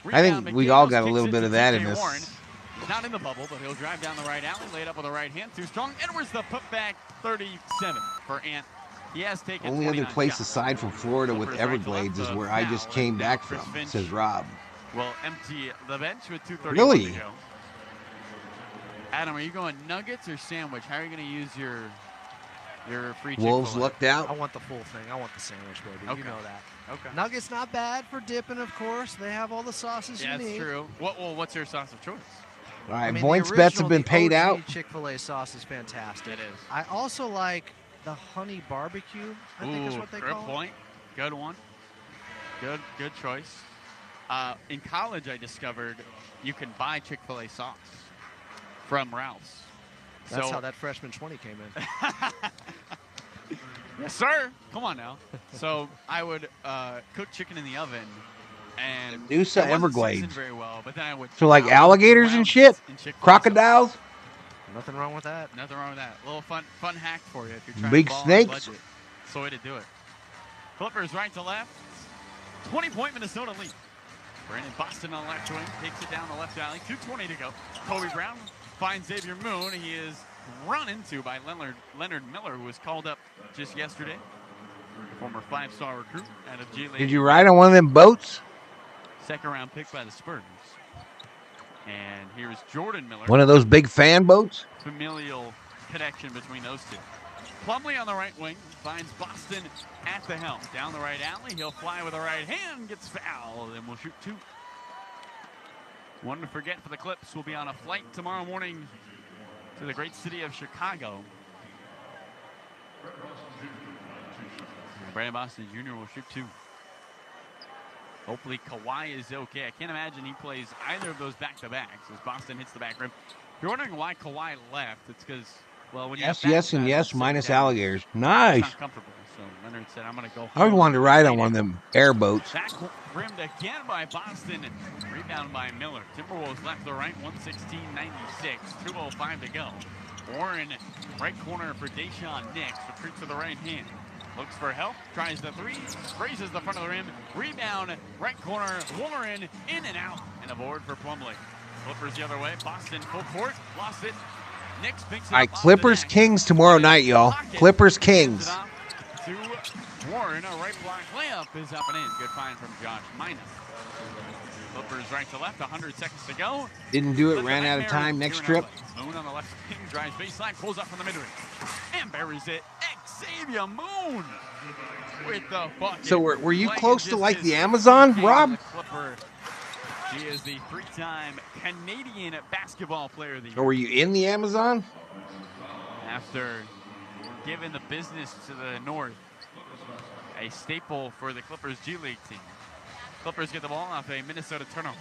Speaker 2: I think we all got a little bit of that in us.
Speaker 19: Not in the bubble, but he'll drive down the right alley. Laid up with the right hand. Too strong. Edwards the putback. 37 for Ant. He has taken
Speaker 2: only other place aside from Florida with Everglades is where I just came back from, says Rob.
Speaker 19: Will empty the bench with 2:30
Speaker 2: really?
Speaker 19: to go. Adam, are you going nuggets or sandwich? How are you going to use your free Chick-fil-A?
Speaker 2: Wolves lucked out.
Speaker 20: I want the full thing. I want the sandwich, baby.
Speaker 19: Okay.
Speaker 20: You know that.
Speaker 19: Okay.
Speaker 20: Nuggets not bad for dipping, of course. They have all the sauces you need.
Speaker 19: That's true. What's your sauce of choice?
Speaker 2: All right, points bets have been paid out.
Speaker 20: Chick-fil-A sauce is fantastic.
Speaker 19: It is.
Speaker 20: I also like the honey barbecue, I think is what they call it.
Speaker 19: Good point. Good one. Good choice. In college, I discovered you can buy Chick-fil-A sauce from Ralph's.
Speaker 20: That's how that freshman 20 came in.
Speaker 19: Yes, sir. Come on now. So I would cook chicken in the oven. And
Speaker 2: Noosa Everglades.
Speaker 19: Very well, but then I would
Speaker 2: so like alligators and shit? Crocodiles?
Speaker 20: Nothing wrong with that.
Speaker 19: Nothing wrong with that. A little fun hack for you if you're trying
Speaker 2: big
Speaker 19: to
Speaker 2: snakes.
Speaker 19: Budget. That's the way to do it. Clippers right to left. 20-point Minnesota lead. Brandon Boston on the left wing. Takes it down the left alley. 2:20 to go. Kobe Brown finds Xavier Moon. He is run into by Leonard Miller, who was called up just yesterday. Former 5-star recruit out of G League.
Speaker 2: Did you ride on one of them boats?
Speaker 19: second-round pick by the Spurs. And here's Jordan Miller.
Speaker 2: One of those big fan boats?
Speaker 19: Familial connection between those two. Plumlee on the right wing finds Boston at the helm. Down the right alley, he'll fly with the right hand, gets fouled, and will shoot 2. One to forget for the Clips will be on a flight tomorrow morning to the great city of Chicago. Brandon Boston Jr. will shoot 2. Hopefully Kawhi is okay. I can't imagine he plays either of those back-to-backs as Boston hits the back rim. If you're wondering why Kawhi left, it's because, well, when you
Speaker 2: Yes, and yes, minus alligators. Nice.
Speaker 19: It's not comfortable. So Leonard said, I'm going to go home.
Speaker 2: I always wanted to ride on one of them airboats.
Speaker 19: Back rimmed again by Boston. Rebound by Miller. Timberwolves left to right, 116-96. 2:05 to go. Warren, right corner for Deshaun Nix. Retreats to the right hand. Looks for help, tries the 3, raises the front of the rim, rebound, right corner, Warren, in and out, and a board for Plumlee. Clippers the other way, Boston full court, lost it. Nix picks it
Speaker 2: All
Speaker 19: up.
Speaker 2: right, Clippers Kings tomorrow night, y'all. Clippers Kings.
Speaker 19: To Warren, a right block layup is up and in. Good find from Josh Minus. Clippers right to left, 100 seconds to go.
Speaker 2: Didn't do it, ran out of time. Next trip.
Speaker 19: Moon on the left wing, drives baseline, pulls up from the mid-range, and buries it. Xavier Moon with the bucket.
Speaker 2: So were you close to like the Amazon, Rob?
Speaker 19: He is the 3-time Canadian basketball player of the year.
Speaker 2: Or were you in the Amazon?
Speaker 19: After giving the business to the North, a staple for the Clippers G League team. Clippers get the ball off a Minnesota turnover.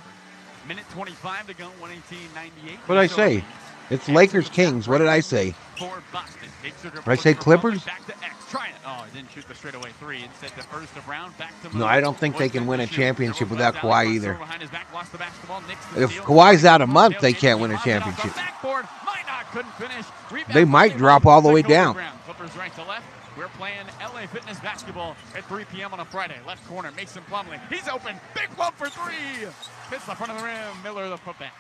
Speaker 19: Minute 25 to go, 118-98.
Speaker 2: What did I say? It's Lakers Kings. What did I say? Did I say Clippers?
Speaker 19: Back to X. Try it. Oh, he didn't shoot the straightaway 3. Instead, the first of round, back to
Speaker 2: No, I don't think they can win a championship without Kawhi either. If Kawhi's out a month, they can't win a championship. They might drop all the way down.
Speaker 19: Clippers right to left. We're playing LA Fitness basketball at 3 p.m. on a Friday. Left corner, Mason Plumlee. He's open. Big pump for 3. Hits the front of the rim. Miller the putback.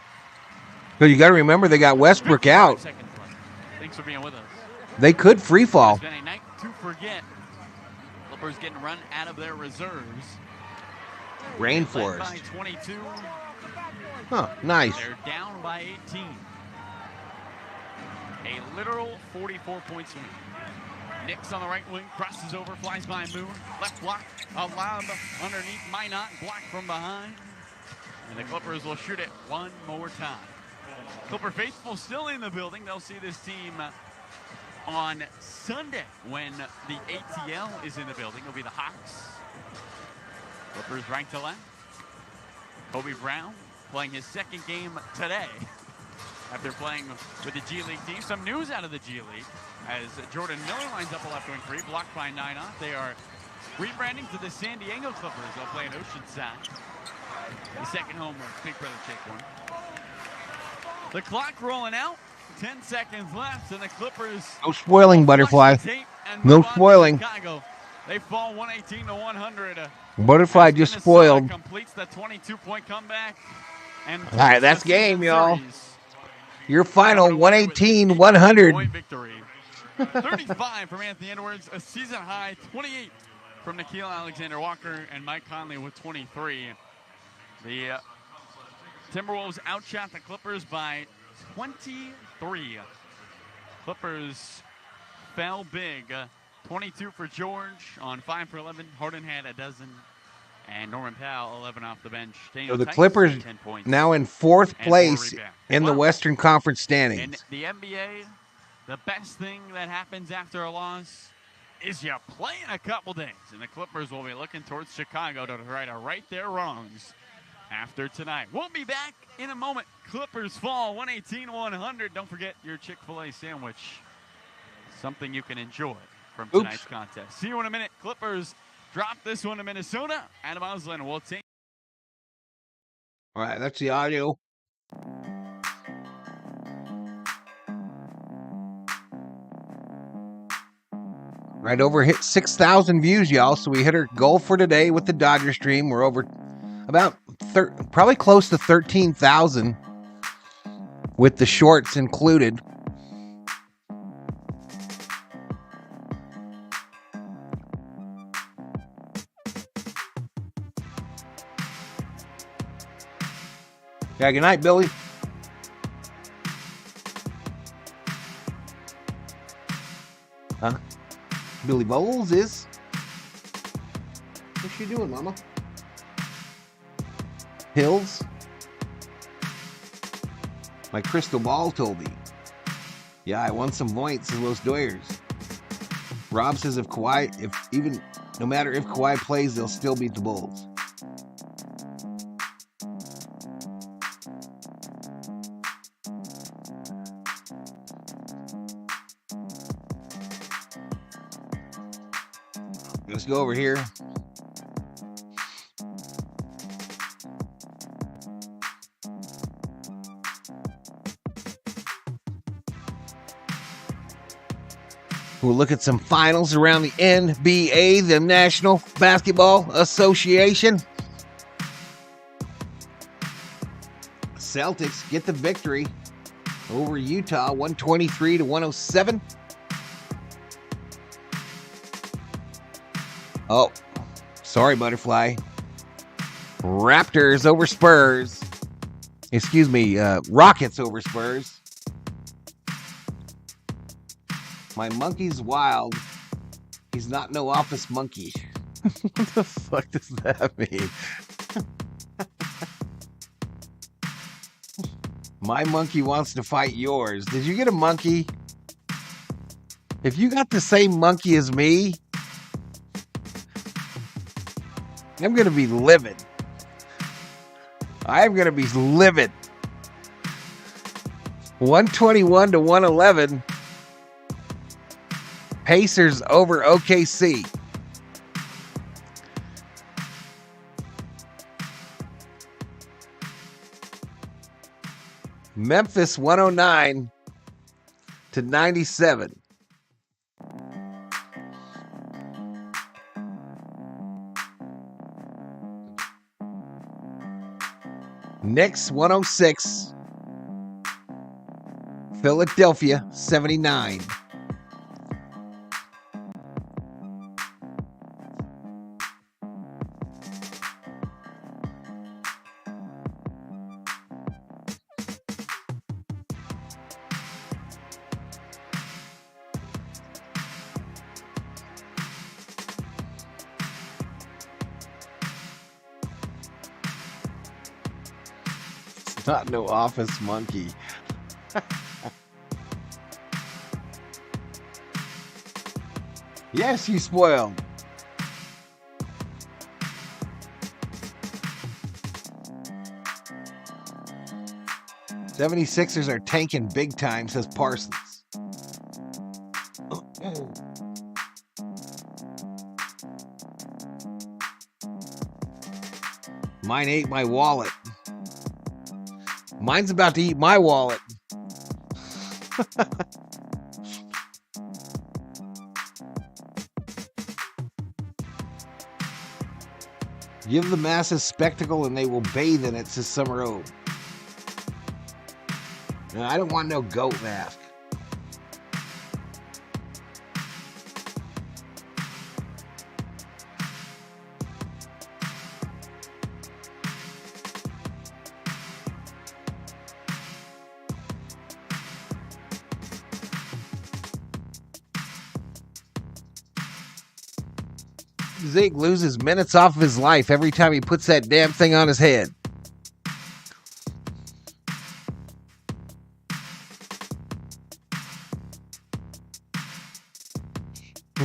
Speaker 2: So you got to remember they got Westbrook out.
Speaker 19: Thanks for being with us.
Speaker 2: They could free fall.
Speaker 19: It's been a night to forget. Clippers getting run out of their reserves.
Speaker 2: Rainforest.
Speaker 19: By 22.
Speaker 2: Huh, nice.
Speaker 19: They're down by 18. A literal 44-point swing. Nix on the right wing, crosses over, flies by Moon. Left block, a lob underneath Minot, blocked from behind. And the Clippers will shoot it one more time. Clipper faithful still in the building. They'll see this team on Sunday when the ATL is in the building. It'll be the Hawks. Clippers right to left. Kobe Brown playing his second game today after playing with the G League team. Some news out of the G League as Jordan Miller lines up a left wing 3, blocked by Minot. They are rebranding to the San Diego Clippers. They'll play in Oceanside. The second home of Big Brother Jake one. The clock rolling out. 10 seconds left, and the Clippers.
Speaker 2: No spoiling, Butterfly. No spoiling.
Speaker 19: They fall 118-100.
Speaker 2: Butterfly just spoiled.
Speaker 19: Completes the 22-point comeback. And
Speaker 2: all right, that's game, y'all. Your final 118-100.
Speaker 19: Point victory. 35 from Anthony Edwards, a season high 28 from Nickeil Alexander-Walker, and Mike Conley with 23. The Timberwolves outshot the Clippers by 23. Clippers fell big. 22 for George on 5 for 11. Harden had a dozen. And Norman Powell, 11 off the bench.
Speaker 2: So the Clippers now in 4th place in the Western Conference standings.
Speaker 19: In the NBA, the best thing that happens after a loss is you play in a couple days. And the Clippers will be looking towards Chicago to try to right their wrongs after tonight. We'll be back in a moment. Clippers fall 118-100. Don't forget your Chick-fil-A sandwich. Something you can enjoy from tonight's contest. See you in a minute. Clippers drop this one to Minnesota. Adam Oslin will take.
Speaker 2: All right, that's the audio. Right over hit 6,000 views, y'all. So we hit our goal for today with the Dodger stream. We're over about probably close to 13,000 with the shorts included. Yeah, good night, Billy. Huh? Billy Bowles is? What's she doing, Mama? Hills? My crystal ball told me. Yeah, I won some points in Los Doyers. Rob says no matter if Kawhi plays, they'll still beat the Bulls. Let's go over here. We'll look at some finals around the NBA, the National Basketball Association. Celtics get the victory over Utah, 123-107. Oh, sorry, Butterfly. Raptors over Spurs. Excuse me, Rockets over Spurs. My monkey's wild. He's not no office monkey. What the fuck does that mean? My monkey wants to fight yours. Did you get a monkey? If you got the same monkey as me, I'm going to be livid. I'm going to be livid. 121-111. Pacers over OKC. Memphis 109-97. Knicks 106. Philadelphia 79. Not no office monkey. Yes, you spoiled. '76ers are tanking big time, says Parsons. Mine ate my wallet. Mine's about to eat my wallet. Give the masses spectacle and they will bathe in it, says Summer O. No, I don't want no goat mask. Zeke loses minutes off of his life every time he puts that damn thing on his head.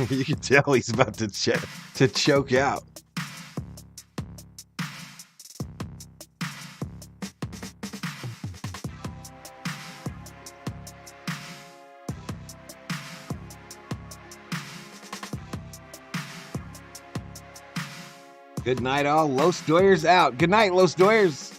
Speaker 2: You can tell he's about to choke out. Good night, all. Los Doyers out. Good night, Los Doyers.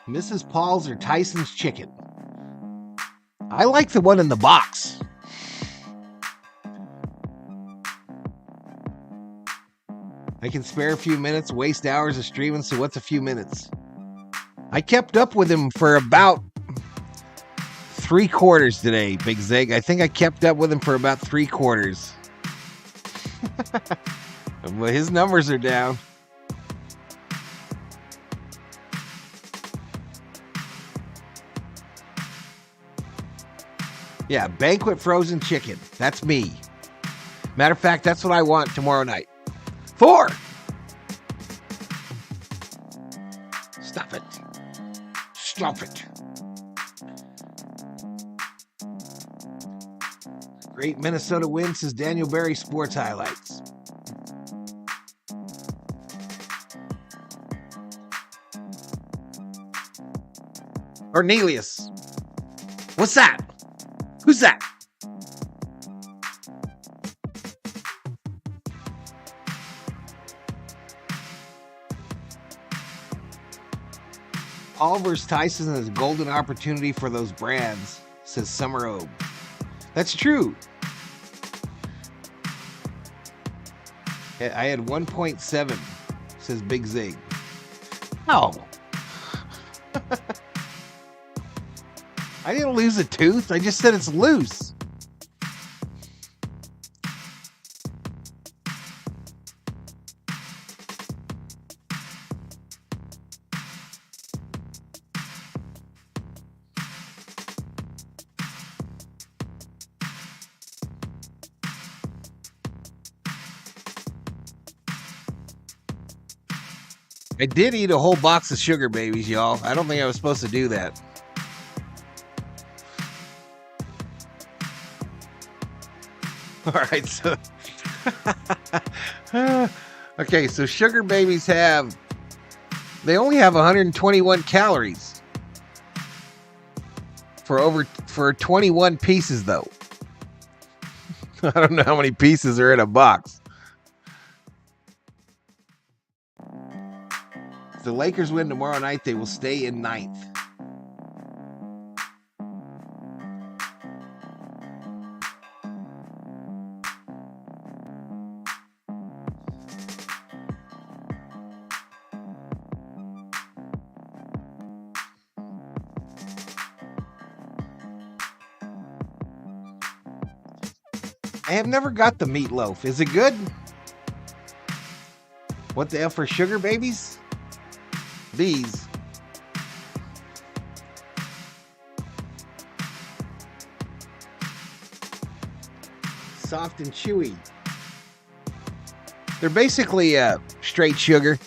Speaker 2: Mrs. Paul's or Tyson's chicken. I like the one in the box. I can spare a few minutes, waste hours of streaming, so what's a few minutes? I kept up with him for about 3 quarters today, Big Zig. I think I kept up with him for about 3 quarters. But his numbers are down. Yeah, banquet frozen chicken. That's me. Matter of fact, that's what I want tomorrow night. 4. Stop it. Stop it. Great Minnesota win, says Daniel Berry, Sports Highlights. Cornelius. What's that? Who's that? Paul versus Tyson is a golden opportunity for those brands, says Summer Obe. That's true. I had 1.7, says Big Zig. Oh. I didn't lose a tooth. I just said it's loose. I did eat a whole box of sugar babies, y'all. I don't think I was supposed to do that. All right, so okay, so sugar babies they only have 121 calories for 21 pieces though. I don't know how many pieces are in a box. If the Lakers win tomorrow night, they will stay in 9th. I have never got the meatloaf. Is it good? What the F for sugar babies? These. Soft and chewy. They're basically straight sugar.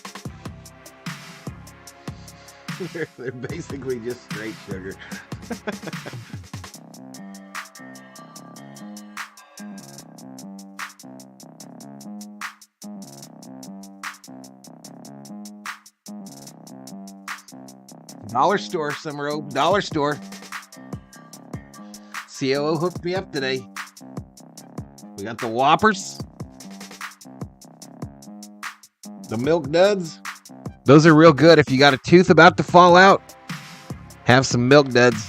Speaker 2: They're basically just straight sugar. Dollar store, Summer Oak. Dollar store. COO hooked me up today. We got the Whoppers. The Milk Duds. Those are real good. If you got a tooth about to fall out, have some Milk Duds.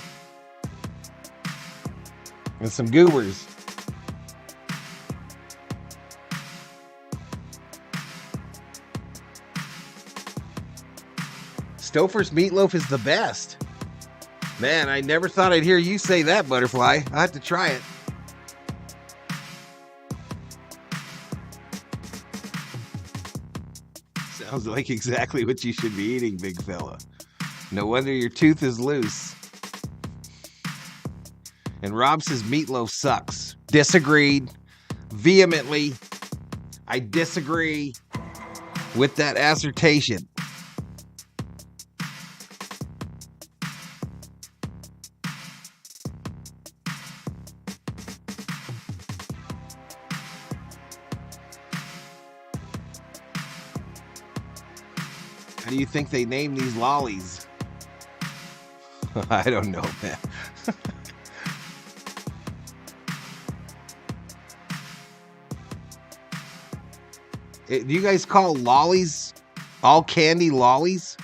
Speaker 2: And some Goobers. Stouffer's meatloaf is the best. Man, I never thought I'd hear you say that, Butterfly. I'll have to try it. Sounds like exactly what you should be eating, big fella. No wonder your tooth is loose. And Rob says meatloaf sucks. Disagreed. Vehemently. I disagree with that assertion. How do you think they named these lollies? I don't know, man. Do you guys call lollies all candy lollies?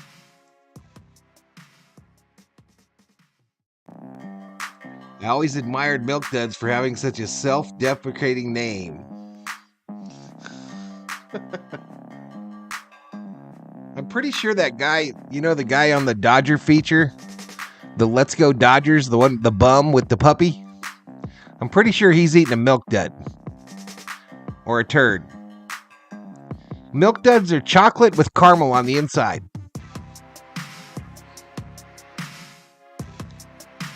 Speaker 2: I always admired Milk Duds for having such a self-deprecating name. I'm pretty sure that guy, the guy on the Dodger feature, the Let's Go Dodgers, the bum with the puppy. I'm pretty sure he's eating a milk dud or a turd. Milk duds are chocolate with caramel on the inside.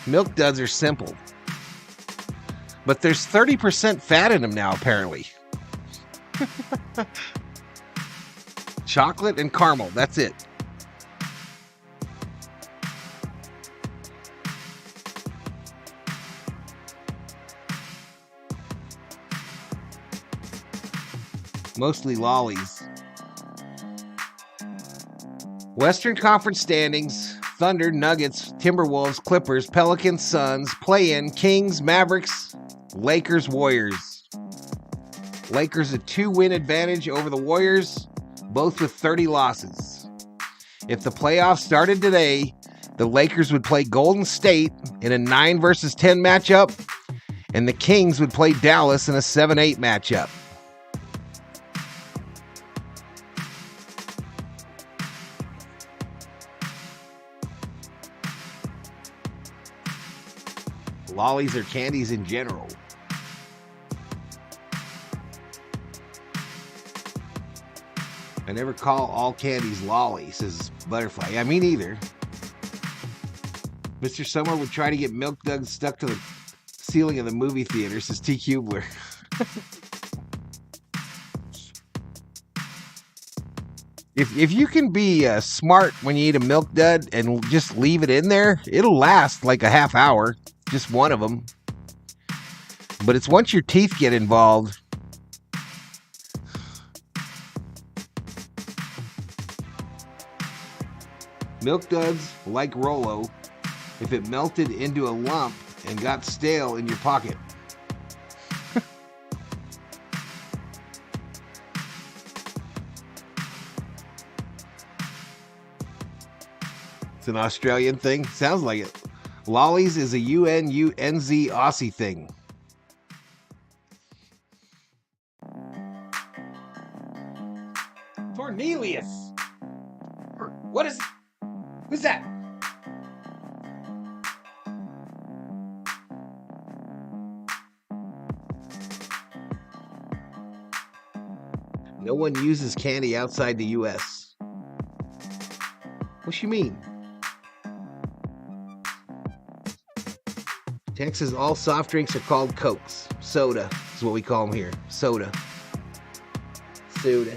Speaker 2: Milk duds are simple. But there's 30% fat in them now, apparently. Chocolate and caramel, that's it. Mostly lollies. Western Conference standings: Thunder, Nuggets, Timberwolves, Clippers, Pelicans, Suns, play-in, Kings, Mavericks, Lakers, Warriors. Lakers a 2-win advantage over the Warriors, both with 30 losses. If the playoffs started today, the Lakers would play Golden State in a 9 versus 10 matchup, and the Kings would play Dallas in a 7-8 matchup. Lollies are candies in general. I never call all candies lollies, says Butterfly. Yeah, me neither. Mr. Summer would try to get milk duds stuck to the ceiling of the movie theater, says T. Kubler. If you can be smart when you eat a milk dud and just leave it in there, it'll last like a half hour. Just one of them. But it's once your teeth get involved. Milk duds, like Rolo, if it melted into a lump and got stale in your pocket. It's an Australian thing. Sounds like it. Lollies is a UNZ Aussie thing. Cornelius. What is... Who's that? No one uses candy outside the U.S. What you mean? Texas, all soft drinks are called Cokes. Soda is what we call them here. Soda. Soda.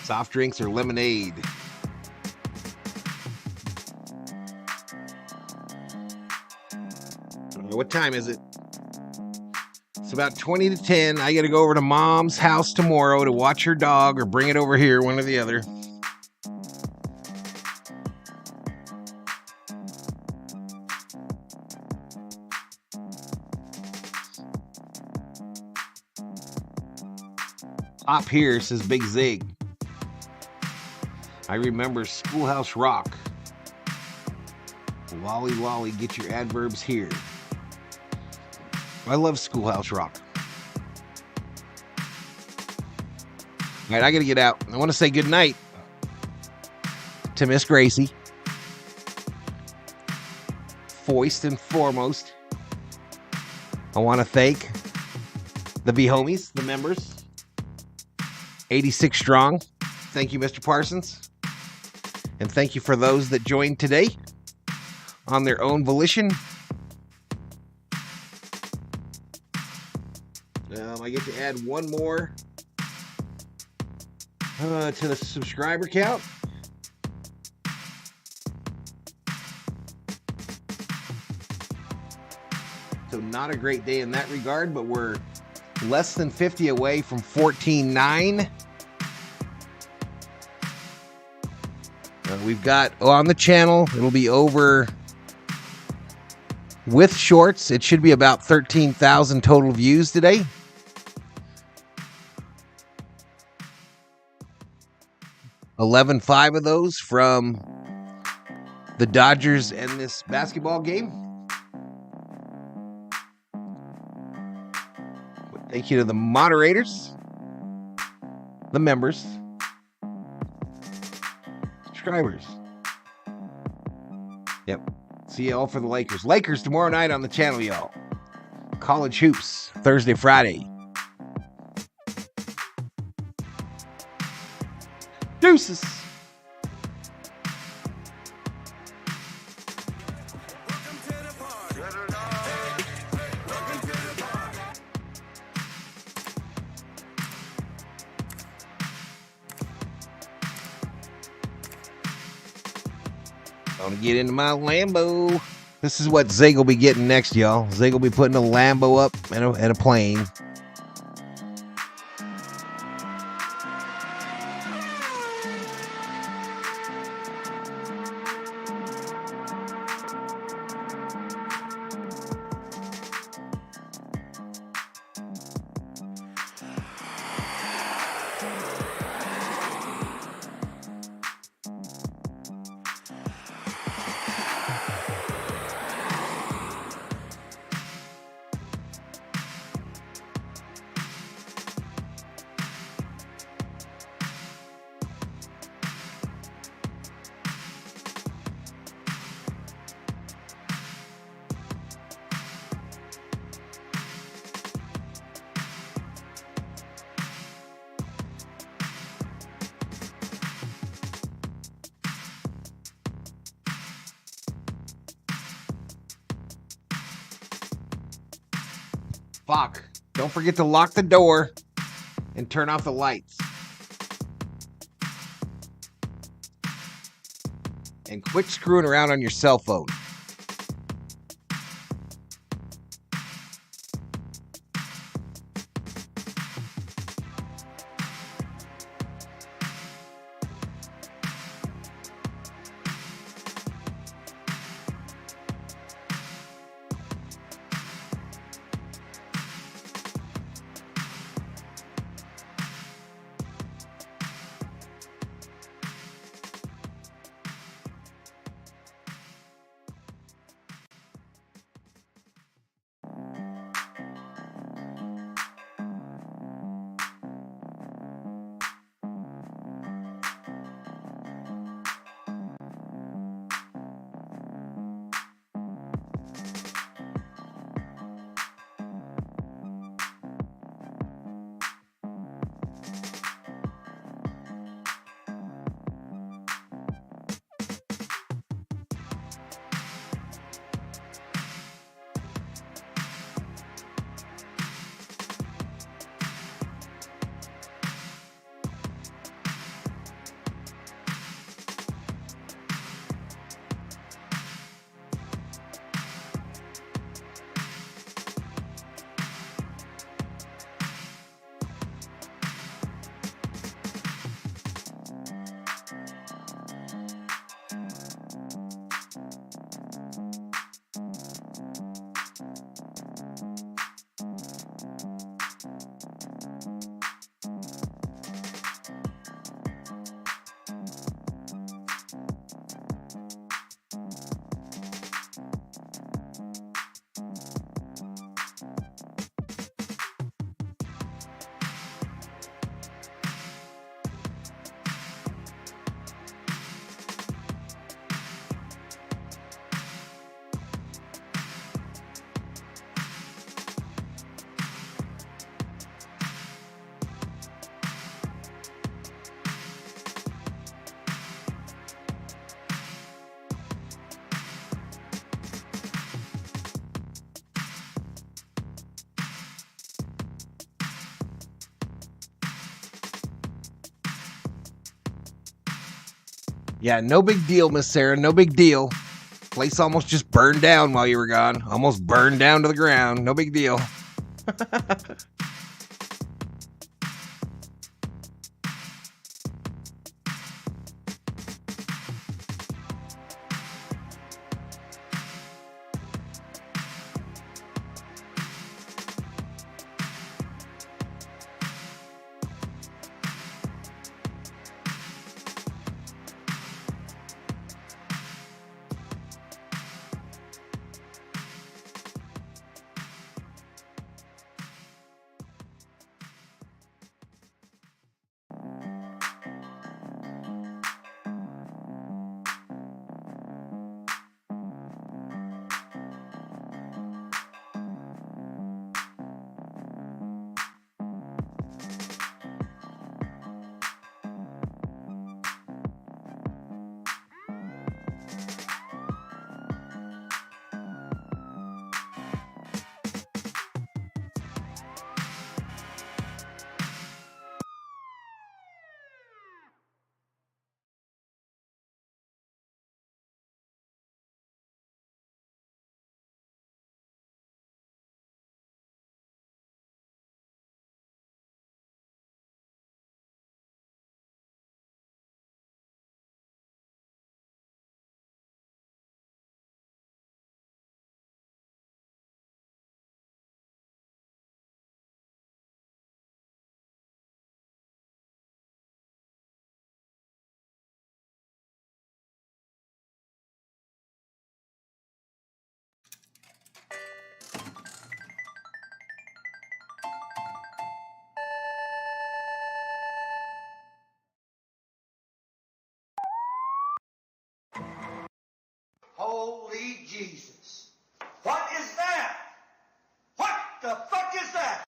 Speaker 2: Soft drinks are lemonade. What time is it? It's about 20 to 10. I got to go over to Mom's house tomorrow to watch her dog or bring it over here, one or the other. Pop here, says Big Zig. I remember Schoolhouse Rock. Lolly Lolly, get your adverbs here. I love Schoolhouse Rock. All right, I got to get out. I want to say good night to Miss Gracie. First and foremost, I want to thank the B-Homies, the members. 86 strong. Thank you, Mr. Parsons. And thank you for those that joined today on their own volition. I get to add one more to the subscriber count. So not a great day in that regard, but we're less than 50 away from 14.9. We've got on the channel, it'll be over with shorts. It should be about 13,000 total views today. 11-5 of those from the Dodgers and this basketball game. Thank you to the moderators, the members, subscribers. Yep. See you all for the Lakers. Lakers tomorrow night on the channel, y'all. College hoops, Thursday, Friday. Deuces. Gonna get into my Lambo. This is what Zig will be getting next, y'all. Zig will be putting a Lambo up and a plane. Fuck. Don't forget to lock the door and turn off the lights. And quit screwing around on your cell phone. Yeah, no big deal, Miss Sarah. No big deal. Place almost just burned down while you were gone. Almost burned down to the ground. No big deal.
Speaker 3: Holy Jesus. What is that? What the fuck is that?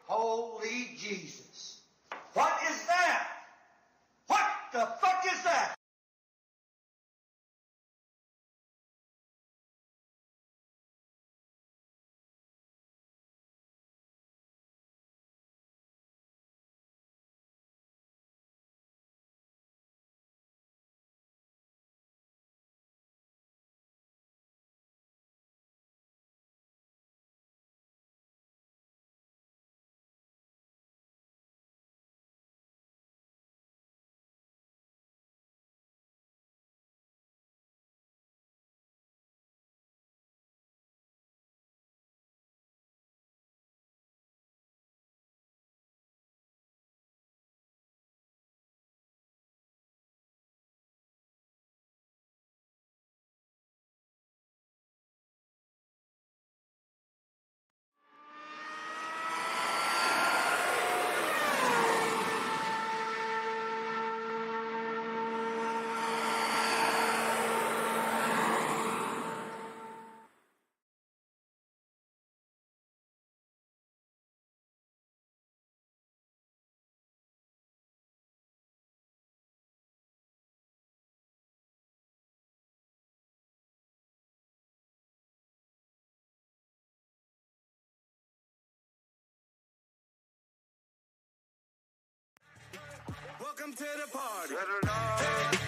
Speaker 3: Holy Jesus. What is that? What the fuck is that?
Speaker 1: Welcome to the party.